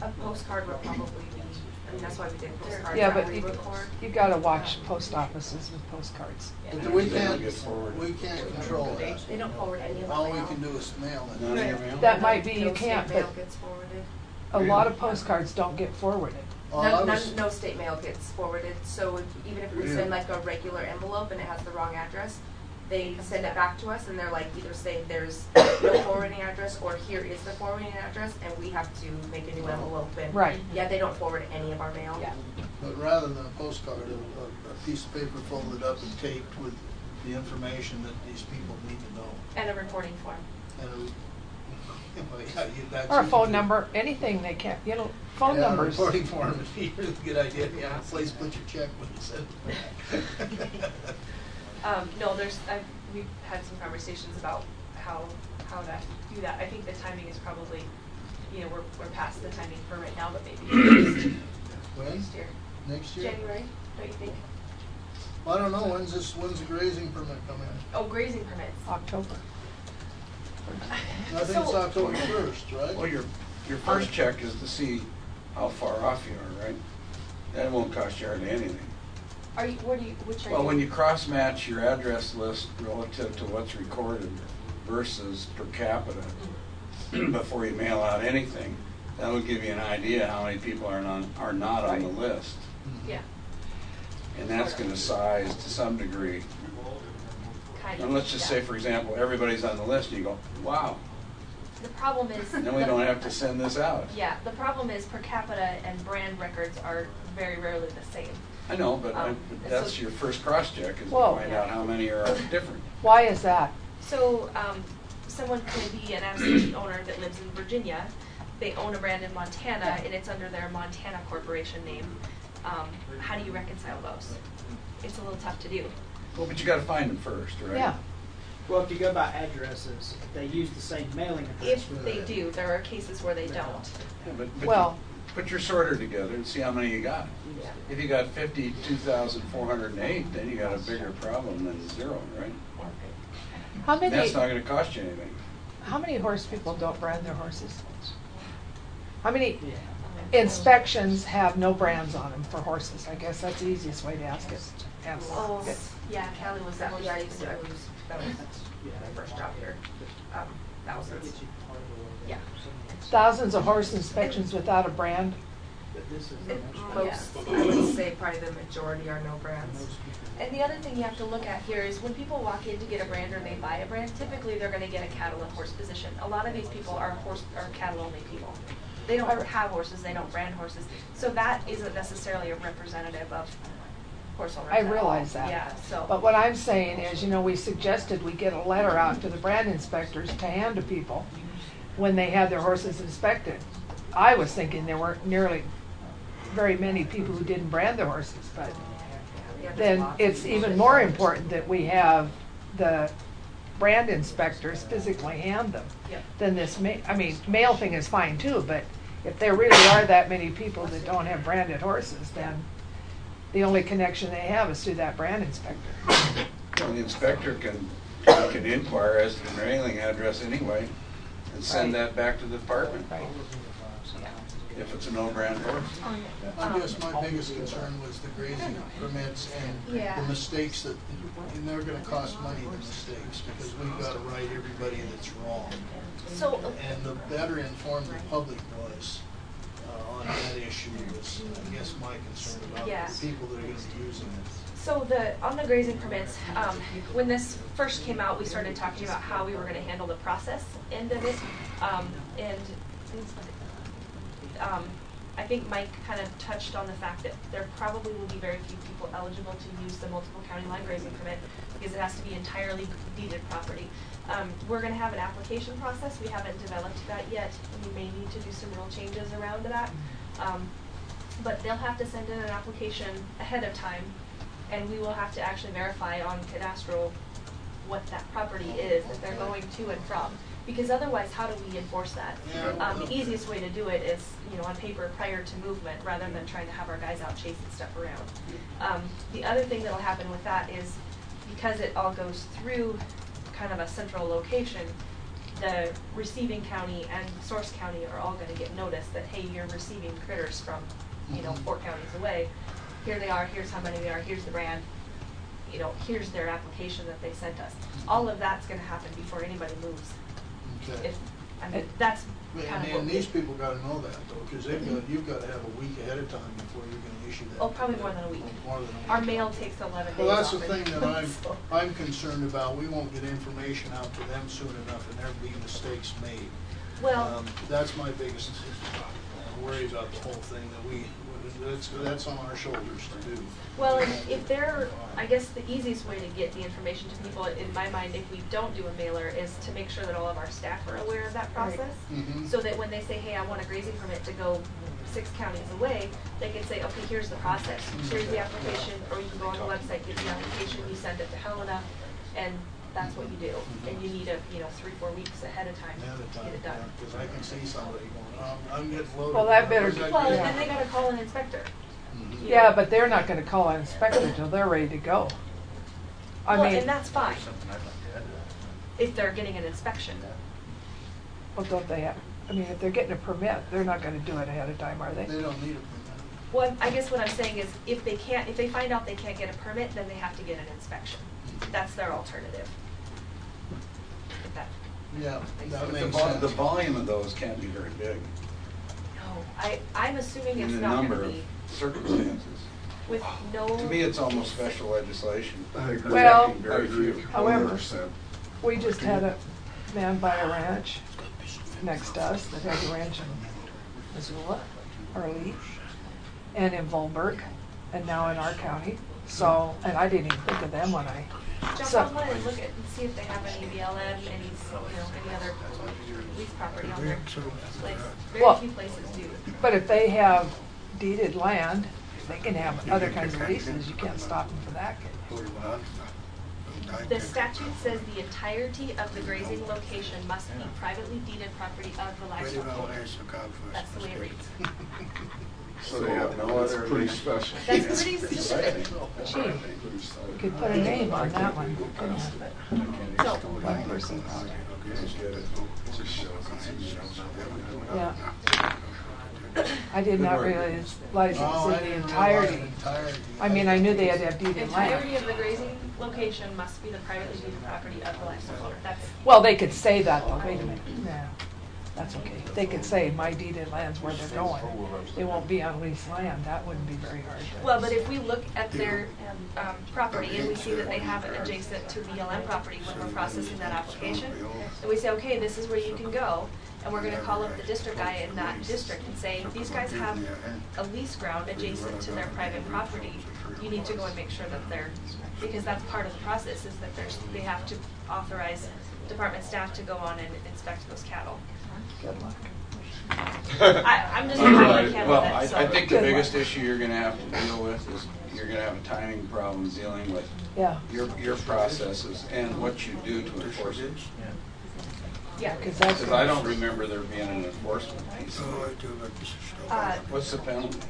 A postcard would probably be, I mean, that's why we did postcards. yeah, not but re-record. you gotta watch post offices with postcards. But Yeah. we They don't can't, get forwarded. we can't control that. They don't forward any of our All we mail. can do is mail it. None of your mail? That might be, you No state can't, mail but gets forwarded. a lot of postcards don't get forwarded. Oh, I was- No state mail gets forwarded, so even if we Really? send like a regular envelope and it has the wrong address, they send it back to us and they're like, either say there's no forwarding address or here is the forwarding address, and we have to make a new envelope and. Right. Yeah, they don't forward any of our mail. Yeah. But rather than a postcard, a piece of paper folded up and taped with the information that these people need to know. And a reporting form. And, well, yeah, that's Or a phone usually- number, anything they can't, phone Yeah, numbers. reporting form would be a really good idea. Yeah, please put your check when you send it back. No, we've had some conversations about how to do that. I think the timing is probably, we're past the timing for right now, but maybe When? next year. Next year? January, don't you think? Well, I don't know, when's the grazing permit coming? Oh, grazing permits. October. I think it's October 1st, right? Well, your first check is to see how far off you are, right? That won't cost you hardly anything. Which are you? Well, when you cross-match your address list relative to what's recorded versus per capita, before you mail out anything, that'll give you an idea how many people are not on the list. Yeah. And that's going to size to some degree. Kind And of, let's just say, for example, everybody's on the list, and you go, wow, The problem is. then we don't have to send this out. Yeah, the problem is per capita and brand records are very rarely the same. I know, but that's so- your first cross-check, is to Whoa. find out how many are different. Why is that? So, someone could be an absentee owner that lives in Virginia, they own a brand in Montana, and it's under their Montana corporation name. How do you reconcile those? It's a little tough to do. Well, but you got to find them first, right? Yeah. Well, if you go by addresses, if they use the same mailing address. If they do, there are cases where they don't. Yeah, but Well- put your sorter together and see how many you got. Yeah. If you got 52,408, then you got a bigger problem than zero, right? How And many, that's not going to cost you anything. how many horse people don't brand their horses? How many Yeah. inspections have no brands on them for horses? I guess that's the easiest way to ask it. Oh, yeah, Callie was that. Yeah, that was my first job here. Thousands. Yeah. Thousands of horse inspections without a brand. Most, I would say probably the majority are no brands. And the other thing you have to look at here is when people walk in to get a brand or they buy a brand, typically they're going to get a cattle and horse position. A lot of these people are cattle only people. They don't have horses, they don't brand horses. So that isn't necessarily a representative of horse owners I at all. realize that. Yeah, so. But what I'm saying is, we suggested we get a letter out to the brand inspectors to hand to people when they had their horses inspected. I was thinking there weren't nearly very many people who didn't brand their horses, but Yeah, there's then lots of it's people even that more don't. important that we have the brand inspectors physically hand them Yep. than this mail thing is fine too, but if there really are that many people that don't have branded horses, then the only connection they have is through that brand inspector. Well, the inspector can inquire as to the mailing address anyway and send Right. that back to the department Right. if it's a no-brand horse. I guess my biggest concern was the grazing permits and Yeah. the mistakes and they're gonna cost money, the mistakes, because we've gotta write everybody that's wrong. So, And the better informed the public was on that issue was, I guess, my concern about Yeah. the people that are gonna be using it. So on the grazing permits, when this first came out, we started talking about how we were going to handle the process end of it, I think Mike kind of touched on the fact that there probably will be very few people eligible to use the multiple county line grazing permit because it has to be entirely deeded property. We're going to have an application process. We haven't developed that yet. We may need to do some real changes around that. But they'll have to send in an application ahead of time, and we will have to actually verify on cadastral what that property is that they're going to and from. Because otherwise, how do we enforce that? The easiest way to do it is, on paper prior to movement, rather than trying to have our guys out chasing stuff around. The other thing that will happen with that is, because it all goes through kind of a central location, the receiving county and source county are all going to get notice that, hey, you're receiving critters from, 4 counties away. Here they are. Here's how many they are. Here's the brand. Here's their application that they sent us. All of that's going to happen before anybody moves. Okay. That's kind of and these people got to know that though, because you've got to have a week ahead of time before you're going to issue that. Oh, probably more than a week. More than a week. Our mail takes 11 days. Well, that's the often. thing that I'm concerned about. We won't get information out to them soon enough, and there'll be mistakes made. Well, that's my biggest worry about the whole thing. That's on our shoulders to do. Well, if they're, I guess the easiest way to get the information to people, in my mind, if we don't do a mailer, is to make sure that all of our staff are aware of that process. So that when they say, hey, I want a grazing permit to go 6 counties away, they can say, okay, here's the process. Here's the application, or you can go on the website, get the application, you send it to Helena, and that's what you do. And you need 3-4 weeks ahead of time to get it done. Because I can see somebody going, I'm getting loaded. Well, that better be. Well, and then they got to call an inspector. Yeah, but they're not going to call an inspector until they're ready to go. I mean, and that's fine. If they're getting an inspection. Well, don't they have? I mean, if they're getting a permit, they're not going to do it ahead of time, are they? They don't need a permit. Well, I guess what I'm saying is, if they find out they can't get a permit, then they have to get an inspection. That's their alternative. Yeah, that But makes sense. the volume of those can't be very big No, I'm assuming it's in the not number going to of be circumstances. with no. To me, it's almost special legislation. I agree. Well, Very few. however, 100%. we just had a man buy a ranch next to us that has a ranch in Missoula, or Lee, and in Volberg, and now in our county. So, and I didn't even think of them when I. Jump So, online and look at and see if they have any BLM, any other lease property on their place. Very Well- few places do. but if they have deeded land, they can have other kinds of leases. You can't stop them for that. The statute says the entirety of the grazing location must be privately deeded property of the livestock owner. That's the way it reads. So they have no other Pretty lease. special. That's pretty specific. Gee, you could put a name on that one. couldn't you? So, One person. Yeah. I did not realize it Oh, I was in the didn't entirety. realize entirety. I mean, I knew they had to have the deeded entirety land. of the grazing location must be the privately deeded property of the livestock owner. That's, Well, they could say that though, wait a minute. No, that's okay. They could say my deeded land's where they're going. They won't be on leased land. That wouldn't be very hard. well, but if we look at their property and we see that they have it adjacent to BLM property when we're processing that application, and we say, okay, this is where you can go, and we're gonna call up the district guy in that district and say, these guys have a lease ground adjacent to their private property. You need to go and make sure that they're, because that's part of the process, is that they have to authorize department staff to go on and inspect those cattle. Good luck. I'm just not a candidate, Well, I so. think the Good biggest luck. issue you're gonna have to deal with is you're gonna have a timing problem dealing with Yeah, your processes and what you do to enforce it. Yeah, because that's. Because I don't remember there being an enforcement piece. Uh, What's the penalty?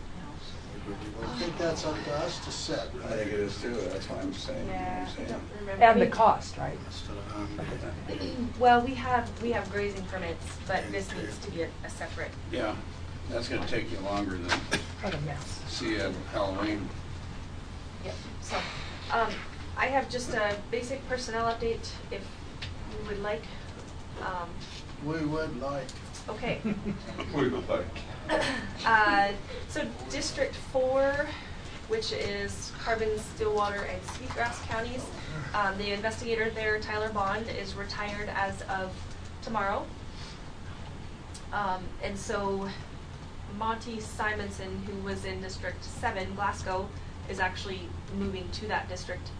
I think that's up to us to set. I think it is too, that's why I'm saying. yeah, I don't remember. And the cost, right? Well, we have grazing permits, but this needs to be a separate. Yeah, that's gonna take you longer than What a mess. see a Halloween. Yep. So, I have just a basic personnel update if you would like. We would like. Okay. We would like. So District 4 which is Carbon, Stillwater, and Sweetgrass counties. The investigator there, Tyler Bond, is retired as of tomorrow. And so Monty Simonson, who was in District 7, Glasgow, is actually moving to that district.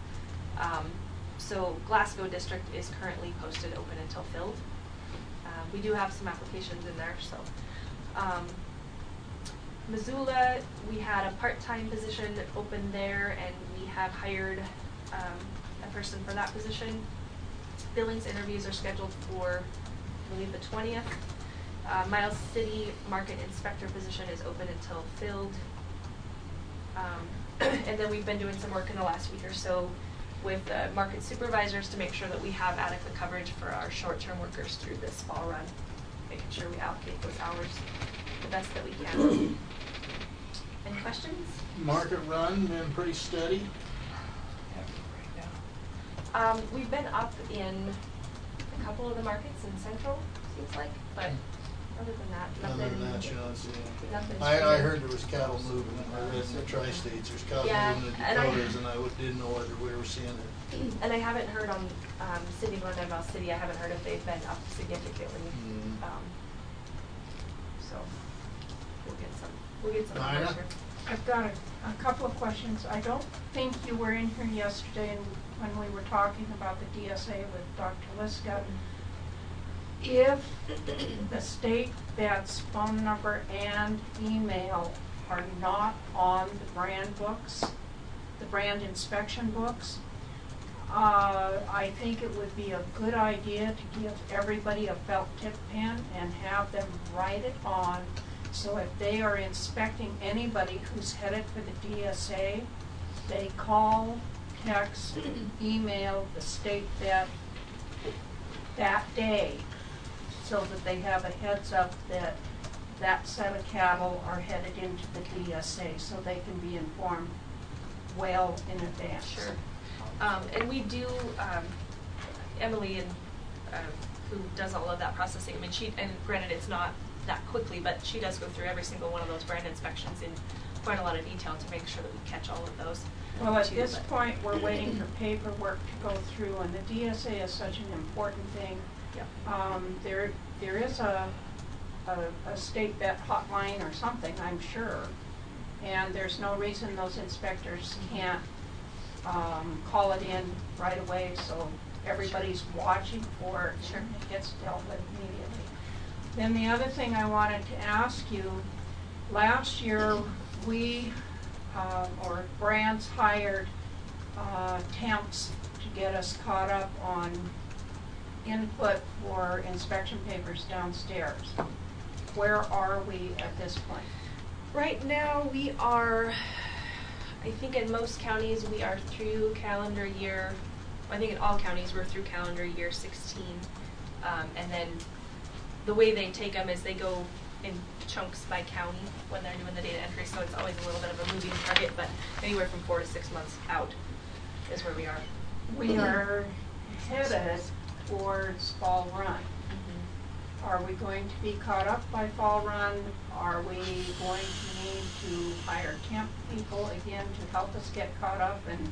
So Glasgow district is currently posted open until filled. We do have some applications in there, so. Missoula, we had a part-time position open there, and we have hired a person for that position. Billings interviews are scheduled for, I believe, the 20th. Miles City market inspector position is open until filled. And then we've been doing some work in the last week or so with market supervisors to make sure that we have adequate coverage for our short-term workers through this fall run, making sure we allocate those hours the best that we can. Any questions? Market run, been pretty steady. We've been up in a couple of the markets in Central, seems like, but other than that, nothing. Other than that, Sean, Nothing. I heard there was cattle moving, I read in the tri-states, there's cattle moving in the Dakotas, and I didn't know whether we were seeing it. And I haven't heard on City of London, Mouse City, I haven't heard if they've been up significantly. So we'll get some numbers here. I've got a couple of questions. I don't think you were in here yesterday when we were talking about the DSA with Dr. Liska. If the state vet's phone number and email are not on the brand books, the brand inspection books, I think it would be a good idea to give everybody a felt tip pen and have them write it on. So if they are inspecting anybody who's headed for the DSA, they call, text, email the state vet that day so that they have a heads up that that set of cattle are headed into the DSA so they can be informed well in advance. Sure. And we do, Emily, and who does all of that processing, I mean, and granted it's not that quickly, but she does go through every single one of those brand inspections in quite a lot of detail to make sure that we catch all of those. Well, at this point, we're waiting for paperwork to go through, and the DSA is such an important thing. Yep. There is a state vet hotline or something, I'm sure, and there's no reason those inspectors can't call it in right away, so everybody's watching for it and it gets dealt with immediately. Then the other thing I wanted to ask you, last year we, or brands hired temps to get us caught up on input for inspection papers downstairs. Where are we at this point? Right now we are, I think in most counties we are through calendar year, I think in all counties we're through calendar year 16. And then the way they take them is they go in chunks by county when they're doing the data entry, so it's always a little bit of a moving target, but anywhere from 4 to 6 months out is where we are. We are headed towards fall run. Are we going to be caught up by fall run? Are we going to need to hire temp people again to help us get caught up? And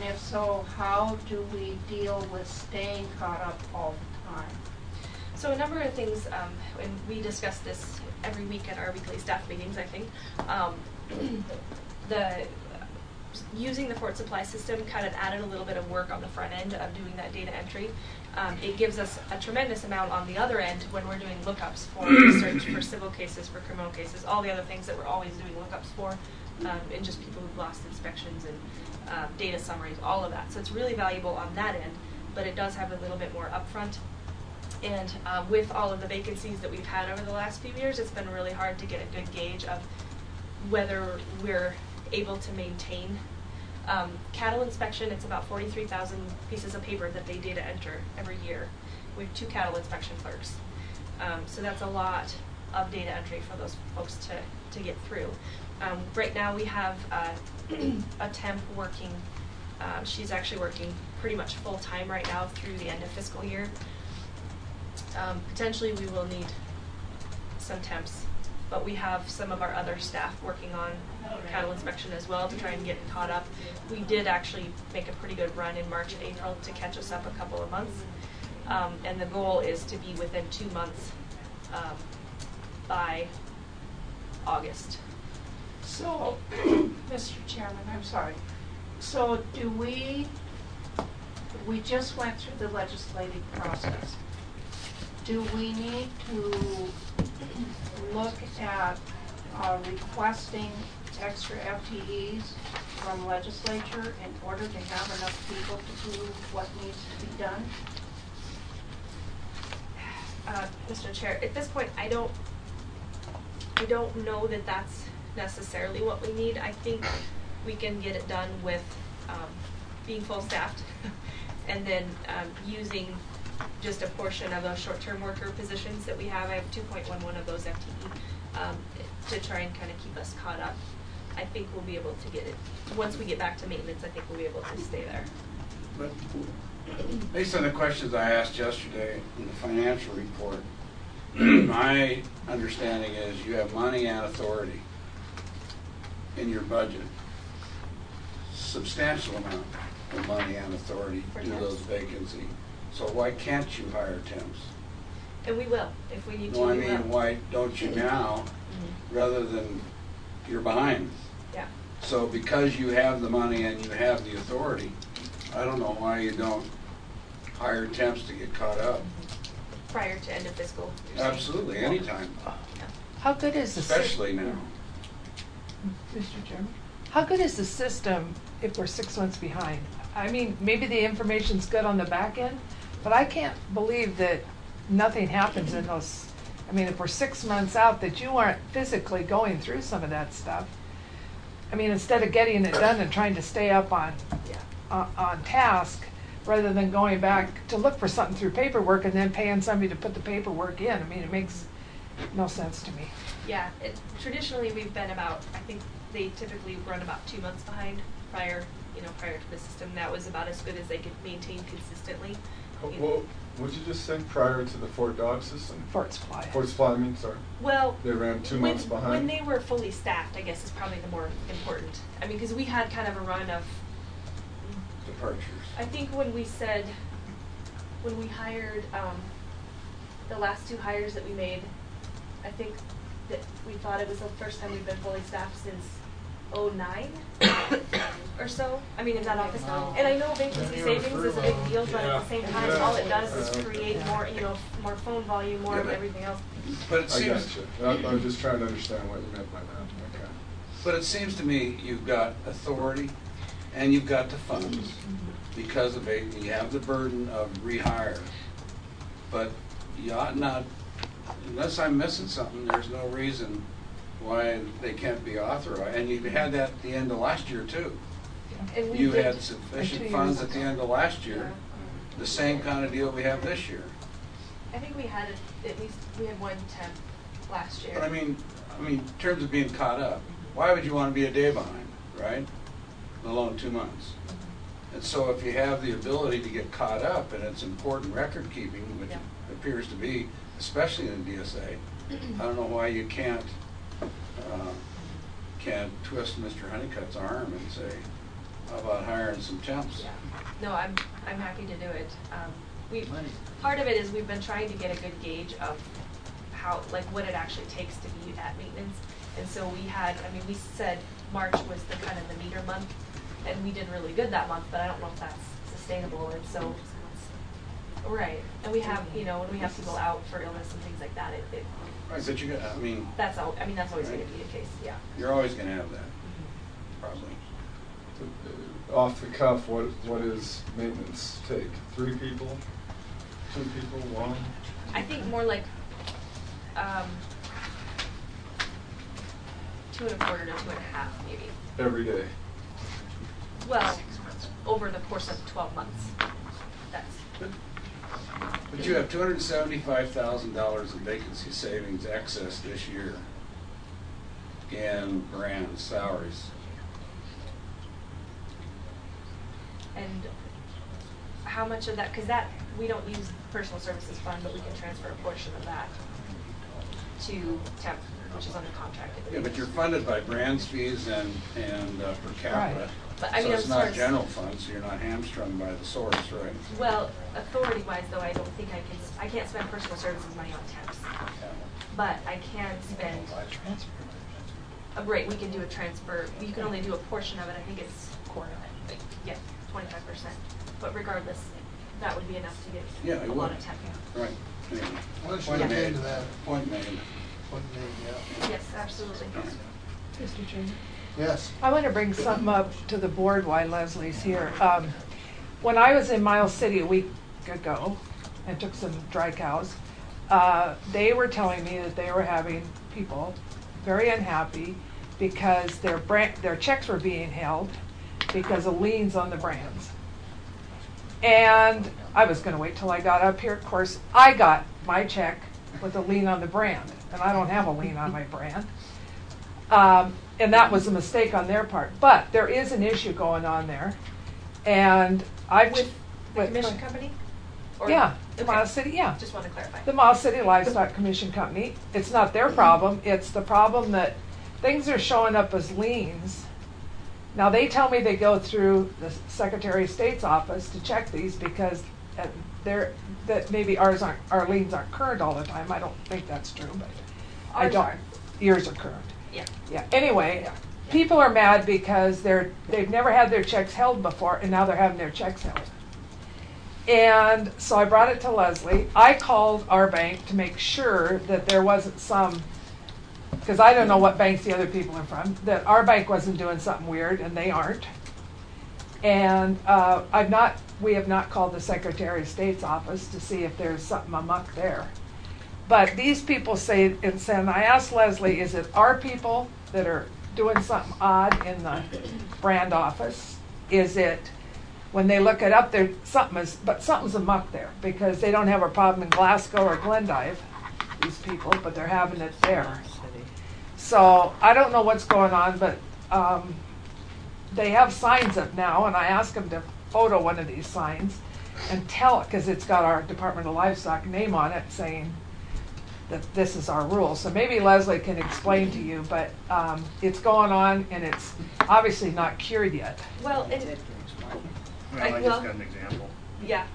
if so, how do we deal with staying caught up all the time? So a number of things, and we discuss this every week at our weekly staff meetings, I think. Using the Fort Supply system kind of added a little bit of work on the front end of doing that data entry. It gives us a tremendous amount on the other end when we're doing lookups for research, for civil cases, for criminal cases, all the other things that we're always doing lookups for, and just people who've lost inspections and data summaries, all of that. So it's really valuable on that end, but it does have a little bit more upfront. And with all of the vacancies that we've had over the last few years, it's been really hard to get a good gauge of whether we're able to maintain. Cattle inspection, it's about 43,000 pieces of paper that they data enter every year. We have 2 cattle inspection clerks. So that's a lot of data entry for those folks to get through. Right now we have a temp working. She's actually working pretty much full time right now through the end of fiscal year. Potentially we will need some temps but we have some of our other staff working on cattle inspection as well to try and get caught up. We did actually make a pretty good run in March and April to catch us up a couple of months. And the goal is to be within 2 months by August. So, Mr. Chairman, I'm sorry. So we just went through the legislative process. Do we need to look at requesting extra FTEs from legislature in order to have enough people to do what needs to be done? Mr. Chair, at this point, I don't know that that's necessarily what we need. I think we can get it done with being full staffed and then using just a portion of those short-term worker positions that we have. I have 2.11 of those FTE to try and kind of keep us caught up. I think we'll be able to get it, once we get back to maintenance, I think we'll be able to stay there. But based on the questions I asked yesterday in the financial report, my understanding is you have money and authority in your budget, substantial amount of money and authority to do those vacancies. So why can't you hire temps? And we will, if we need to. No, I we mean, will. why don't you now, rather than you're behind? Yeah. So because you have the money and you have the authority, I don't know why you don't hire temps to get caught up. Prior to end of fiscal. you're saying? Absolutely, anytime, How good is the especially now. Mr. Chairman? How good is the system if we're 6 months behind? I mean, maybe the information's good on the back end, but I can't believe that nothing happens in those. I mean, if we're 6 months out, that you aren't physically going through some of that stuff. I mean, instead of getting it done and trying to stay up on task, rather than going back to look for something through paperwork and then paying somebody to put the paperwork in. I mean, it makes no sense to me. Yeah, traditionally we've been about, I think they typically run about 2 months behind prior to the system. That was about as good as they could maintain consistently. Well, what'd you just say, prior to the Fort Dodge system? Fort Supply. Fort Supply, I mean, sorry. Well, they ran 2 months behind? When they were fully staffed, I guess is probably the more important. I mean, because we had kind of a run of Departures. I think when we hired, the last 2 hires that we made, I think that we thought it was the first time we've been fully staffed since '09 or so. I mean, in that office. Wow. And I know vacancy savings is a big deal, but at the same time, all it does is create more, more phone volume, more of everything else. But it I got seems, you. I was just trying to understand what you meant by that. Okay. but it seems to me you've got authority and you've got the funds because of it. You have the burden of rehire, but you ought not, unless I'm missing something, there's no reason why they can't be authorized. And you had that at the end of last year too. And we You did- had sufficient funds at the end of last year, the same kind of deal we have this year. I think we had at least, we had 1 temp last year. But I mean, in terms of being caught up, why would you want to be a day behind, right? Let alone 2 months. And so if you have the ability to get caught up, and it's important record keeping, which it appears to be, especially in the DSA, I don't know why you can't twist Mr. Honeycutt's arm and say, how about hiring some temps? Yeah. No, I'm happy to do it. Part of it is we've been trying to get a good gauge of how, like, what it actually takes to be at maintenance. And so we said March was the kind of the meter month, and we did really good that month, but I don't know if that's sustainable. And so, right. And we have, when we have people out for illness and things like that, Right, but you got, that's always right. going to be the case. Yeah. You're always going to have that, probably. Off the cuff, what does maintenance take? 3 people? 2 people? 1? I think more like 2 1/4 to 2 1/2, maybe. Every day? Well, over the course of 12 months. That's. But you have $275,000 in vacancy savings excess this year in brand salaries. And how much of that, because we don't use personal services fund, but we can transfer a portion of that to temp, which is under contract. Yeah, but you're funded by brands fees and per capita. Right. But, I mean, So it's as not far as- general funds, so you're not hamstrung by the source, right? Well, authority-wise, though, I don't think I can't spend personal services money on temps. But I can spend, right, we can do a transfer. You can only do a portion of it. I think it's quarter of it. Yeah, 25%. But regardless, that would be enough to get Yeah, it a lot would. of temp. Right. Anyway, Why don't you point look made. into that? Point made. Point made, yeah. Yes, absolutely. Mr. Chairman? Yes. I want to bring something up to the board while Leslie's here. When I was in Miles City a week ago and took some dry cows, they were telling me that they were having people very unhappy because their checks were being held because of liens on the brands. And I was going to wait till I got up here. Of course, I got my check with a lien on the brand, and I don't have a lien on my brand. And that was a mistake on their part. But there is an issue going on there. And I've... With the commission company? Or- Yeah, the okay. Miles City, yeah. Just want to clarify. The Miles City Livestock Commission Company. It's not their problem. It's the problem that things are showing up as liens. Now, they tell me they go through the Secretary of State's office to check these because that maybe our liens aren't current all the time. I don't think that's true, but I Ours don't. are. Yours are current. Yeah. Yeah. Anyway, people are mad because they've never had their checks held before, and now they're having their checks held. And so I brought it to Leslie. I called our bank to make sure that there wasn't some, because I don't know what banks the other people are from, that our bank wasn't doing something weird, and they aren't. And we have not called the Secretary of State's office to see if there's something amuck there. But these people say, and I asked Leslie, is it our people that are doing something odd in the brand office? Is it, when they look it up, something's amuck there, because they don't have a problem in Glasgow or Glendive, these people, but they're having it there. So I don't know what's going on, but they have signs up now, and I asked them to photo one of these signs and tell it, because it's got our Department of Livestock name on it, saying that this is our rule. So maybe Leslie can explain to you, but it's going on, and it's obviously not cured yet. Well, Well, I just got an example. yeah.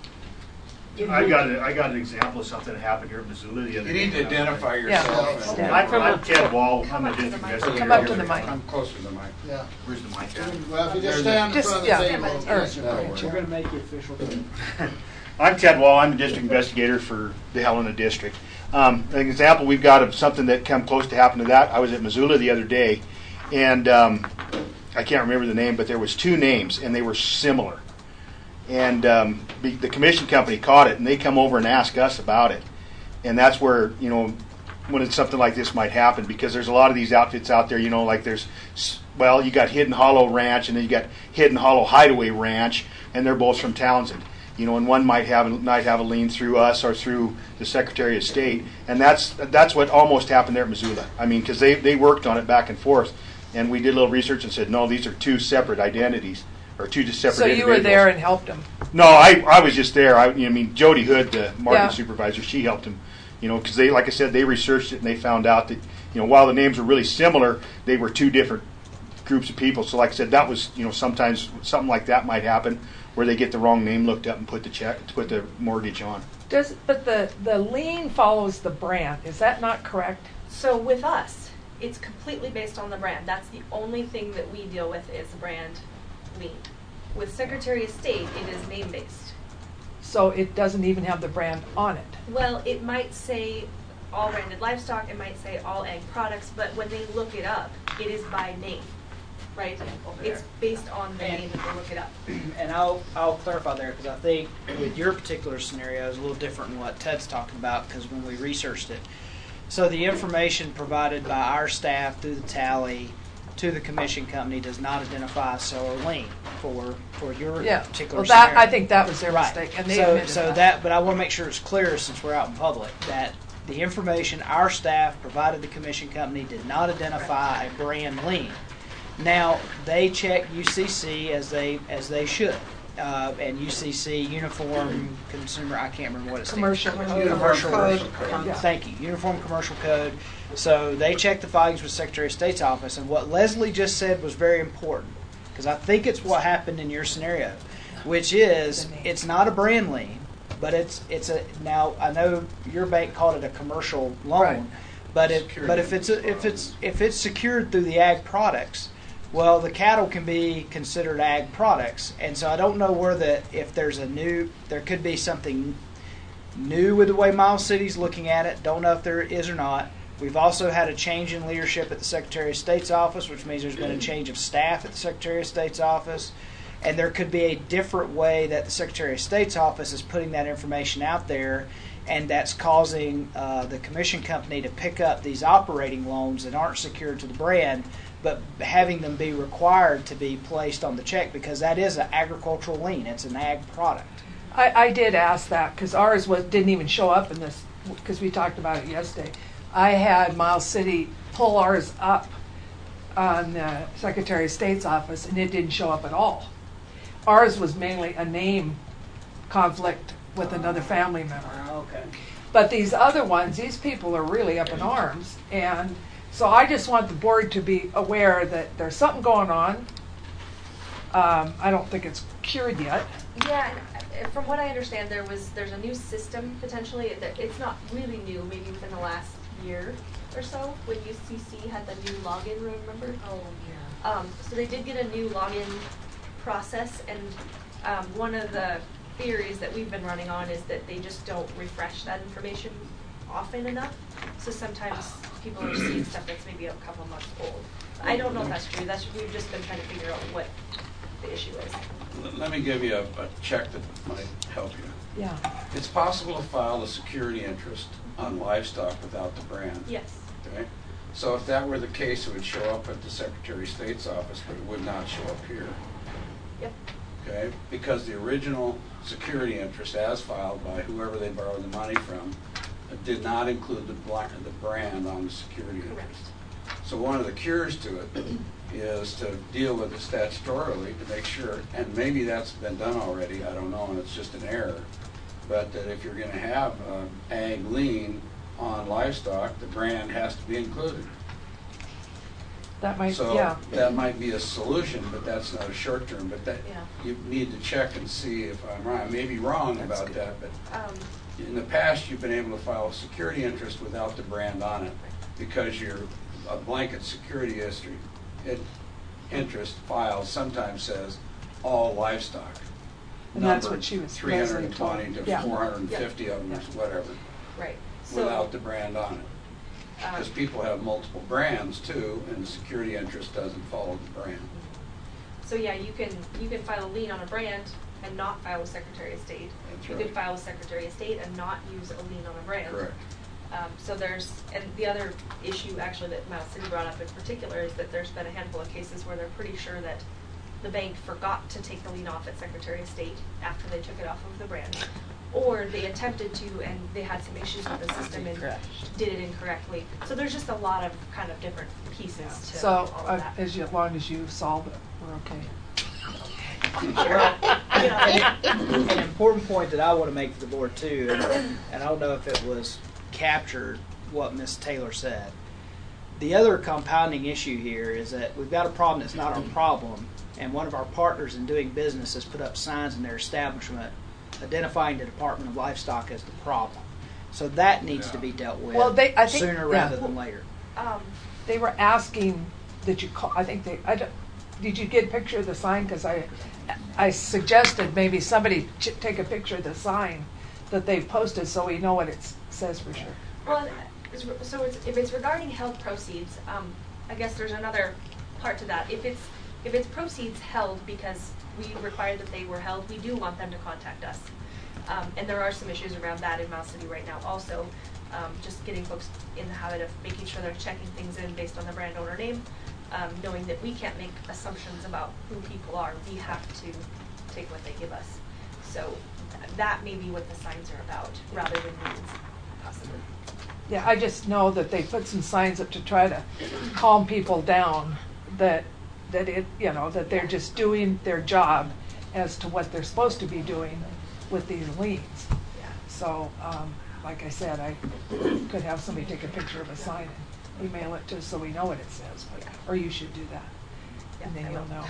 I got an example of something that happened here in Missoula the other You day. need to identify yourself. Yeah. I'm Ted Wall, I'm a district investigator. Come up to the mic. I'm closer to the mic. Yeah. Where's the mic at? Well, if you just stand in front of the table. We're going to make you official. I'm Ted Wall, I'm the district investigator for the Helena District. An example we've got of something that come close to happening to that, I was at Missoula the other day, and I can't remember the name, but there was two names, and they were similar. And the commission company caught it, and they come over and ask us about it. And that's where, when it's something like this might happen, because there's a lot of these outfits out there, like you got Hidden Hollow Ranch, and then you got Hidden Hollow Hideaway Ranch, and they're both from Townsend. And one might have a lien through us or through the Secretary of State, and that's what almost happened there at Missoula. I mean, because they worked on it back and forth, and we did a little research and said, no, these are two separate identities, or two separate So you individuals. were there and helped them? No, I was just there. Jody Hood, the market supervisor, she helped him, because they, like I said, they researched it and they found out that, while the names were really similar, they were two different groups of people. So like I said, that was, sometimes something like that might happen where they get the wrong name looked up and put the mortgage on. But the lien follows the brand. Is that not correct? So with us, it's completely based on the brand. That's the only thing that we deal with is brand lien. With Secretary of State, it is name-based. So it doesn't even have the brand on it? Well, it might say all branded livestock, it might say all egg products, but when they look it up, it is by name, right? It's based on the name that they look it up. And I'll clarify there, because I think with your particular scenario is a little different than what Ted's talking about, because when we researched it. So the information provided by our staff through the tally to the commission company does not identify a seller lien for your particular scenario. I think that was their mistake, and they admitted that. But I want to make sure it's clear, since we're out in public, that the information our staff provided the commission company did not identify a brand lien. Now, they check UCC as they should. and UCC, Uniform Consumer, I can't remember what it stands Commercial for. code. Commercial Code. Code. Yeah. Thank you, Uniform Commercial Code. So they check the filings with Secretary of State's office, and what Leslie just said was very important, because I think it's what happened in your scenario, which is it's not a brand lien, but it's a, now I know your bank called it a commercial loan, Right. but if it's secured through the ag products, well, the cattle can be considered ag products, and so I don't know if there could be something new with the way Miles City's looking at it. Don't know if there is or not. We've also had a change in leadership at the Secretary of State's office, which means there's been a change of staff at the Secretary of State's office, and there could be a different way that the Secretary of State's office is putting that information out there, and that's causing the commission company to pick up these operating loans that aren't secured to the brand, but having them be required to be placed on the check, because that is an agricultural lien. It's an ag product. I did ask that because ours didn't even show up in this, because we talked about it yesterday. I had Miles City pull ours up on the Secretary of State's office, and it didn't show up at all. Ours was mainly a name conflict with another family member. Okay. But these other ones, these people are really up in arms, and so I just want the board to be aware that there's something going on. I don't think it's cured yet. Yeah, and from what I understand, there's a new system potentially. It's not really new, maybe within the last year or so, when UCC had the new login, remember? Oh, yeah. So they did get a new login process, and one of the theories that we've been running on is that they just don't refresh that information often enough. So sometimes people are seeing stuff that's maybe a couple months old. I don't know if that's true. We've just been trying to figure out what the issue is. Let me give you a check that might help you. Yeah. It's possible to file a security interest on livestock without the brand. Yes. Okay? So if that were the case, it would show up at the Secretary of State's office, but it would not show up here. Yep. Okay? Because the original security interest, as filed by whoever they borrowed the money from, did not include the brand on the security interest. Correct. So one of the cures to it is to deal with it statutorily to make sure, and maybe that's been done already, I don't know, and it's just an error, but that if you're going to have ag lien on livestock, the brand has to be included. That might, So yeah. that might be a solution, but that's not a short term. But that Yeah. you need to check and see if I'm right. I may be wrong about that, but in the past you've been able to file a security interest without the brand on it because your a blanket security interest file sometimes says all livestock. And that's what she was 320 to yeah. 450 of them or whatever. Right. Without the brand on it. Because people have multiple brands too, and the security interest doesn't follow the brand. So yeah, you can file a lien on a brand and not file with Secretary of State. That's You right. could file with Secretary of State and not use a lien on a brand. Correct. So and the other issue actually that Miles City brought up in particular is that there's been a handful of cases where they're pretty sure that the bank forgot to take the lien off at Secretary of State after they took it off of the brand. Or they attempted to and they had some issues with the system and did it incorrectly. So there's just a lot of kind of different pieces to So all of that. as long as you solve it, we're okay. An important point that I want to make to the board too, and I don't know if it was captured what Ms. Taylor said. The other compounding issue here is that we've got a problem that's not our problem, and one of our partners in doing business has put up signs in their establishment identifying the Department of Livestock as the problem. So that needs to be dealt with I think, sooner rather than later. They were asking that you call. Did you get a picture of the sign? Because I suggested maybe somebody take a picture of the sign that they've posted so we know what it says for sure. Well, so if it's regarding held proceeds, I guess there's another part to that. If it's proceeds held because we require that they were held, we do want them to contact us. And there are some issues around that in Miles City right now also. Just getting folks in the habit of making sure they're checking things in based on the brand owner name, knowing that we can't make assumptions about who people are. We have to take what they give us. So that may be what the signs are about, rather than liens, possibly. Yeah, I just know that they put some signs up to try to calm people down that they're just doing their job as to what they're supposed to be doing with these liens. Yeah. So, like I said, I could have somebody take a picture of a sign and email it to us so we know what it says, but, or you should do that, and then I you'll will. know.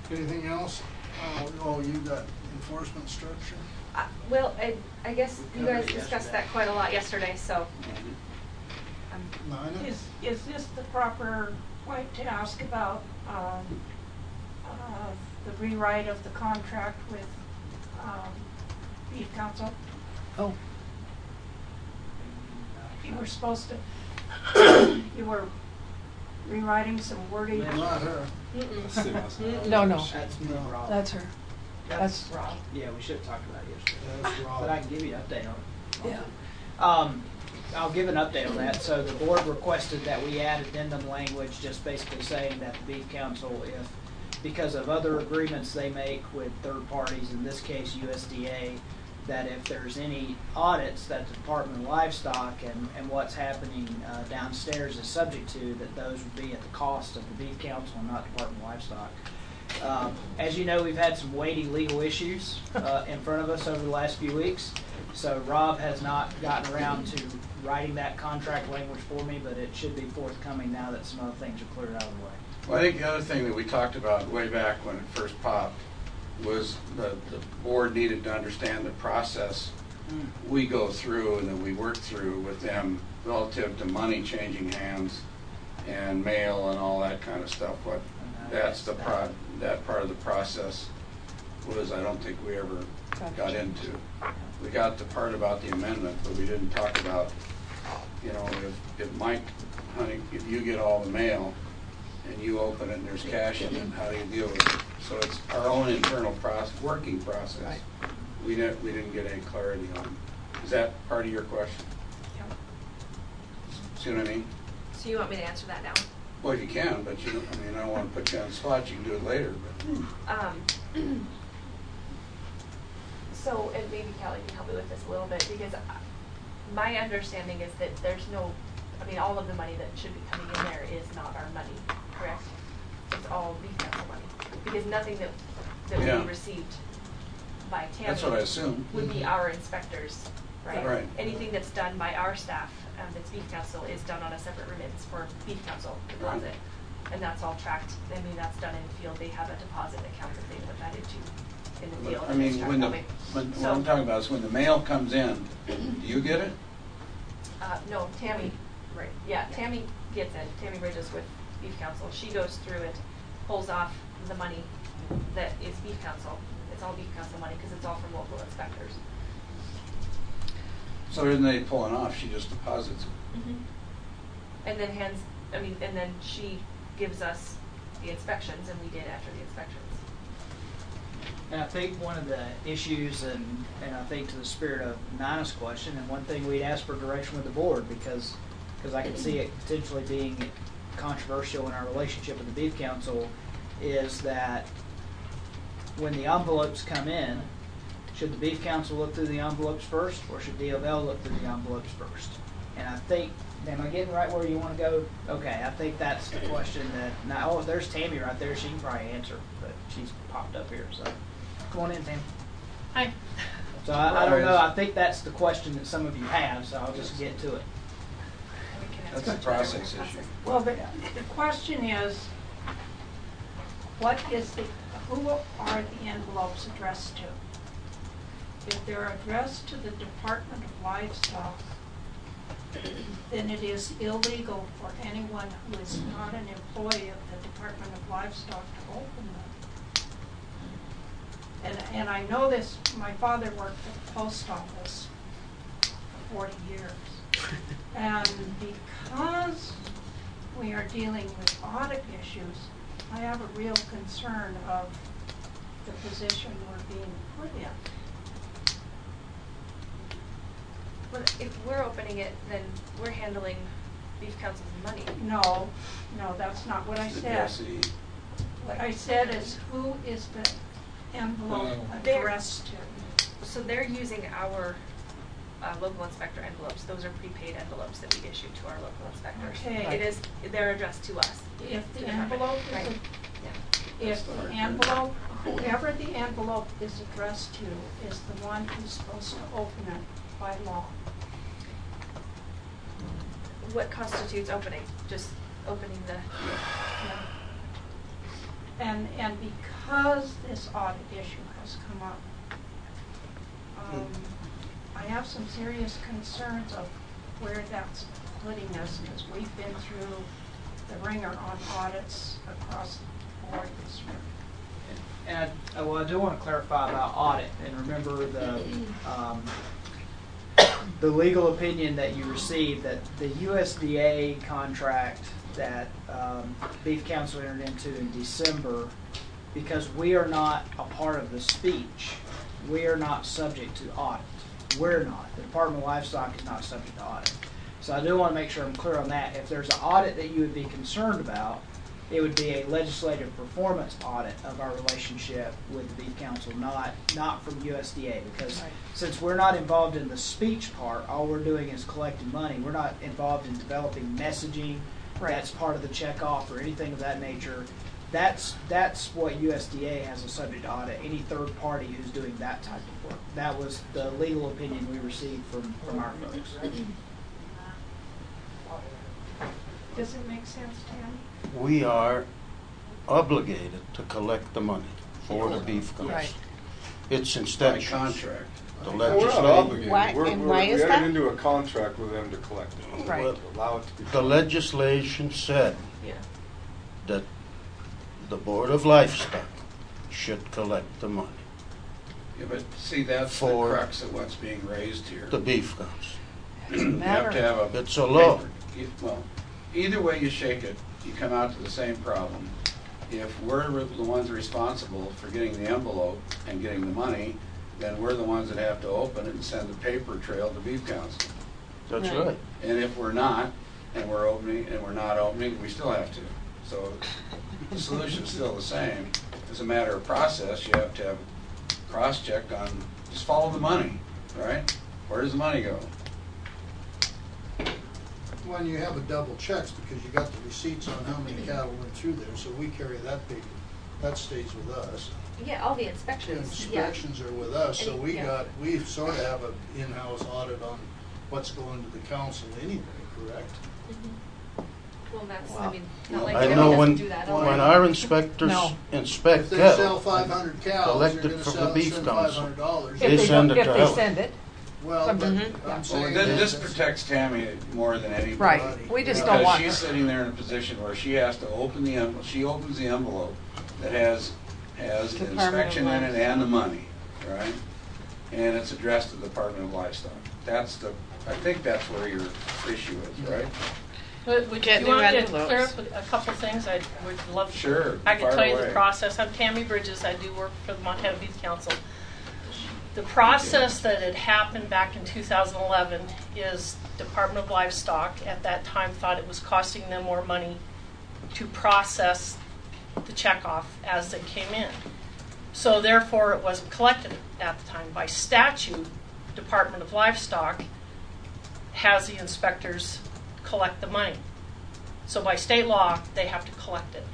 Anything else? You got enforcement structure? Well, I guess you guys Covered it discussed yesterday. that quite a lot yesterday, so. Nina? Is this the proper point to ask about the rewrite of the contract with Beef Council? Oh, You were supposed to, you were rewriting some wording. Not her. no, no, That's me, Rob. that's her. That's Rob. Yeah, we should have talked about it yesterday. That's Rob. But I can give you an update on it. Yeah. I'll give an update on that. So the board requested that we add addendum language, just basically saying that the Beef Council, because of other agreements they make with third parties, in this case USDA, that if there's any audits that the Department of Livestock and what's happening downstairs is subject to, that those would be at the cost of the Beef Council and not Department of Livestock. As you know, we've had some weighty legal issues in front of us over the last few weeks. So Rob has not gotten around to writing that contract language for me, but it should be forthcoming now that some other things are cleared out of the way. Well, I think the other thing that we talked about way back when it first popped was the board needed to understand the process we go through and that we work through with them relative to money changing hands and mail and all that kind of stuff. That part of the process was, I don't think we ever got into. We got the part about the amendment, but we didn't talk about, if Mike, honey, if you get all the mail and you open it and there's cash in it, how do you deal with it? So it's our own internal working process. Right. We didn't get any clarity on. Is that part of your question? Yeah. See what I mean? So you want me to answer that now? Well, you can, but I don't want to put you on the spot. You can do it later. But So, and maybe Kelly can help me with this a little bit, because my understanding is that there's all of the money that should be coming in there is not our money, correct? It's all Beef Council money, because nothing that Yeah. we received by Tammy. That's what I assumed. Would be our inspectors, right? Right. Anything that's done by our staff, that's Beef Council, is done on a separate remittance for Beef Council deposit. Right. And that's all tracked. That's done in the field. They have a deposit account that they put that into in the field. I mean, and it's what tracked. I'm talking about is when the mail comes in, do you get it? No, Tammy, right, yeah, Tammy gets in, Tammy Bridges with Beef Council, she goes through it, pulls off the money that is Beef Council, it's all Beef Council money, because it's all from local inspectors. So isn't they pulling off? She just deposits it. And then and then she gives us the inspections, and we did after the inspections. And I think one of the issues, and I think to the spirit of Nina's question, and one thing we'd ask for direction with the board, because I can see it potentially being controversial in our relationship with the Beef Council, is that when the envelopes come in, should the Beef Council look through the envelopes first, or should DFL look through the envelopes first? And I think, am I getting right where you want to go? Okay, I think that's the question that, now, there's Tammy right there, she can probably answer, but she's popped up here, so. Come on in, Tammy. Hi. So I don't know, I think that's the question that some of you have, so I'll just get to it. That's a process issue. Well, the question is, who are the envelopes addressed to? If they're addressed to the Department of Livestock, then it is illegal for anyone who is not an employee of the Department of Livestock to open them. And I know this, my father worked at the post office for 40 years. And because we are dealing with audit issues, I have a real concern of the position we're being put in. Well, if we're opening it, then we're handling Beef Council's money. No, that's not what I It's the said. DSE. What I said is, who is the envelope addressed to? So they're using our local inspector envelopes. Those are prepaid envelopes that we issue to our local inspectors. Okay. They're addressed to us. If the to department. envelope Right. is, Yeah. if the envelope whoever the envelope is addressed to is the one who's supposed to open it by law. What constitutes opening? Just opening the. And because this audit issue has come up, I have some serious concerns of where that's putting us, because we've been through the ringer on audits across the board this year. And I do want to clarify about audit, and remember the legal opinion that you received, that the USDA contract that Beef Council entered into in December, because we are not a part of the speech, we are not subject to audit. We're not. The Department of Livestock is not subject to audit. So I do want to make sure I'm clear on that. If there's an audit that you would be concerned about, it would be a legislative performance audit of our relationship with the Beef Council, not from USDA, because since we're not involved in the speech part, all we're doing is collecting money. We're not involved in developing messaging that's part of the checkoff or anything of that nature. That's what USDA has a subject to audit, any third party who's doing that type of work. That was the legal opinion we received from our folks. Does it make sense, Tammy? We are obligated to collect the money for the beef council. Right. It's in By statute. contract. The We're not legislature. obligated. Why- We're- and we're- why is we that? entered into a contract with them to collect it. Right. To allow it to be. The legislation said Yeah. that the Board of Livestock should collect the money, Yeah, but see, that's the For- crux of what's being raised here. the beef council. You have to have a. It's a law. Well, either way you shake it, you come out to the same problem. If we're the ones responsible for getting the envelope and getting the money, then we're the ones that have to open it and send the paper trail to Beef Council. That's right. And if we're not, and we're opening, and we're not opening, we still have to. So the solution's still the same. As a matter of process, you have to have cross-check on, just follow the money, right? Where does the money go? When you have a double checks, because you got the receipts on how many cattle went through there, so we carry that paper. That stays with us. Yeah, all the And inspections. inspections are with us, so we Yeah. sort of have an in-house audit on what's going to the council anyway, correct? Well, that's, Wow. I mean, not like I Jeremy know doesn't when, do that. when our inspectors No. inspect If they sell cattle, 500 cows, they're collected gonna from the sell, beef send council. $500. They send it if to they Helen. send it. Well, but Mhm. I'm Well, saying. this that- protects Tammy more than anybody. Right. We just don't Because want she's her. sitting there in a position where she has to open the envelope, she opens the envelope that has the Department of inspection in it and the Livestock. money, right? And it's addressed to the Department of Livestock. I think that's where your issue is, right? Would Get you new want me to envelopes. clear up a couple things? I would love. Sure, I can fire tell you the away. process. I'm Tammy Bridges. I do work for the Montana Beef Council. The process that had happened back in 2011 is Department of Livestock at that time thought it was costing them more money to process the checkoff as they came in. So therefore, it wasn't collected at the time. By statute, Department of Livestock has the inspectors collect the money. So by state law, they have to collect it.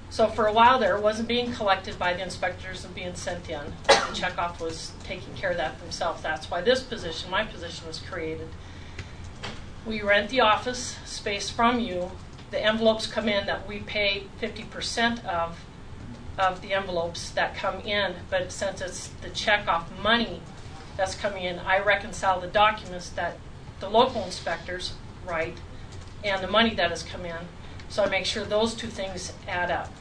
So for a while there, it wasn't being collected by the inspectors and being sent in. The checkoff was taking care of that themselves. That's why this position, my position, was created. We rent the office space from you. The envelopes come in that we pay 50% of the envelopes that come in, but since it's the checkoff money that's coming in, I reconcile the documents that the local inspectors write and the money that has come in. So I make sure those two things add up.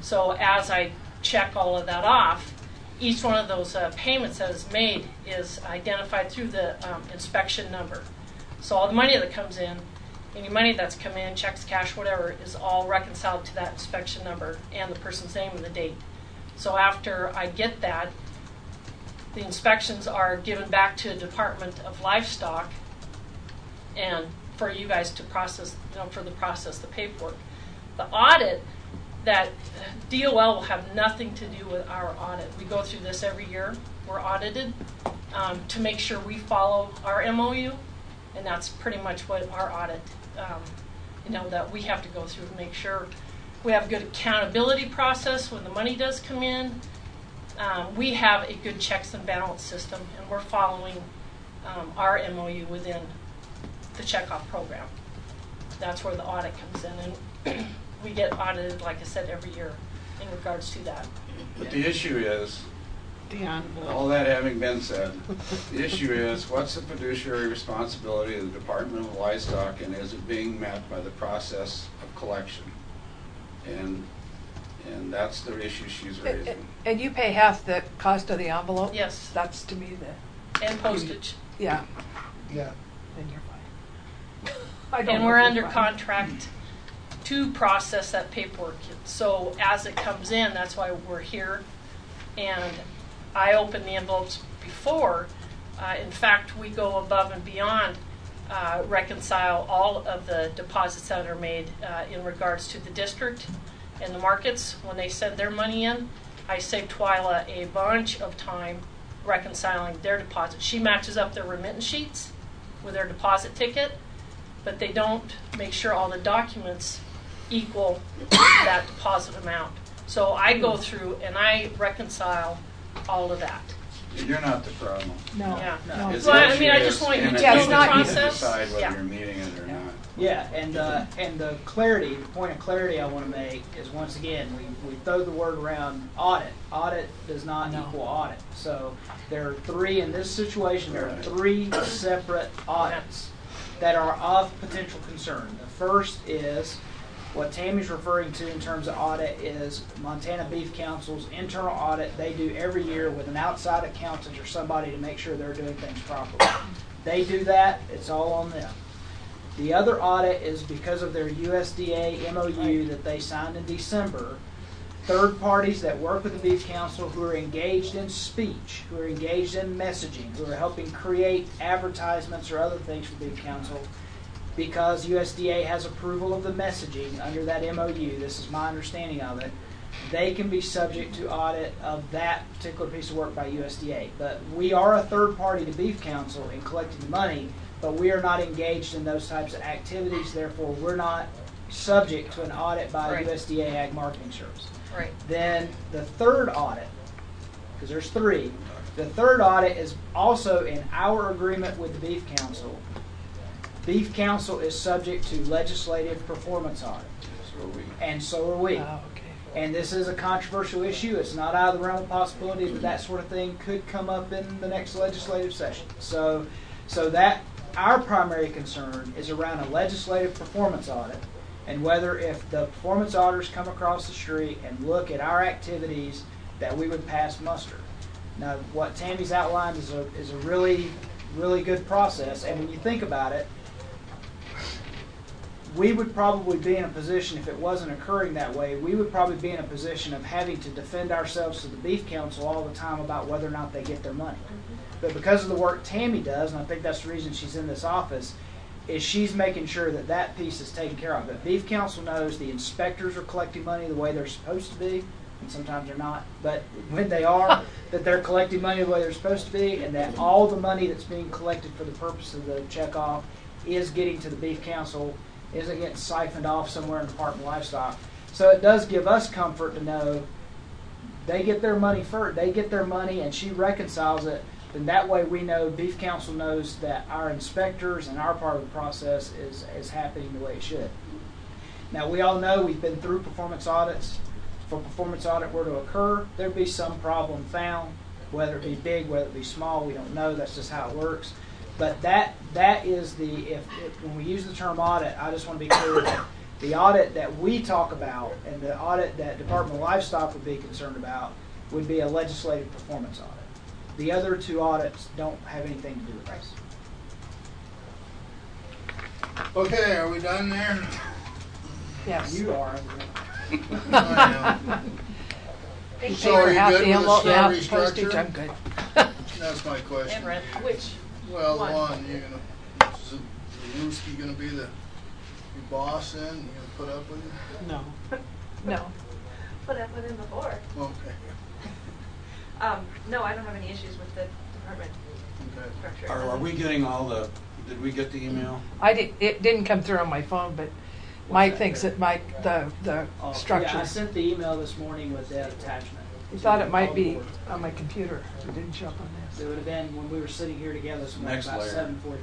So as I check all of that off, each one of those payments that is made is identified through the inspection number. So all the money that comes in, any money that's come in, checks, cash, whatever, is all reconciled to that inspection number and the person's name and the date. So after I get that, the inspections are given back to the Department of Livestock and for you guys to process, the paperwork. The audit, that DOL will have nothing to do with our audit. We go through this every year. We're audited to make sure we follow our MOU, and that's pretty much what our audit, that we have to go through to make sure we have a good accountability process when the money does come in, we have a good checks and balance system, and we're following our MOU within the checkoff program. That's where the audit comes in, and we get audited, like I said, every year in regards to that. But the issue is, Dion. all that having been said, the issue is, what's the fiduciary responsibility of the Department of Livestock, and is it being met by the process of collection? And that's the issue she's raising. And you pay half the cost of the envelope? Yes. That's to me the... And postage. Yeah. Yeah. Then you're fine. I don't And know we're if you're under fine. contract to process that paperwork. So as it comes in, that's why we're here. And I open the envelopes before. In fact, we go above and beyond, reconcile all of the deposits that are made in regards to the district and the markets. When they send their money in, I save Twyla a bunch of time reconciling their deposits. She matches up their remittance sheets with their deposit ticket, but they don't make sure all the documents equal that deposit amount. So I go through and I reconcile all of that. You're not the problem. No. Yeah. No. It's Well, I issue mean, I is, just want you and to it's know you the that process. decide whether Yeah. you're meeting it or not. Yeah, and the clarity, the point of clarity I want to make is, once again, we throw the word around audit. Audit does not equal audit. So there are three, in this situation, there are three separate audits that are of potential concern. The first is what Tammy's referring to in terms of audit is Montana Beef Council's internal audit they do every year with an outside accountant or somebody to make sure they're doing things properly. They do that, it's all on them. The other audit is because of their USDA MOU that they signed in December. Third parties that work with the Beef Council who are engaged in speech, who are engaged in messaging, who are helping create advertisements or other things for Beef Council, because USDA has approval of the messaging under that MOU, this is my understanding of it, they can be subject to audit of that particular piece of work by USDA. But we are a third party to Beef Council in collecting the money, but we are not engaged in those types of activities, therefore we're not subject to an audit by Right. USDA Ag Marketing Service. Right. Then the third audit, because there's three, the third audit is also in our agreement with the Beef Council. Beef Council is subject to legislative performance audit. So are we. And so are we. Oh, okay. And this is a controversial issue. It's not out of the realm of possibility that that sort of thing could come up in the next legislative session. So that our primary concern is around a legislative performance audit, and whether if the performance auditors come across the street and look at our activities, that we would pass muster. Now, what Tammy's outlined is a really, really good process. And when you think about it, we would probably be in a position, if it wasn't occurring that way, we would probably be in a position of having to defend ourselves to the Beef Council all the time about whether or not they get their money. But because of the work Tammy does, and I think that's the reason she's in this office, is she's making sure that that piece is taken care of. But Beef Council knows the inspectors are collecting money the way they're supposed to be, and sometimes they're not, but when they are, that they're collecting money the way they're supposed to be, and that all the money that's being collected for the purpose of the checkoff is getting to the Beef Council, isn't getting siphoned off somewhere in the Department of Livestock. So it does give us comfort to know they get their money first, they get their money and she reconciles it, then that way we know, Beef Council knows that our inspectors and our part of the process is happening the way it should. Now we all know we've been through performance audits. If a performance audit were to occur, there'd be some problem found, whether it be big, whether it be small, we don't know, that's just how it works. But that is if when we use the term audit, I just want to be clear that the audit that we talk about and the audit that Department of Livestock would be concerned about would be a legislative performance audit. The other two audits don't have anything to do with us. Okay, are we done there? Yes. You are. I Pay So for are you half good the with the envelope, now salary postage, structure? I'm good. That's my question. And rent. Which Well, one? the one, is Ruski gonna be the your boss then? You gonna put up with it? No. No. Put up with him before. Okay. No, I don't have any issues with the department Okay. structure. Are we getting all the, did we get the email? It didn't come through on my phone, but Mike thinks that the Oh, structure. Yeah, I sent the email this morning with that attachment. You thought it might be on my computer. It didn't show up on this. It would have been when we were sitting here together, so Next about layer. 7:45.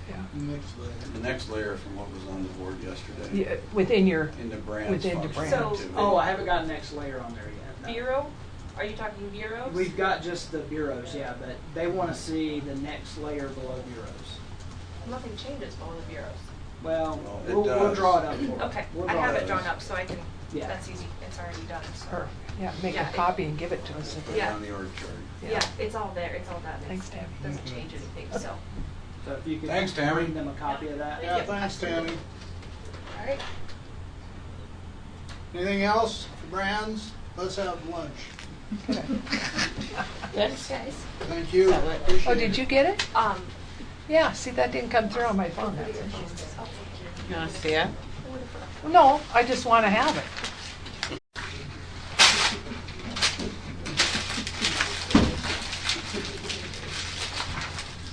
Yeah. Next layer. The next layer from what was on the board yesterday. Yeah, within your, In the brands within the function. brand. So- Oh, I haven't got next layer on there yet. no. Bureau? Are you talking bureaus? We've got just the bureaus, yeah, but they want to see the next layer below bureaus. Nothing changes below the bureaus. Well, Well, it we'll does. draw it up for you. Okay, We'll I draw have it it up. drawn up, so I can, Yeah. that's easy, it's already done, so. Perfect. Yeah, make Yeah, a it- copy and give it to us. Put it Yeah. on the org chart. Yeah, it's all there, it's all done. Thanks, Tammy. Doesn't change anything, so. So if you could Thanks, Tammy. bring them a copy of that. Yeah, thanks, Tammy. All right. Anything else for brands? Let's have lunch. Thanks, guys. Thank you. Oh, did you get it? Um, Yeah, see, that didn't come through on my phone. That's interesting. You want to see it? No, I just want to have it.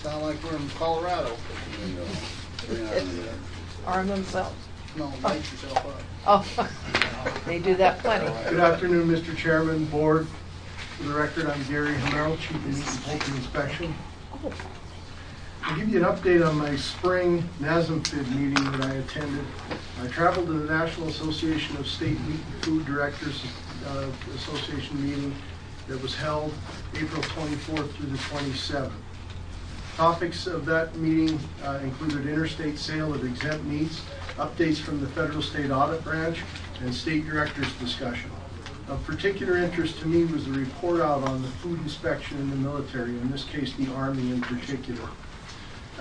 Sound like we're in Colorado. Arm themselves. No, light yourself up. Oh, they do that plenty. Good afternoon, Mr. Chairman, Board. For the record, I'm Gary Hamel, Chief of Meat and Poultry Inspection. I'll give you an update on my spring NASMFID meeting that I attended. I traveled to the National Association of State Meat and Food Directors Association meeting that was held April 24th through the 27th. Topics of that meeting included interstate sale of exempt meats, updates from the Federal State Audit Branch, and state directors discussion. Of particular interest to me was the report out on the food inspection in the military, in this case the Army in particular.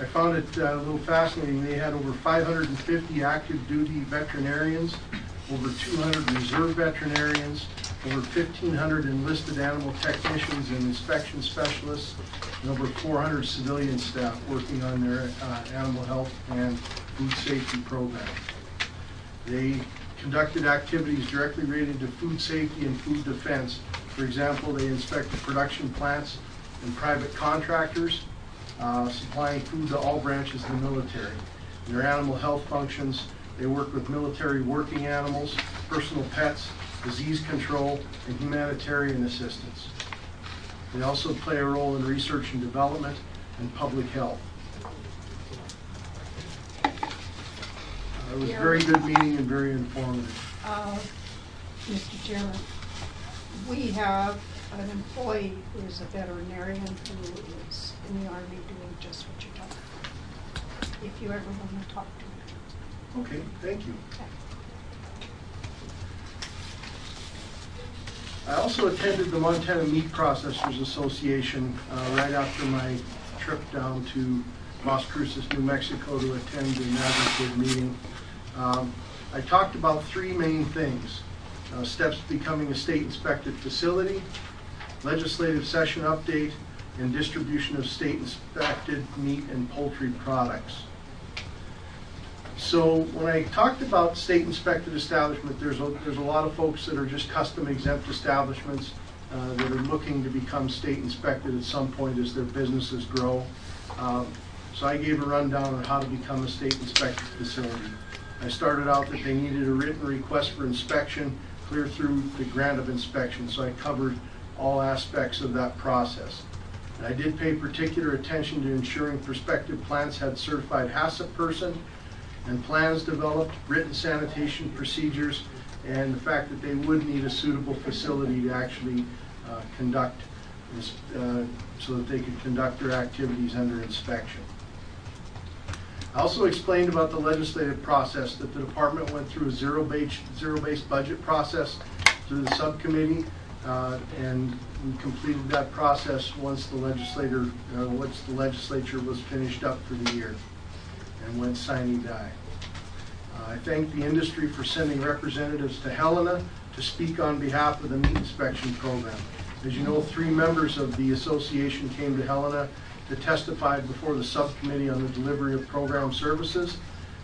I found it a little fascinating. They had over 550 active duty veterinarians, over 200 reserve veterinarians, over 1,500 enlisted animal technicians and inspection specialists, and over 400 civilian staff working on their animal health and food safety program. They conducted activities directly related to food safety and food defense. For example, they inspected production plants and private contractors, supplying food to all branches of the military. In their animal health functions, they work with military working animals, personal pets, disease control, and humanitarian assistance. They also play a role in research and development and public health. It was a very good meeting and very informative. Mr. Chairman, we have an employee who is a veterinarian who is in the Army doing just what you're talking about. If you ever want to talk to him. Okay, thank you. I also attended the Montana Meat Processors Association right after my trip down to Las Cruces, New Mexico to attend the NASMFID meeting. I talked about three main things: steps to becoming a state-inspected facility, legislative session update, and distribution of state-inspected meat and poultry products. So when I talked about state-inspected establishment, there's a lot of folks that are just custom exempt establishments that are looking to become state-inspected at some point as their businesses grow. So I gave a rundown on how to become a state-inspected facility. I started out that they needed a written request for inspection clear through the grant of inspection, so I covered all aspects of that process. And I did pay particular attention to ensuring prospective plants had certified HACCP person and plans developed, written sanitation procedures, and the fact that they would need a suitable facility to actually conduct this, so that they could conduct their activities under inspection. I also explained about the legislative process, that the department went through a zero-based budget process through the subcommittee, and we completed that process once the legislature was finished up for the year and went sine die. I thank the industry for sending representatives to Helena to speak on behalf of the meat inspection program. As you know, 3 members of the association came to Helena to testify before the subcommittee on the delivery of program services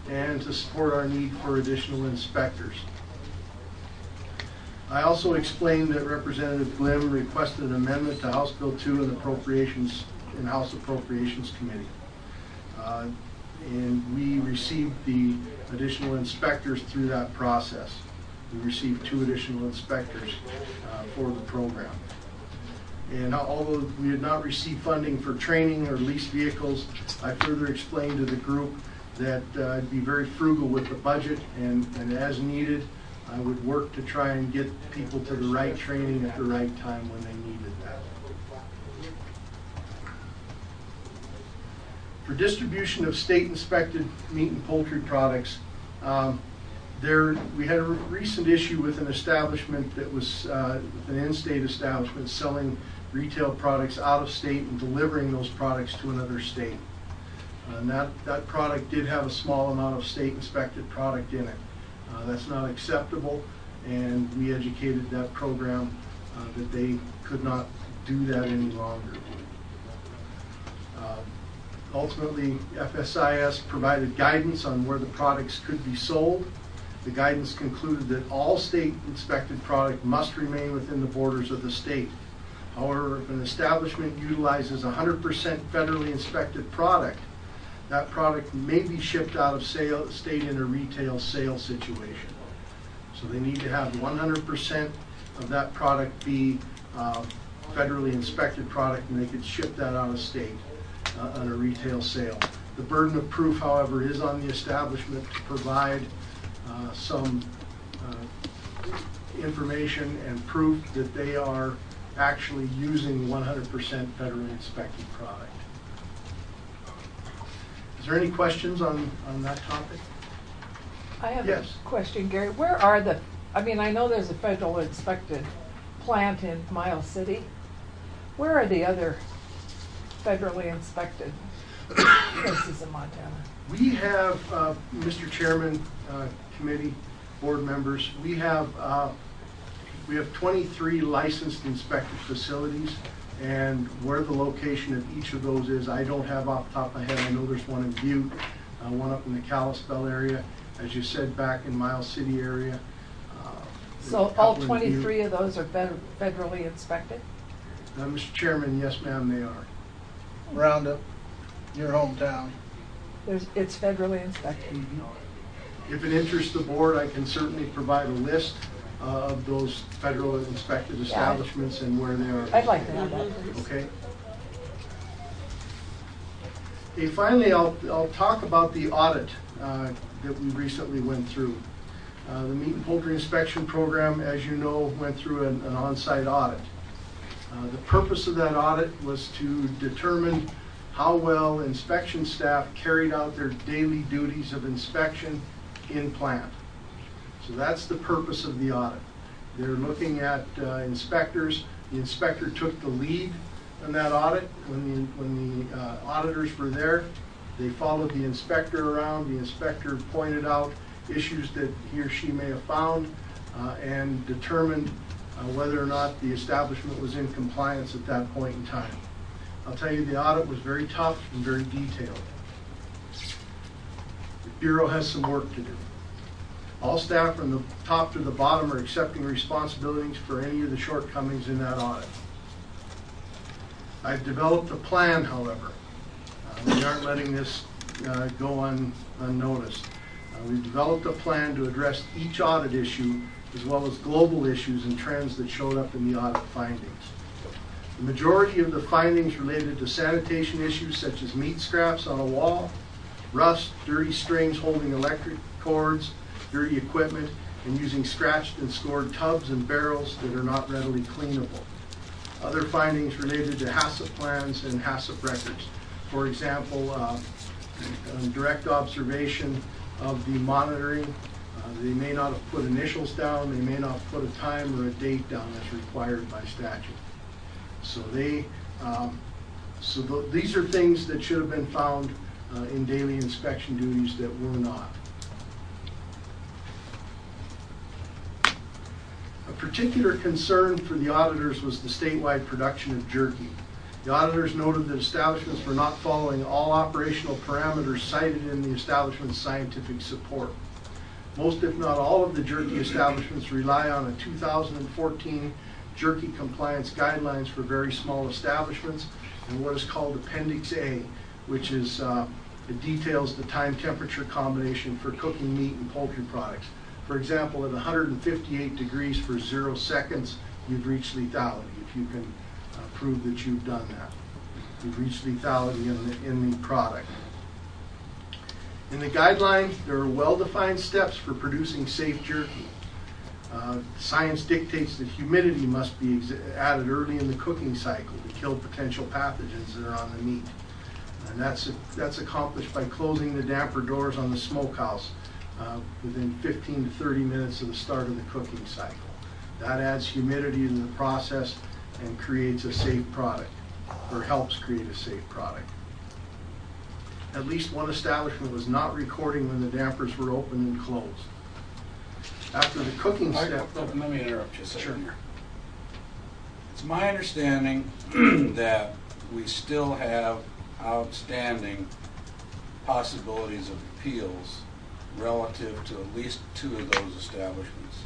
and to support our need for additional inspectors. I also explained that Representative Glim requested an amendment to House Bill 2 in House Appropriations Committee. And we received the additional inspectors through that process. we received 2 additional inspectors for the program. And although we had not received funding for training or leased vehicles, I further explained to the group that I'd be very frugal with the budget, and as needed, I would work to try and get people to the right training at the right time when they needed that. For distribution of state-inspected meat and poultry products, we had a recent issue with an establishment that was an in-state establishment selling retail products out of state and delivering those products to another state. And that product did have a small amount of state-inspected product in it. That's not acceptable, and we educated that program that they could not do that any longer. Ultimately, FSIS provided guidance on where the products could be sold. The guidance concluded that all state-inspected product must remain within the borders of the state. However, if an establishment utilizes 100% federally inspected product, that product may be shipped out of state in a retail sale situation. So they need to have 100% of that product be federally inspected product, and they could ship that out of state on a retail sale. The burden of proof, however, is on the establishment to provide some information and proof that they are actually using 100% federally inspected product. Is there any questions on that topic? I have Yes. a question, Gary. Where are the, I mean, I know there's a federal inspected plant in Miles City. Where are the other federally inspected places in Montana? We have, Mr. Chairman, committee, board members, we have 23 licensed inspected facilities, and where the location of each of those is, I don't have off the top of my head. I know there's one in Butte, one up in the Kalispell area, as you said, back in Miles City area. So all 23 of those are federally inspected? Mr. Chairman, yes ma'am, they are. Roundup, your hometown. It's federally inspected. If it interests the board, I can certainly provide a list of those federal inspected establishments and where they are. I'd like to have that, please. Okay. Okay, finally, I'll talk about the audit that we recently went through. The Meat and Poultry Inspection Program, as you know, went through an on-site audit. The purpose of that audit was to determine how well inspection staff carried out their daily duties of inspection in plant. So that's the purpose of the audit. They're looking at inspectors. The inspector took the lead in that audit. When the auditors were there, they followed the inspector around. The inspector pointed out issues that he or she may have found and determined whether or not the establishment was in compliance at that point in time. I'll tell you, the audit was very tough and very detailed. The Bureau has some work to do. All staff from the top to the bottom are accepting responsibilities for any of the shortcomings in that audit. I've developed a plan, however. We aren't letting this go unnoticed. We've developed a plan to address each audit issue as well as global issues and trends that showed up in the audit findings. The majority of the findings related to sanitation issues such as meat scraps on a wall, rust, dirty strings holding electric cords, dirty equipment, and using scratched and scored tubs and barrels that are not readily cleanable. Other findings related to HACCP plans and HACCP records. For example, direct observation of the monitoring. They may not have put initials down, they may not have put a time or a date down as required by statute. So these are things that should have been found in daily inspection duties that were not. A particular concern for the auditors was the statewide production of jerky. The auditors noted that establishments were not following all operational parameters cited in the establishment's scientific support. Most, if not all, of the jerky establishments rely on a 2014 jerky compliance guidelines for very small establishments and what is called Appendix A, which is it details the time temperature combination for cooking meat and poultry products. For example, at 158 degrees for 0 seconds, you've reached lethality. If you can prove that you've done that, you've reached lethality in the product. In the guideline, there are well-defined steps for producing safe jerky. Science dictates that humidity must be added early in the cooking cycle to kill potential pathogens that are on the meat. And that's accomplished by closing the damper doors on the smokehouse within 15 to 30 minutes of the start of the cooking cycle. That adds humidity to the process and creates a safe product, or helps create a safe product. At least one establishment was not recording when the dampers were open and closed. After the cooking step... Let me interrupt you a second Sure. here. It's my understanding that we still have outstanding possibilities of appeals relative to at least 2 of those establishments.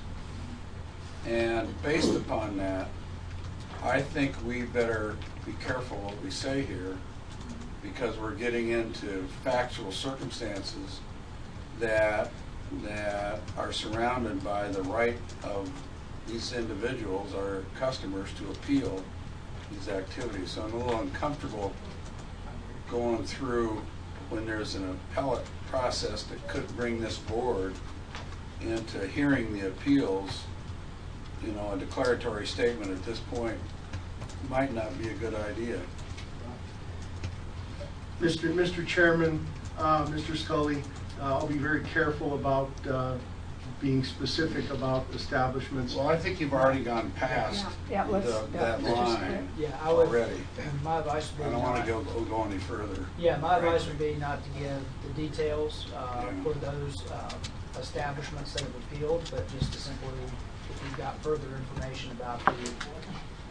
And based upon that, I think we better be careful what we say here, because we're getting into factual circumstances that are surrounded by the right of these individuals, our customers, to appeal these activities. So I'm a little uncomfortable going through when there's an appellate process that could bring this board into hearing the appeals. You know, a declaratory statement at this point might not be a good idea. Mr. Chairman, Mr. Scully, I'll be very careful about being specific about establishments. Well, I think you've already gone past that line I would, already. My advice would be I don't want to go any further. Yeah, my advice would be not to give the details for those establishments that have appealed, but just to simply, if you've got further information about the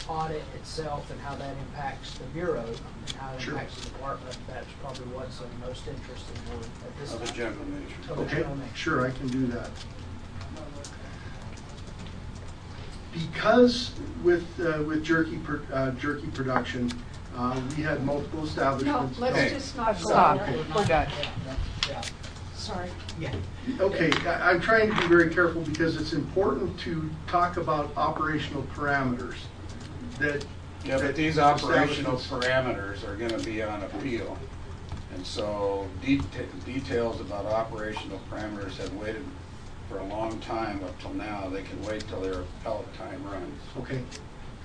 audit itself and how that impacts the Bureau and how it impacts the department, that's probably what's of most interesting for at this time. Of a general nature. Of a Okay, general nature. sure, I can do that. Because with jerky production, we had multiple No, establishments. let's just not go Stop. there. We're done. Yeah. Sorry. Yeah. Okay, I'm trying to be very careful because it's important to talk about operational parameters that. Yeah, but these operational parameters are going to be on appeal. And so details about operational parameters have waited for a long time up till now. They can wait till their appellate time runs. Okay.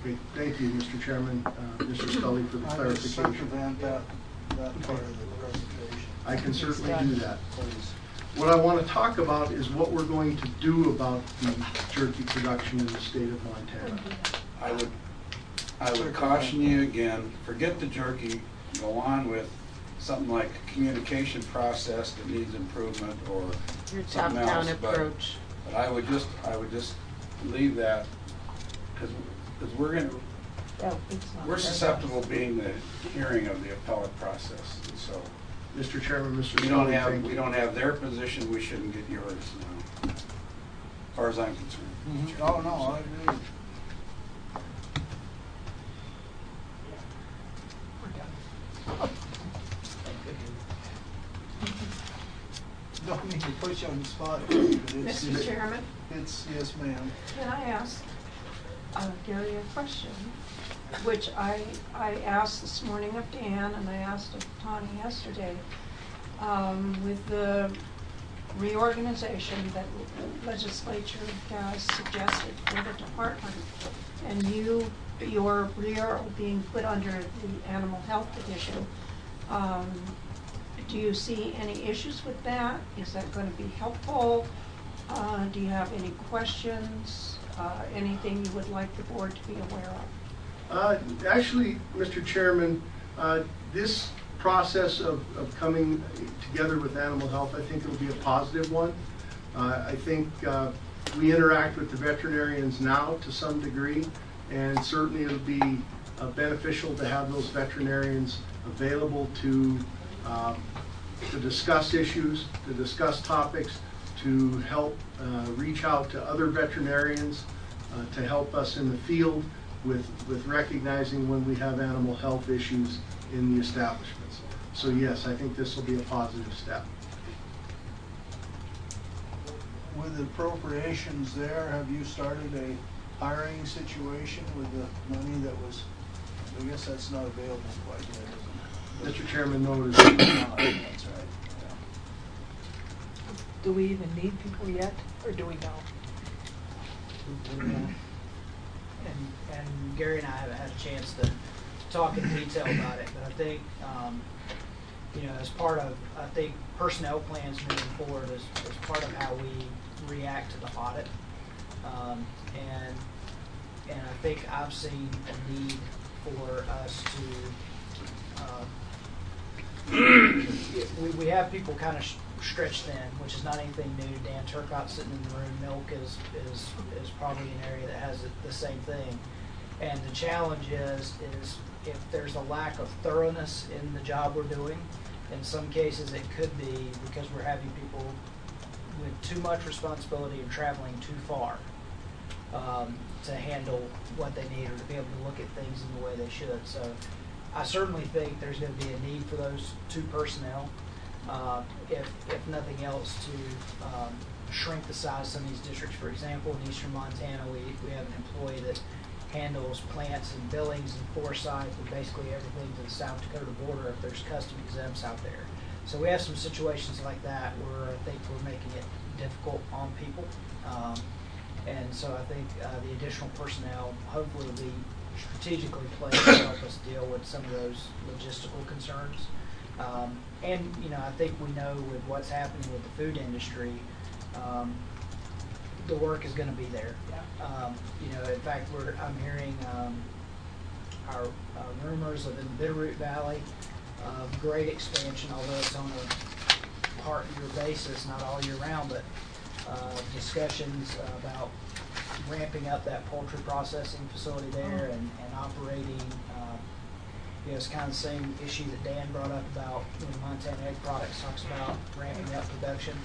Okay, thank you, Mr. Chairman, Mr. Scully, for the clarification. That part of the presentation. I can certainly do that. What I want to talk about is what we're going to do about the jerky production in the state of Montana. I would caution you again, forget the jerky, go on with something like a communication process that needs improvement or Your something top-down else. approach. But I would just leave that, because we're susceptible being the hearing of the appellate process. And so Mr. Chairman, Mr. we Scully, don't have their position, we shouldn't get yours now, as far as I'm concerned. Oh, no, I agree. Don't mean to put you on the spot, but it's... Mr. Chairman, Yes, ma'am. can I ask Gary a question? Which I asked this morning of Dan and I asked of Tawny yesterday. With the reorganization that the legislature has suggested for the department, and your rear being put under the Animal Health Division, do you see any issues with that? Is that going to be helpful? Do you have any questions? Anything you would like the board to be aware of? Actually, Mr. Chairman, this process of coming together with Animal Health, I think it'll be a positive one. I think we interact with the veterinarians now to some degree, and certainly it'll be beneficial to have those veterinarians available to discuss issues, to discuss topics, to help reach out to other veterinarians, to help us in the field with recognizing when we have animal health issues in the establishments. So yes, I think this will be a positive step. with the appropriations there, have you started a hiring situation with the money that was, I guess that's not available quite yet, is it? Mr. Chairman, no, it is No, not. that's right. Do we even need people yet, or do we know? And Gary and I haven't had a chance to talk in detail about it, but I think, as part of, I think personnel plans moving forward is part of how we react to the audit. And I think I've seen a need for us to, we have people kind of stretched thin, which is not anything new. Dan Turcott sitting in the room, milk is probably an area that has the same thing. And the challenge is if there's a lack of thoroughness in the job we're doing, in some cases it could be because we're having people with too much responsibility and traveling too far to handle what they need or to be able to look at things in the way they should. So I certainly think there's going to be a need for those two personnel. If nothing else, to shrink the size of some of these districts. For example, in eastern Montana, we have an employee that handles plants and Billings and Forsyth and basically everything to the South Dakota border if there's custom exempts out there. So we have some situations like that where I think we're making it difficult on people. And so I think the additional personnel hopefully will be strategically placed to help us deal with some of those logistical concerns. And I think we know with what's happening with the food industry, the work is going to be there. In fact, I'm hearing our rumors of in the Bitterroot Valley, great expansion, although it's on a part-year basis, not all year round, but discussions about ramping up that poultry processing facility there and operating. It's kind of the same issue that Dan brought up about when Montana Egg Products talks about ramping up production.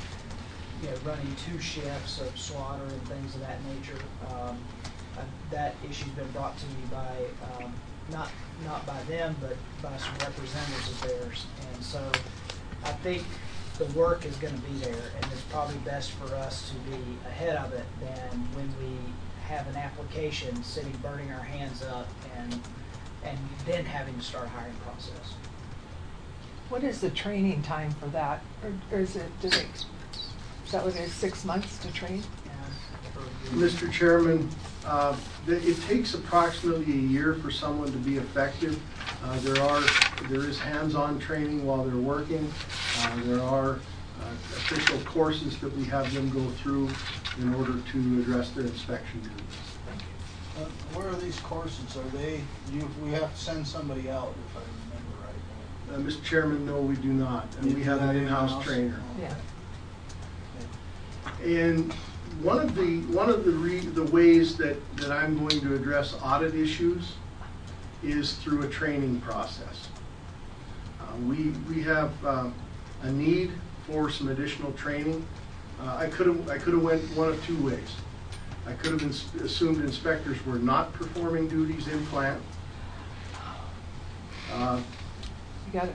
Running 2 shifts of slaughter and things of that nature. That issue's been brought to me by not by them, but by some representatives of theirs. And so I think the work is going to be there, and it's probably best for us to be ahead of it than when we have an application sitting burning our hands up and then having to start a hiring process. What is the training time for that? Or is that what it is, 6 months to train? Mr. Chairman, it takes approximately a year for someone to be effective. There is hands-on training while they're working. There are official courses that we have them go through in order to address their inspection duties. Where are these courses? We have to send somebody out, if I remember right? Mr. Chairman, no, we do not. And we have an in-house trainer. Yeah. And one of the ways that I'm going to address audit issues is through a training process. We have a need for some additional training. I could have went one of 2 ways. I could have assumed inspectors were not performing duties in plant. You got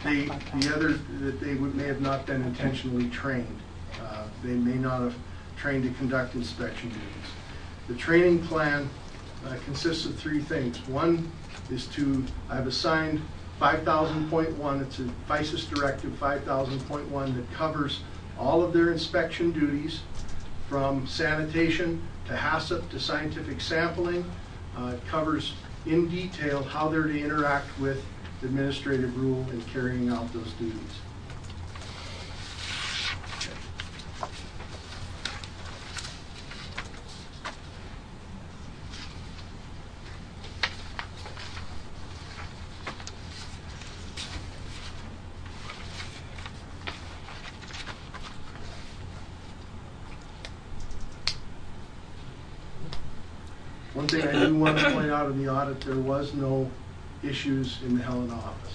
The other, that they may have not been intentionally trained. They may not have trained to conduct inspection duties. The training plan consists of 3 things. One is I've assigned 5000.1, it's a FISIS directive 5000.1 that covers all of their inspection duties from sanitation to HACCP to scientific sampling. It covers in detail how they're to interact with the administrative rule in carrying out those duties. One thing I do want to point out in the audit, there was no issues in the Helen office.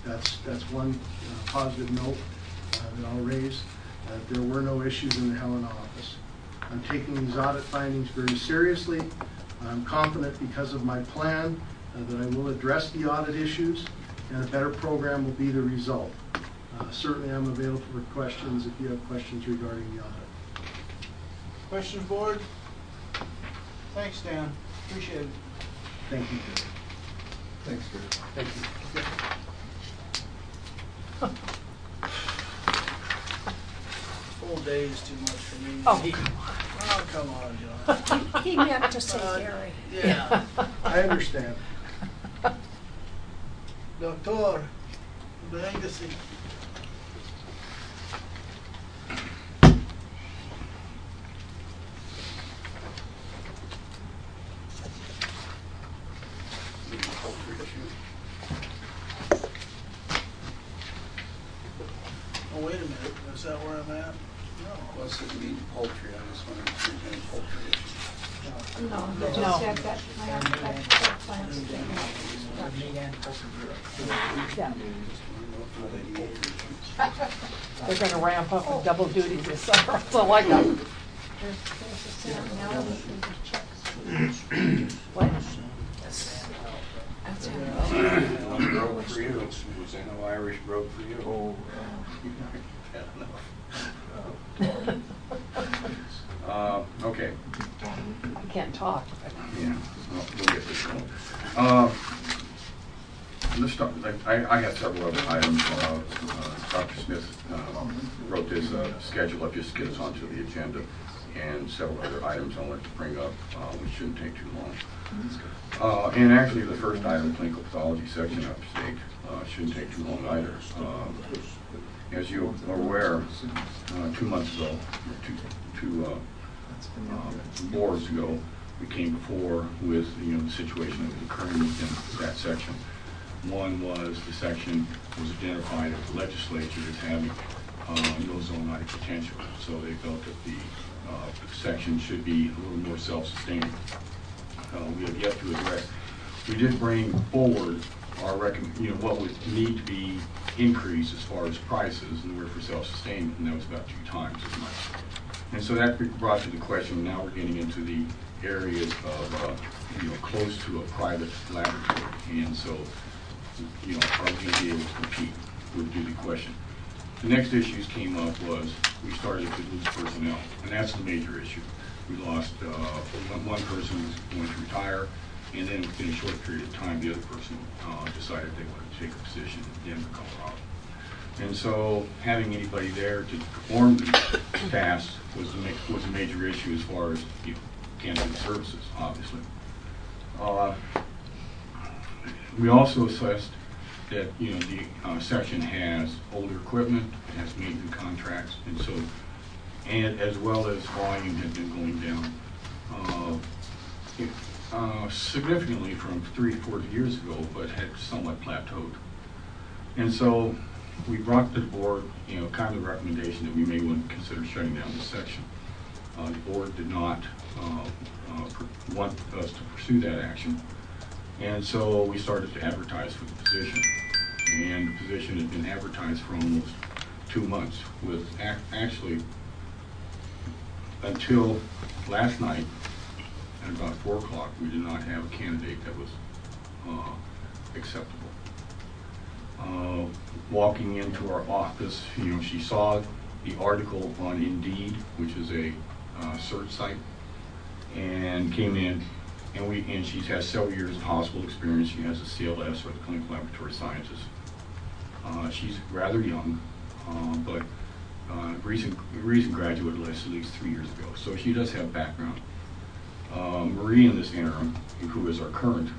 That's one positive note that I'll raise. There were no issues in the Helen office. I'm taking these audit findings very seriously. I'm confident because of my plan that I will address the audit issues and a better program will be the result. Certainly, I'm available for questions if you have questions regarding the audit. Questions, board? Thanks, Dan. Appreciate it. Thank you, Gary. Thanks, Gary. Thank you. Full day is too much for me. Oh, come on. Oh, come on, John. He meant to say Gary. Yeah. I understand. Doctor, véngase. Oh, wait a minute. Is that where I'm at? No. What's the meat and poultry? I just wanted to present poultry issue. No, they just had that plant, that plant's thing. Yeah. They're gonna ramp up and double duty this summer, that's all I got. There's a salmonella in the checks. What? That's it. One broke for you. No Irish broke for you. Okay. I can't talk. Yeah, well, we'll get this going. Let's start. I have several other items. Dr. Smith wrote this schedule up just to get us onto the agenda, and several other items I wanted to bring up, which shouldn't take too long. And actually, the first item, clinical pathology section upstate, shouldn't take too long either. As you are aware, 2 months ago, two boards ago, we came before with the situation that was occurring within that section. One was the section was identified at the legislature as having no zoonotic potential, so they felt that the section should be a little more self-sustaining. We have yet to address. We did bring forward our what would need to be increased as far as prices, and we're for self-sustainment, and that was about 2 times as much. And so that brought to the question. Now we're getting into the areas of close to a private laboratory, and so are we going to be able to compete? Would be the question. The next issues came up was we started to lose personnel, and that's the major issue. We lost one person was going to retire, and then within a short period of time, the other person decided they wanted to take a position in Denver, Colorado. And so having anybody there to perform the tasks was a major issue as far as candidate services, obviously. We also assessed that the section has older equipment, it has maintenance contracts, and so, and as well as volume had been going down significantly from 3 to 4 years ago, but had somewhat plateaued. And so we brought to the board, kind of a recommendation that we may want to consider shutting down this section. The board did not want us to pursue that action, and so we started to advertise for the position. And the position had been advertised for almost 2 months, with actually until last night at about 4 o'clock, we did not have a candidate that was acceptable. Walking into our office, she saw the article on Indeed, which is a search site, and came in, and she has several years of hospital experience. She has a CLS, or the Clinical Laboratory Scientist. She's rather young, but recent graduate list at least 3 years ago, so she does have background. Marie, in this interim, who is our current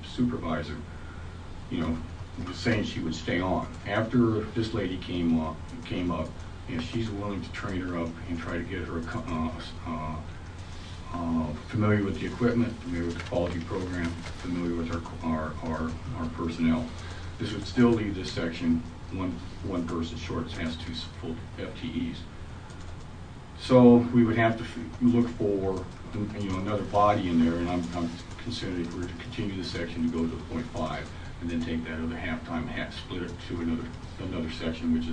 supervisor, was saying she would stay on. After this lady came up, she's willing to train her up and try to get her familiar with the equipment, familiar with the quality program, familiar with our personnel. This would still leave this section one person short. It has 2 full FTEs. So we would have to look for another body in there, and I'm considering if we were to continue the section to go to 0.5, and then take that other half-time, split it to another section which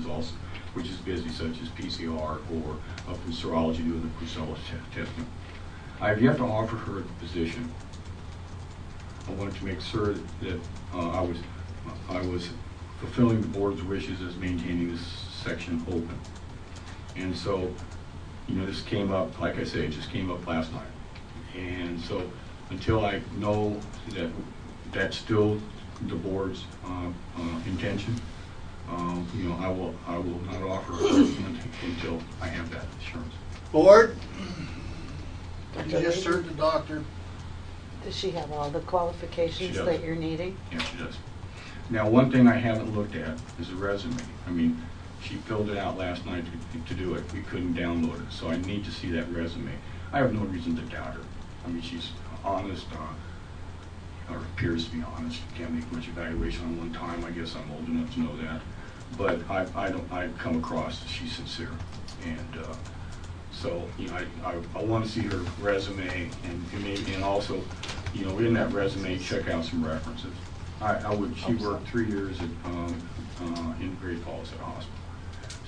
is busy, such as PCR or up in serology doing the Brucella testing. I have yet to offer her the position. I wanted to make sure that I was fulfilling the board's wishes is maintaining this section open. And so, you know, this came up, like I say, it just came up last night. And so until I know that that's still the board's intention, you know, I will not offer a judgment until I have that assurance. Board? You just heard the doctor. Does she have all the qualifications that you're needing? Yes, she does. Now, one thing I haven't looked at is a resume. I mean, she filled it out last night to do it. We couldn't download it, so I need to see that resume. I have no reason to doubt her. I mean, she's honest, or appears to be honest. Can't make much evaluation on one time. I guess I'm old enough to know that. But I come across that she's sincere, and so you know, I want to see her resume, and also, you know, in that resume, check out some references. She worked 3 years at in Great Falls at a hospital,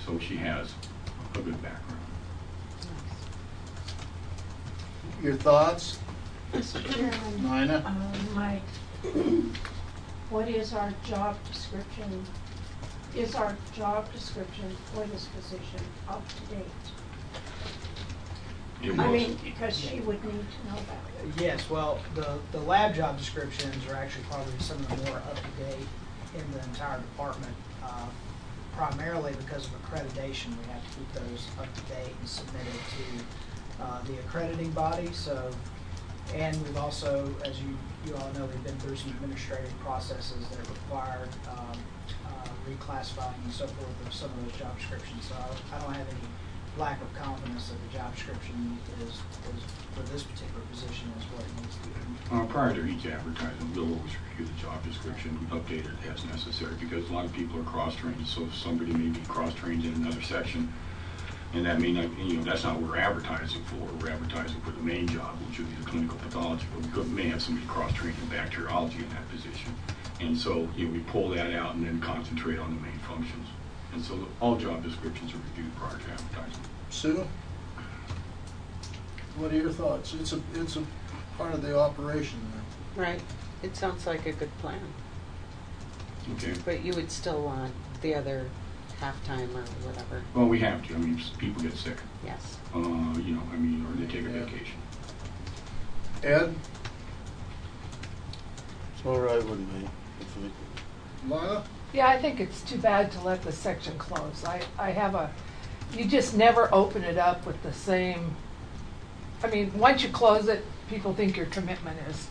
so she has a good background. Your thoughts? Mr. Chairman. Nina? Mike, what is our job description? Is our job description for this position up to date? I mean, because she would need to know that. Yes, well, the lab job descriptions are actually probably some of the more up-to-date in the entire department, primarily because of accreditation. We have to keep those up-to-date and submitted to the accrediting body. So, and we've also, as you all know, we've been through some administrative processes that required reclassifying and so forth of some of those job descriptions. So I don't have any lack of confidence that the job description is for this particular position is what it needs to be. Prior to each advertising, we'll always review the job description, update it as necessary, because a lot of people are cross-trained. So if somebody may be cross-trained in another section, and that may not, you know, that's not what we're advertising for. We're advertising for the main job, which would be the clinical pathology, but we may have somebody cross-trained in bacteriology in that position. And so, you know, we pull that out and then concentrate on the main functions. And so all job descriptions are reviewed prior to advertising. Sue? What are your thoughts? It's a part of the operation there. Right. It sounds like a good plan. Okay. But you would still want the other half-time or whatever. Well, we have to. I mean, people get sick. Yes. You know, I mean, or they take a vacation. Ed? It's all right with me. Lila? Yeah, I think it's too bad to let the section close. You just never open it up with the same, I mean, once you close it, people think your commitment is,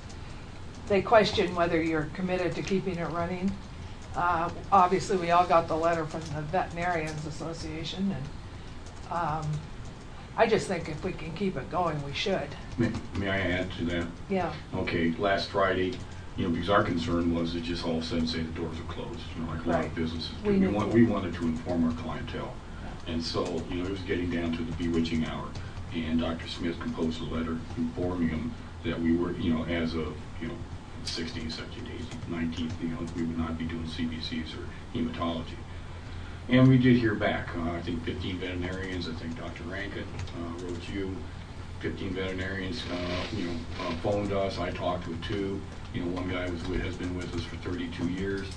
they question whether you're committed to keeping it running. Obviously, we all got the letter from the Veterinarians Association, and I just think if we can keep it going, we should. May I add to that? Yeah. Okay, last Friday, you know, because our concern was to just all of a sudden say the doors are closed, you know, like a lot of businesses do. We wanted to inform our clientele. And so, you know, it was getting down to the bewitching hour. And Dr. Smith composed a letter informing him that we were, you know, as of, you know, 16th, 17th, 18th, 19th, you know, we would not be doing CBCs or hematology. And we did hear back. I think 15 veterinarians, I think Dr. Rankin wrote you, 15 veterinarians, you know, phoned us. I talked with 2. You know, one guy has been with us for 32 years.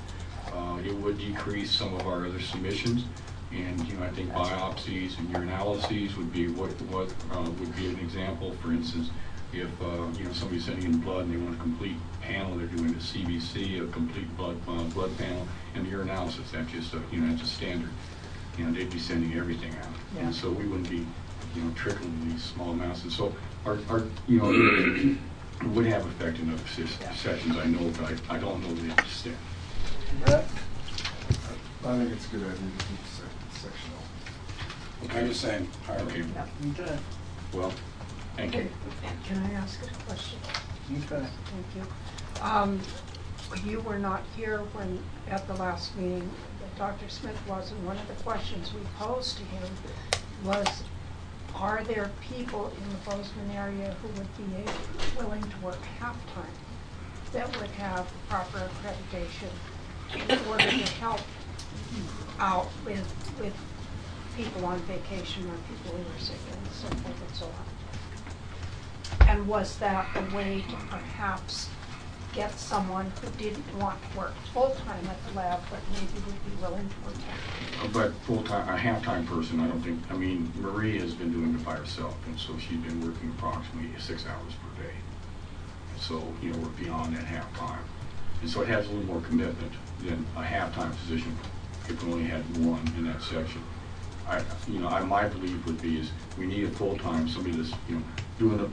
It would decrease some of our other submissions. And, you know, I think biopsies and urinalyses would be what would be an example. For instance, if, you know, somebody's sending in blood and they want a complete panel, they're doing a CBC, a complete blood panel, and the urinalysis, that's just, you know, that's a standard. You know, they'd be sending everything out. Yeah. And so we wouldn't be, you know, trickling these small amounts. And so our you know, it would have effect in other sessions, I know, but I don't know the extent. Brett? I think it's a good idea to keep the section open. I'm just saying. Okay. Okay. Well, thank you. Can I ask a question? Okay. Thank you. You were not here when, at the last meeting, Dr. Smith was, and one of the questions we posed to him was, are there people in the Bozeman area who would be willing to work half-time that would have proper accreditation in order to help out with people on vacation or people who are sick and so forth and so on? And was that a way to perhaps get someone who didn't want to work full-time at the lab, but maybe would be willing to work half-time. But full-time, a half-time person, I don't think, I mean, Marie has been doing it by herself, and so she's been working approximately 6 hours per day. So, you know, we're beyond that half-time. And so it has a little more commitment than a half-time position if we only had one in that section. My belief would be is we need a full-time, somebody that's, doing the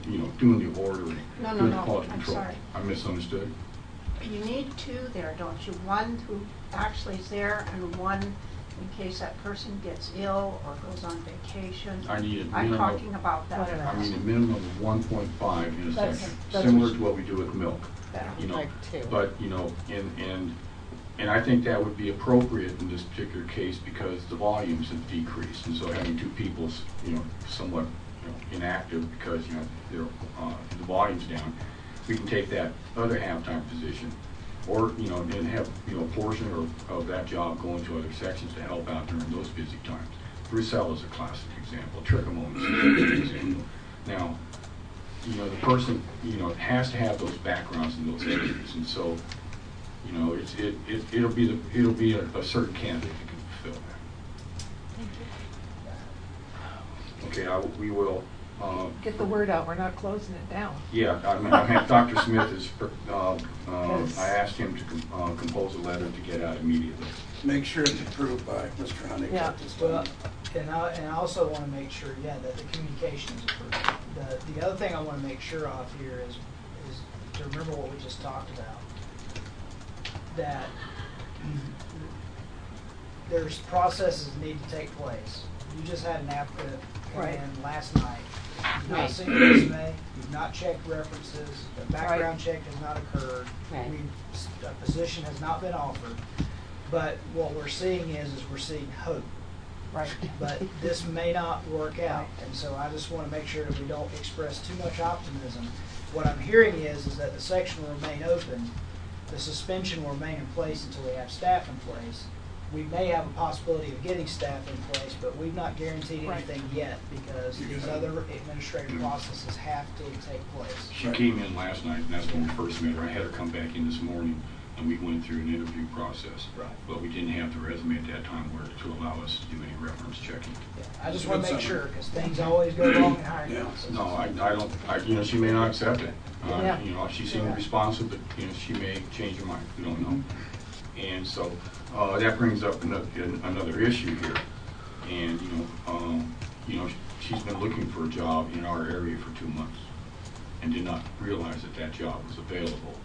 ordering, doing the quality control. Sorry. I misunderstood? You need two there, don't you? One who actually is there and one in case that person gets ill or goes on vacation. I need a minimum. I'm talking about that. I mean a minimum of 1.5 in a That's- section, that's similar what to what we do with milk. Yeah. Like two. But, and I think that would be appropriate in this particular case because the volumes have decreased. And so having two people, somewhat inactive because, the volume's down, we can take that other half-time position or, and have, a portion of that job go into other sections to help out during those busy times. Brucella is a classic example. Trichomoniasis is an example. Now, the person, has to have those backgrounds in those areas, and so, it'll be a certain candidate that can fulfill that. Okay, we will. Get the word out, we're not closing it down. Yeah, I mean, Dr. Smith is, I asked him to compose a letter to get out immediately. Make sure it's approved by Mr. Honeycutt. Yeah. Well, and I also want to make sure, that the communication is approved. The other thing I want to make sure of here is to remember what we just talked about. That there's processes that need to take place. You just had an applicant come in last night. You've not seen the resume, you've not checked references, the background check has not occurred, a position has not been offered. But what we're seeing is we're seeing hope. Right. But this may not work out, and so I just want to make sure that we don't express too much optimism. What I'm hearing is that the section will remain open, the suspension will remain in place until we have staff in place. We may have a possibility of getting staff in place, but we've not guaranteed anything yet because these other administrative processes have to take place. She came in last night, and that's when we first met her. I had her come back in this morning, and we went through an interview process. Right. But we didn't have the resume at that time to allow us to do any reference checking. I just want to make sure because things always go wrong in hiring processes. No, I don't. She may not accept it. She seemed responsive, but she may change her mind. We don't know. And so that brings up another issue here. And she's been looking for a job in our area for 2 months and did not realize that job was available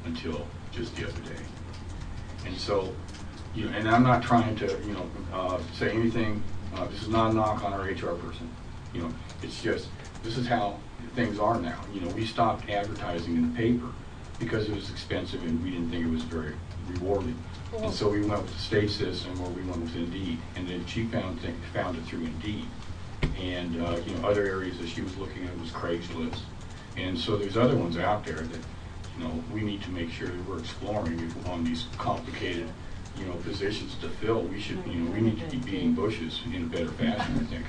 until just the other day. And so, and I'm not trying to, say anything. This is not a knock on our HR person. It's just this is how things are now. We stopped advertising in the paper because it was expensive and we didn't think it was very rewarding. And so we went with the state system, or we went with Indeed, and then she found it through Indeed. And other areas that she was looking at was Craigslist. And so there's other ones out there that we need to make sure that we're exploring on these complicated positions to fill. We should we need to be beating bushes in a better fashion, I think.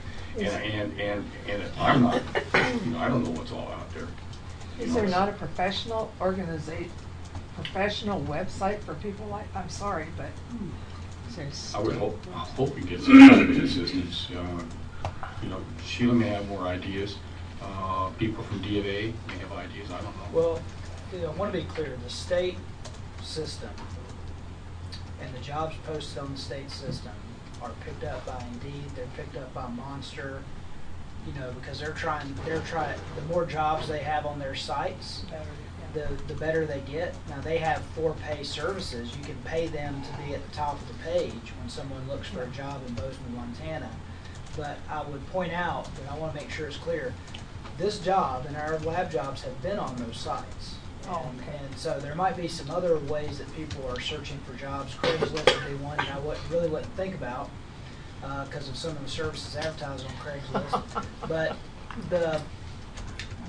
And I'm not I don't know what's all out there. Is there not a professional website for people like, I'm sorry, but I would hope we get some kind of assistance. Sheila may have more ideas. People from D of A may have ideas. I don't know. Well, I want to be clear. The state system and the jobs posted on the state system are picked up by Indeed. They're picked up by Monster. Because they're trying. The more jobs they have on their sites, the better they get. Now they have for-pay services. You can pay them to be at the top of the page when someone looks for a job in Bozeman, Montana. But I would point out, and I want to make sure it's clear, this job and our lab jobs have been on those sites. And so there might be some other ways that people are searching for jobs. Craigslist would be one I really wouldn't think about because of some of the services advertised on Craigslist.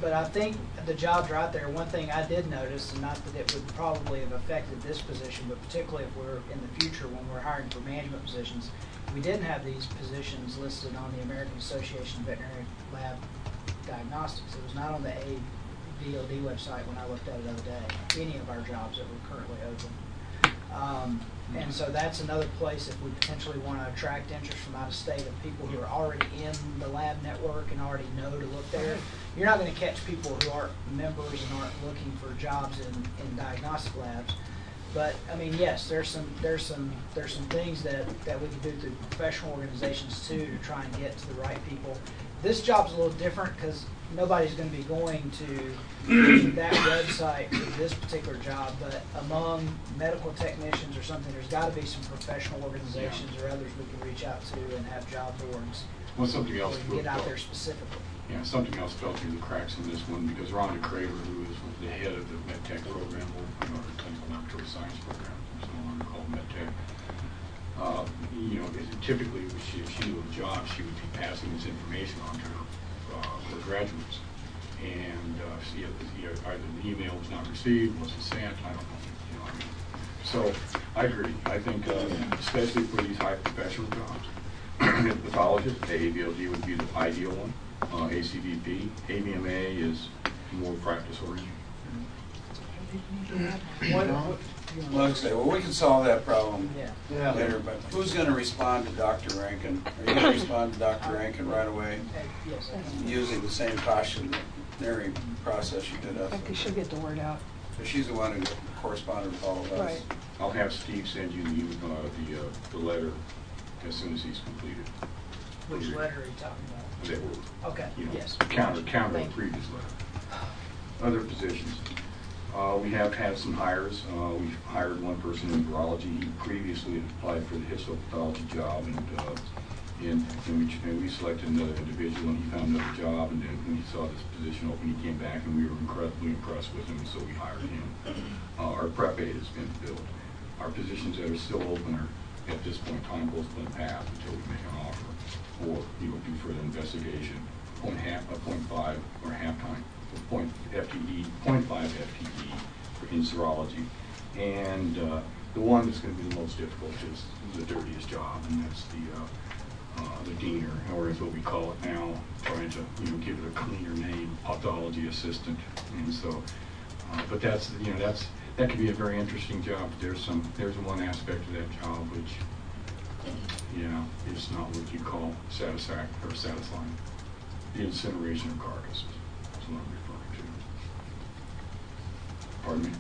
But I think the jobs are out there. One thing I did notice, and not that it would probably have affected this position, but particularly if we're in the future when we're hiring for management positions, we didn't have these positions listed on the American Association of Veterinary Lab Diagnostics. It was not on the DOD website when I looked at it the other day, any of our jobs that were currently open. And so that's another place if we potentially want to attract interest from out of state of people who are already in the lab network and already know to look there. You're not going to catch people who aren't members and aren't looking for jobs in diagnostic labs. But I mean, yes, there's some things that we can do through professional organizations too to try and get to the right people. This job's a little different because nobody's going to be going to that website for this particular job, but among medical technicians or something, there's got to be some professional organizations or others we can reach out to and have job boards. Well, something else. We can get out there specifically. Yeah, something else fell through the cracks in this one because Rhonda Craver, who is the head of the MedTech program, or the clinical laboratory science program, it's no longer called MedTech. Typically, if she knew a job, she would be passing this information on to her graduates. And either the email was not received, wasn't sent, I don't know. So I agree. I think, especially for these high professional jobs, pathologist, the ABLD would be the ideal one. ACDP, ABMA is more practice oriented. Well, we can solve that problem Yeah. later, but who's going to respond to Dr. Rankin? Are you going to respond to Dr. Rankin right away? Yes. Using the same cautionary process you did us? I think you should get the word out. So she's the one who corresponded with all of us. Right. I'll have Steve send you the letter as soon as he's completed. Which letter are you talking about? That will, Okay, yes. counter the Thank you. previous letter. Other positions. We have had some hires. We've hired one person in virology. He previously had applied for the histopathology job, and we selected another individual, and he found another job. And then when he saw this position open, he came back, and we were incredibly impressed with him, and so we hired him. Our prep aide has been filled. Our positions that are still open are, at this point in time, postponed path until we make an offer, or do further investigation. 0.5 or half-time. 0.5 FTE in serology. And the one that's going to be the most difficult is the dirtiest job, and that's the deaner, or is what we call it now, trying to give it a cleaner name, pathology assistant. And so, but that can be a very interesting job. There's one aspect of that job which, is not what you call satisfying. The incineration of carcasses. That's what I'm referring to. Pardon me?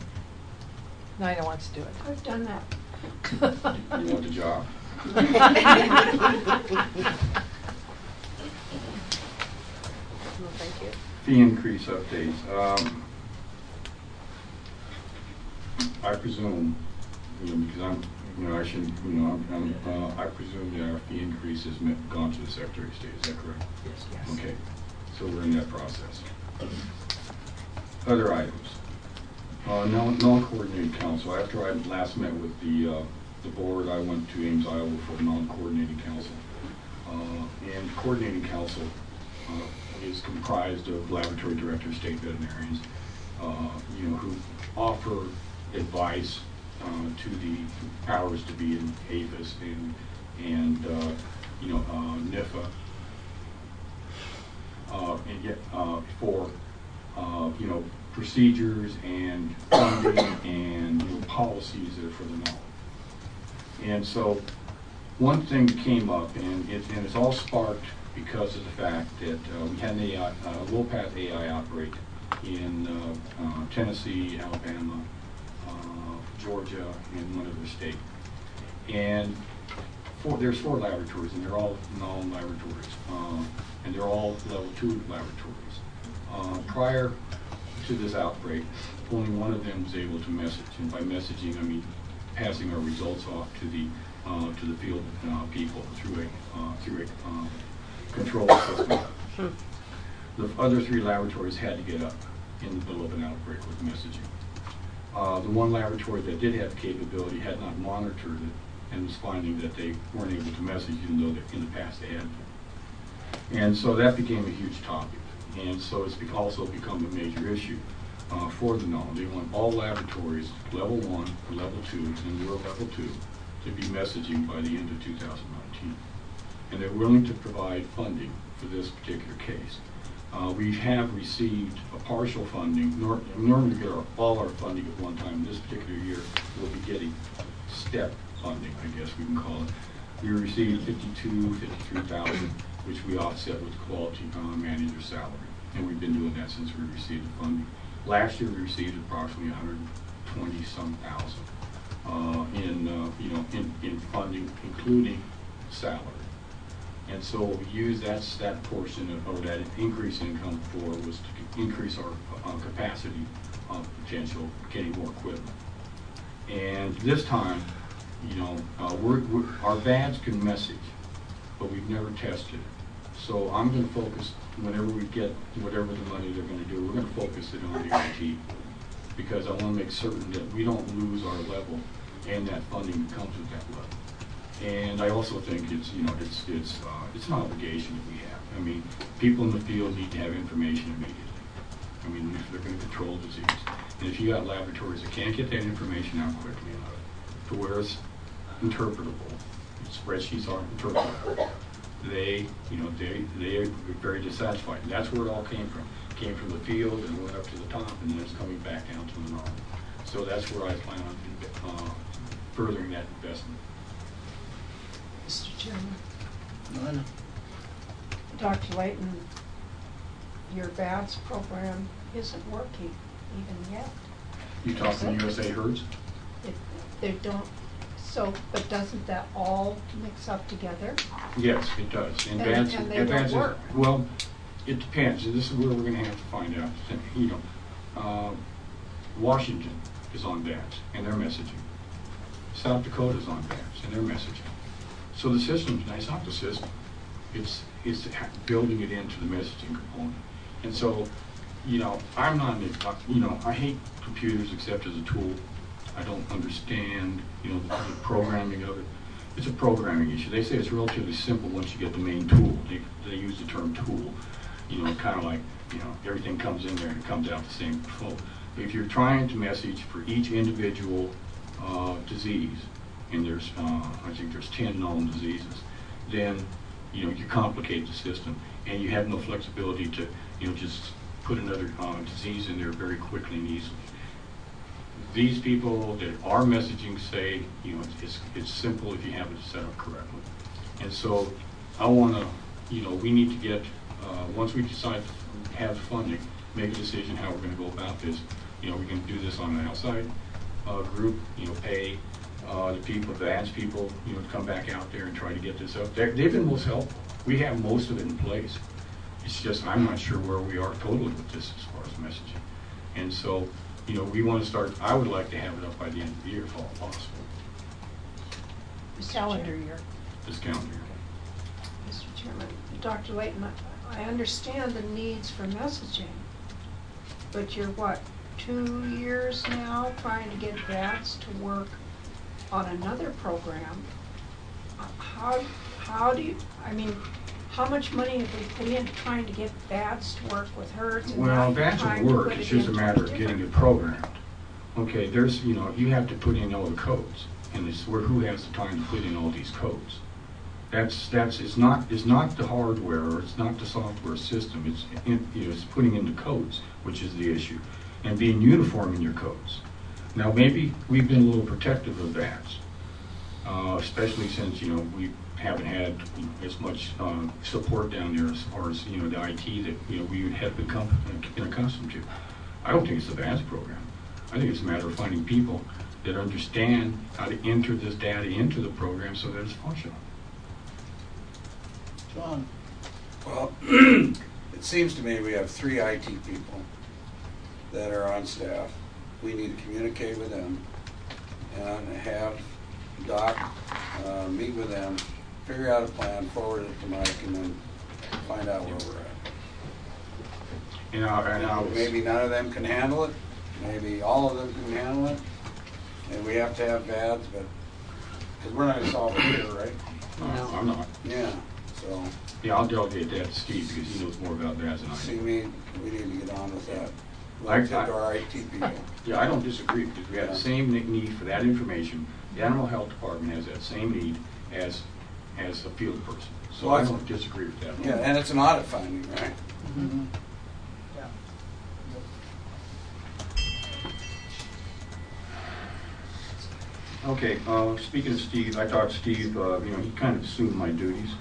Nina wants to do it. I've done that. You want the job? Well, thank you. Fee increase updates. I presume, because I shouldn't, I presume that our fee increase has gone to the Secretary of State. Is that correct? Yes. Okay, so we're in that process. Other items. Non-coordinated council. After I last met with the board, I went to Ames, Iowa for non-coordinating council. And coordinating council is comprised of laboratory directors, state veterinarians, who offer advice to the powers to be in APHIS and NIFA, and yet for procedures and funding and policies that are for the knowledge. And so one thing that came up, and it's all sparked because of the fact that we had a low-path AI outbreak in Tennessee, Alabama, Georgia, and one other state. And there's 4 laboratories, and they're all non-laboratories, and they're all level 2 laboratories. Prior to this outbreak, only one of them was able to message, and by messaging I mean passing our results off to the field people through a control system. The other 3 laboratories had to get up in the middle of an outbreak with messaging. The one laboratory that did have the capability had not monitored it and was finding that they weren't able to message even though in the past they had. And so that became a huge topic. And so it's also become a major issue for the NOM. They want all laboratories, level 1 or level 2, and we're level 2, to be messaging by the end of 2019. And they're willing to provide funding for this particular case. We have received a partial funding. We normally get all our funding at one time. This particular year, we'll be getting step funding, I guess we can call it. We received $53,000, which we offset with quality manager salary. And we've been doing that since we received the funding. Last year, we received approximately 120-some thousand in funding, including salary. And so what we used that portion of that increase in income for was to increase our capacity potential, getting more equipment. And this time, our VADs can message, but we've never tested it. So I'm going to focus, whenever we get whatever the money they're going to do, we're going to focus it on the IT, because I want to make certain that we don't lose our level and that funding that comes with that level. And I also think it's an obligation that we have. I mean, people in the field need to have information immediately. I mean, if they're going to control disease. And if you got laboratories that can't get that information out quickly enough to where it's interpretable, spreadsheets aren't interpretable, they are very dissatisfied. And that's where it all came from. It came from the field and went up to the top, and then it's coming back down to the normal. So that's where I plan on furthering that investment. Mr. Chairman. None. Dr. Layton, your VADS program isn't working even yet. You talking USA Herds? They don't, but doesn't that all mix up together? Yes, it does. And they don't work. Well, it depends. This is where we're going to have to find out. Washington is on VADS and they're messaging. South Dakota is on VADS and they're messaging. So the system's nice, not the system. It's building it into the messaging component. And so, I'm not, I hate computers except as a tool. I don't understand, the programming of it. It's a programming issue. They say it's relatively simple once you get the main tool. They use the term tool, kind of like, everything comes in there and it comes out the same flow. If you're trying to message for each individual disease, and there's, I think there's 10 known diseases, then, you complicate the system, and you have no flexibility to, just put another disease in there very quickly and easily. These people that are messaging say, it's simple if you have it set up correctly. And so I want to, we need to get, once we decide to have funding, make a decision how we're going to go about this. We're going to do this on an outside group, pay the people, the VADS people, to come back out there and try to get this up. They've been most helpful. We have most of it in place. It's just I'm not sure where we are totally with this as far as messaging. And so, we want to start, I would like to have it up by the end of the year if all possible. This calendar year. This calendar year. Mr. Chairman, Dr. Layton, I understand the needs for messaging, but you're 2 years now trying to get VADS to work on another program. How do you, how much money have we put in trying to get VADS to work with HERDS? Well, VADS will work, it's just a matter of getting it programmed. Okay, there's, you know, you have to put in all the codes, and it's where who has the time to put in all these codes. It's not the hardware, or it's not the software system, it's putting in the codes, which is the issue, and being uniform in your codes. Now, maybe we've been a little protective of VADS, especially since, you know, we haven't had as much support down there as far as, you know, the IT that, you know, we have become accustomed to. I don't think it's the VADS program. I think it's a matter of finding people that understand how to enter this data into the program so that it's functional. John? Well, it seems to me we have 3 IT people that are on staff. We need to communicate with them and have Doc meet with them, figure out a plan, forward it to Mike, and then find out where we're at. Maybe none of them can handle it. Maybe all of them can handle it. And we have to have VADS, but because we're not going to solve it here, right? No, I'm not. Yeah. So. Yeah, I'll delegate that to Steve because he knows more about VADS than I do. See, we need to get on with that. Let's get to our IT people. Yeah, I don't disagree because we have the same need for that information. The Animal Health Department has that same need as a field person. So I don't disagree with that. Yeah, and it's an audit finding, right? Mhm. Yeah. Okay, speaking of Steve, I thought Steve, he kind of assumed my duties,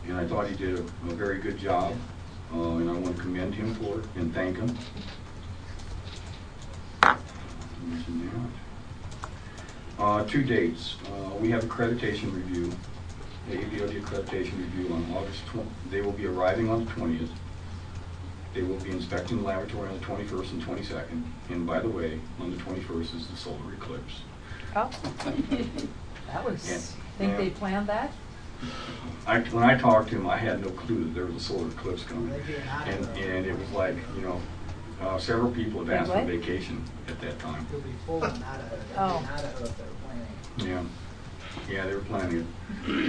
and I thought he did a very good job, and I want to commend him for it and thank him. Mention that. 2 dates. We have accreditation review, the ABOD accreditation review on August 20th. They will be arriving on the 20th. They will be inspecting the laboratory on the 21st and 22nd. And by the way, on the 21st is the solar eclipse. Oh. That was, think they planned that? When I talked to him, I had no clue that there was a solar eclipse coming. And it was like, several people have asked for vacation at that time. You'll be full in Idaho if they're planning. Yeah, they were planning it.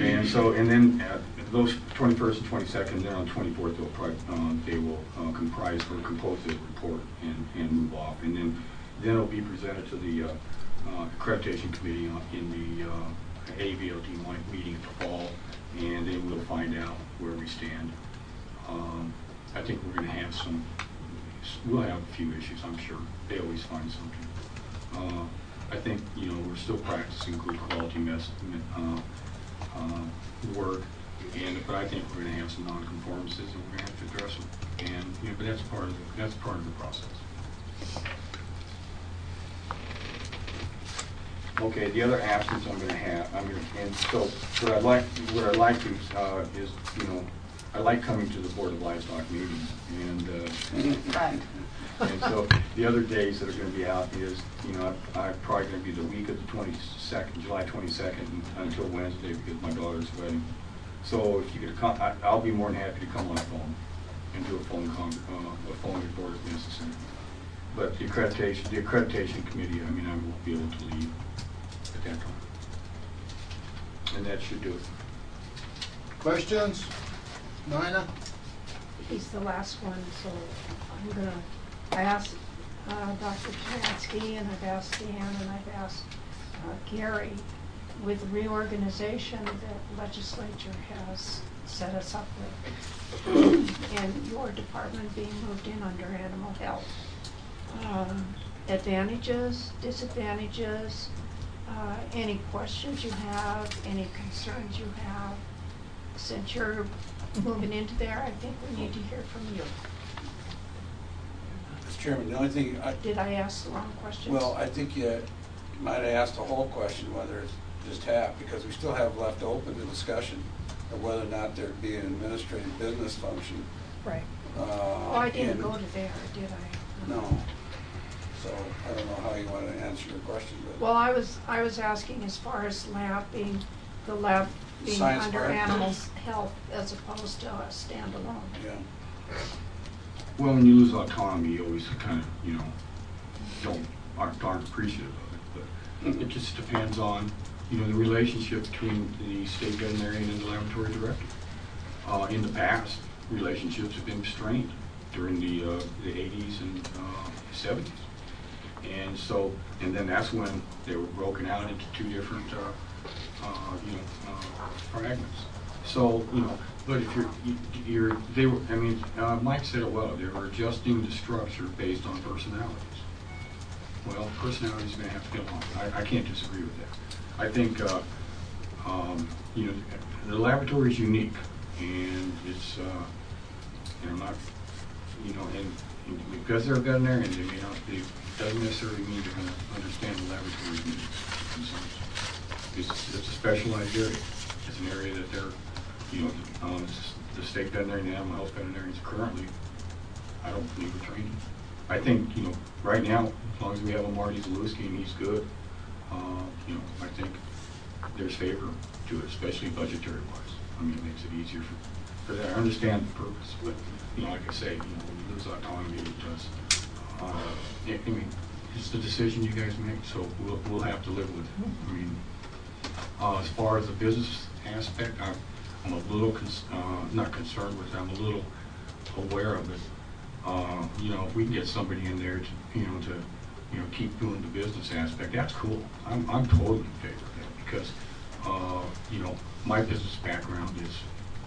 And so, and then those 21st and 22nd, then on 24th, they will compose the report and move off. And then it'll be presented to the accreditation committee in the AVLD meeting in the fall, and then we'll find out where we stand. I think we're going to have we'll have a few issues, I'm sure. They always find something. I think, we're still practicing good quality work, but I think we're going to have some non-conformances and we're going to have to address them. And, but that's part of the process. Okay, the other absence I'm going to have, and so what I'd like to is, I like coming to the Board of Livestock meetings, and so the other days that are going to be out is, I'm probably going to be the week of the 22nd, July 22nd, until Wednesday because my daughter's wedding. So if you could come, I'll be more than happy to come on the phone and do a phone report if necessary. But the accreditation committee, I won't be able to leave at that time. And that should do it. Questions? Nina? He's the last one, so I asked Dr. Chinansky, and I've asked Dan, and I've asked Gary. With reorganization that legislature has set us up with, and your department being moved in under animal health, advantages, disadvantages, any questions you have, any concerns you have, since you're moving into there, I think we need to hear from you. Mr. Chairman, the only thing Did I ask the wrong questions? Well, I think you might have asked the whole question, whether it's just half, because we still have left open the discussion of whether or not there'd be an administrative business function. Right. I didn't go to there, did I? No. So I don't know how you want to answer your question. But well, I was asking as far as the lab being Science under part. animal health as opposed to a standalone. Yeah. Well, when you lose autonomy, you always kind of, aren't appreciative of it. But it just depends on, the relationship between the state veterinarian and the laboratory director. In the past, relationships have been strained during the 80s and 70s. And so, and then that's when they were broken out into two different, fragments. So, but if Mike said it well, they were adjusting the structure based on personalities. Well, personalities are going to have to get along. I can't disagree with that. I think, the laboratory is unique, and it's, not, and because they're a veterinarian, they may not be, it doesn't necessarily mean they're going to understand the laboratory's needs. It's a specialized area. It's an area that they're, the state veterinarian and animal health veterinarians currently, I don't believe are trained. I think, right now, as long as we have a Marty Zalewski and he's good, I think there's favor to it, especially budgetary-wise. It makes it easier for that. I understand the purpose, but, like I say, when you lose autonomy, it does. It's the decision you guys make, so we'll have to live with it. As far as the business aspect, I'm a little, not concerned with it, I'm a little aware of it. If we can get somebody in there to keep doing the business aspect, that's cool. I'm totally in favor of that because, my business background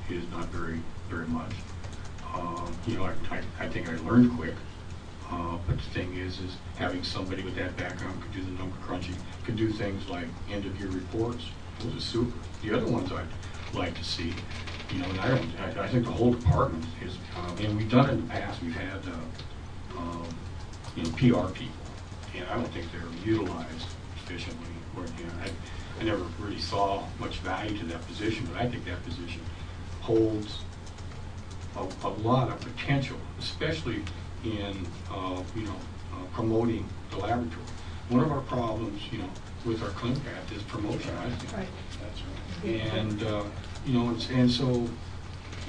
is not very much. You know, I think I learned quick. But the thing is having somebody with that background could do the number crunching, could do things like end of year reports. Those are super. The other ones I'd like to see, you know, and I think the whole department is, and we've done it in the past. We've had, you know, PR people, and I don't think they're utilized efficiently. Or, you know, I never really saw much value to that position, but I think that position holds a lot of potential, especially in you know, promoting the laboratory. One of our problems, you know, with our clin path is promotion, I think. Right. That's right. And you know, and so,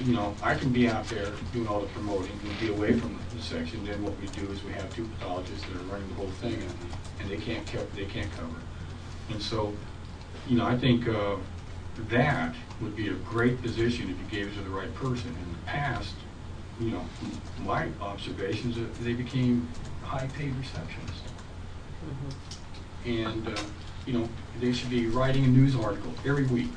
you know, I can be out there doing all the promoting and be away from the section. Then what we do is we have 2 pathologists that are running the whole thing, and they can't cover. And so, you know, I think that would be a great position if you gave it to the right person. In the past, you know, my observations, they became high-paid receptionists. And, you know, they should be writing a news article every week,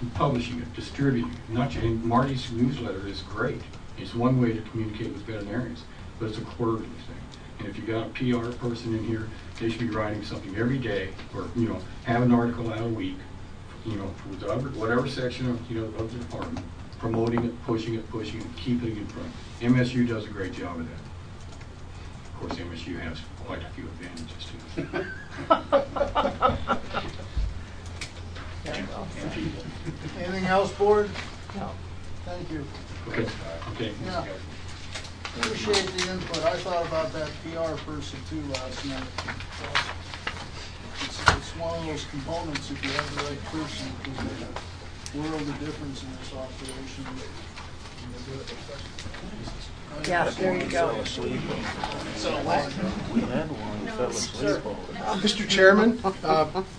and publishing it, distributing it. Not just, and Marty's newsletter is great. It's one way to communicate with veterinarians, but it's a quarterly thing. And if you got a PR person in here, they should be writing something every day, or, you know, have an article out a week, you know, with whatever section of, you know, of the department, promoting it, pushing it, keeping it in front. MSU does a great job of that. Of course, MSU has quite a few advantages too. Anything else, board? No. Thank you. Okay. Okay. Yeah. Appreciate the input. I thought about that PR person too last night. It's one of those components if you have the right person, because they have a world of difference in this operation. Yeah, there you go. Mr. Chairman,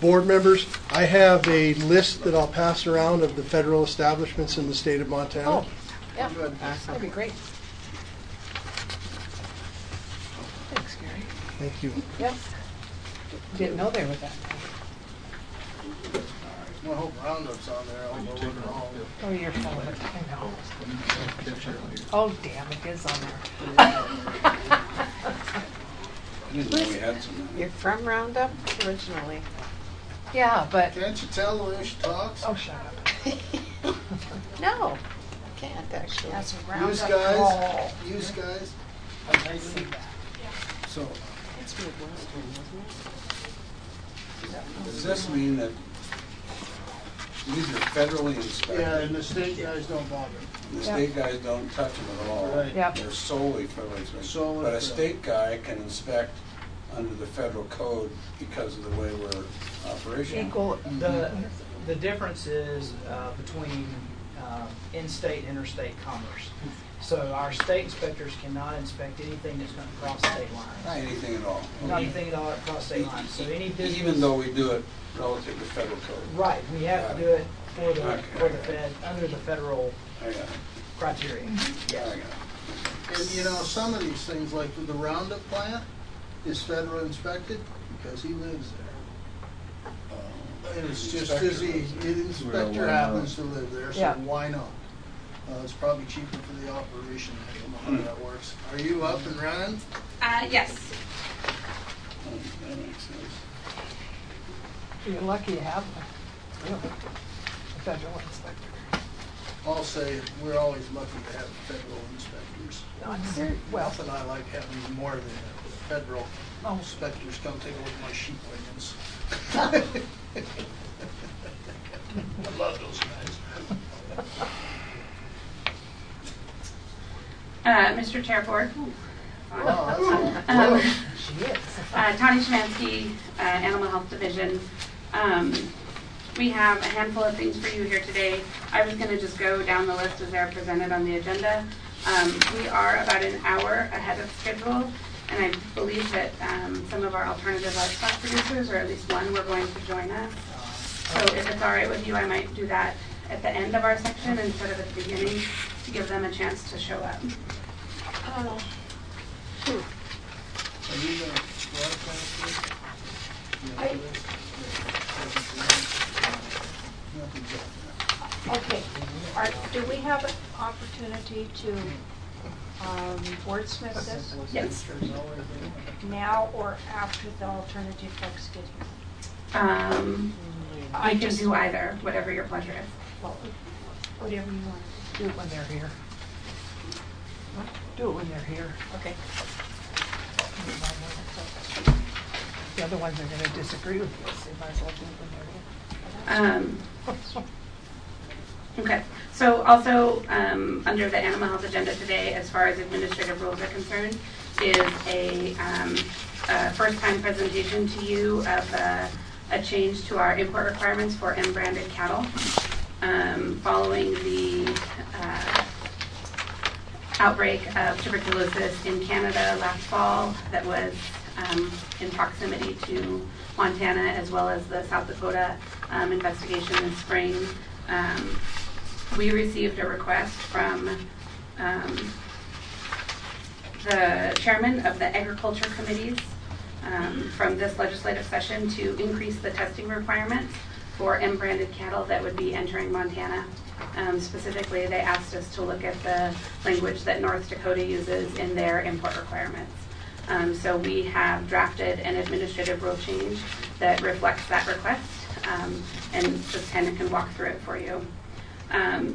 board members, I have a list that I'll pass around of the federal establishments in the state of Montana. Oh, yeah, that'd be great. Thanks, Gary. Thank you. Yep. Didn't know they were that. Well, I hope Roundup's on there. I'll go look at all. Oh, you're full of it. I know. Oh, damn, it is on there. I didn't know we had some. You're from Roundup originally. Yeah, but. Can't you tell the way she talks? Oh, shut up. No, I can't actually. That's Use Roundup. guys? Use guys? I see that. So, It's Midwestern, wasn't it? Does this mean that these are federally inspected? yeah, and the state guys don't bother. The state guys don't touch them at all. Right. Yep. They're solely federally inspected. Solely But a federal. state guy can inspect under the federal code because of the way we're operational. Equal. The difference is between in-state and interstate commerce. So our state inspectors cannot inspect anything that's going to cross state lines. Anything at all. Anything at all across state lines. So any business. Even though we do it relative to federal code. Right, we have to do it for the Okay. Fed, under the federal I got it. criteria. Yeah, I got it. And you know, some of these things, like with the Roundup plant, is federal inspected because he lives there. And it's just as the inspector happens to live there, so Yeah. why not? It's probably cheaper for the operation. I don't know how that works. Are you up and running? Yes. Oh, that makes sense. You're lucky you have one. Really. A federal inspector. I'll say, we're always lucky to have federal inspectors. No, I'm serious. Well, And I like having more than federal inspectors come take a look at my sheep wagons. I love those guys. Mr. Chair, Board. Wow, she is. Tani Shemansky, Animal Health Division. We have a handful of things for you here today. I was going to just go down the list as they're presented on the agenda. We are about an hour ahead of schedule, and I believe that some of our alternative livestock producers, or at least one, were going to join us. So if it's all right with you, I might do that at the end of our section instead of at the beginning to give them a chance to show up. Are you going to broadcast this? Okay, do we have opportunity to wordsmith this? Yes. Now or after the alternative folks get here? I can do either, whatever your pleasure is. Well, whatever you want. Do it when they're here. Do it when they're here. Okay. The other ones are going to disagree with this. They might as well do it when they're here. Okay, so also under the animal health agenda today, as far as administrative rules are concerned, is a first-time presentation to you of a change to our import requirements for M-branded cattle. Following the outbreak of tuberculosis in Canada last fall that was in proximity to Montana, as well as the South Dakota investigation in spring, we received a request from the chairman of the agriculture committees from this legislative session to increase the testing requirements for M-branded cattle that would be entering Montana. Specifically, they asked us to look at the language that North Dakota uses in their import requirements. So we have drafted an administrative rule change that reflects that request, and just kind of can walk through it for you.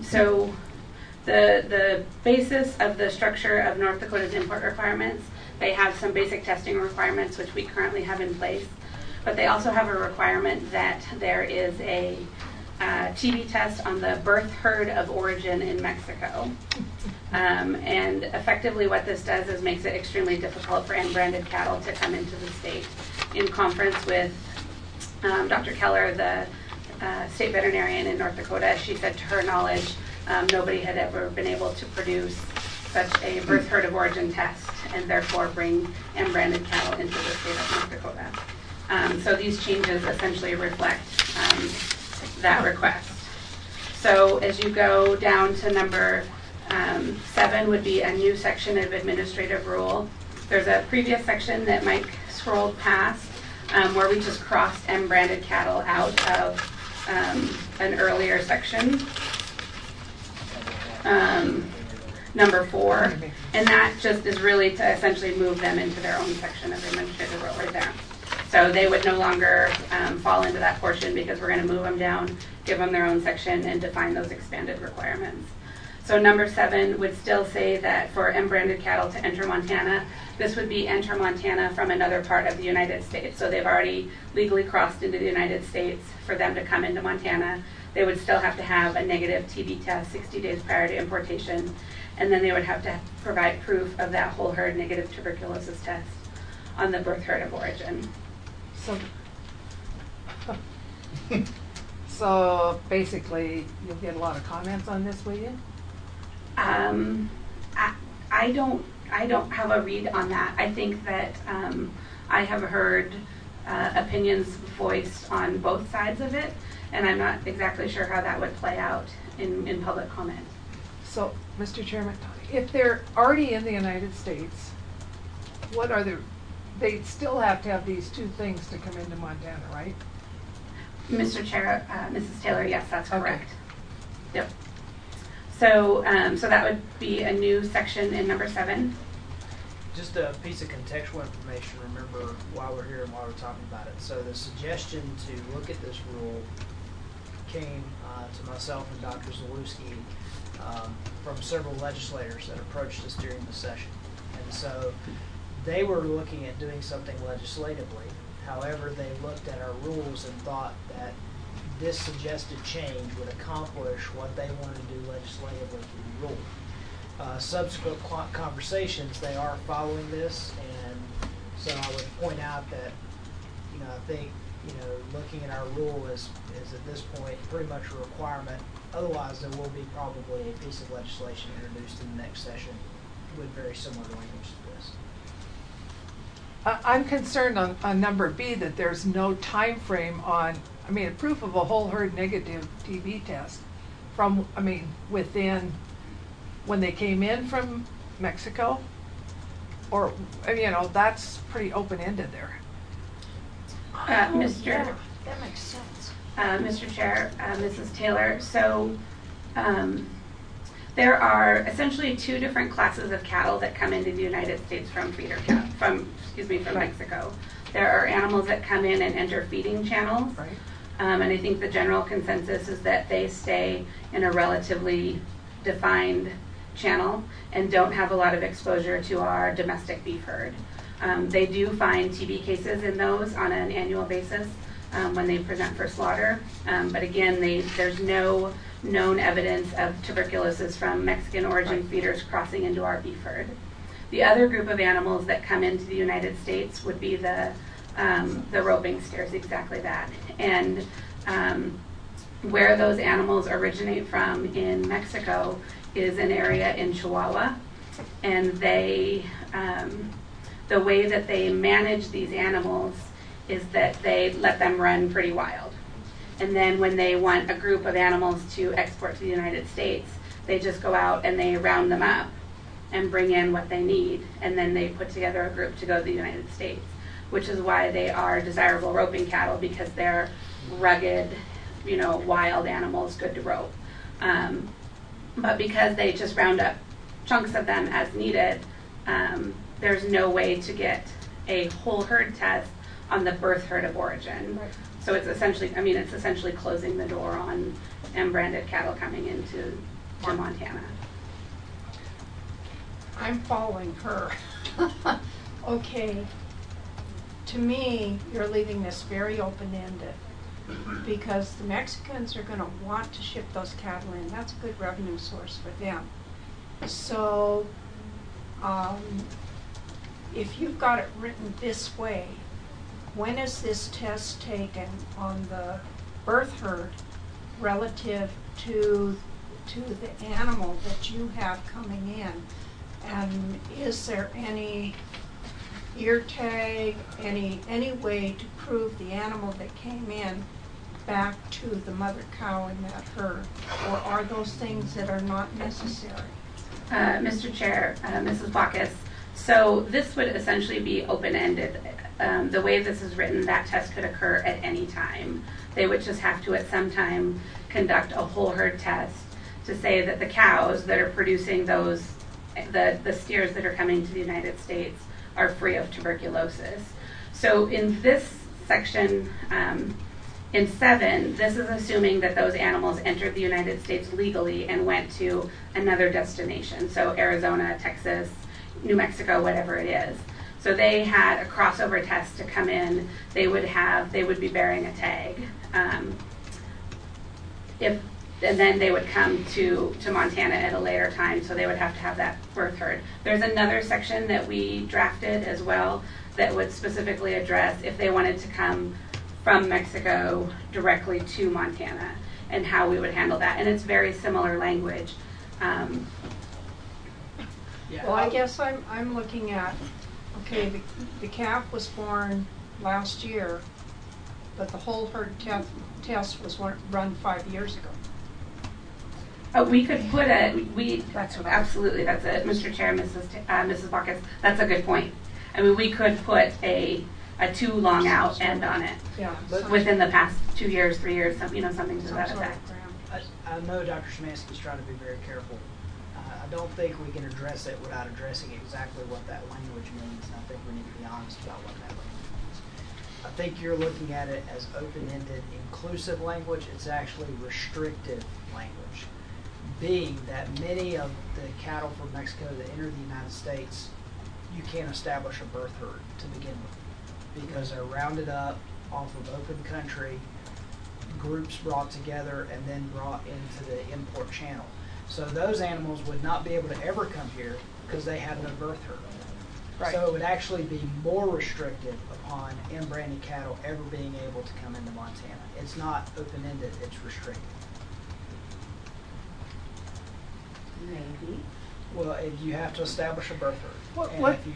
So the basis of the structure of North Dakota's import requirements, they have some basic testing requirements which we currently have in place, but they also have a requirement that there is a TB test on the birth herd of origin in Mexico. And effectively what this does is makes it extremely difficult for M-branded cattle to come into the state. In conference with Dr. Keller, the state veterinarian in North Dakota, she said to her knowledge, nobody had ever been able to produce such a birth herd of origin test and therefore bring M-branded cattle into the state of North Dakota. So these changes essentially reflect that request. So as you go down to number 7 would be a new section of administrative rule. There's a previous section that Mike scrolled past where we just crossed M-branded cattle out of an earlier section. Number 4, and that just is really to essentially move them into their own section of administrative rule right there. So they would no longer fall into that portion because we're going to move them down, give them their own section, and define those expanded requirements. So number 7 would still say that for M-branded cattle to enter Montana, this would be enter Montana from another part of the United States. So they've already legally crossed into the United States. For them to come into Montana, they would still have to have a negative TB test 60 days prior to importation, and then they would have to provide proof of that whole herd negative tuberculosis test on the birth herd of origin. So basically, you'll get a lot of comments on this, will you? I don't have a read on that. I think that I have heard opinions voiced on both sides of it, and I'm not exactly sure how that would play out in public comment. So, Mr. Chairman, if they're already in the United States, what are they still have to have these 2 things to come into Montana, right? Mr. Chair, Mrs. Taylor, yes, that's correct. Okay. Yep. So, so that would be a new section in number 7. Just a piece of contextual information, remember why we're here and why we're talking about it. So the suggestion to look at this rule came to myself and Dr. Zalewski from several legislators that approached us during the session. And so they were looking at doing something legislatively. However, they looked at our rules and thought that this suggested change would accomplish what they wanted to do legislatively through the rule. Subsequent conversations, they are following this, and so I would point out that, I think, looking at our rule is at this point pretty much a requirement. Otherwise, there will be probably a piece of legislation introduced in the next session with very similar language to this. I'm concerned on number B that there's no time frame on, proof of a whole herd negative TB test from, within when they came in from Mexico, or, that's pretty open-ended there. Mr. Yeah, that makes sense. Mr. Chair, Mrs. Taylor, so There are essentially two different classes of cattle that come into the United States from from Mexico. There are animals that come in and enter feeding channels, and I think the general consensus is that they stay in a relatively defined channel and don't have a lot of exposure to our domestic beef herd. They do find TB cases in those on an annual basis when they present for slaughter, but again, there's no known evidence of tuberculosis from Mexican origin feeders crossing into our beef herd. The other group of animals that come into the United States would be the roping steers, exactly that. And where those animals originate from in Mexico is an area in Chihuahua, and they, the way that they manage these animals is that they let them run pretty wild. And then when they want a group of animals to export to the United States, they just go out and they round them up and bring in what they need, and then they put together a group to go to the United States, which is why they are desirable roping cattle, because they're rugged, wild animals, good to rope. But because they just round up chunks of them as needed, there's no way to get a whole herd test on the birth herd of origin. Right. So it's essentially closing the door on M-branded cattle coming into Montana. I'm following her. Okay. To me, you're leaving this very open-ended because the Mexicans are going to want to ship those cattle in. That's a good revenue source for them. So if you've got it written this way, when is this test taken on the birth herd relative to the animal that you have coming in? And is there any ear tag, any way to prove the animal that came in back to the mother cow in that herd? Or are those things that are not necessary? Mr. Chair, Mrs. Bacchus, so this would essentially be open-ended. The way this is written, that test could occur at any time. They would just have to at some time conduct a whole herd test to say that the cows that are producing those, the steers that are coming to the United States are free of tuberculosis. So in this section, in 7, this is assuming that those animals entered the United States legally and went to another destination, so Arizona, Texas, New Mexico, whatever it is. So they had a crossover test to come in. They would be bearing a tag. And then they would come to Montana at a later time, so they would have to have that birth herd. There's another section that we drafted as well that would specifically address if they wanted to come from Mexico directly to Montana and how we would handle that. And it's very similar language. Well, I guess I'm looking at, okay, the calf was born last year, but the whole herd test was run 5 years ago. We could put absolutely, that's it, Mr. Chair, Mrs. Bacchus, that's a good point. I mean, we could put a too long out end on it. Yeah. Within the past 2 years, 3 years, something to that effect. I know Dr. Szymanski's trying to be very careful. I don't think we can address it without addressing exactly what that language means, and I think we need to be honest about what that language means. I think you're looking at it as open-ended, inclusive language. It's actually restrictive language, being that many of the cattle from Mexico that enter the United States, you can't establish a birth herd to begin with because they're rounded up off of open country, groups brought together, and then brought into the import channel. So those animals would not be able to ever come here because they have no birth herd. Right. So it would actually be more restrictive upon M-branded cattle ever being able to come into Montana. It's not open-ended, it's restricted. Maybe. Well, if you have to establish a birth herd. If you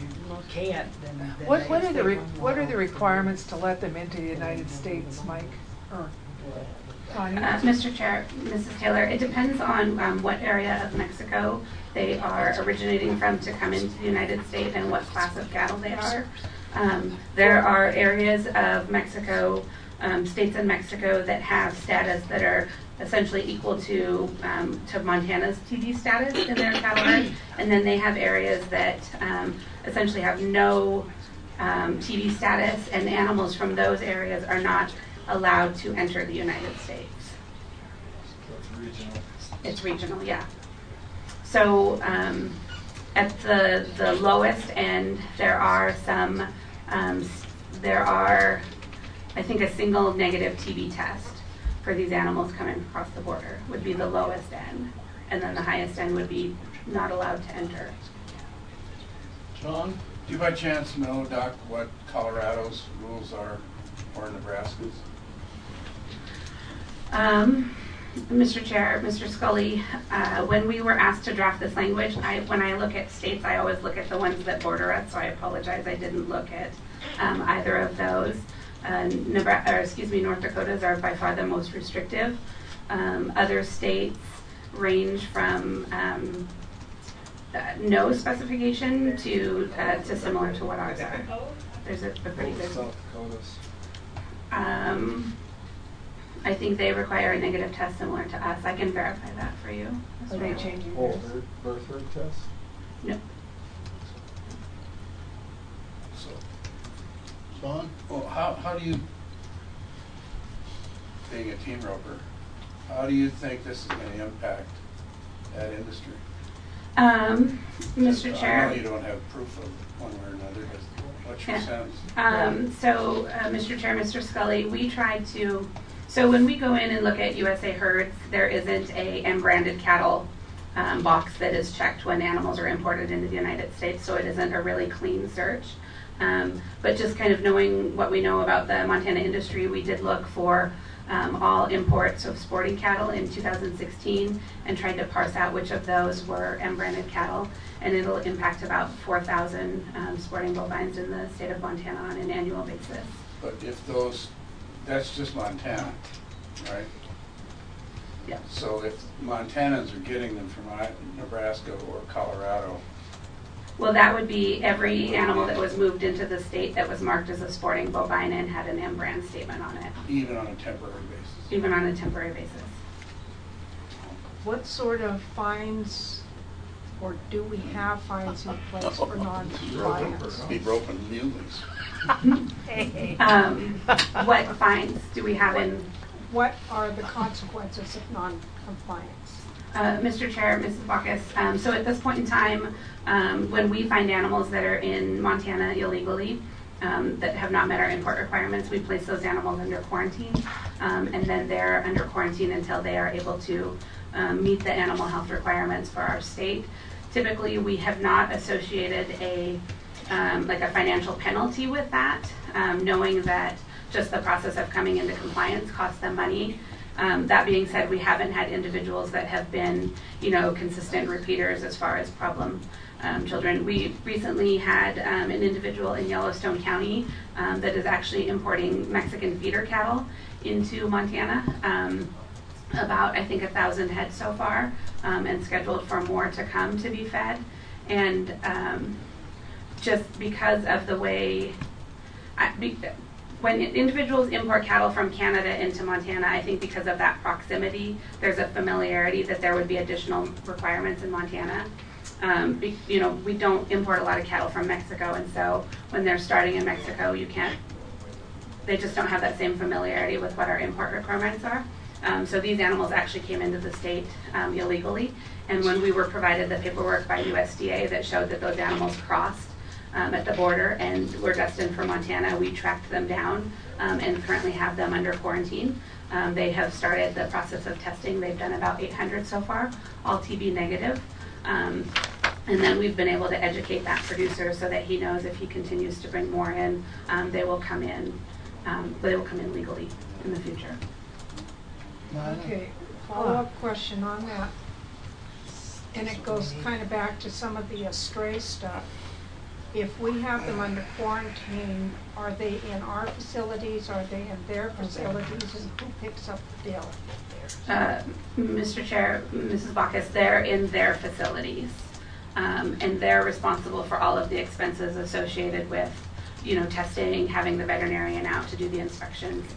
can't, then what are the requirements to let them into the United States, Mike? Or Mr. Chair, Mrs. Taylor, it depends on what area of Mexico they are originating from to come into the United States and what class of cattle they are. There are areas of Mexico states in Mexico that have status that are essentially equal to Montana's TB status in their cattle herd, and then they have areas that essentially have no TB status, and animals from those areas are not allowed to enter the United States. It's regional, yeah. So at the lowest end, there are some, I think a single negative TB test for these animals coming across the border would be the lowest end. And then the highest end would be not allowed to enter. John, do you by chance know, Doc, what Colorado's rules are or Nebraska's? Mr. Chair, Mr. Scully, when we were asked to draft this language, when I look at states, I always look at the ones that border us, so I apologize I didn't look at either of those. North Dakota's are by far the most restrictive. Other states range from no specification to similar to what ours are. There's a pretty good. South Dakota's. I think they require a negative test similar to us. I can verify that for you. Are they changing Oh, theirs? birth rate test? No. So, John? well, how do you, being a team roper, how do you think this is going to impact that industry? Mr. Chair. I know you don't have proof of one way or another, but what's your sense? Mr. Chair, Mr. Scully, we tried to, so when we go in and look at USA herds, there isn't a M-branded cattle box that is checked when animals are imported into the United States, so it isn't a really clean search. But just kind of knowing what we know about the Montana industry, we did look for all imports of sporting cattle in 2016 and tried to parse out which of those were M-branded cattle, and it'll impact about 4,000 sporting bovines in the state of Montana on an annual basis. But if those, that's just Montana, right? Yeah. So if Montanans are getting them from Nebraska or Colorado. Well, that would be every animal that was moved into the state that was marked as a sporting bovine and had an M-brand statement on it. Even on a temporary basis? Even on a temporary basis. What sort of fines, or do we have fines in place for non-compliance? Be broken muleys. What fines do we have in? What are the consequences of non-compliance? Mr. Chair, Mrs. Bacchus, so at this point in time, when we find animals that are in Montana illegally, that have not met our import requirements, we place those animals under quarantine, and then they're under quarantine until they are able to meet the animal health requirements for our state. Typically, we have not associated a financial penalty with that, knowing that just the process of coming into compliance costs them money. That being said, we haven't had individuals that have been, consistent repeaters as far as problem children. We recently had an individual in Yellowstone County that is actually importing Mexican feeder cattle into Montana. About, I think, 1,000 head so far, and scheduled for more to come to be fed. And just because of the way, when individuals import cattle from Canada into Montana, I think because of that proximity, there's a familiarity that there would be additional requirements in Montana. We don't import a lot of cattle from Mexico, and so when they're starting in Mexico, they just don't have that same familiarity with what our import requirements are. So these animals actually came into the state illegally, and when we were provided the paperwork by USDA that showed that those animals crossed at the border and were destined for Montana, we tracked them down and currently have them under quarantine. They have started the process of testing. They've done about 800 so far, all TB negative. And then we've been able to educate that producer so that he knows if he continues to bring more in, they will come in legally in the future. Okay, follow-up question on that. And it goes kind of back to some of the stray stuff. If we have them under quarantine, are they in our facilities, are they in their facilities, and who picks up the bill? Mr. Chair, Mrs. Bacchus, they're in their facilities. And they're responsible for all of the expenses associated with, testing, having the veterinarian out to do the inspections.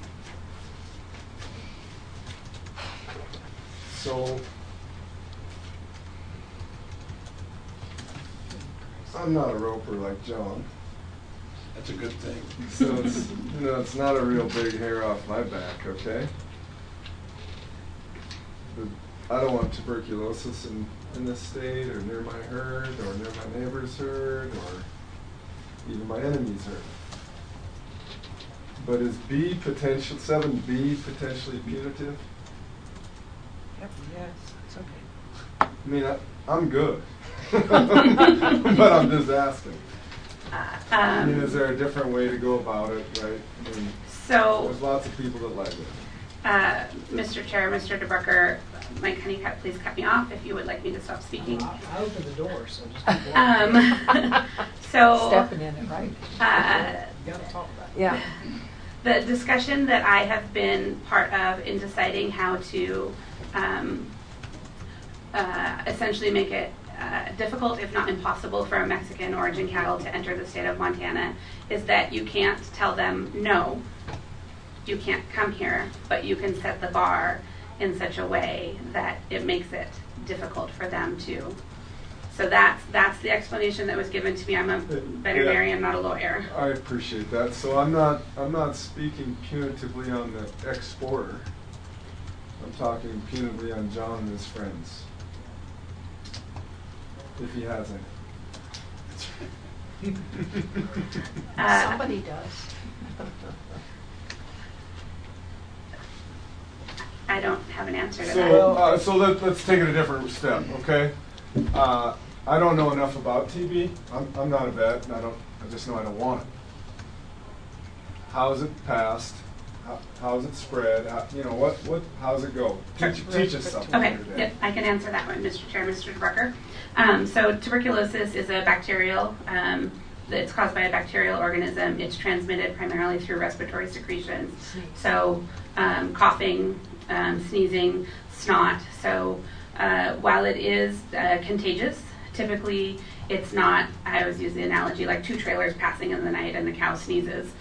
So I'm not a roper like John. That's a good thing. So it's, it's not a real big hair off my back, okay? But I don't want tuberculosis in this state, or near my herd, or near my neighbor's herd, or even my enemy's herd. But is 7B potentially punitive? Yes, it's okay. I mean, I'm good. But I'm just asking. I mean, is there a different way to go about it, right? I mean, So, there's lots of people that like it. Mr. Chair, Mr. DeBrucker, Mike Honeycutt, please cut me off if you would like me to stop speaking. I opened the door, so just keep walking. So, Stepping in it, right? You gotta talk about it. Yeah. The discussion that I have been part of in deciding how to essentially make it difficult, if not impossible, for Mexican origin cattle to enter the state of Montana is that you can't tell them, no, you can't come here, but you can set the bar in such a way that it makes it difficult for them to. So that's the explanation that was given to me. I'm a veterinarian, not a lawyer. I appreciate that. So I'm not speaking punitively on the exporter. I'm talking punitively on John and his friends. If he has any. Somebody does. I don't have an answer to So, that. so let's take it a different step, okay? I don't know enough about TB. I'm not a vet, and I just know I don't want it. How is it passed? How is it spread? How does it go? Teach us something. Okay, yep, I can answer that one, Mr. Chair, Mr. DeBrucker. So tuberculosis is a bacterial, it's caused by a bacterial organism. It's transmitted primarily through respiratory secretions. So coughing, sneezing, snot. So while it is contagious, typically it's not, I always use the analogy like two trailers passing in the night and the cow sneezes.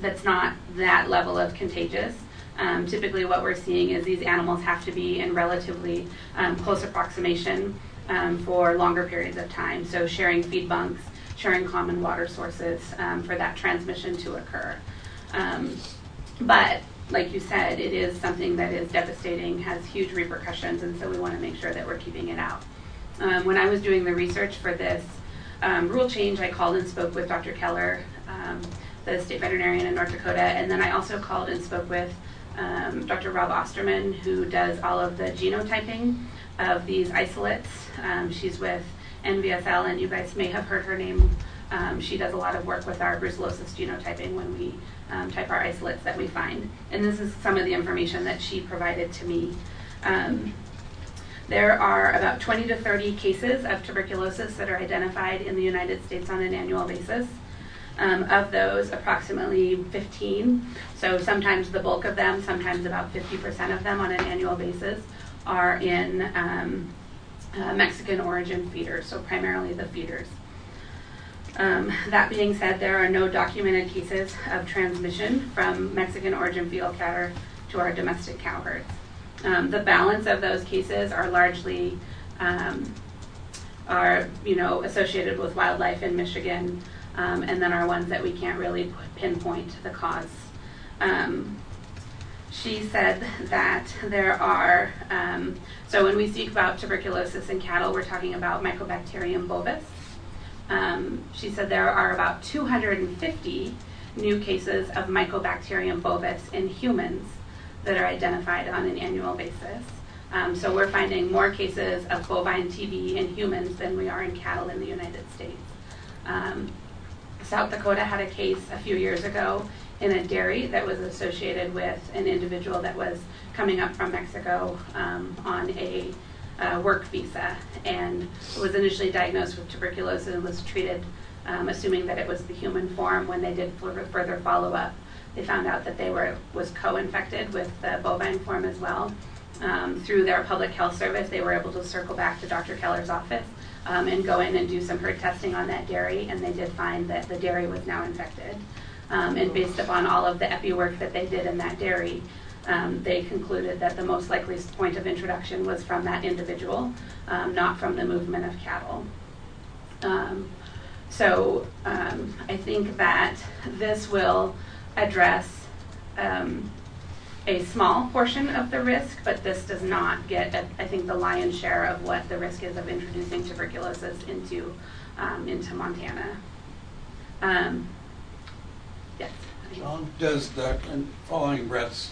That's not that level of contagious. Typically what we're seeing is these animals have to be in relatively close approximation for longer periods of time. So sharing feed bunks, sharing common water sources for that transmission to occur. But like you said, it is something that is devastating, has huge repercussions, and so we want to make sure that we're keeping it out. When I was doing the research for this rule change, I called and spoke with Dr. Keller, the state veterinarian in North Dakota, and then I also called and spoke with Dr. Rob Osterman, who does all of the genotyping of these isolates. She's with NVSL, and you guys may have heard her name. She does a lot of work with our brucellosis genotyping when we type our isolates that we find. And this is some of the information that she provided to me. There are about 20 to 30 cases of tuberculosis that are identified in the United States on an annual basis. Of those, approximately 15, so sometimes the bulk of them, sometimes about 50% of them on an annual basis, are in Mexican origin feeders, so primarily the feeders. That being said, there are no documented cases of transmission from Mexican origin fetal cattle to our domestic cow herds. The balance of those cases are largely associated with wildlife in Michigan, and then are ones that we can't really pinpoint the cause. She said that there are, so when we speak about tuberculosis in cattle, we're talking about Mycobacterium bovis. She said there are about 250 new cases of Mycobacterium bovis in humans that are identified on an annual basis. So we're finding more cases of bovine TB in humans than we are in cattle in the United States. South Dakota had a case a few years ago in a dairy that was associated with an individual that was coming up from Mexico on a work visa, and was initially diagnosed with tuberculosis and was treated assuming that it was the human form. When they did further follow-up, they found out that they was co-infected with the bovine form as well. Through their public health service, they were able to circle back to Dr. Keller's office and go in and do some herd testing on that dairy, and they did find that the dairy was now infected. And based upon all of the epi work that they did in that dairy, they concluded that the most likely point of introduction was from that individual, not from the movement of cattle. So I think that this will address a small portion of the risk, but this does not get, I think, the lion's share of what the risk is of introducing tuberculosis into Montana. Yes. Does the, and following Brett's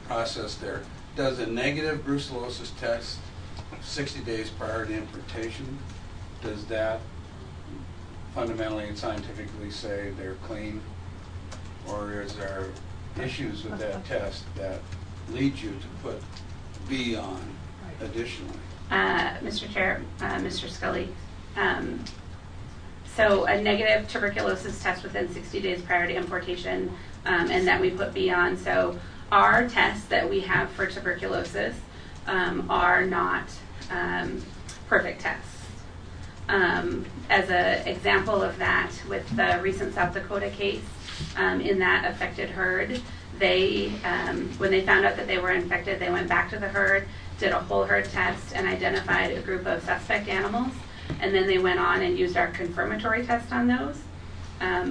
process there, does a negative brucellosis test 60 days prior to importation, does that fundamentally and scientifically say they're clean? Or is there issues with that test that lead you to put B on additionally? Mr. Chair, Mr. Scully, so a negative tuberculosis test within 60 days prior to importation, and that we put B on. So our tests that we have for tuberculosis are not perfect tests. As an example of that, with the recent South Dakota case, in that affected herd, they, when they found out that they were infected, they went back to the herd, did a whole herd test, and identified a group of suspect animals. And then they went on and used our confirmatory test on those.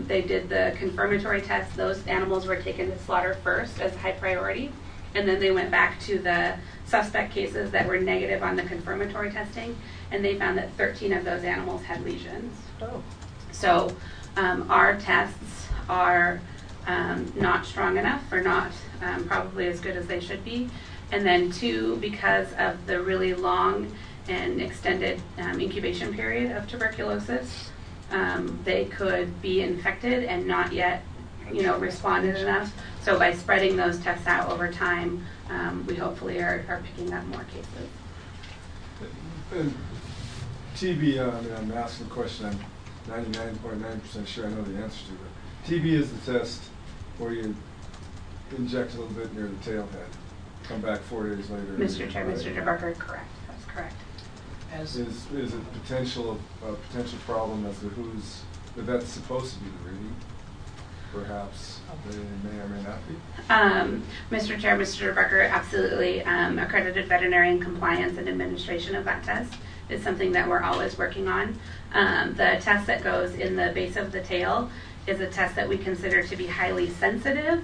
They did the confirmatory test. Those animals were taken to slaughter first as high priority. And then they went back to the suspect cases that were negative on the confirmatory testing, and they found that 13 of those animals had lesions. Oh. So our tests are not strong enough, or not probably as good as they should be. And then two, because of the really long and extended incubation period of tuberculosis, they could be infected and not yet, responded enough. So by spreading those tests out over time, we hopefully are picking up more cases. And TB, I'm asking a question I'm 99.9% sure I know the answer to, but TB is the test where you inject a little bit near the tailhead, come back 4 days later. Mr. Chair, Mr. DeBarker, correct. That's correct. As Is it a potential problem as to who's, that that's supposed to be the reading? Perhaps they may or may not be? Mr. Chair, Mr. DeBarker, absolutely. Accredited veterinarian compliance and administration of that test is something that we're always working on. The test that goes in the base of the tail is a test that we consider to be highly sensitive.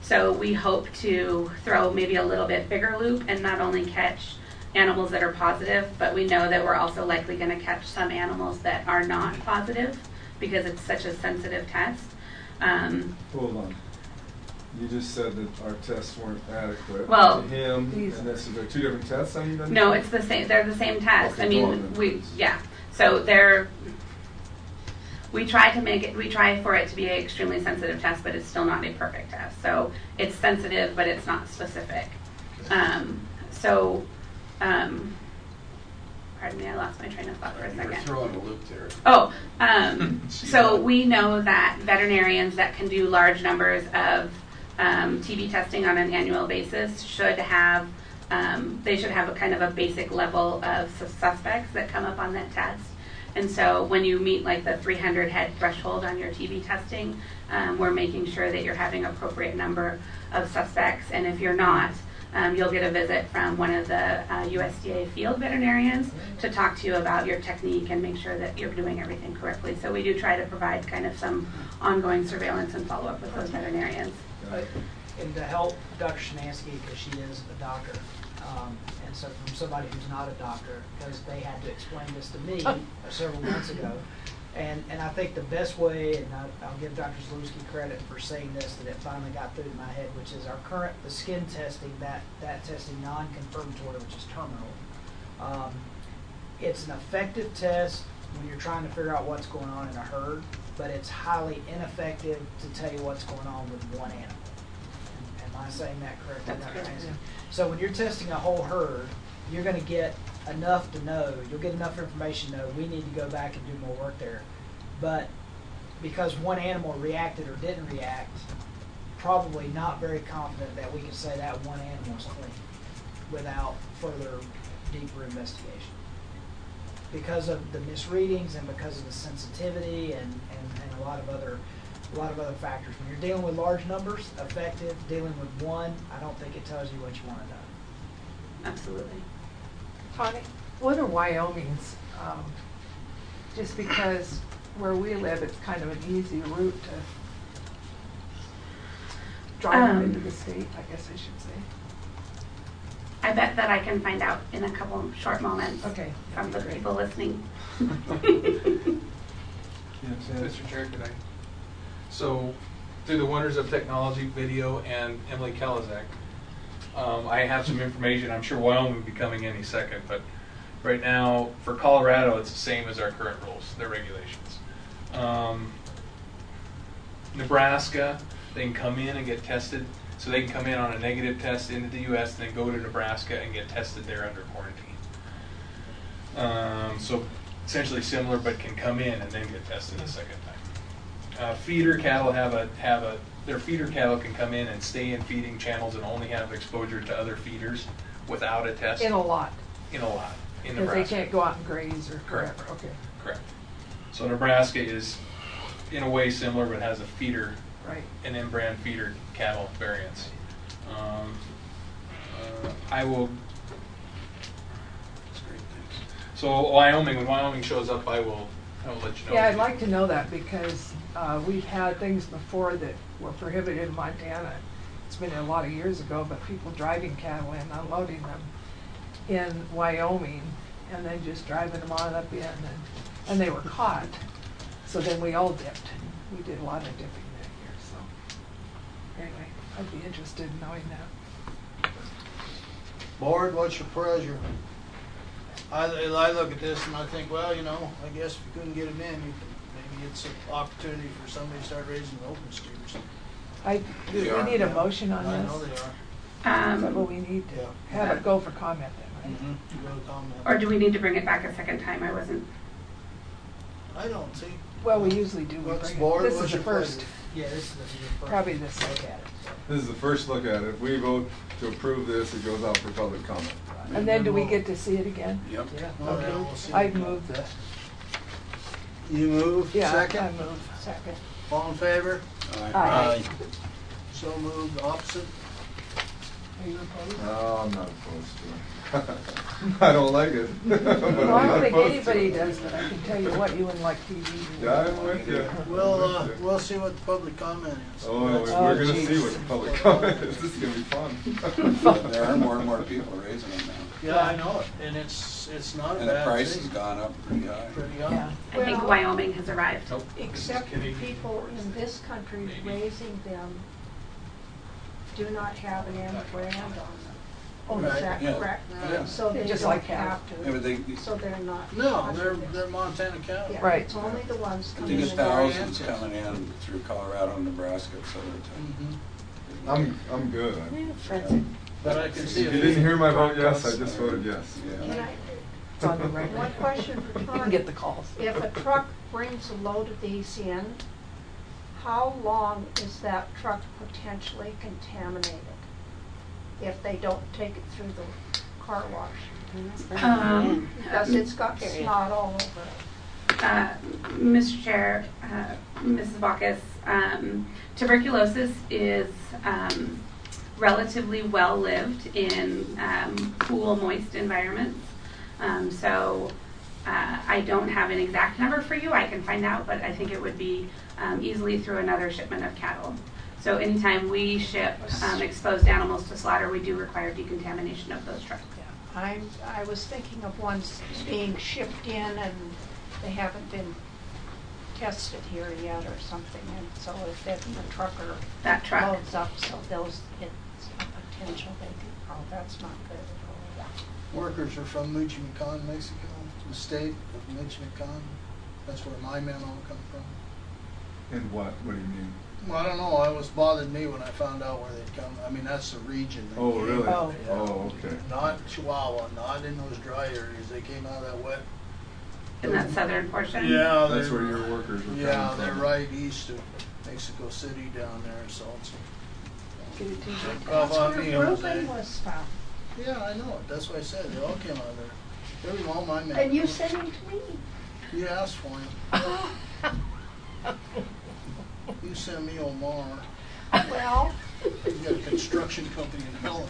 So we hope to throw maybe a little bit bigger loop and not only catch animals that are positive, but we know that we're also likely going to catch some animals that are not positive because it's such a sensitive test. Hold on. You just said that our tests weren't adequate. Well, to him, and this is there two different tests on you then? No, it's the same. They're the same test. Okay, I mean, So we try to make it. We try for it to be an extremely sensitive test, but it's still not a perfect test. So it's sensitive, but it's not specific. Pardon me, I lost my train of thought for a second. You were throwing a loop there. Oh, so we know that veterinarians that can do large numbers of TB testing on an annual basis should have, they should have a kind of a basic level of suspects that come up on that test. And so when you meet like the 300 head threshold on your TB testing, we're making sure that you're having appropriate number of suspects. And if you're not, you'll get a visit from one of the USDA field veterinarians to talk to you about your technique and make sure that you're doing everything correctly. So we do try to provide kind of some ongoing surveillance and follow-up with those veterinarians. And to help Dr. Shanansky, because she is a doctor, and so from somebody who's not a doctor, because they had to explain this to me several months ago. And I think the best way, and I'll give Dr. Zalewski credit for saying this, that it finally got through to my head, which is the skin testing, that testing non-confirmatory, which is terminal. It's an effective test when you're trying to figure out what's going on in a herd, but it's highly ineffective to tell you what's going on with one animal. Am I saying that correctly, Dr. Shanansky? So when you're testing a whole herd, you're going to get enough to know, you'll get enough information to know we need to go back and do more work there. But because one animal reacted or didn't react, probably not very confident that we can say that one animal is clean without further deeper investigation. Because of the misreadings and because of the sensitivity and a lot of other a lot of other factors. When you're dealing with large numbers, effective, dealing with one, I don't think it tells you what you want to know. Absolutely. Connie, what are Wyoming's? Just because where we live, it's kind of an easy route to drive into the state, I guess I should say. I bet that I can find out in a couple short moments from the people listening. Mr. Chair, could I? So, through the wonders of technology, video, and Emily Kalazak, I have some information. I'm sure Wyoming will be coming any second, but right now, for Colorado, it's the same as our current rules, their regulations. Nebraska, they can come in and get tested. So they can come in on a negative test into the U.S. and then go to Nebraska and get tested there under quarantine. So essentially similar, but can come in and then get tested a second time. Feeder cattle their feeder cattle can come in and stay in feeding channels and only have exposure to other feeders without a test. In a lot. In Nebraska. Because they can't go out and graze or Correct. whatever. Okay. Correct. So Nebraska is in a way similar, but has a feeder, an in-brand feeder cattle variants. I will. That's great, thanks. So Wyoming, when Wyoming shows up, I will let you know. Yeah, I'd like to know that because we've had things before that were prohibited in Montana. It's been a lot of years ago, but people driving cattle in, unloading them in Wyoming, and then just driving them on up in, and they were caught. So then we all dipped. We did a lot of dipping that year. So anyway, I'd be interested in knowing that. Board, what's your pleasure? I look at this and I think, well, you know, I guess if you couldn't get them in, maybe it's an opportunity for somebody to start raising open steers. Do we need a motion on this? I know they are. Is that what we need to have it go for comment then, right? Mm-hmm. Go to comment. Or do we need to bring it back a second time? I wasn't. I don't see. Well, we usually do. We bring it. This is the first. Yeah, this is the first. Probably this look at it. This is the first look at it. If we vote to approve this, it goes out for public comment. And then do we get to see it again? Yep. Yeah. Okay. We'll see. I'd move the. You move? Yeah, Second? I move. Second. All in favor? Aye. So moved. Opposite? Are you opposed? No, I'm not opposed to it. I don't like it. But Well, I I'm don't not think opposed anybody to it. does, but I can tell you what, you wouldn't like TV. Yeah, I'm with you. We'll see what the public comment is. Oh, we're going to see what the public comment is. This is going to be fun. There are more and more people raising them now. Yeah, I know it, and it's not a bad And thing. the price has gone up pretty high. Pretty high. Yeah. I think Wyoming has arrived. Except the people in this country raising them do not have an M brand on them. Oh, Is right. that Yeah. correct? Yeah. So they Just don't like cattle. have to. Yeah, but they So they're not. No, they're Montana cattle. Yeah, Right. It's only the ones coming in. get thousands coming in through Colorado and Nebraska, et cetera. I'm good. But I can see If it. you didn't hear my vote yes, I just voted yes. Can I, It's on the record. one question for You Todd. can get the calls. If a truck brings a load of these in, how long is that truck potentially contaminated if they don't take it through the car wash? Because it's got snot all over it. Mr. Chair, Mrs. Bacchus, tuberculosis is relatively well lived in cool, moist environments. So I don't have an exact number for you. I can find out, but I think it would be easily through another shipment of cattle. So anytime we ship exposed animals to slaughter, we do require decontamination of those trucks. I was thinking of ones being shipped in and they haven't been tested here yet or something, and so if the trucker loads up, so those, it's a potential they could, oh, that's not good at all. Workers are from Michoacan, Mexico, the state of Michoacan. That's where my men all come from. And what? What do you mean? Well, I don't know. It was bothered me when I found out where they'd come. I mean, that's the region. They Oh, came. really? Oh. Yeah. Oh, okay. Not Chihuahua, not in those dry areas. They came out of that wet. In that southern portion? Yeah. That's where your workers were Yeah, coming they're from. right east of Mexico City down there, so it's. That's where Brooklyn was found. Yeah, I know it. That's what I said. They all came out of there. Every all my men. And you sent him to me. You asked for him. You send me Omar. Well. You got a construction company in Helena.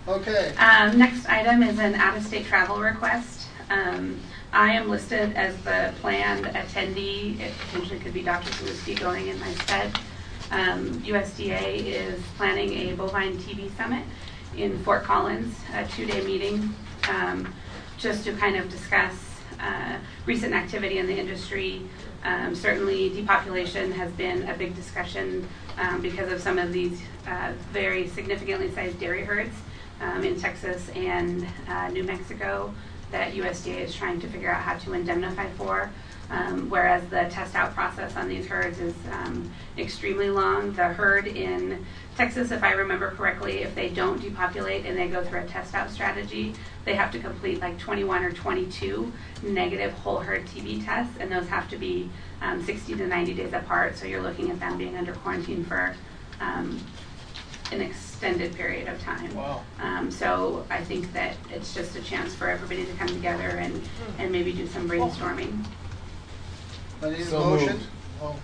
Okay. Next item is an out-of-state travel request. I am listed as the planned attendee. It potentially could be Dr. Sawicki going in my stead. USDA is planning a bovine TB summit in Fort Collins, a 2-day meeting, just to kind of discuss recent activity in the industry. Certainly depopulation has been a big discussion because of some of these very significantly sized dairy herds in Texas and New Mexico that USDA is trying to figure out how to indemnify for. Whereas the test out process on these herds is extremely long. The herd in Texas, if I remember correctly, if they don't depopulate and they go through a test out strategy, they have to complete like 21 or 22 negative whole herd TB tests, and those have to be 60 to 90 days apart. So you're looking at them being under quarantine for an extended period of time. Wow. So I think that it's just a chance for everybody to come together and maybe do some brainstorming. I need a So motion. moved. Oh.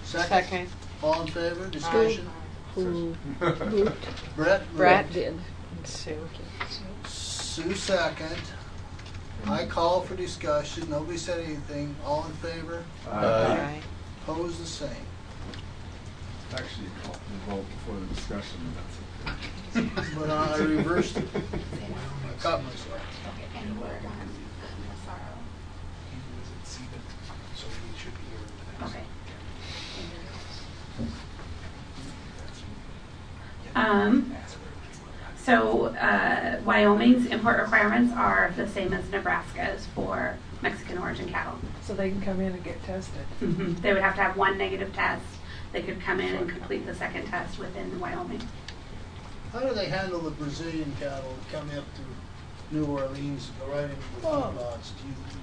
Second. All in favor? Discussion? Who? Brett did. Sue. Sue second. I call for discussion. Nobody said anything. All in favor? Aye. Opposed, the same. Actually, we'll vote before the discussion, and that's okay. But I reversed it. I caught myself. Okay. Wyoming's import requirements are the same as Nebraska's for Mexican origin cattle. So they can come in and get tested. Mm-hmm. They would have to have one negative test. They could come in and complete the second test within Wyoming. How do they handle the Brazilian cattle that come up to New Orleans and go right into the feedlots?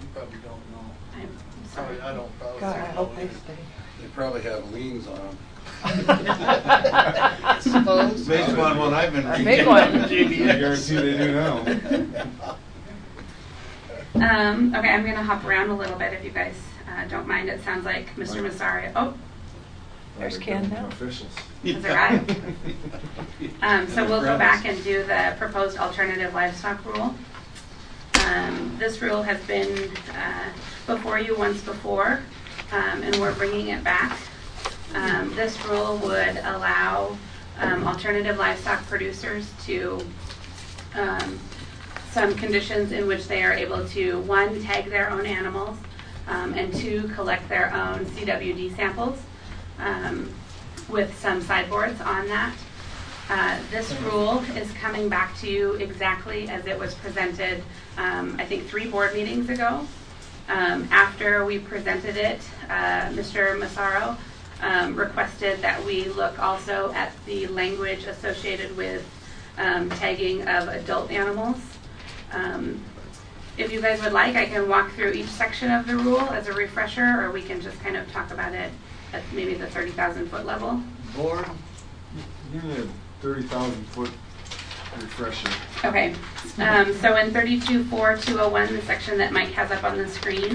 You probably don't know. I'm sorry. I don't probably God, I know hope they either. stay. They probably have liens on them. I suppose. Based on what I've been reading. Big one. I guarantee they do now. Okay, I'm going to hop around a little bit if you guys don't mind. It sounds like Mr. Massari. Oh, There's Ken now. Officials. has arrived. So we'll go back and do the proposed alternative livestock rule. This rule has been before you once before, and we're bringing it back. This rule would allow alternative livestock producers to some conditions in which they are able to, 1, tag their own animals, and 2, collect their own CWD samples with some sideboards on that. This rule is coming back to you exactly as it was presented, I think 3 board meetings ago. After we presented it, Mr. Massaro requested that we look also at the language associated with tagging of adult animals. If you guys would like, I can walk through each section of the rule as a refresher, or we can just kind of talk about it at maybe the 30,000 foot level. Board? Give me a 30,000 foot refresher. Okay, so in 32.4.201, the section that Mike has up on the screen,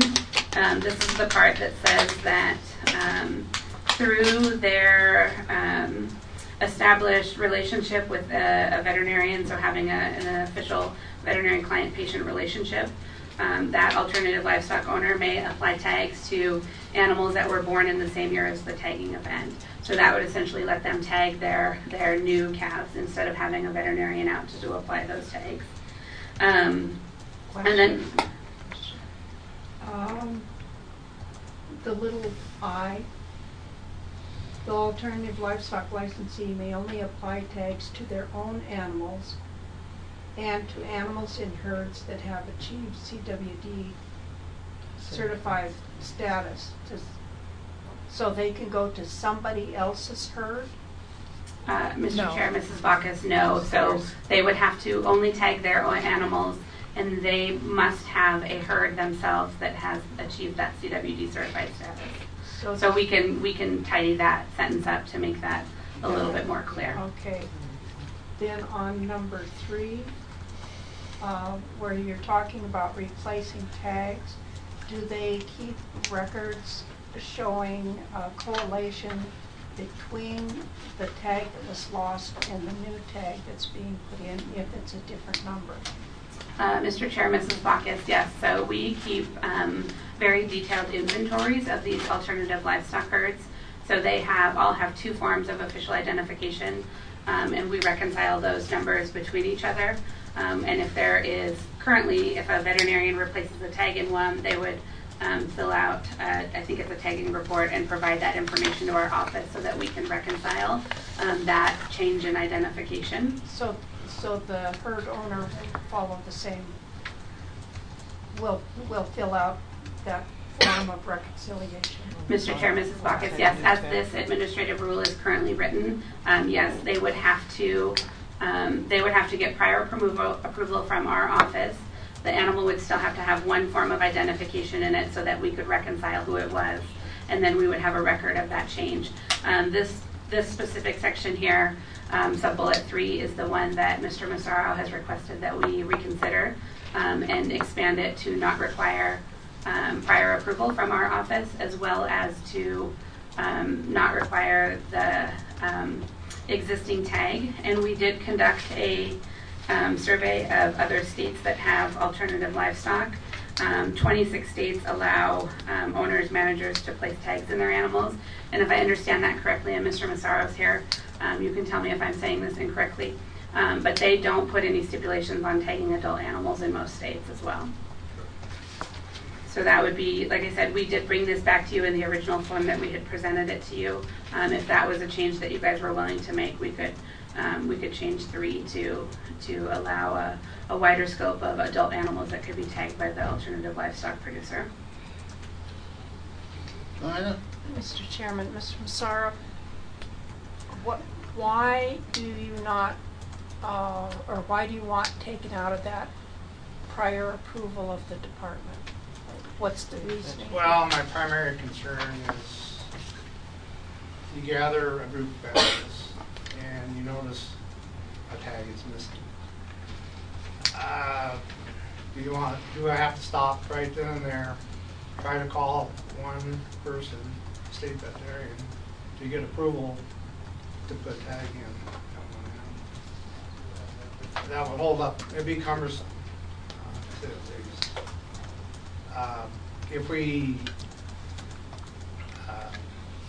this is the part that says that through their established relationship with a veterinarian, so having an official veterinary client-patient relationship, that alternative livestock owner may apply tags to animals that were born in the same year as the tagging event. So that would essentially let them tag their new calves instead of having a veterinarian out to apply those tags. And then the little I, the alternative livestock licensee may only apply tags to their own animals and to animals in herds that have achieved CWD certified status. So they can go to somebody else's herd? Mr. No. Chair, Mrs. Bacchus, no. So they would have to only tag their own animals, and they must have a herd themselves that has achieved that CWD certified status. So we can tidy that sentence up to make that a little bit more clear. Okay. Then on number 3, where you're talking about replacing tags, do they keep records showing a correlation between the tag that was lost and the new tag that's being put in if it's a different number? Mr. Chair, Mrs. Bacchus, yes. So we keep very detailed inventories of these alternative livestock herds. So they all have two forms of official identification, and we reconcile those numbers between each other. And if there is currently, if a veterinarian replaces a tag in one, they would fill out, I think it's a tagging report, and provide that information to our office so that we can reconcile that change in identification. So the herd owner will follow the same, will fill out that form of reconciliation. Mr. Chair, Mrs. Bacchus, yes, as this administrative rule is currently written, yes, they would have to get prior approval from our office. The animal would still have to have one form of identification in it so that we could reconcile who it was, and then we would have a record of that change. This specific section here, sub-bullet 3, is the one that Mr. Massaro has requested that we reconsider and expand it to not require prior approval from our office, as well as to not require the existing tag. And we did conduct a survey of other states that have alternative livestock. 26 states allow owners, managers to place tags in their animals. And if I understand that correctly, and Mr. Massaro's here, you can tell me if I'm saying this incorrectly, but they don't put any stipulations on tagging adult animals in most states as well. So that would be, like I said, we did bring this back to you in the original form that we had presented it to you. If that was a change that you guys were willing to make, we could change 3 to allow a wider scope of adult animals that could be tagged by the alternative livestock producer. Mr. Chairman, Mr. Massaro, why do you not, or why do you want taken out of that prior approval of the department? What's the reasoning? Well, my primary concern is you gather a group of animals and you notice a tag is missing. Do I have to stop right then and there, try to call one person, state veterinarian, to get approval to put a tag in? That would hold up. It'd be cumbersome. If we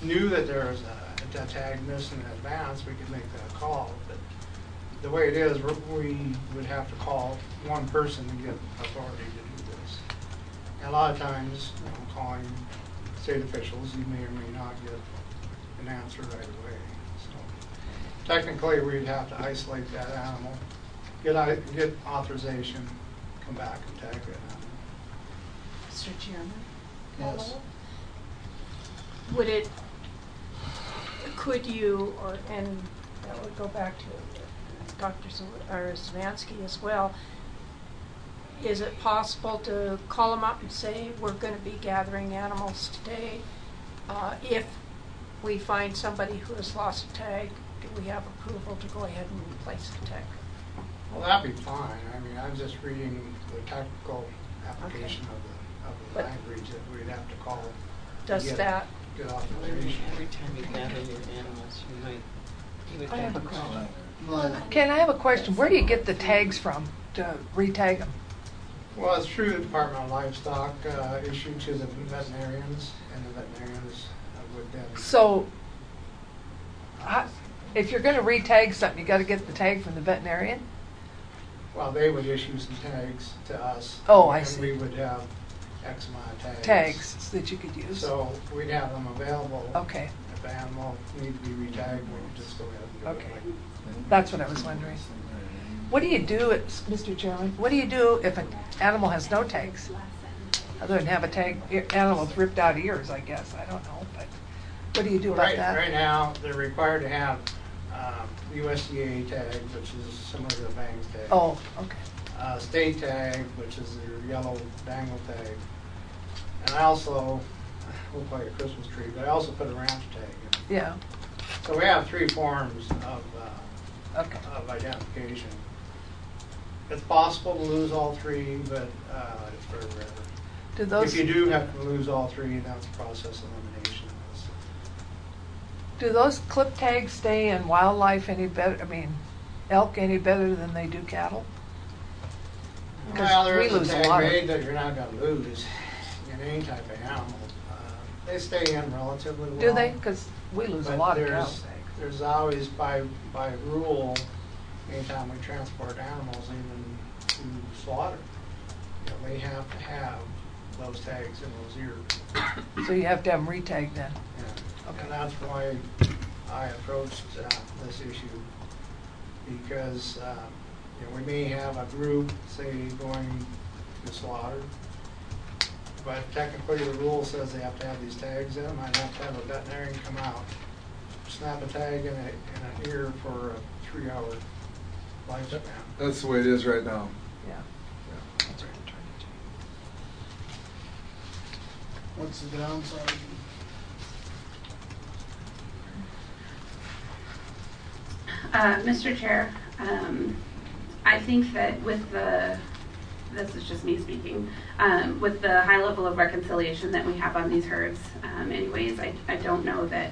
knew that there was a tag missing in advance, we could make that call. But the way it is, we would have to call one person to get authority to do this. And a lot of times, calling state officials, you may or may not get an answer right away. So technically, we'd have to isolate that animal, get authorization, come back and tag that animal. Mr. Chairman? Yes. Could you, and that would go back to Dr. Zavansky as well, is it possible to call them up and say, we're going to be gathering animals today? If we find somebody who has lost a tag, do we have approval to go ahead and replace the tag? Well, that'd be fine. I mean, I'm just reading the technical application of the language that we'd have to call. Does that? Get authorization. Every time you gather your animals, you would I have have a to call. question. Ken, I have a question. Where do you get the tags from to retag them? Well, it's through the Department of Livestock, issued to the veterinarians, and the veterinarians would then. So, if you're going to retag something, you got to get the tag from the veterinarian? Well, they would issue some tags to us. Oh, I and see. we would have X amount of tags. Tags that you could use. So we'd have them available. Okay. If the animal needed to be retagged, we would just go ahead and do Okay. it. That's what I was wondering. What do you do, Mr. Chairman, what do you do if an animal has no tags? Other than have a tag, animals ripped out ears, I guess, I don't know, but what do you do about that? Right now, they're required to have USDA tag, which is similar to the bangs tag. Oh, okay. State tag, which is their yellow dangle tag. And I also, we'll call it a Christmas tree, but I also put a ranch tag in. Yeah. So we have 3 forms of identification. It's possible to lose all 3, but it's very rare. Do those, If you do have to lose all three, that's process elimination. do those clip tags stay in wildlife any better, I mean, elk any better than they do cattle? Well, there we is a lose a tag lot of- made that you're not gonna lose in any type of animal. They stay in relatively well. Do they? Because we lose a But lot of cattle there's- tags. There's always, by rule, anytime we transport animals even to slaughter, you know, they have to have those tags in those ears. So you have to have them re-tagged then? Yeah. And that's why I approached this issue, because you know, we may have a group, say, going to slaughter, but technically the rule says they have to have these tags in them. I'd have to have a veterinarian come out, snap a tag in an ear for a 3-hour lifespan. That's the way it is right now. Yeah. That's what I'm trying to do. What's the downside? Mr. Chair, I think that with this is just me speaking, with the high level of reconciliation that we have on these herds, anyways, I don't know that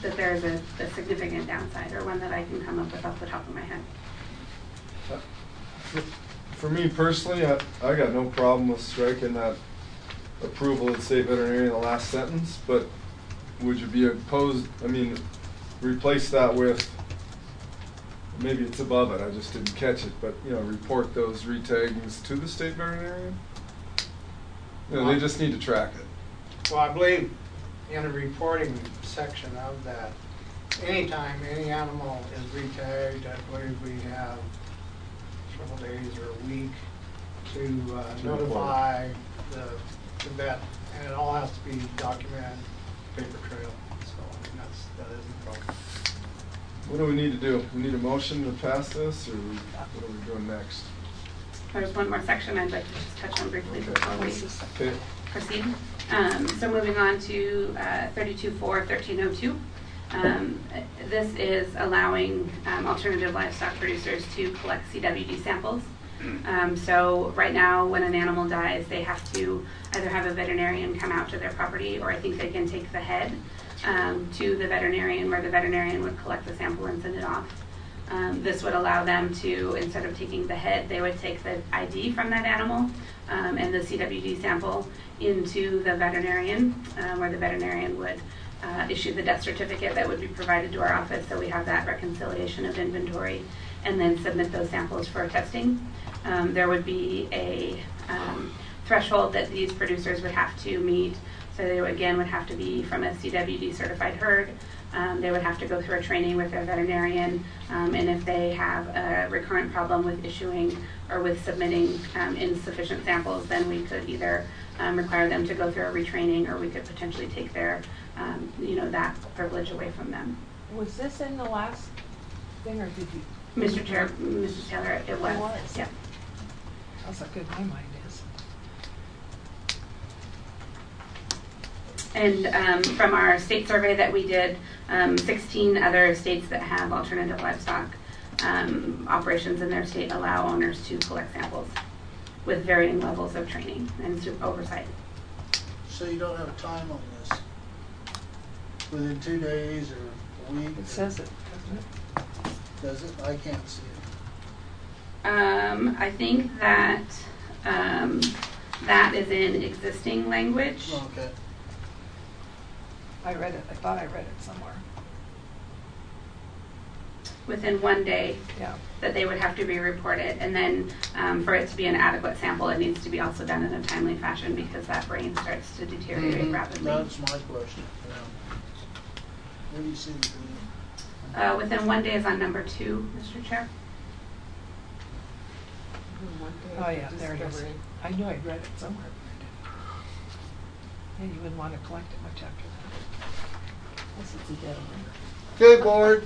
that there's a significant downside or one that I can come up with off the top of my head. For me personally, I got no problem with striking that approval of the state veterinarian in the last sentence, but would you be opposed, I mean, replace that with, maybe it's above it, I just didn't catch it, but, you know, report those retaggings to the state veterinarian? You know, they just need to track it. Well, I believe in the reporting section of that, anytime any animal is re-tagged, I believe we have several days or a week to notify the vet, and it all has to be documented, paper trail. So I mean, that isn't a problem. What do we need to do? We need a motion to pass this, or what are we doing next? There's one more section I'd like to just touch on briefly before we Okay. proceed. So moving on to 32.4.1302. This is allowing alternative livestock producers to collect CWD samples. So right now, when an animal dies, they have to either have a veterinarian come out to their property, or I think they can take the head to the veterinarian, where the veterinarian would collect the sample and send it off. This would allow them to, instead of taking the head, they would take the ID from that animal and the CWD sample into the veterinarian, where the veterinarian would issue the death certificate that would be provided to our office, so we have that reconciliation of inventory, and then submit those samples for testing. There would be a threshold that these producers would have to meet. So they, again, would have to be from a CWD certified herd. They would have to go through a training with their veterinarian, and if they have a recurrent problem with issuing or with submitting insufficient samples, then we could either require them to go through a retraining, or we could potentially take their, that privilege away from them. Was this in the last thing, or did you? Mr. Chair, Mrs. Taylor, it was. It was? Yeah. That's how good my mind is. And from our state survey that we did, 16 other states that have alternative livestock operations in their state allow owners to collect samples with varying levels of training and oversight. So you don't have a time on this? Within 2 days or a week? It says it, doesn't it? Does it? I can't see it. I think that that is in existing language. Okay. I read it, I thought I read it somewhere. Within 1 day, yeah, that they would have to be reported, and then for it to be an adequate sample, it needs to be also done in a timely fashion, because that brain starts to deteriorate rapidly. That's my question. Yeah. Where do you see the Within 1 day is on number 2, Mr. Chair. Oh yeah, there it is. I knew I'd read it somewhere. Yeah, you wouldn't want to collect it much after that. Unless it's a dead one. Okay, board.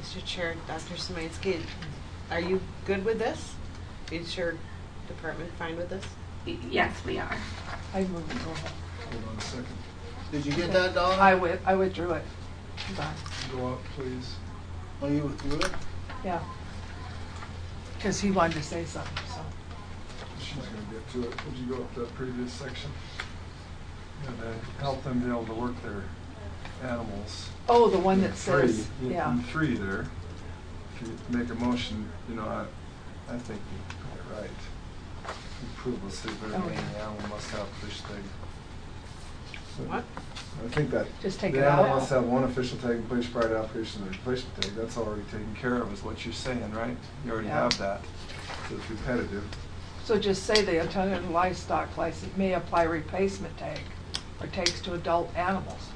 Mr. Chair, Dr. Szymanski, are you good with this? Is your department fine with this? Yes, we are. I moved it over. Hold on a second. Did you get that, Donna? I withdrew it. Hold on. Go up, please. Oh, you withdrew it? Yeah. Because he wanted to say something, so. she's gonna get to it. Would you go up to that previous section? To help them be able to work their animals. Oh, the one that In says, three, yeah. in 3 there, if you make a motion, I think you got it right. Approval says that Oh, any yeah. animal must have fish tag. So What? I think that Just take the it animal out? must have one official tag in place prior to application of the replacement tag. That's already taken care of, is what you're saying, right? You already Yeah. have that, so it's repetitive. So just say the alternative livestock license may apply replacement tag or tags to adult animals.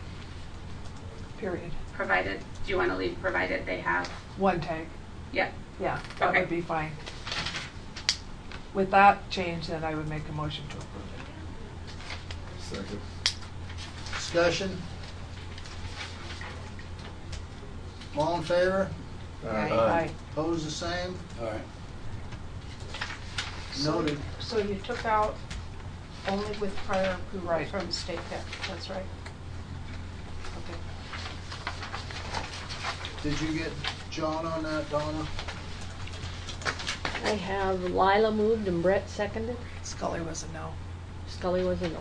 Period. Provided, do you want to leave provided they have? One tag. Yeah. Yeah, that Okay. would be fine. With that change, then I would make a motion to approve it. Second. Discussion? All in favor? Aye. Opposed, the same? All right. Noted. So you took out only with prior approval Right. from state vet, that's right? Okay. Did you get John on that, Donna? I have Lila moved and Brett seconded. Scully was a no. Scully was a no.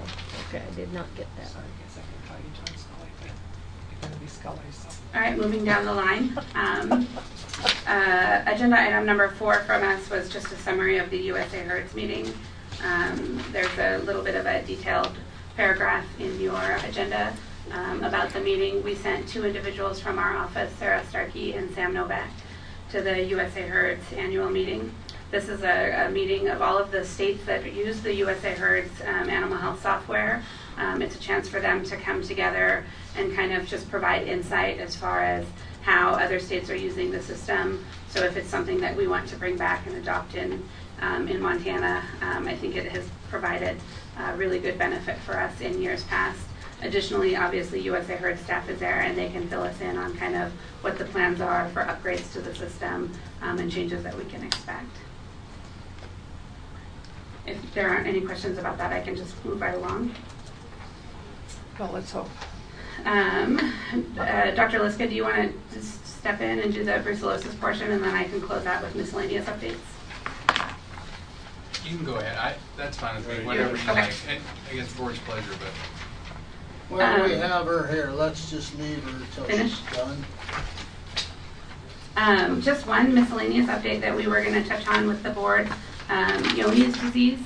Okay, I did not get that. Sorry, I guess I can call you John Scully, but you're gonna be Scully, so. All right, moving down the line. Agenda item number 4 from us was just a summary of the USA Herds meeting. There's a little bit of a detailed paragraph in your agenda about the meeting. We sent 2 individuals from our office, Sarah Starkey and Sam Novak, to the USA Herds annual meeting. This is a meeting of all of the states that use the USA Herds animal health software. It's a chance for them to come together and kind of just provide insight as far as how other states are using the system. So if it's something that we want to bring back and adopt in Montana, I think it has provided really good benefit for us in years past. Additionally, obviously, USA Herd staff is there and they can fill us in on kind of what the plans are for upgrades to the system and changes that we can expect. If there aren't any questions about that, I can just move right along. Well, let's hope. Dr. Liska, do you want to just step in and do the brucellosis portion, and then I can close out with miscellaneous updates? You can go ahead. That's fine with me, whatever you Okay. like. I guess the board's pleasure, but. Well, we have her here, let's just leave her until she's done. Just one miscellaneous update that we were going to touch on with the board. Johne's disease.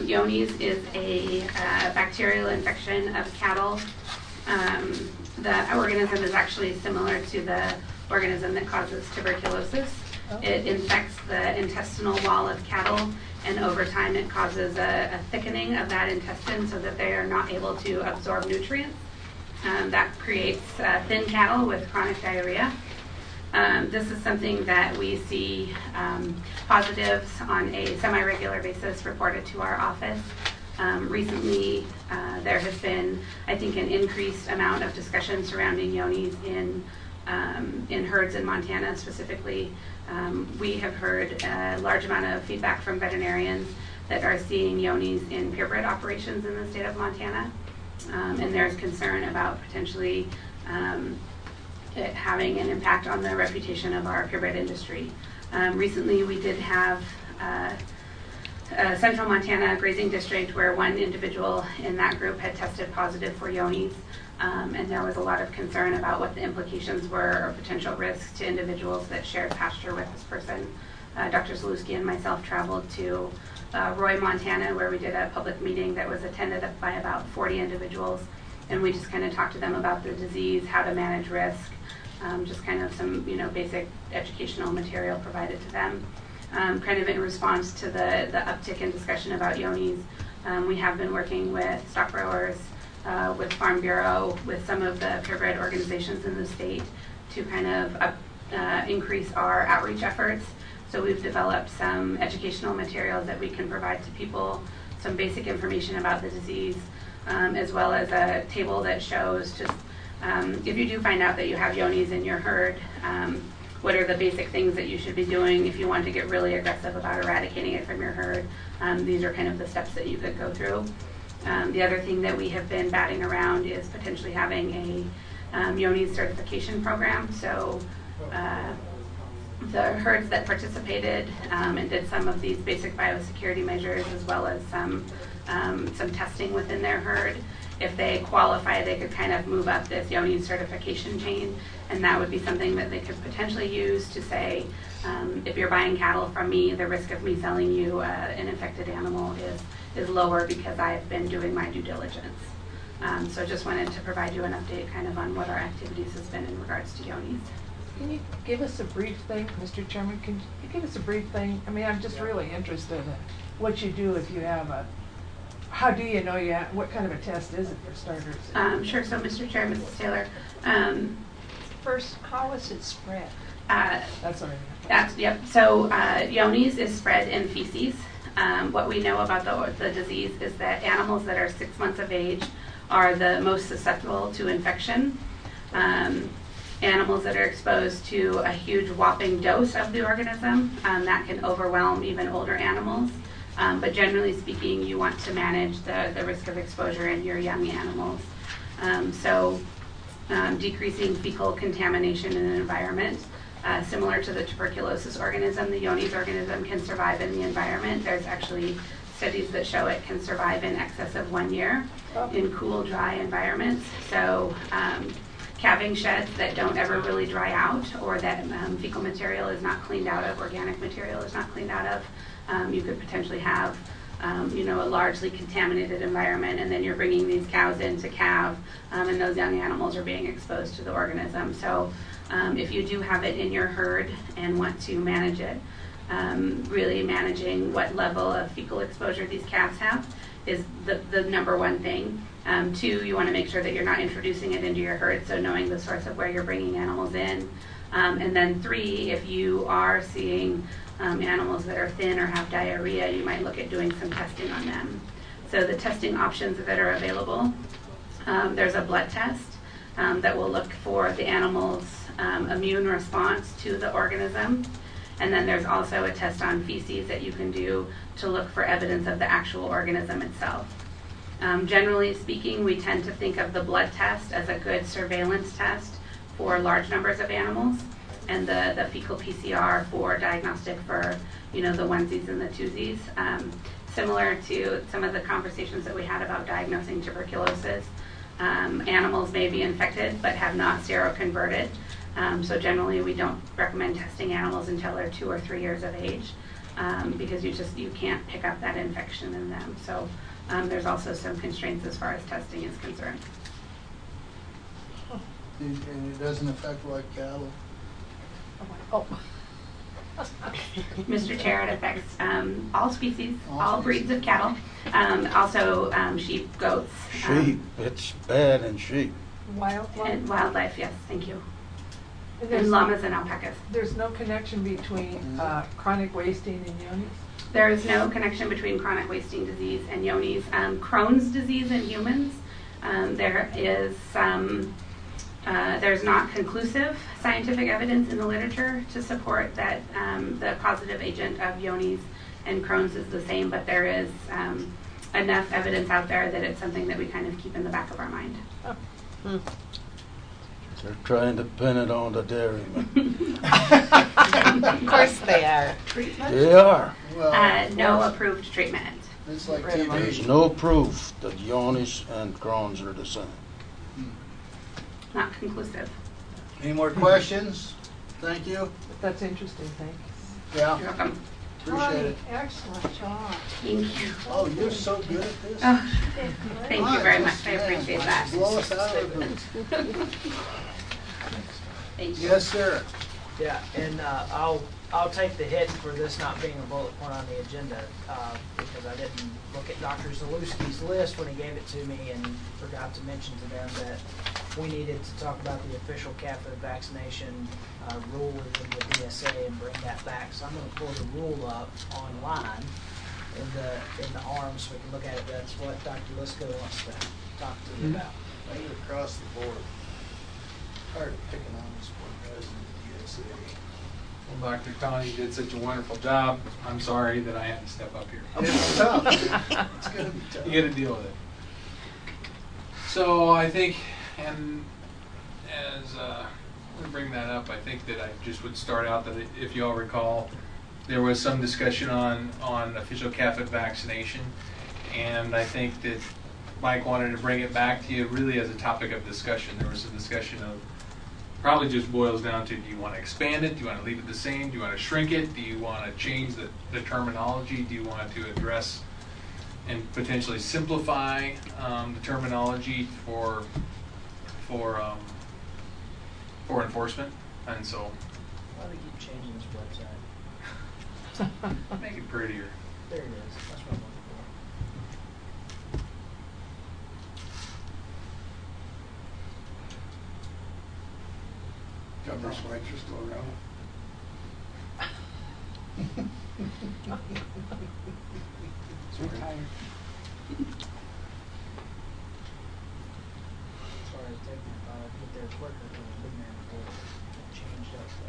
Johne's is a bacterial infection of cattle. The organism is actually similar to the organism that causes tuberculosis. It infects the intestinal wall of cattle, and over time it causes a thickening of that intestine so that they are not able to absorb nutrients. That creates thin cattle with chronic diarrhea. This is something that we see positives on a semi-regular basis reported to our office. Recently, there has been, I think, an increased amount of discussion surrounding Johne's in herds in Montana specifically. We have heard a large amount of feedback from veterinarians that are seeing Johne's in purebred operations in the state of Montana. And there's concern about potentially it having an impact on the reputation of our purebred industry. Recently, we did have Central Montana Grazing District where one individual in that group had tested positive for Johne's, and there was a lot of concern about what the implications were or potential risks to individuals that shared pasture with this person. Dr. Zalewski and myself traveled to Roy, Montana, where we did a public meeting that was attended by about 40 individuals, and we just kind of talked to them about the disease, how to manage risk, just kind of some basic educational material provided to them. Kind of in response to the uptick in discussion about Johne's, we have been working with stock growers, with Farm Bureau, with some of the purebred organizations in the state to kind of increase our outreach efforts. So we've developed some educational materials that we can provide to people, some basic information about the disease, as well as a table that shows just if you do find out that you have Johne's in your herd, what are the basic things that you should be doing if you want to get really aggressive about eradicating it from your herd. These are kind of the steps that you could go through. The other thing that we have been batting around is potentially having a Johne's certification program. So the herds that participated and did some of these basic biosecurity measures, as well as some testing within their herd. If they qualify, they could kind of move up this Yoni certification chain, and that would be something that they could potentially use to say, if you're buying cattle from me, the risk of me selling you an infected animal is lower because I've been doing my due diligence. So just wanted to provide you an update kind of on what our activities has been in regards to Yonis. Can you give us a brief thing, Mr. Chairman? Can you give us a brief thing? I mean, I'm just really interested in what you do if you have a, how do you know you have, what kind of a test is it for starters? Sure, so Mr. Chair, Mrs. Taylor. First, how is it spread? That's what I mean. Yep, so Yonis is spread in feces. What we know about the disease is that animals that are 6 months of age are the most susceptible to infection. Animals that are exposed to a huge whopping dose of the organism, that can overwhelm even older animals. But generally speaking, you want to manage the risk of exposure in your young animals. Decreasing fecal contamination in an environment. Similar to the tuberculosis organism, the Yonis organism can survive in the environment. There's actually studies that show it can survive in excess of 1 year in cool, dry environments. So calving sheds that don't ever really dry out, or that fecal material is not cleaned out of, organic material is not cleaned out of, you could potentially have a largely contaminated environment, and then you're bringing these cows in to calve, and those young animals are being exposed to the organism. So if you do have it in your herd and want to manage it, really managing what level of fecal exposure these calves have is the number one thing. 2, you want to make sure that you're not introducing it into your herd, so knowing the source of where you're bringing animals in. And then 3, if you are seeing animals that are thin or have diarrhea, you might look at doing some testing on them. So the testing options that are available, there's a blood test that will look for the animal's immune response to the organism. And then there's also a test on feces that you can do to look for evidence of the actual organism itself. Generally speaking, we tend to think of the blood test as a good surveillance test for large numbers of animals, and the fecal PCR for diagnostic for the onesies and the twosies. Similar to some of the conversations that we had about diagnosing tuberculosis, animals may be infected but have not seroconverted. So generally we don't recommend testing animals until they're 2 or 3 years of age, because you can't pick up that infection in them. So there's also some constraints as far as testing is concerned. And it doesn't affect like cattle? Oh. Mr. Chair, it affects all species, all breeds of cattle, also sheep, goats. Sheep, it's bad in sheep. Wildlife? And wildlife, yes, thank you. And llamas and alpacas. There's no connection between chronic wasting and Yonis? There is no connection between chronic wasting disease and Yonis. Crohn's disease in humans, there is there's not conclusive scientific evidence in the literature to support that the causative agent of Yonis and Crohn's is the same, but there is enough evidence out there that it's something that we kind of keep in the back of our mind. They're trying to pin it on the dairymen. Of course they are. They are. No approved treatment. It's like There's no proof that Yonis and Crohn's are the same. Not conclusive. Any more questions? Thank you. That's interesting, thanks. Yeah. You're welcome. Appreciate it. Excellent job. Thank you. Oh, you're so good at this. Oh, thank you very much. I appreciate that. Blow us out of it. Thank you. Yes, sir. Yeah, and I'll take the hit for this not being a bullet point on the agenda, because I didn't look at Dr. Zalewski's list when he gave it to me and forgot to mention to them that we needed to talk about the official cat food vaccination rule within the DSA and bring that back. So I'm going to pull the rule up online in the ARM so we can look at it. That's what Dr. Lisko wants to talk to you about. Right across the board. Hard picking on this one guys in the DSA. Well, Dr. Tawny did such a wonderful job. I'm sorry that I had to step up here. It's tough. It's going to be tough. You got to deal with it. So I think, and as to bring that up. I think that I just would start out that if you all recall, there was some discussion on official CAFID vaccination, and I think that Mike wanted to bring it back to you really as a topic of discussion. There was some discussion of, probably just boils down to, do you want to expand it? Do you want to leave it the same? Do you want to shrink it? Do you want to change the terminology? Do you want to address and potentially simplify the terminology for enforcement? And so, Why do they keep changing this website? make it prettier. There it is. That's what I'm looking Cover swipes are still around. Sorry. Sorry, it's taking me. I thought I'd get there quicker than I've been there before. It changed up. So.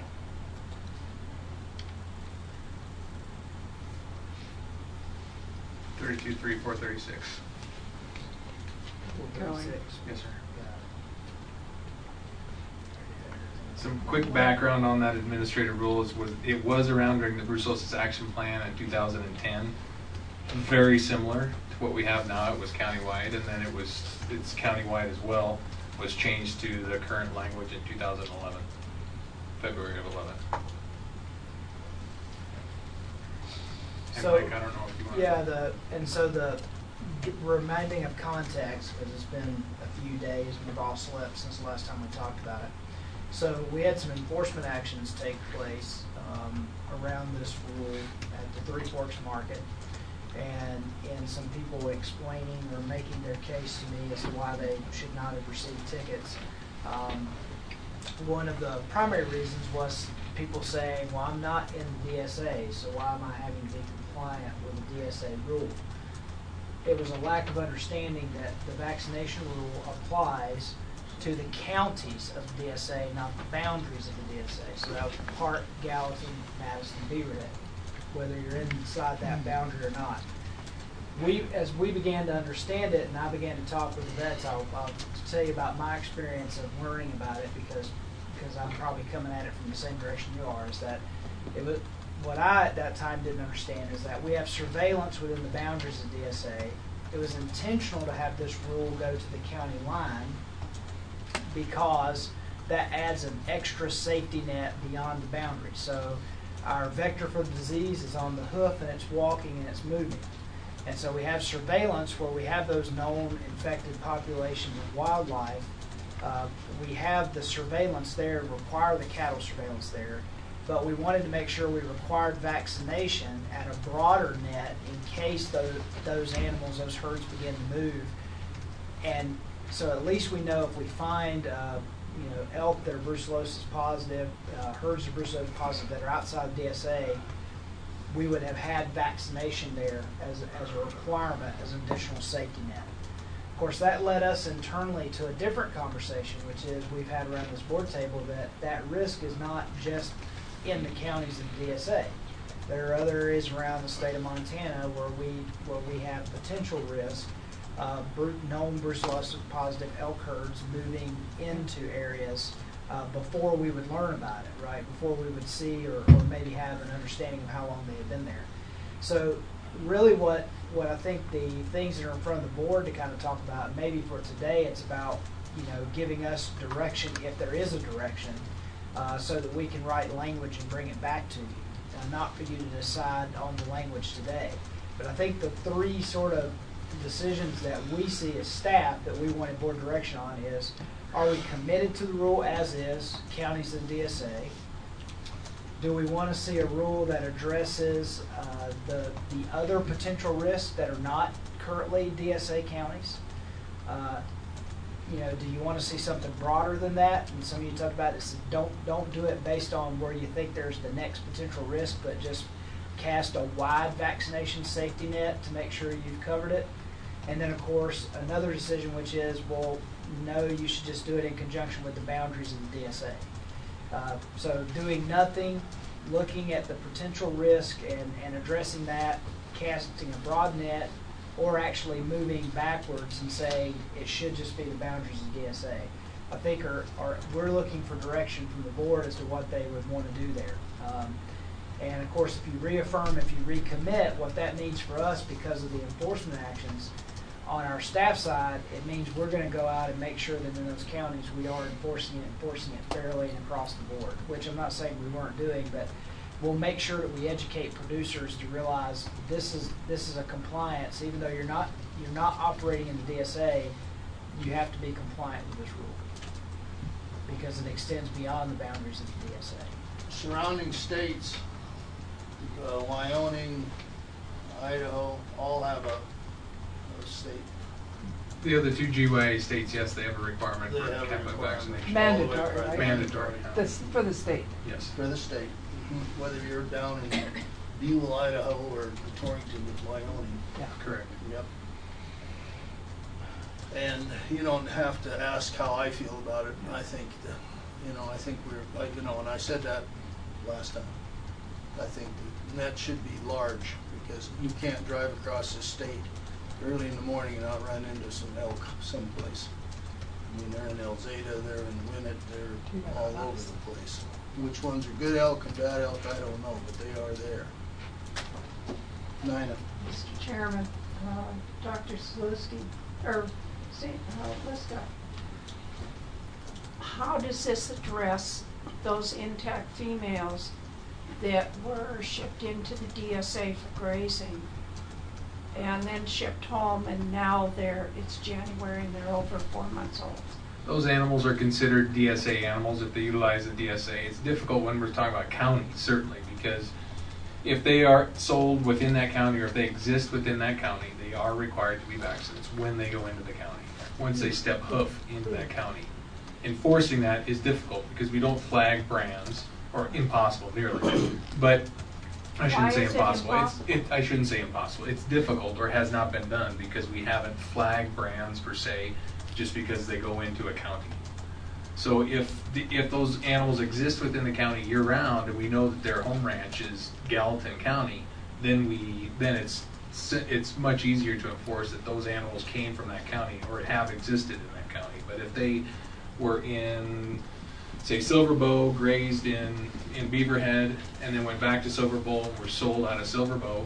32.3.436. Going. Yes, sir. Some quick background on that administrative rule is it was around during the brucellosis action plan in 2010. Very similar to what we have now. It was countywide, and then it's countywide as well. Was changed to the current language in 2011, February of 11. And So, Mike, I don't know if you want. Yeah, so the reminding of context, because it's been a few days and we've all slept since the last time we talked about it. So we had some enforcement actions take place around this rule at the Three Forks Market, and some people explaining or making their case to me as to why they should not have received tickets. One of the primary reasons was people saying, well, I'm not in the DSA, so why am I having to be compliant with the DSA rule? It was a lack of understanding that the vaccination rule applies to the counties of the DSA, not the boundaries of the DSA. So that was Park, Gallatin, Madison, Beaverhead, whether you're inside that boundary or not. As we began to understand it, and I began to talk with the vets, I'll tell you about my experience of learning about it, because I'm probably coming at it from the same direction you are, is that it was, what I at that time didn't understand is that we have surveillance within the boundaries of DSA. It was intentional to have this rule go to the county line, because that adds an extra safety net beyond the boundary. So our vector for the disease is on the hoof, and it's walking and it's moving. And so we have surveillance where we have those known infected populations of wildlife. We have the surveillance there, require the cattle surveillance there, but we wanted to make sure we required vaccination at a broader net in case those animals, those herds begin to move. And so at least we know if we find elk that are brucellosis positive, herds of brucellosis positive that are outside DSA, we would have had vaccination there as a requirement, as an additional safety net. Of course, that led us internally to a different conversation, which is we've had around this board table that risk is not just in the counties of the DSA. There are other areas around the state of Montana where we have potential risk. Known brucellosis positive elk herds moving into areas before we would learn about it, right? Before we would see or maybe have an understanding of how long they had been there. So really what I think the things that are in front of the board to kind of talk about, maybe for today, it's about giving us direction if there is a direction, so that we can write language and bring it back to you, not for you to decide on the language today. But I think the three sort of decisions that we see as staff that we wanted board direction on is, are we committed to the rule as is, counties and DSA? Do we want to see a rule that addresses the other potential risks that are not currently DSA counties? Do you want to see something broader than that? And some of you talked about this. Don't do it based on where you think there's the next potential risk, but just cast a wide vaccination safety net to make sure you've covered it. And then, of course, another decision, which is, well, no, you should just do it in conjunction with the boundaries of the DSA. So doing nothing, looking at the potential risk and addressing that, casting a broad net, or actually moving backwards and saying it should just be the boundaries of DSA. I think we're looking for direction from the board as to what they would want to do there. And of course, if you reaffirm, if you recommit, what that means for us because of the enforcement actions on our staff side, it means we're going to go out and make sure that in those counties we are enforcing it fairly and across the board, which I'm not saying we weren't doing, but we'll make sure that we educate producers to realize this is a compliance. Even though you're not operating in the DSA, you have to be compliant with this rule because it extends beyond the boundaries of the DSA. Surrounding states, Wyoming, Idaho, all have a state. The other two GYA states, yes, they have a requirement They for have a capital requirement. vaccination. Mandatory, right? Mandatory. For the state. Yes. For the state. Whether you're down in Buell, Idaho, or Torrington, Wyoming. Yeah. Correct. Yep. And you don't have to ask how I feel about it. I think and I said that last time. I think the net should be large because you can't drive across the state early in the morning and not run into some elk someplace. I mean, they're in Elzada, they're in Winnett, they're all over the place. Which ones are good elk and bad elk, I don't know, but they are there. Nina. Mr. Chairman, Dr. Slutsky, or Liska, how does this address those intact females that were shipped into the DSA for grazing and then shipped home, and now it's January and they're over 4 months old? Those animals are considered DSA animals if they utilize the DSA. It's difficult when we're talking about counties, certainly, because if they are sold within that county or if they exist within that county, they are required to be vaccinated when they go into the county, once they step hoof into that county. Enforcing that is difficult because we don't flag brands, or impossible nearly, but I shouldn't say impossible. I shouldn't say impossible. It's difficult or has not been done because we haven't flagged brands per se just because they go into a county. So if those animals exist within the county year round and we know that their home ranch is Gallatin County, then it's much easier to enforce that those animals came from that county or have existed in that county. But if they were in, say, Silver Bow, grazed in Beaverhead, and then went back to Silver Bow and were sold out of Silver Bow,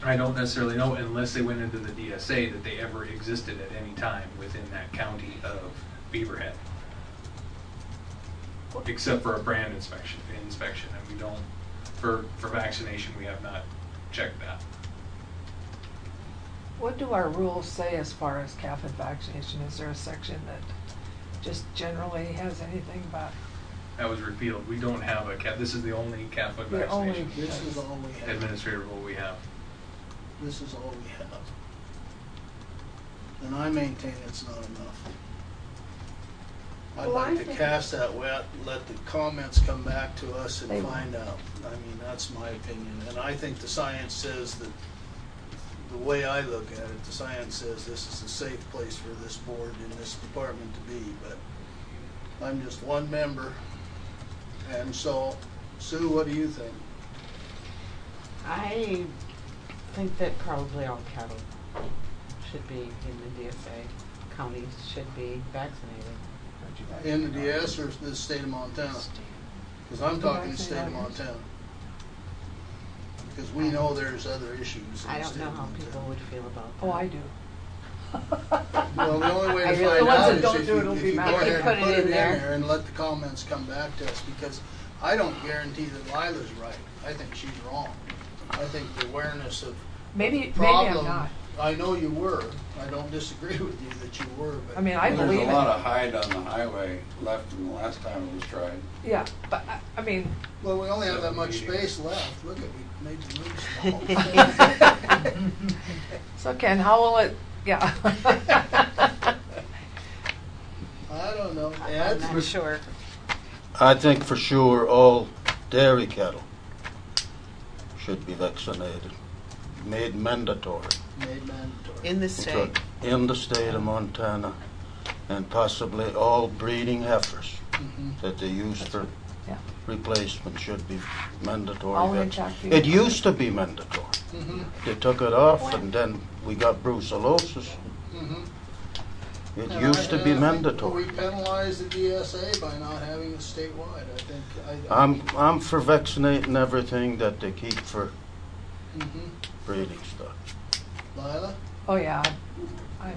I don't necessarily know, unless they went into the DSA, that they ever existed at any time within that county of Beaverhead. Except for a brand inspection, and we don't, for vaccination, we have not checked that. What do our rules say as far as calf and vaccination? Is there a section that just generally has anything about? That was repealed. We don't have a calf. This is the only calf foot vaccination. This is all we have. Administrative rule we have. This is all we have. And I maintain it's not enough. I'd like to cast that wet, let the comments come back to us and find out. I mean, that's my opinion. And I think the science says that, the way I look at it, the science says this is a safe place for this board and this department to be. But I'm just one member. And so, Sue, what do you think? I think that probably all cattle should be in the DSA. Counties should be vaccinated. In the DS or the state of Montana? Because I'm talking the state of Montana. Because we know there's other issues. I don't know how people would feel about that. Oh, I do. Well, the only way to find out is if you go ahead and put it in there and let the comments come back to us, because I don't guarantee that Lila's right. I think she's wrong. I think the awareness of maybe problem, I'm not. I know you were. I don't disagree with you that you were. But I mean, I believe there's a lot of hide on the highway left from the last time it was tried. Yeah, but I mean. Well, we only have that much space left. Look at, we made the room small. So Ken, how will it? Yeah. I don't know. I'm not sure. I think for sure all dairy cattle should be vaccinated, made mandatory. Made mandatory. In the state? In the state of Montana, and possibly all breeding heifers that they use for replacement should be mandatory. It used to be mandatory. They took it off, and then we got brucellosis. It And used to be I think mandatory. we penalize the DSA by not having it statewide. I think. I'm for vaccinating everything that they keep for Mhm. breeding stuff. Lila? Oh, yeah. I'm,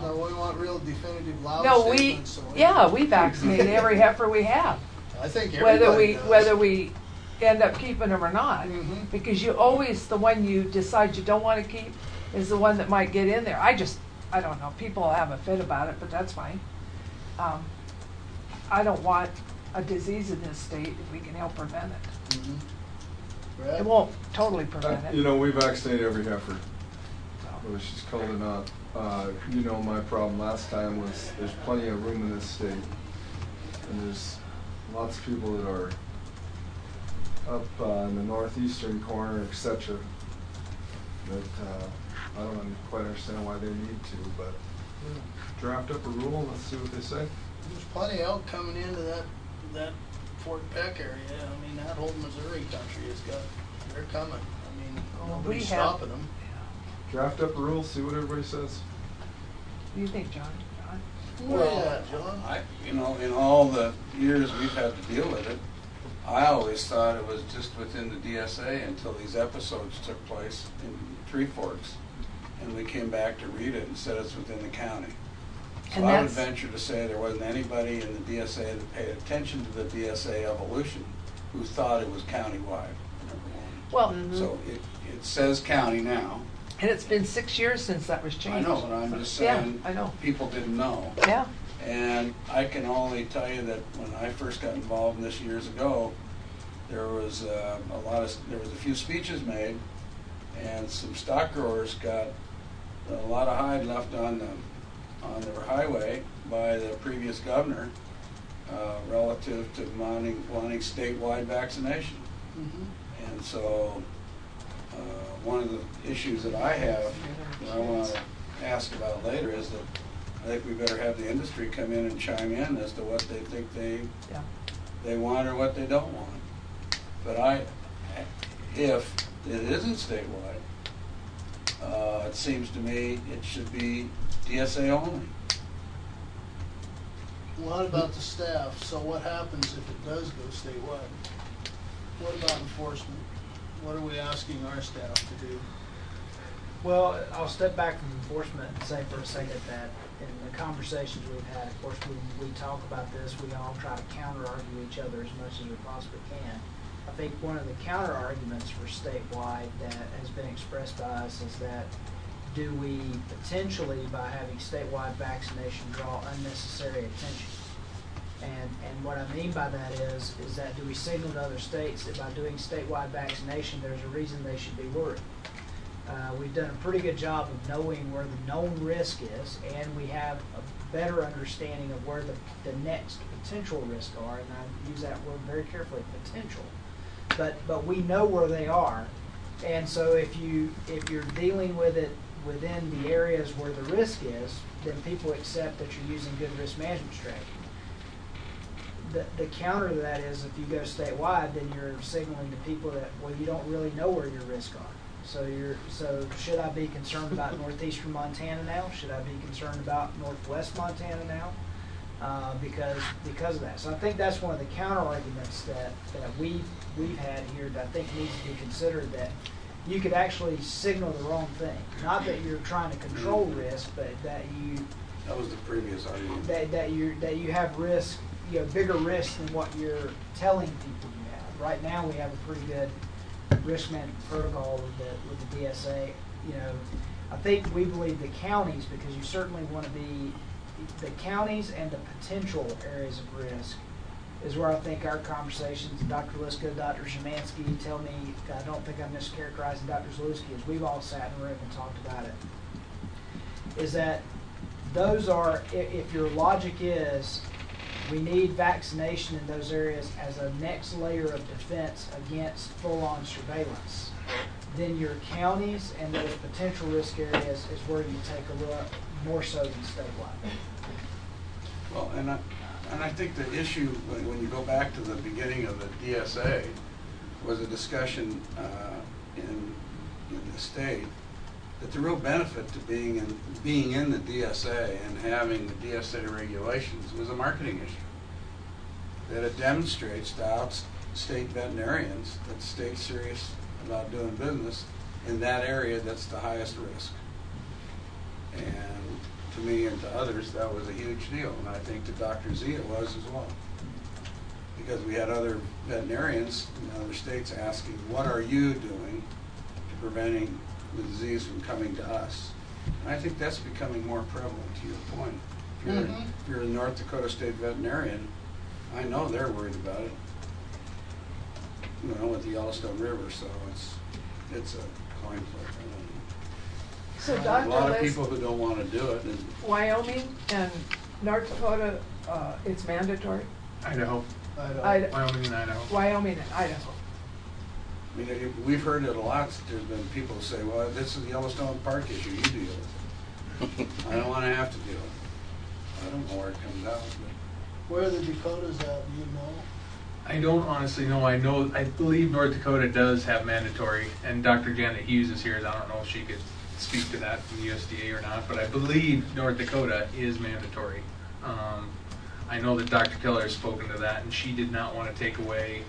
No, we want real definitive loud No, statements. So we vaccinate every heifer we have. I think Whether everybody does. whether we end up keeping them or not. Mhm. Because you always, the one you decide you don't want to keep is the one that might get in there. I don't know, people have a fit about it, but that's fine. I don't want a disease in this state if we can help prevent it. Mhm. It Brad? won't totally prevent it. You know, we vaccinate every heifer, whether she's called or not. You know, my problem last time was there's plenty of room in this state, and there's lots of people that are up in the northeastern corner, etc. That I don't quite understand why they need to, but draft up a rule and let's see what they say. There's plenty of elk coming into that Fort Peck area. I mean, that whole Missouri country has got, they're coming. I mean, nobody's stopping them. Draft up a rule, see what everybody says. What do you think, John? Where you at, John? In all the years we've had to deal with it, I always thought it was just within the DSA until these episodes took place in Three Forks, and we came back to read it and said it's within the county. So And I would that's- venture to say there wasn't anybody in the DSA that paid attention to the DSA evolution who thought it was countywide, number one. Well, So it says county now. and it's been 6 years since that was I changed. know, but I'm just Yeah, saying, I know. people didn't know. Yeah. And I can only tell you that when I first got involved in this years ago, there was there was a few speeches made, and some stock growers got a lot of hide left on their highway by the previous governor relative to wanting statewide vaccination. Mhm. And so one of the issues that I have that I want to ask about later is that I think we better have the industry come in and chime in as to what they think they want or what they don't want. But if it isn't statewide, it seems to me it should be DSA only. What about the staff? So what happens if it does go statewide? What about enforcement? What are we asking our staff to do? Well, I'll step back from enforcement and say for a second that in the conversations we've had, of course, we talk about this, we all try to counter-argue each other as much as we possibly can. I think one of the counter-arguments for statewide that has been expressed by us is that do we potentially, by having statewide vaccination, draw unnecessary attention? And what I mean by that is that do we signal to other states that by doing statewide vaccination, there's a reason they should be worried? We've done a pretty good job of knowing where the known risk is, and we have a better understanding of where the next potential risks are, and I use that word very carefully, potential. But we know where they are, and so if you're dealing with it within the areas where the risk is, then people accept that you're using good risk management strategy. The counter to that is if you go statewide, then you're signaling to people that, well, you don't really know where your risks are. So should I be concerned about northeastern Montana now? Should I be concerned about northwest Montana now? Because of that. So I think that's one of the counter arguments that we've had here that I think needs to be considered, that you could actually signal the wrong thing. Not that you're trying to control risk, but that was the previous argument. That you have risk, bigger risk than what you're telling people you have. Right now we have a pretty good risk management protocol with the DSA. I think we believe the counties, because you certainly want to be the counties and the potential areas of risk is where I think our conversations, Dr. Liska, Dr. Szymanski, tell me, I don't think I'm mischaracterizing Dr. Zalewski, as we've all sat in a room and talked about it, is that those are, if your logic is we need vaccination in those areas as a next layer of defense against full-on surveillance, then your counties and those potential risk areas is where you take a little more so than statewide. Well, and I think the issue, when you go back to the beginning of the DSA, was a discussion in the state But the real benefit to being in the DSA and having the DSA regulations was a marketing issue. That it demonstrates to out-state veterinarians that the state's serious about doing business in that area that's the highest risk. And to me and to others, that was a huge deal. And I think to Dr. Z it was as well. Because we had other veterinarians in other states asking, what are you doing to preventing the disease from coming to us? And I think that's becoming more prevalent, to your point. If you're a North Dakota State veterinarian, I know they're worried about it. You know, with the Yellowstone River, so it's a coin flip. So A Dr. lot of Liz, people who don't want to do it. And Wyoming and North Dakota, it's mandatory? Idaho. Idaho. Wyoming and Idaho. Wyoming and Idaho. I mean, we've heard it a lot. There's been people say, well, this is the Yellowstone Park issue. You deal with it. I don't want to have to deal with it. I don't know where it comes out. But Where are the Dakotas at, do you know? I don't honestly know. I believe North Dakota does have mandatory, and Dr. Janet Hughes is here. I don't know if she could speak to that from the USDA or not, but I believe North Dakota is mandatory. I know that Dr. Keller has spoken to that, and she did not want to take away,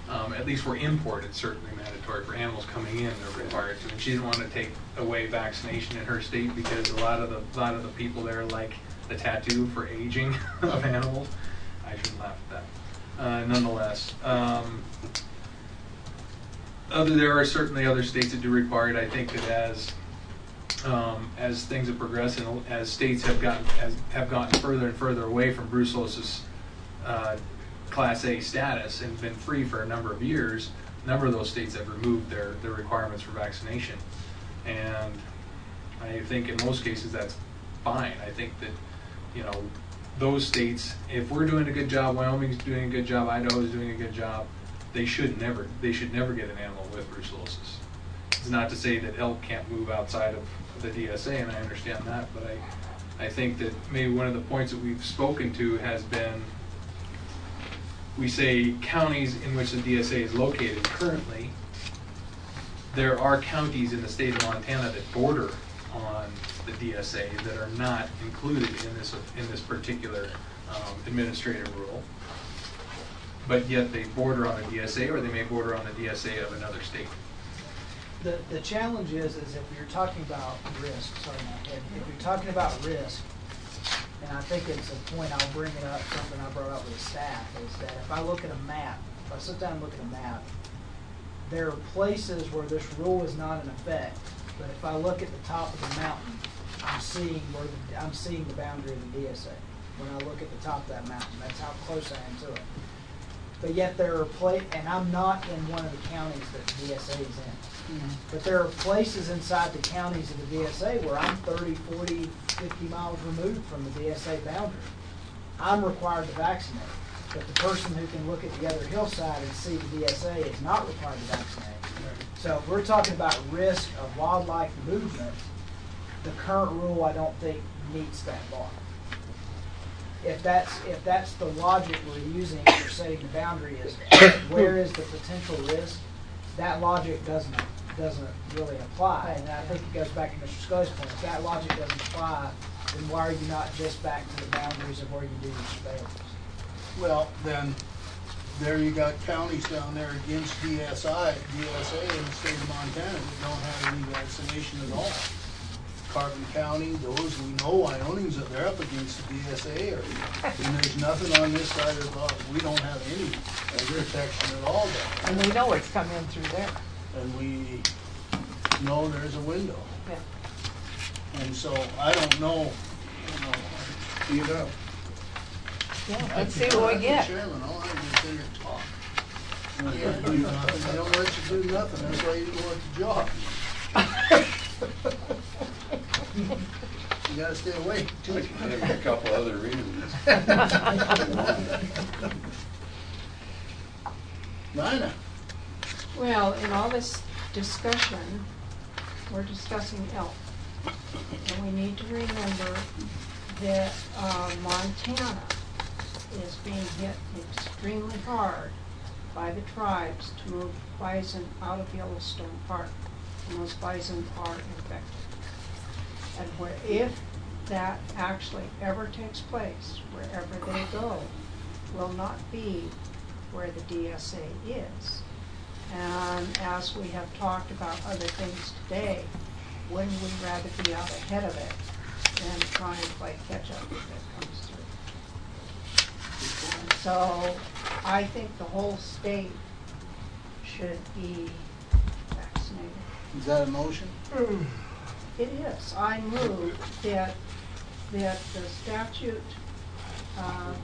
at least for import, it's certainly mandatory. For animals coming in, they're required to. And she didn't want to take away vaccination in her state because a lot of the people there like the tattoo for aging of animals. I shouldn't laugh at that. Nonetheless, there are certainly other states that do require it. I think that as things have progressed and as states have gotten further and further away from brucellosis Class A status and been free for a number of years, a number of those states have removed their requirements for vaccination. And I think in most cases that's fine. I think that, you know, those states, if we're doing a good job, Wyoming's doing a good job, Idaho's doing a good job, they should never get an animal with brucellosis. It's not to say that elk can't move outside of the DSA, and I understand that, but I think that maybe one of the points that we've spoken to has been, we say counties in which the DSA is located currently. There are counties in the state of Montana that border on the DSA that are not included in this particular administrative rule, but yet they border on the DSA, or they may border on the DSA of another state. The challenge is if you're talking about risk, if you're talking about risk, and I think it's a point I'll bring it up, something I brought up with the staff, is that if I look at a map, if I sit down and look at a map, there are places where this rule is not in effect, but if I look at the top of the mountain, I'm seeing the boundary of the DSA. When I look at the top of that mountain, that's how close I am to it. But yet there are and I'm not in one of the counties that the DSA is in. But there are places inside the counties of the DSA where I'm 30, 40, 50 miles removed from the DSA boundary. I'm required to vaccinate. But the person who can look at the other hillside and see the DSA is not required to vaccinate. So if we're talking about risk of wildlife movement, the current rule I don't think meets that bar. If that's the logic we're using for setting the boundary, is where is the potential risk, that logic doesn't really apply. And I think it goes back to Mr. Scully's point. If that logic doesn't apply, then why are you not just back to the boundaries of where you do your surveillance? Well, then, there you got counties down there against DSA in the state of Montana that don't have any vaccination at all. Carbon County, those we know, Wyoming's, they're up against the DSA area. And there's nothing on this side of the, we don't have any protection at all there. And we know it's coming in through there. And we know there's a window. Yeah. And so I don't know, you know. Yeah, let's see what we get. Chairman, all I do is sit here and talk. You can't do nothing. They don't let you do nothing. That's why you don't want the job. You gotta stay awake too. I can give you a couple other reasons. Nina. Well, in all this discussion, we're discussing elk. And we need to remember that Montana is being hit extremely hard by the tribes to move bison out of Yellowstone Park. and those bison are infected. And where, if that actually ever takes place, wherever they go, will not be where the DSA is. And as we have talked about other things today, wouldn't we rather be out ahead of it than try and play catch up if it comes through? And so I think the whole state should be vaccinated. Is that a motion? It is. I move that the statute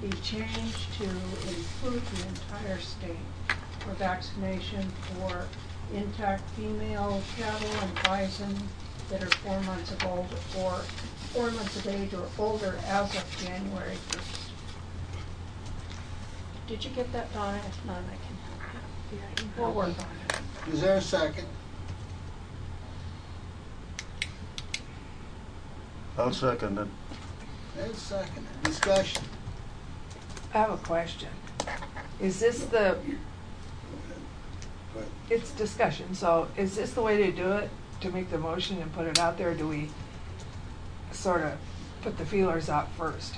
be changed to include the entire state for vaccination for intact female cattle and bison that are 4 months of old or 4 months of age or older as of January 1st. Did you get that, Donna? If not, I can help you. We'll work on it. Is there a second? I'll second it. There's a second. Discussion. I have a question. Is this the, it's discussion, so is this the way to do it, to make the motion and put it out there, or do we sort of put the feelers out first?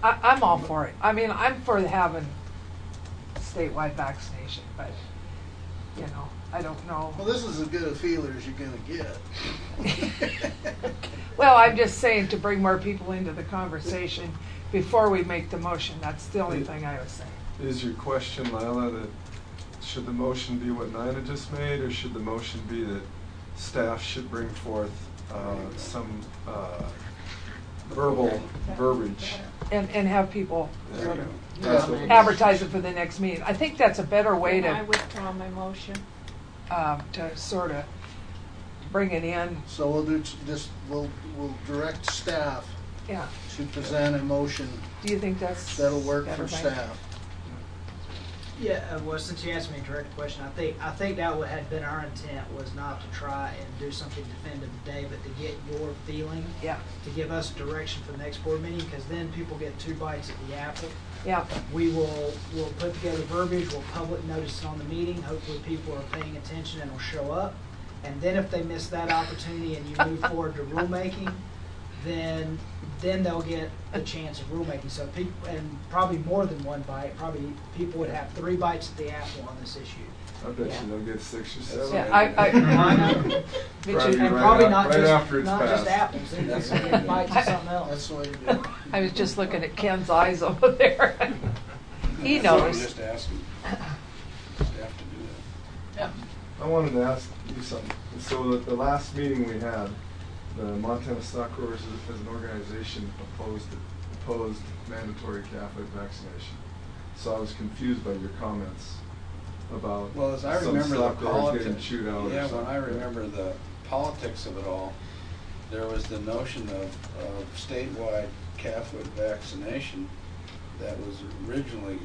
I'm all for it. I mean, I'm for having statewide vaccination, but, you know, I don't know. Well, this is as good a feeler as you're gonna get. Well, I'm just saying to bring more people into the conversation before we make the motion. That's the only thing I was saying. Is your question, Lila, that should the motion be what Nina just made, or should the motion be that staff should bring forth some verbal verbiage? And have people sort of Yeah. advertise it for the next meeting. I think that's a better way Then I to, withdraw my motion. to sort of bring it in. So we'll do this, we'll direct staff Yeah. to present a motion Do you think that's that'll work better, for Mike? staff. Yeah, well, since you asked me a direct question, I think that what had been our intent was not to try and do something definitive today, but to get your feeling. Yeah. To give us direction for the next board meeting, because then people get 2 bites at the apple. Yeah. We'll put together verbiage, we'll public notice it on the meeting, hopefully people are paying attention and will show up. And then if they miss that opportunity and you move forward to rulemaking, then they'll get the chance of rulemaking. So people, and probably more than 1 bite, probably people would have 3 bites at the apple on this issue. I bet you they'll get 6 or 7. Yeah, I And probably not right just, after it's not just passed. apples, they get bites of something else. That's the way to do it. I was just looking at Ken's eyes over there. He So I'm knows. just asking staff to do that. I wanted to ask you something. So the last meeting we had, the Montana Stock Growers as an organization opposed mandatory calf vaccination. So I was confused by your comments about Well, as I some remember the stock growers getting politics, chewed out or yeah, when something. I remember the politics of it all, there was the notion of statewide calf foot vaccination that was originally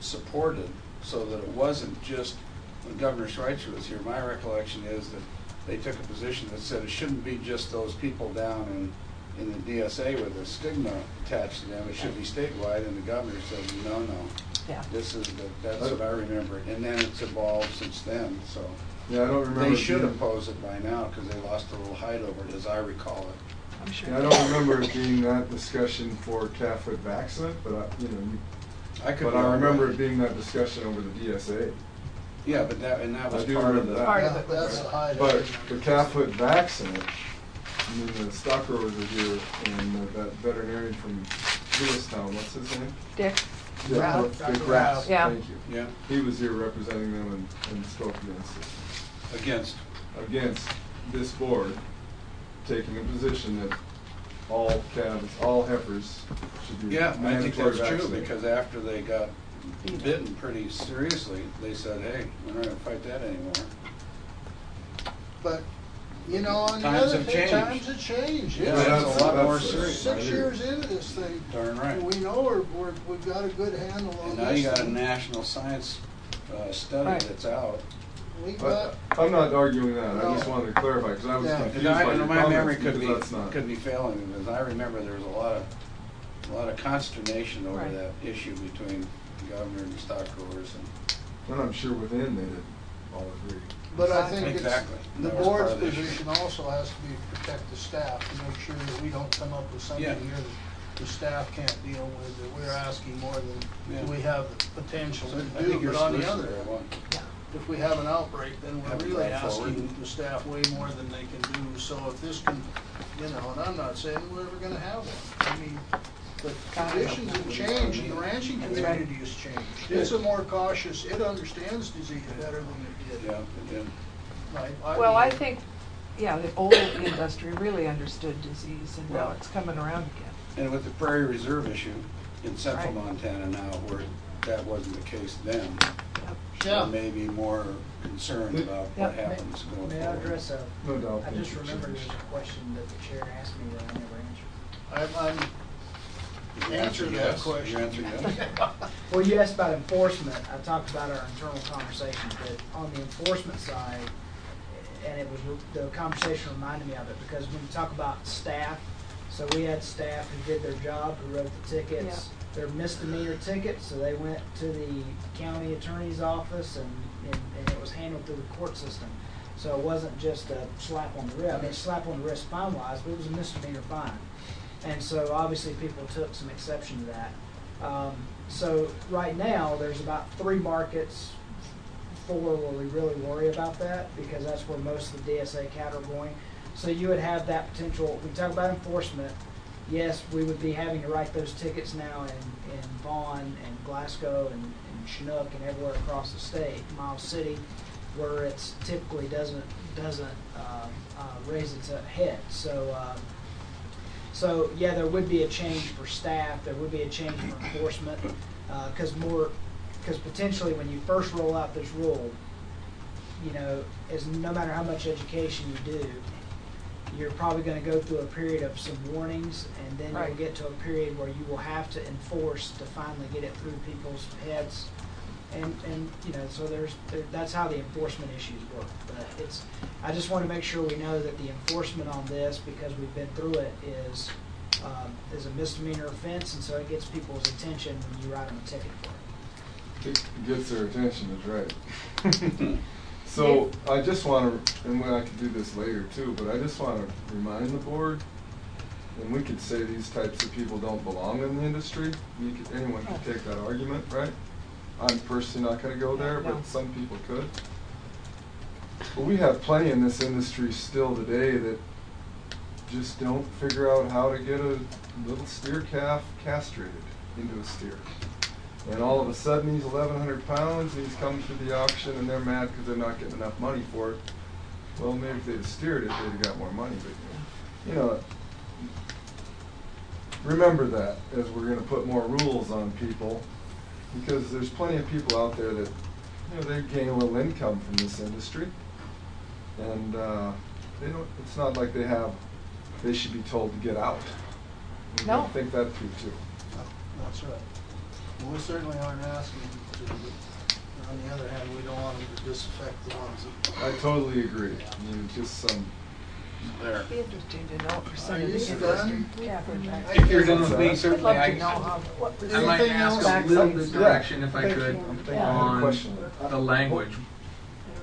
supported, so that it wasn't just, when Governor Schweitzer was here, my recollection is that they took a position that said it shouldn't be just those people down in the DSA with a stigma attached to them, it should be statewide, and the governor said, no. Yeah. That's what I remember, and then it's evolved since then, so. Yeah, I don't remember. They should being- oppose it by now, because they lost a little height over it, as I recall it. I'm sure. Yeah, I don't remember it being that discussion for calf foot vaccinate, but I could but be I all remember right. it being that discussion over the DSA. Yeah, but that was I do part of remember the. that. Part of it. That's the height. But the calf foot vaccinate, I mean, the stock growers are here, and that veterinarian from Lewistown, what's his name? Dick. Dick Rouse. Dick Rouse, Yeah. thank you. Yeah. He was here representing them and spoke against this board, taking a position that all calves, all heifers should be Yeah, I think mandatory that's true, vaccinated. because after they got bitten pretty seriously, they said, hey, we're not gonna fight that anymore. But, you know, on the Times other have thing, changed. times have changed. Yeah, Yeah, that's a lot more that's- serious. 6 years into this thing. Darn right. We know we've got a good handle on And this. now you got a thing. national science study Right. that's out. We But got, I'm not arguing that, I just No. wanted to clarify, because I was Yeah. confused Because by your my memory comments, could because that's not. be failing me, because I remember there was a lot of consternation over Right. that issue between the governor and the stock growers. And I'm sure within they'd all agree. But I think Exactly. the That was board's part of the issue. position also has to be to protect the staff, to make sure that we don't come up with something Yeah. here that the staff can't deal with, that we're asking more Yeah. than we have the potential So to I think do. your But on the solicitor, other, I want- if we have an outbreak, then we're Have it really brought forward. asking the staff way more than they can do. So if this can, you know, and I'm not saying we're ever gonna have one. I mean, but conditions have changed, and the ranching community has changed. It's a more cautious, it understands disease better than it did. Yeah, it did. Well, I think, yeah, the old industry really understood disease, and now it's coming around again. And with the Prairie Reserve issue in central Right. Montana now, where that wasn't the case then, Yeah. there may be more concern about what happens going May I forward. address No doubt. I just remembered there's a question that the chair asked me that I never answered. I'm Your answer that yes? question. Your answer yes? Well, you asked about enforcement. I talked about our internal conversations, but on the enforcement side, and it was, the conversation reminded me of it, because when you talk about staff, so we had staff who did their job, who wrote the tickets. They're misdemeanor tickets, so they went to the county attorney's office and it was handled through the court system. So it wasn't just a slap on the wrist. I mean, slap on the wrist fine-wise, but it was a misdemeanor fine. And so obviously people took some exception to that. So right now, there's about 3 markets, 4 where we really worry about that, because that's where most of the DSA cattle are going. So you would have that potential. We talk about enforcement. Yes, we would be having to write those tickets now in Vaughn and Glasgow and Chinook and everywhere across the state, Miles City, where it typically doesn't raise its head. So yeah, there would be a change for staff. There would be a change for enforcement, because potentially when you first roll out this rule, you know, no matter how much education you do, you're probably going to go through a period of some warnings, and then you'll get to a period where you will have to enforce to finally get it through people's heads. And you know, so that's how the enforcement issues work. But I just want to make sure we know that the enforcement on this, because we've been through it, is a misdemeanor offense, and so it gets people's attention when you write them a ticket for it. It gets their attention, is right. So I just want to, and I could do this later too, but I just want to remind the board, and we could say these types of people don't belong in the industry. Anyone could take that argument, right? I'm personally not going to go there, but some people could. But we have plenty in this industry still today that just don't figure out how to get a little steer calf castrated into a steer. And all of a sudden he's 1,100 pounds, and he's coming to the auction, and they're mad because they're not getting enough money for it. Well, maybe if they'd have steered it, they'd have got more money. But, you know, remember that as we're going to put more rules on people, because there's plenty of people out there that, you know, they gain a little income from this industry, and they don't. It's not like they should be told to get out. No. I think that through too. That's right. Well, we certainly aren't asking them to, but on the other hand, we don't want them to disaffect the ones that. I totally agree. I mean, just some. There. It'd be interesting to know percent Are of you the done? industry. Yeah, If you're done with me, I'd certainly love I to know what I might Anything ask else? a little bit direction, if I could, Yeah. on Question. the language.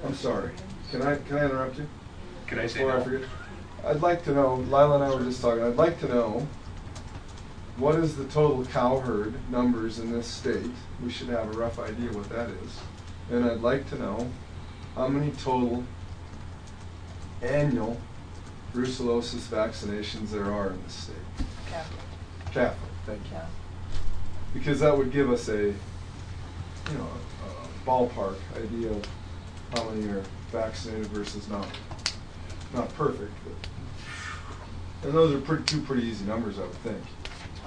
I'm sorry. Can I interrupt you? Could I say Before I no? forget? I'd like to know, Lila and I were just talking, I'd like to know what is the total cow herd numbers in this state? We should have a rough idea what that is. And I'd like to know how many total annual brucellosis vaccinations there are in this state. Catholic, thank you. Because that would give us a ballpark idea of how many are vaccinated versus not. Not perfect, but, and those are two pretty easy numbers, I would think.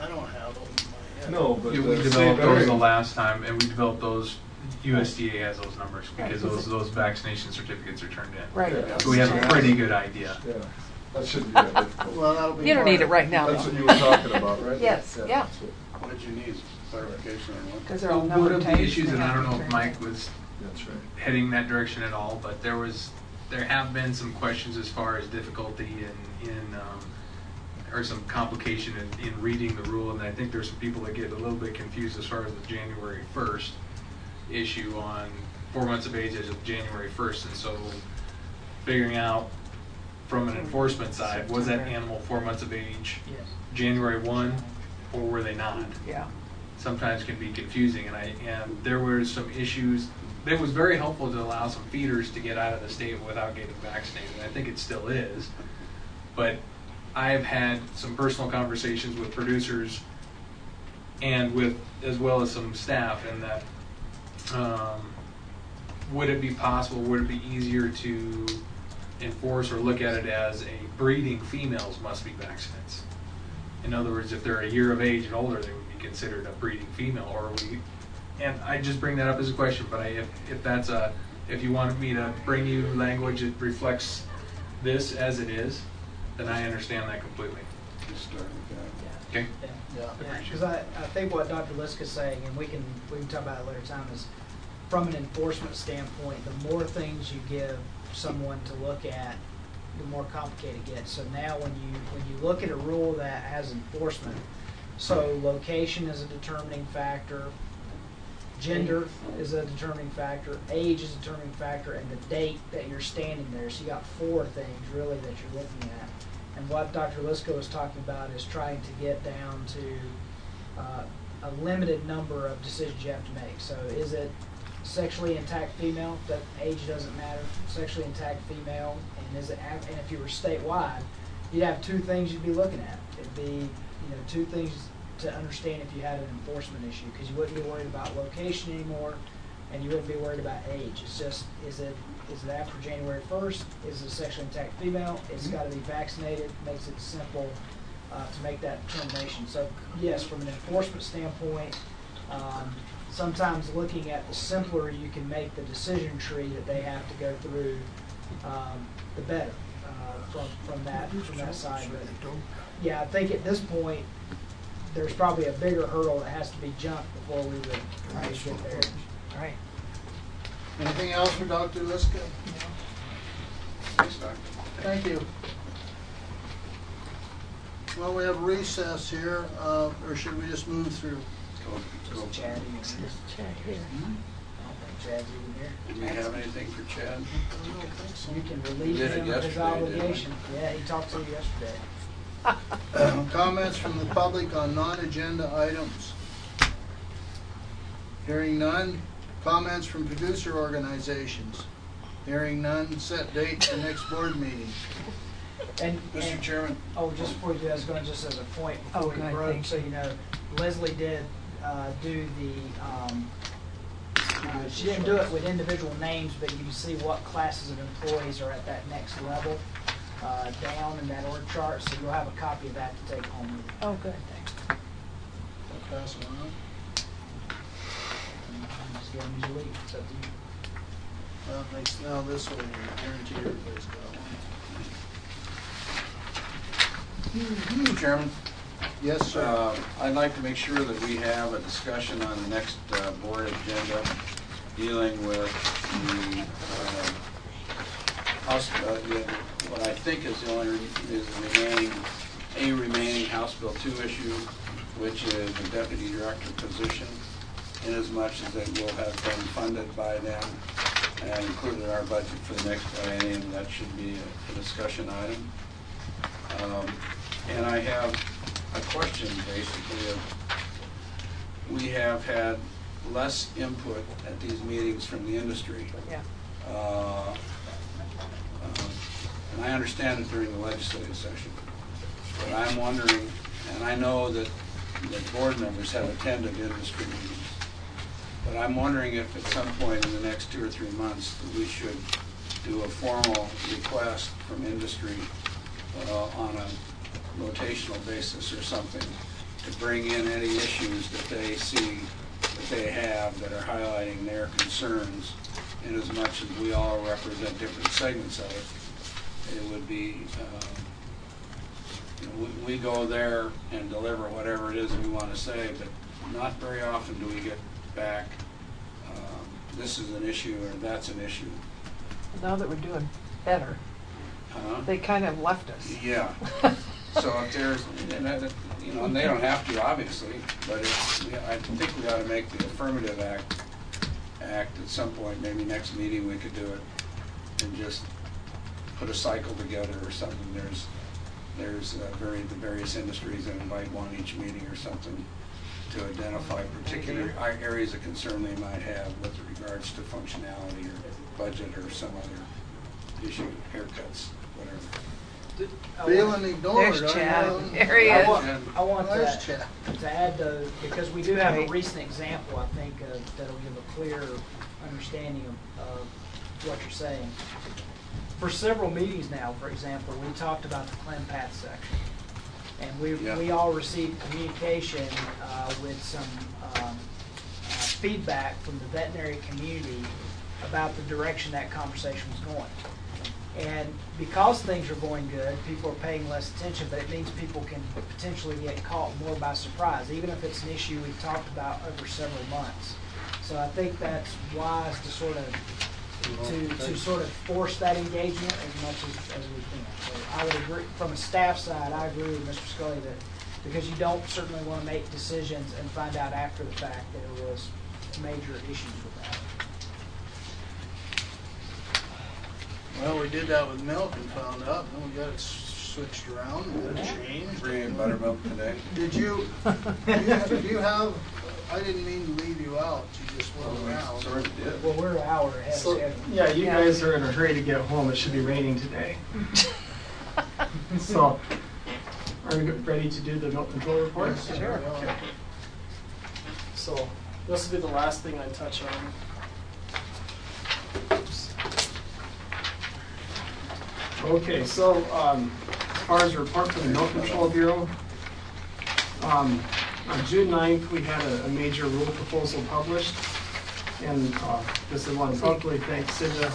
I don't have them in my head. No, but Yeah, we developed those the last time, and we developed those. USDA has those numbers because those vaccination certificates are turned in. Right. So we have a pretty good idea. Yeah, that shouldn't be that difficult. Well, that'll be. You don't need it right now, That's though. what you were talking about, right? Yes, yeah. that's what- What did you need? Clarification on what? Because they're all One numbered of the tags, issues, they and I have don't to know be if turned Mike in. was That's right. heading that direction at all, but there have been some questions as far as difficulty in or some complication in reading the rule, and I think there's some people that get a little bit confused as far as the January 1st issue on 4 months of age as of January 1st, and so figuring out from an enforcement side, was that animal 4 months of age Yes. January 1, or were they not? Yeah. Sometimes can be confusing, and there were some issues. It was very helpful to allow some feeders to get out of the state without getting vaccinated. I think it still is, but I've had some personal conversations with producers and with, as well as some staff, in that would it be possible, would it be easier to enforce or look at it as a breeding females must be vaccinated? In other words, if they're a year of age and older, they would be considered a breeding female, or we, and I just bring that up as a question, but if you wanted me to bring you language that reflects this as it is, then I understand that completely. Just start with that. Okay? Yeah, because I think what Dr. Liska's saying, and we can talk about it later time, is from an enforcement standpoint, the more things you give someone to look at, the more complicated it gets. So now when you look at a rule that has enforcement, so location is a determining factor, gender is a determining factor, age is a determining factor, and the date that you're standing there. So you got 4 things really that you're looking at. And what Dr. Liska was talking about is trying to get down to a limited number of decisions you have to make. So is it sexually intact female? That age doesn't matter. Sexually intact female, and is it? And if you were statewide, you'd have 2 things you'd be looking at. It'd be 2 things to understand if you had an enforcement issue, because you wouldn't be worried about location anymore, and you wouldn't be worried about age. It's just, is it after January 1st? Is it a sexually intact female? It's got to be vaccinated. Makes it simple to make that determination. So yes, from an enforcement standpoint, sometimes looking at the simpler you can make the decision tree that they have to go through, the better from that side. But yeah, I think at this point, there's probably a bigger hurdle that has to be jumped before we would get there. Right. Anything else for Dr. Liska? Thanks, Doctor. Thank you. Well, we have recess here, or should we just move through? Just Chad even here. Chad here. I don't think Chad's even here. Do we have anything for Chad? I don't think so. You can relieve did it him of his yesterday, didn't we? obligation. Yeah, he talked to you yesterday. Comments from the public on non-agenda items? Hearing none. Comments from producer organizations? Hearing none. Set date for next board meeting. And Mr. Chairman. Oh, just before you do that, I was going just as a point before we good, broke, thank so you know, Leslie did do the, she didn't do it with individual names, but you can see what classes of employees are at that next level down in that org chart, so you'll have a copy of that to take home with you. Oh, good, thanks. I'll pass it on. Just give them your leave, it's up to you. Well, now this way, guarantee everybody's got one. Mr. Chairman? Yes, sir. I'd like to make sure that we have a discussion on the next board agenda dealing with what I think is the remaining House Bill 2 issue, which is the deputy director position, inasmuch as it will have been funded by them and included in our budget for the next biennium. That should be a discussion item. And I have a question, basically, of we have had less input at these meetings from the industry. Yeah. And I understand it during the legislative session. But I'm wondering, and I know that board members have attended industry meetings, but I'm wondering if at some point in the next 2 or 3 months that we should do a formal request from industry on a rotational basis or something to bring in any issues that they see that they have that are highlighting their concerns, in as much as we all represent different segments of it. It would be, we go there and deliver whatever it is we want to say, but not very often do we get back, this is an issue or that's an issue. Now that we're doing better, they kind of left us. Yeah. So if there's, and they don't have to, obviously, but I think we ought to make the affirmative act at some point, maybe next meeting we could do it, and just put a cycle together or something. There's the various industries and invite one each meeting or something to identify particular areas of concern they might have with regards to functionality or budget or some other issue, haircuts, whatever. Feeling ignored. There's I Chad. know. There he is. I want There's to Chad. add though, because we do have a recent example, I think, that'll give a clear understanding of what you're saying. For several meetings now, for example, we talked about the clam path section. And we all received communication with some feedback from the veterinary community about the direction that conversation was going. And because things are going good, people are paying less attention, but it means people can potentially get caught more by surprise, even if it's an issue we've talked about over several months. So I think that's wise to sort of force that engagement as much as we can. So I would agree, from a staff side, I agree with Mr. Scully that because you don't certainly want to make decisions and find out after the fact that there was major issues with that. Well, we did that with milk and found out, and we got it switched around, and got it changed. Bringing buttermilk today. Did you have, I didn't mean to leave you out, you just went around. Sort of did. Well, we're an hour ahead of So, schedule. yeah, you guys are in a hurry to get home. It should be raining today. So, are we ready to do the milk control report? Yes, sure. Okay. So, this will be the last thing I touch on. Oops. Okay, so as far as a report from the Milk Control Bureau, on June 9th, we had a major rule proposal published. And just want to publicly thank Cinda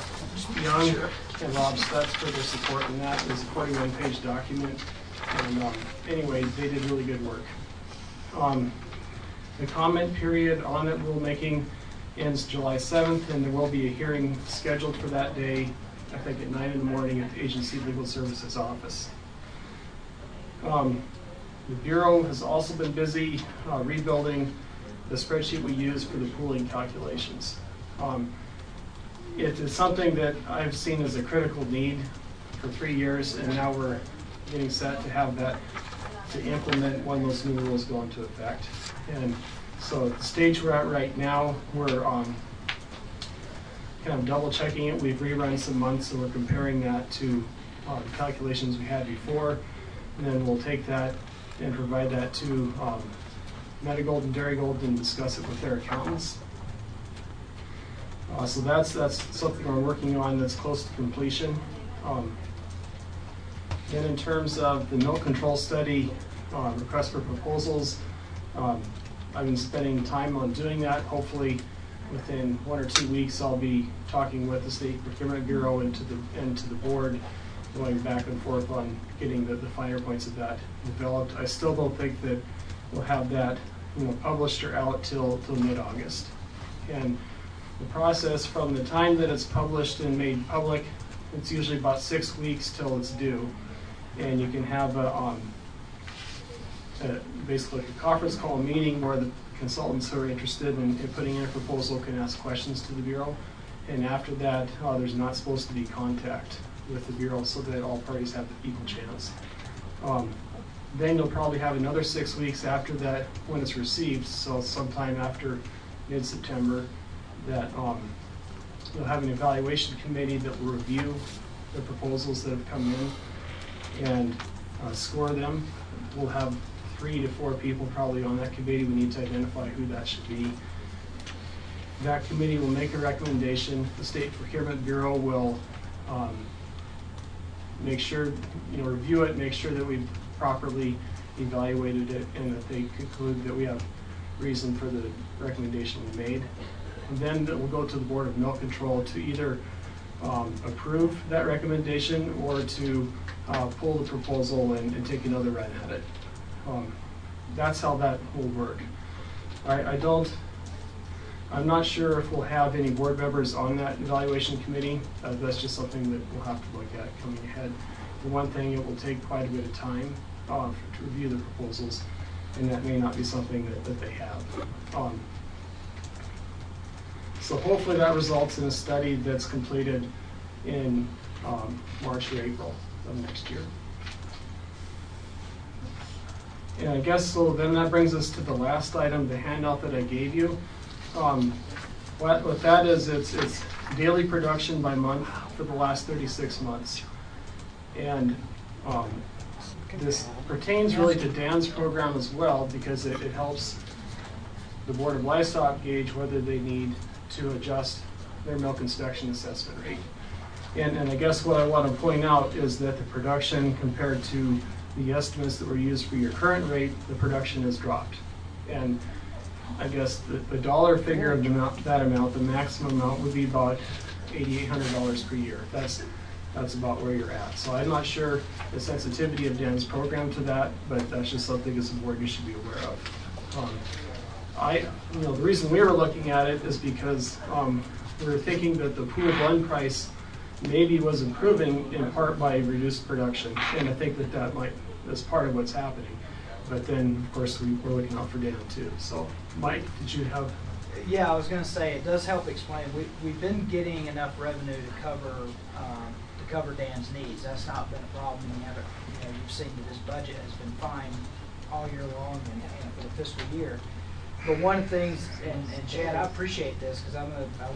Young and Rob Stutz for their support in that. It was a 41-page document. And anyway, they did really good work. The comment period on that rulemaking ends July 7th, and there will be a hearing scheduled for that day, I think at 9 in the morning at the Agency Legal Services office. The Bureau has also been busy rebuilding the spreadsheet we use for the pooling calculations. It is something that I've seen as a critical need for 3 years, and now we're getting set to have that to implement when those new rules go into effect. And so at the stage we're at right now, we're kind of double checking it. We've rerun some months, and we're comparing that to the calculations we had before. And then we'll take that and provide that to Mdol and Dairygold and discuss it with their accountants. So that's something we're working on that's close to completion. Then in terms of the milk control study, request for proposals, I've been spending time on doing that. Hopefully within 1 or 2 weeks I'll be talking with the State Procurement Bureau and to the board, going back and forth on getting the finer points of that developed. I still don't think that we'll have that published or out till mid-August. And the process from the time that it's published and made public, it's usually about 6 weeks till it's due. And you can have basically a conference call meeting where the consultants who are interested in putting in a proposal can ask questions to the Bureau. And after that, there's not supposed to be contact with the Bureau so that all parties have the equal chance. Then you'll probably have another 6 weeks after that when it's received, so sometime after mid-September, that you'll have an evaluation committee that will review the proposals that have come in and score them. We'll have 3 to 4 people probably on that committee. We need to identify who that should be. That committee will make a recommendation. The State Procurement Bureau will make sure, review it, make sure that we've properly evaluated it and that they conclude that we have reason for the recommendation we made. And then it will go to the Board of Milk Control to either approve that recommendation or to pull the proposal and take another run at it. That's how that will work. I'm not sure if we'll have any board members on that evaluation committee. That's just something that we'll have to look at coming ahead. For one thing, it will take quite a bit of time to review the proposals, and that may not be something that they have. So hopefully that results in a study that's completed in March or April of next year. And I guess so then that brings us to the last item, the handout that I gave you. What that is, it's daily production by month for the last 36 months. And this pertains really to Dan's program as well, because it helps the Board of Livestock gauge whether they need to adjust their milk inspection assessment rate. And I guess what I want to point out is that the production compared to the estimates that were used for your current rate, the production has dropped. And I guess the dollar figure of that amount, the maximum amount would be about $8,800 per year. That's about where you're at. So I'm not sure the sensitivity of Dan's program to that, but that's just something as a board you should be aware of. The reason we were looking at it is because we were thinking that the pool blend price maybe was improving in part by reduced production, and I think that's part of what's happening. But then, of course, we're looking out for Dan too. So, Mike, did you have? Yeah, I was going to say it does help explain. We've been getting enough revenue to cover Dan's needs. That's not been a problem. You've seen that his budget has been fine all year long and for the fiscal year. But one of the things, and Chad, I appreciate this because I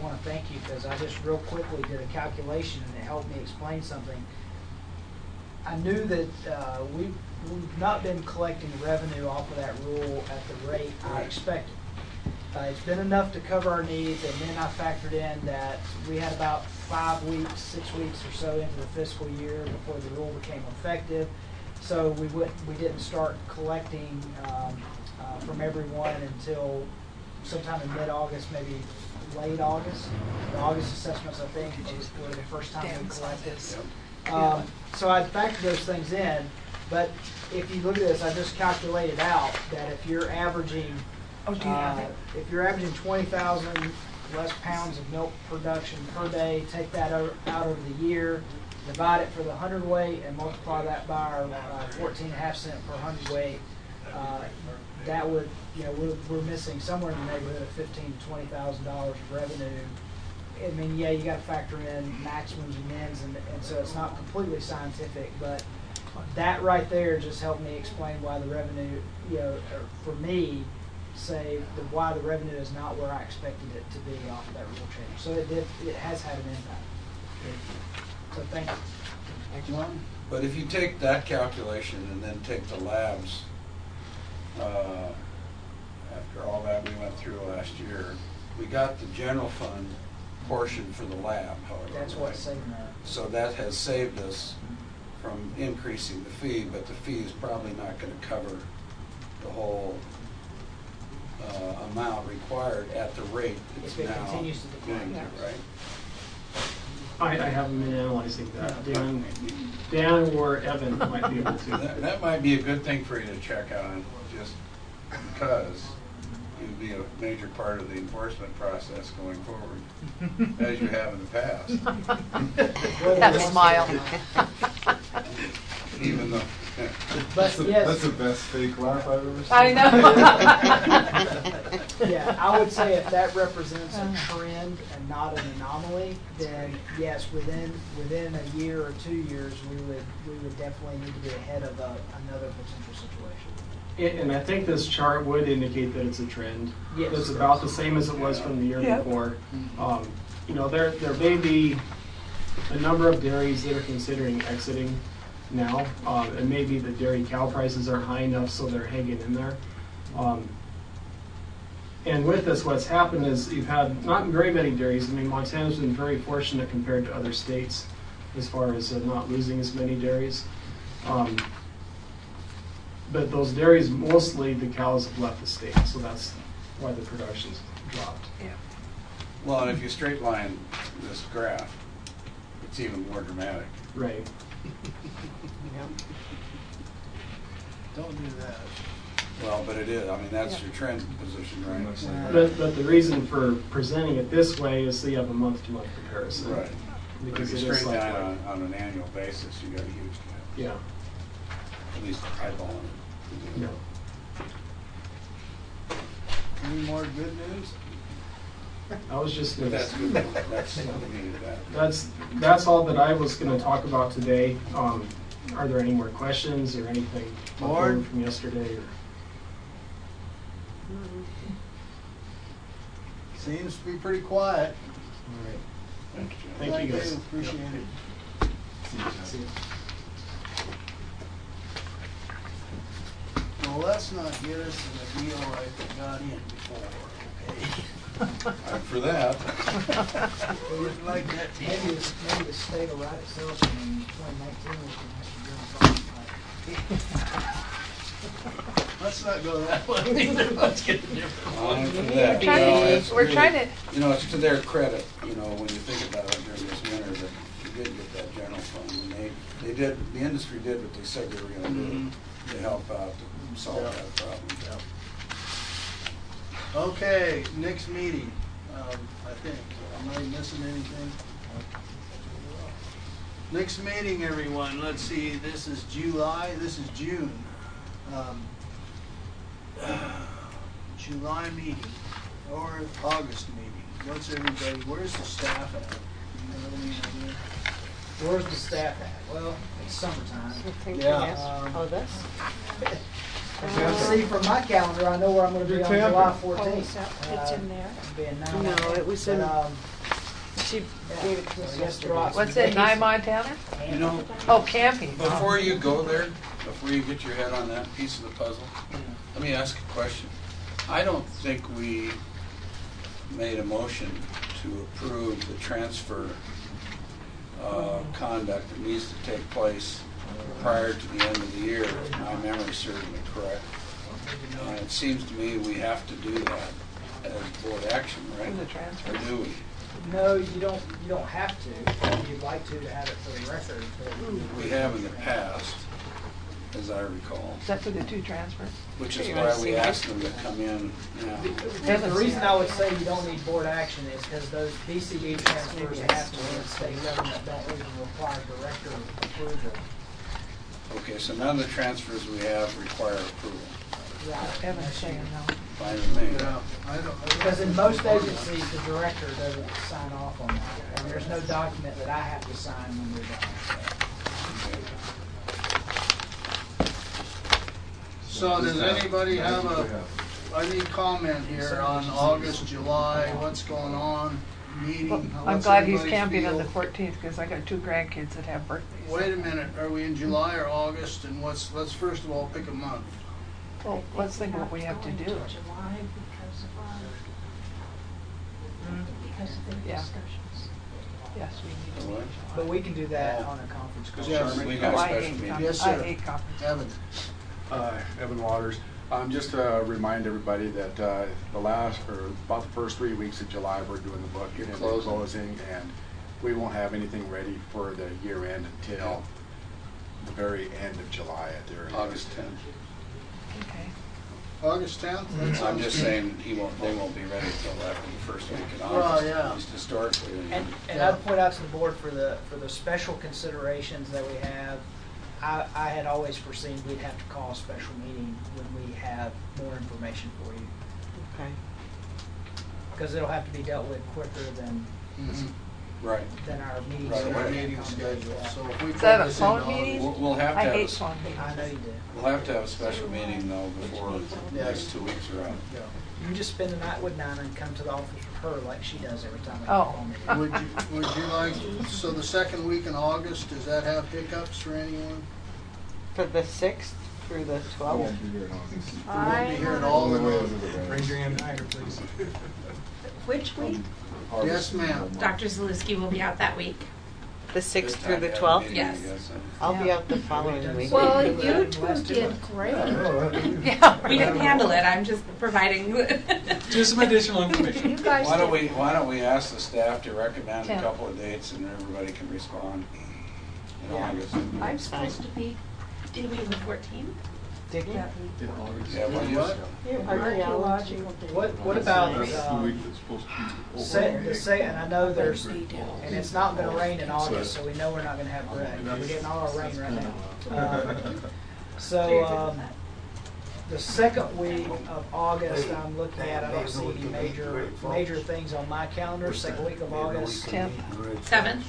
want to thank you because I just real quickly did a calculation and it helped me explain something. I knew that we've not been collecting revenue off of that rule at the rate I expected. It's been enough to cover our needs, and then I factored in that we had about 5 weeks, 6 weeks or so into the fiscal year before the rule became effective. So we didn't start collecting from everyone until sometime in mid-August, maybe late August. The August assessments, I think, were the first time we collected. So I factored those things in, but if you look at this, I just calculated out that if you're averaging 20,000 less pounds of milk production per day, take that out over the year, divide it for the hundredweight, and multiply that by our 14.5 cent per hundredweight, that would, we're missing somewhere in the neighborhood of $15,000 to $20,000 of revenue. I mean, yeah, you got to factor in maximums and mins, and so it's not completely scientific, but that right there just helped me explain why the revenue, for me, why the revenue is not where I expected it to be off of that rule change. So it has had an impact. So thank you. But if you take that calculation and then take the labs, after all that we went through last year, we got the general fund portion for the lab, however. That's what's saving that. So that has saved us from increasing the fee, but the fee is probably not going to cover the whole amount required at the rate it's if it now continues to decline, getting to, right? I haven't been analyzing that. Dan or Evan might be able to. That might be a good thing for you to check on, just because it would be a major part of the enforcement process going forward, as you have in the past. That smile. Even though. That's the best fake laugh I've ever seen. I know. Yeah, I would say if that represents a trend and not an anomaly, then yes, within a year or 2 years, we would definitely need to be ahead of another potential situation. And I think this chart would indicate that it's a trend. Yes. It's about the same as it was from the year before. There may be a number of dairies that are considering exiting now. And maybe the dairy cow prices aren't high enough, so they're hanging in there. And with this, what's happened is you've had not very many dairies. I mean, Montana's been very fortunate compared to other states as far as not losing as many dairies. But those dairies, mostly the cows have left the state, so that's why the production's dropped. Yeah. Well, and if you straight line this graph, it's even more dramatic. Right. Don't do that. Well, but it is. I mean, that's your trend position, right? But the reason for presenting it this way is so you have a month-to-month comparison. Right. Because if you it is straight like line on an annual basis, you got a huge gap. Yeah. at least eyeballing it. Yeah. Any more good news? I was just But gonna. that's good. That's, we needed that. That's all that I was gonna talk about today. Are there any more questions or anything left Board? over from yesterday? Or? Seems to be pretty quiet. All right. Thank you. Thank you guys. Appreciate it. See you. Well, let's not get us in the deal like we got in before, okay? I'm for that. We'd like that to Maybe the state will write itself in 2019, we can have to Let's not go that way either. Let's get a different I'm one. for that. We're trying to- You know, it's we're really- trying to- You know, it's to their credit, you know, when you think about it during this winter, that you did get that general fund. And they did, the industry did what they said they were gonna do to help out, to solve that problem. Okay, next meeting, I think. Am I missing anything? Next meeting, everyone, let's see, this is July, this is June. July meeting, or August meeting. What's everybody, where's the staff at? You know any idea? Where's the staff at? Well, it's summertime. Yeah. Oh, this? As you can see from my calendar, I know where I'm gonna be on Your July camper. 14th. It's in there. I'll be in Nine. No, it was in- But, She gave it to us yesterday. What's in Nye, Montana? You know, Oh, camping. before you go there, before you get your head on that piece of the puzzle, let me ask a question. I don't think we made a motion to approve the transfer conduct that needs to take place prior to the end of the year, if my memory serves me correct. And it seems to me we have to do that as board action, right? For the transfers. Or do we? No, you don't have to. If you'd like to have it for the record. but- We have in the past, as I recall, Is that for the two transfers? which is You why wanna we see asked them to come in now. The reason I would say you don't need board action is because those BCD transfers have to be in state government, don't even require director approval. Okay, so none of the transfers we have require approval. Evan's saying no. Fine with me. Yeah, I don't. Because in most agencies, the director doesn't sign off on that, and there's no document that I have to sign when we're done. So does anybody have I need comment here on August, July, what's going on, meeting? I'm what's glad he's everybody's camping on the feel? 14th because I got two grandkids that have birthdays. Wait a minute, are we in July or August, and let's first of all pick a month. Well, let's think what we have to do. July because of the Yeah. discussions. Yes, we need What? But we can do that on a conference call. Yes. We got a I special hate meeting. conference. Yes, I sir. hate conference. Evan? Evan Waters. Just to remind everybody that about the first 3 weeks of July, we're doing the book and the closing, and we won't have anything ready for the year end until the very end of July at the earliest. August 10th. Okay. August 10th? That sounds I'm just good. saying they won't be ready until after the first week in Well, August, yeah. at least historically. And I'd point out to the board for the special considerations that we have, I had always foreseen we'd have to call a special meeting when we have more information for you. Okay. Because it'll have to be dealt with quicker than Right. our meetings. Right away. Meeting schedule, so if we Is that put a this in phone August- meeting? We'll have to I have hate a- phone meetings. I know you do. We'll have to have a special meeting though before the next 2 weeks are out. You can just spend the night with Nina and come to the office with her like she does every time we Oh. have a phone meeting. Would you like, so the second week in August, does that have hiccups for anyone? For the 6th through the I 12th? won't be here in August. We won't be here at all. Only way is if it rains. Raise your hand higher, please. Which week? Yes, ma'am. Dr. Zaleski will be out that week. The 6th through the This time 12th? to have a Yes. meeting, I guess, I'll be out the following week. Well, you two did great. Yeah. We can handle it. I'm just providing. Just some additional information. You guys Why did. don't we ask the staff to recommend a 10th. couple of dates and everybody can respond in August. I'm supposed to be. Did we the 14th? Did you? In August. Yeah, well, you- Archaeological. What about, That's the week that's supposed to be say, and I know there's, and it's not gonna rain in August, so we know we're not gonna have rain. We're getting all our rain right now. So, the second week of August, I'm looking at, I don't see any major things on my calendar. Second week of August. 10th. 7th.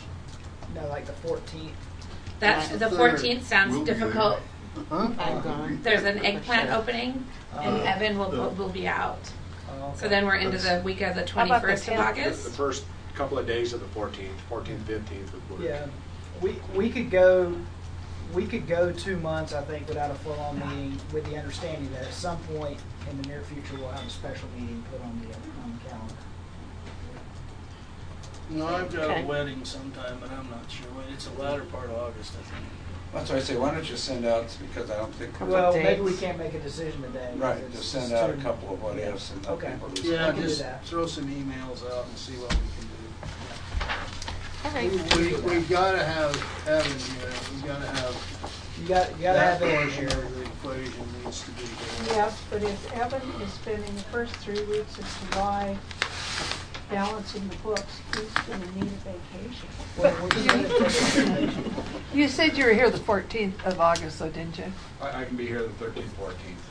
No, like the 14th. That the 14th sounds difficult. I'm gone. There's an eggplant opening, and Evan will be out. So then we're into the week of the How about the 21st of 10th? August. The first couple of days of the 14th, 15th would work. Yeah, we could go 2 months, I think, without a full-on meeting, with the understanding that at some point in the near future we'll have a special meeting put on the calendar. No, I've got Okay. a wedding sometime, but I'm not sure when. It's the latter part of August, I think. That's why I say, why don't you send out, because I don't think. Well, maybe we can't make a decision today. Right, because just it's send out a too- couple of what ifs and let Okay. people decide. Yeah, I can do just that. throw some emails out and see what we can All right. do. We gotta have Evan here. We gotta have. You gotta That have it in portion here. of the equation needs to be here. Yes, but if Evan is spending the first 3 weeks of July balancing the books, he's gonna need a vacation. Well, we're just gonna take a vacation. You said you were here the 14th of August, though, didn't you? I can be here the 13th, 14th.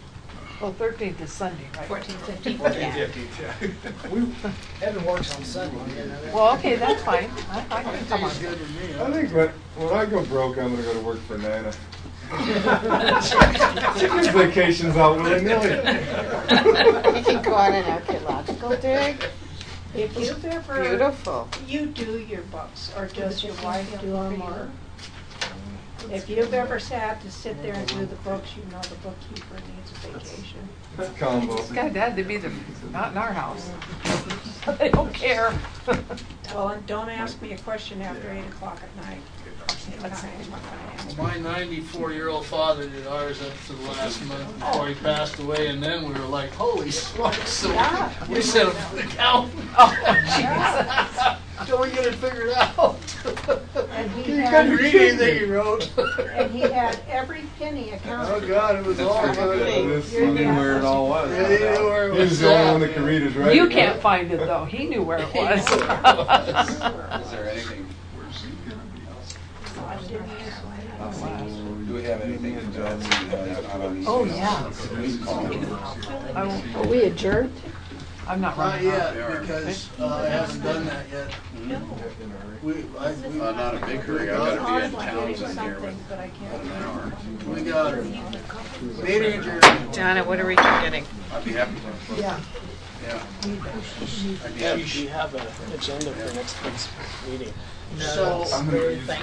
Well, 13th is Sunday, right? 14th, 15th. 14th, Yeah. 15th, yeah. Evan works on Sunday. You know, Well, okay, that's fine. I can come on. It's good with me. I think when I go broke, I'm gonna go to work for Nana. She gives vacations out willy-nilly. You can go on an archaeological dig. If you've ever. Beautiful. You do your books, or does your wife do them, or? If you've ever sat to sit there and do the books, you know the bookkeeper needs a vacation. It's a combo. It's got to be not in our house. They don't care. Well, and don't ask me a question after 8 o'clock at night. My 94-year-old father did ours up to the last month before he passed away, and then we were like, holy smokes, so we sent him to the accountant. Oh, Jesus. Till we get it figured out. And he You had- couldn't read anything he wrote. And he had every penny accounted. Oh, God, it was all good. This one knew where it all was. Yeah, he knew where it He was was the only at. one that could read his writing. You can't find it, though. He knew where it was. Is there anything, do we have anything to do? Oh, yeah. Are we adjourned? I'm not Not running. yet, because I haven't done that yet. Not a big hurry, I gotta be in Townsend here with But I can't. an hour. We got meeting adjourned. Donna, what are we getting? I'd be happy to. Yeah. Yeah. Yeah, you have an agenda for next week's meeting. No, So- I'm very thankful.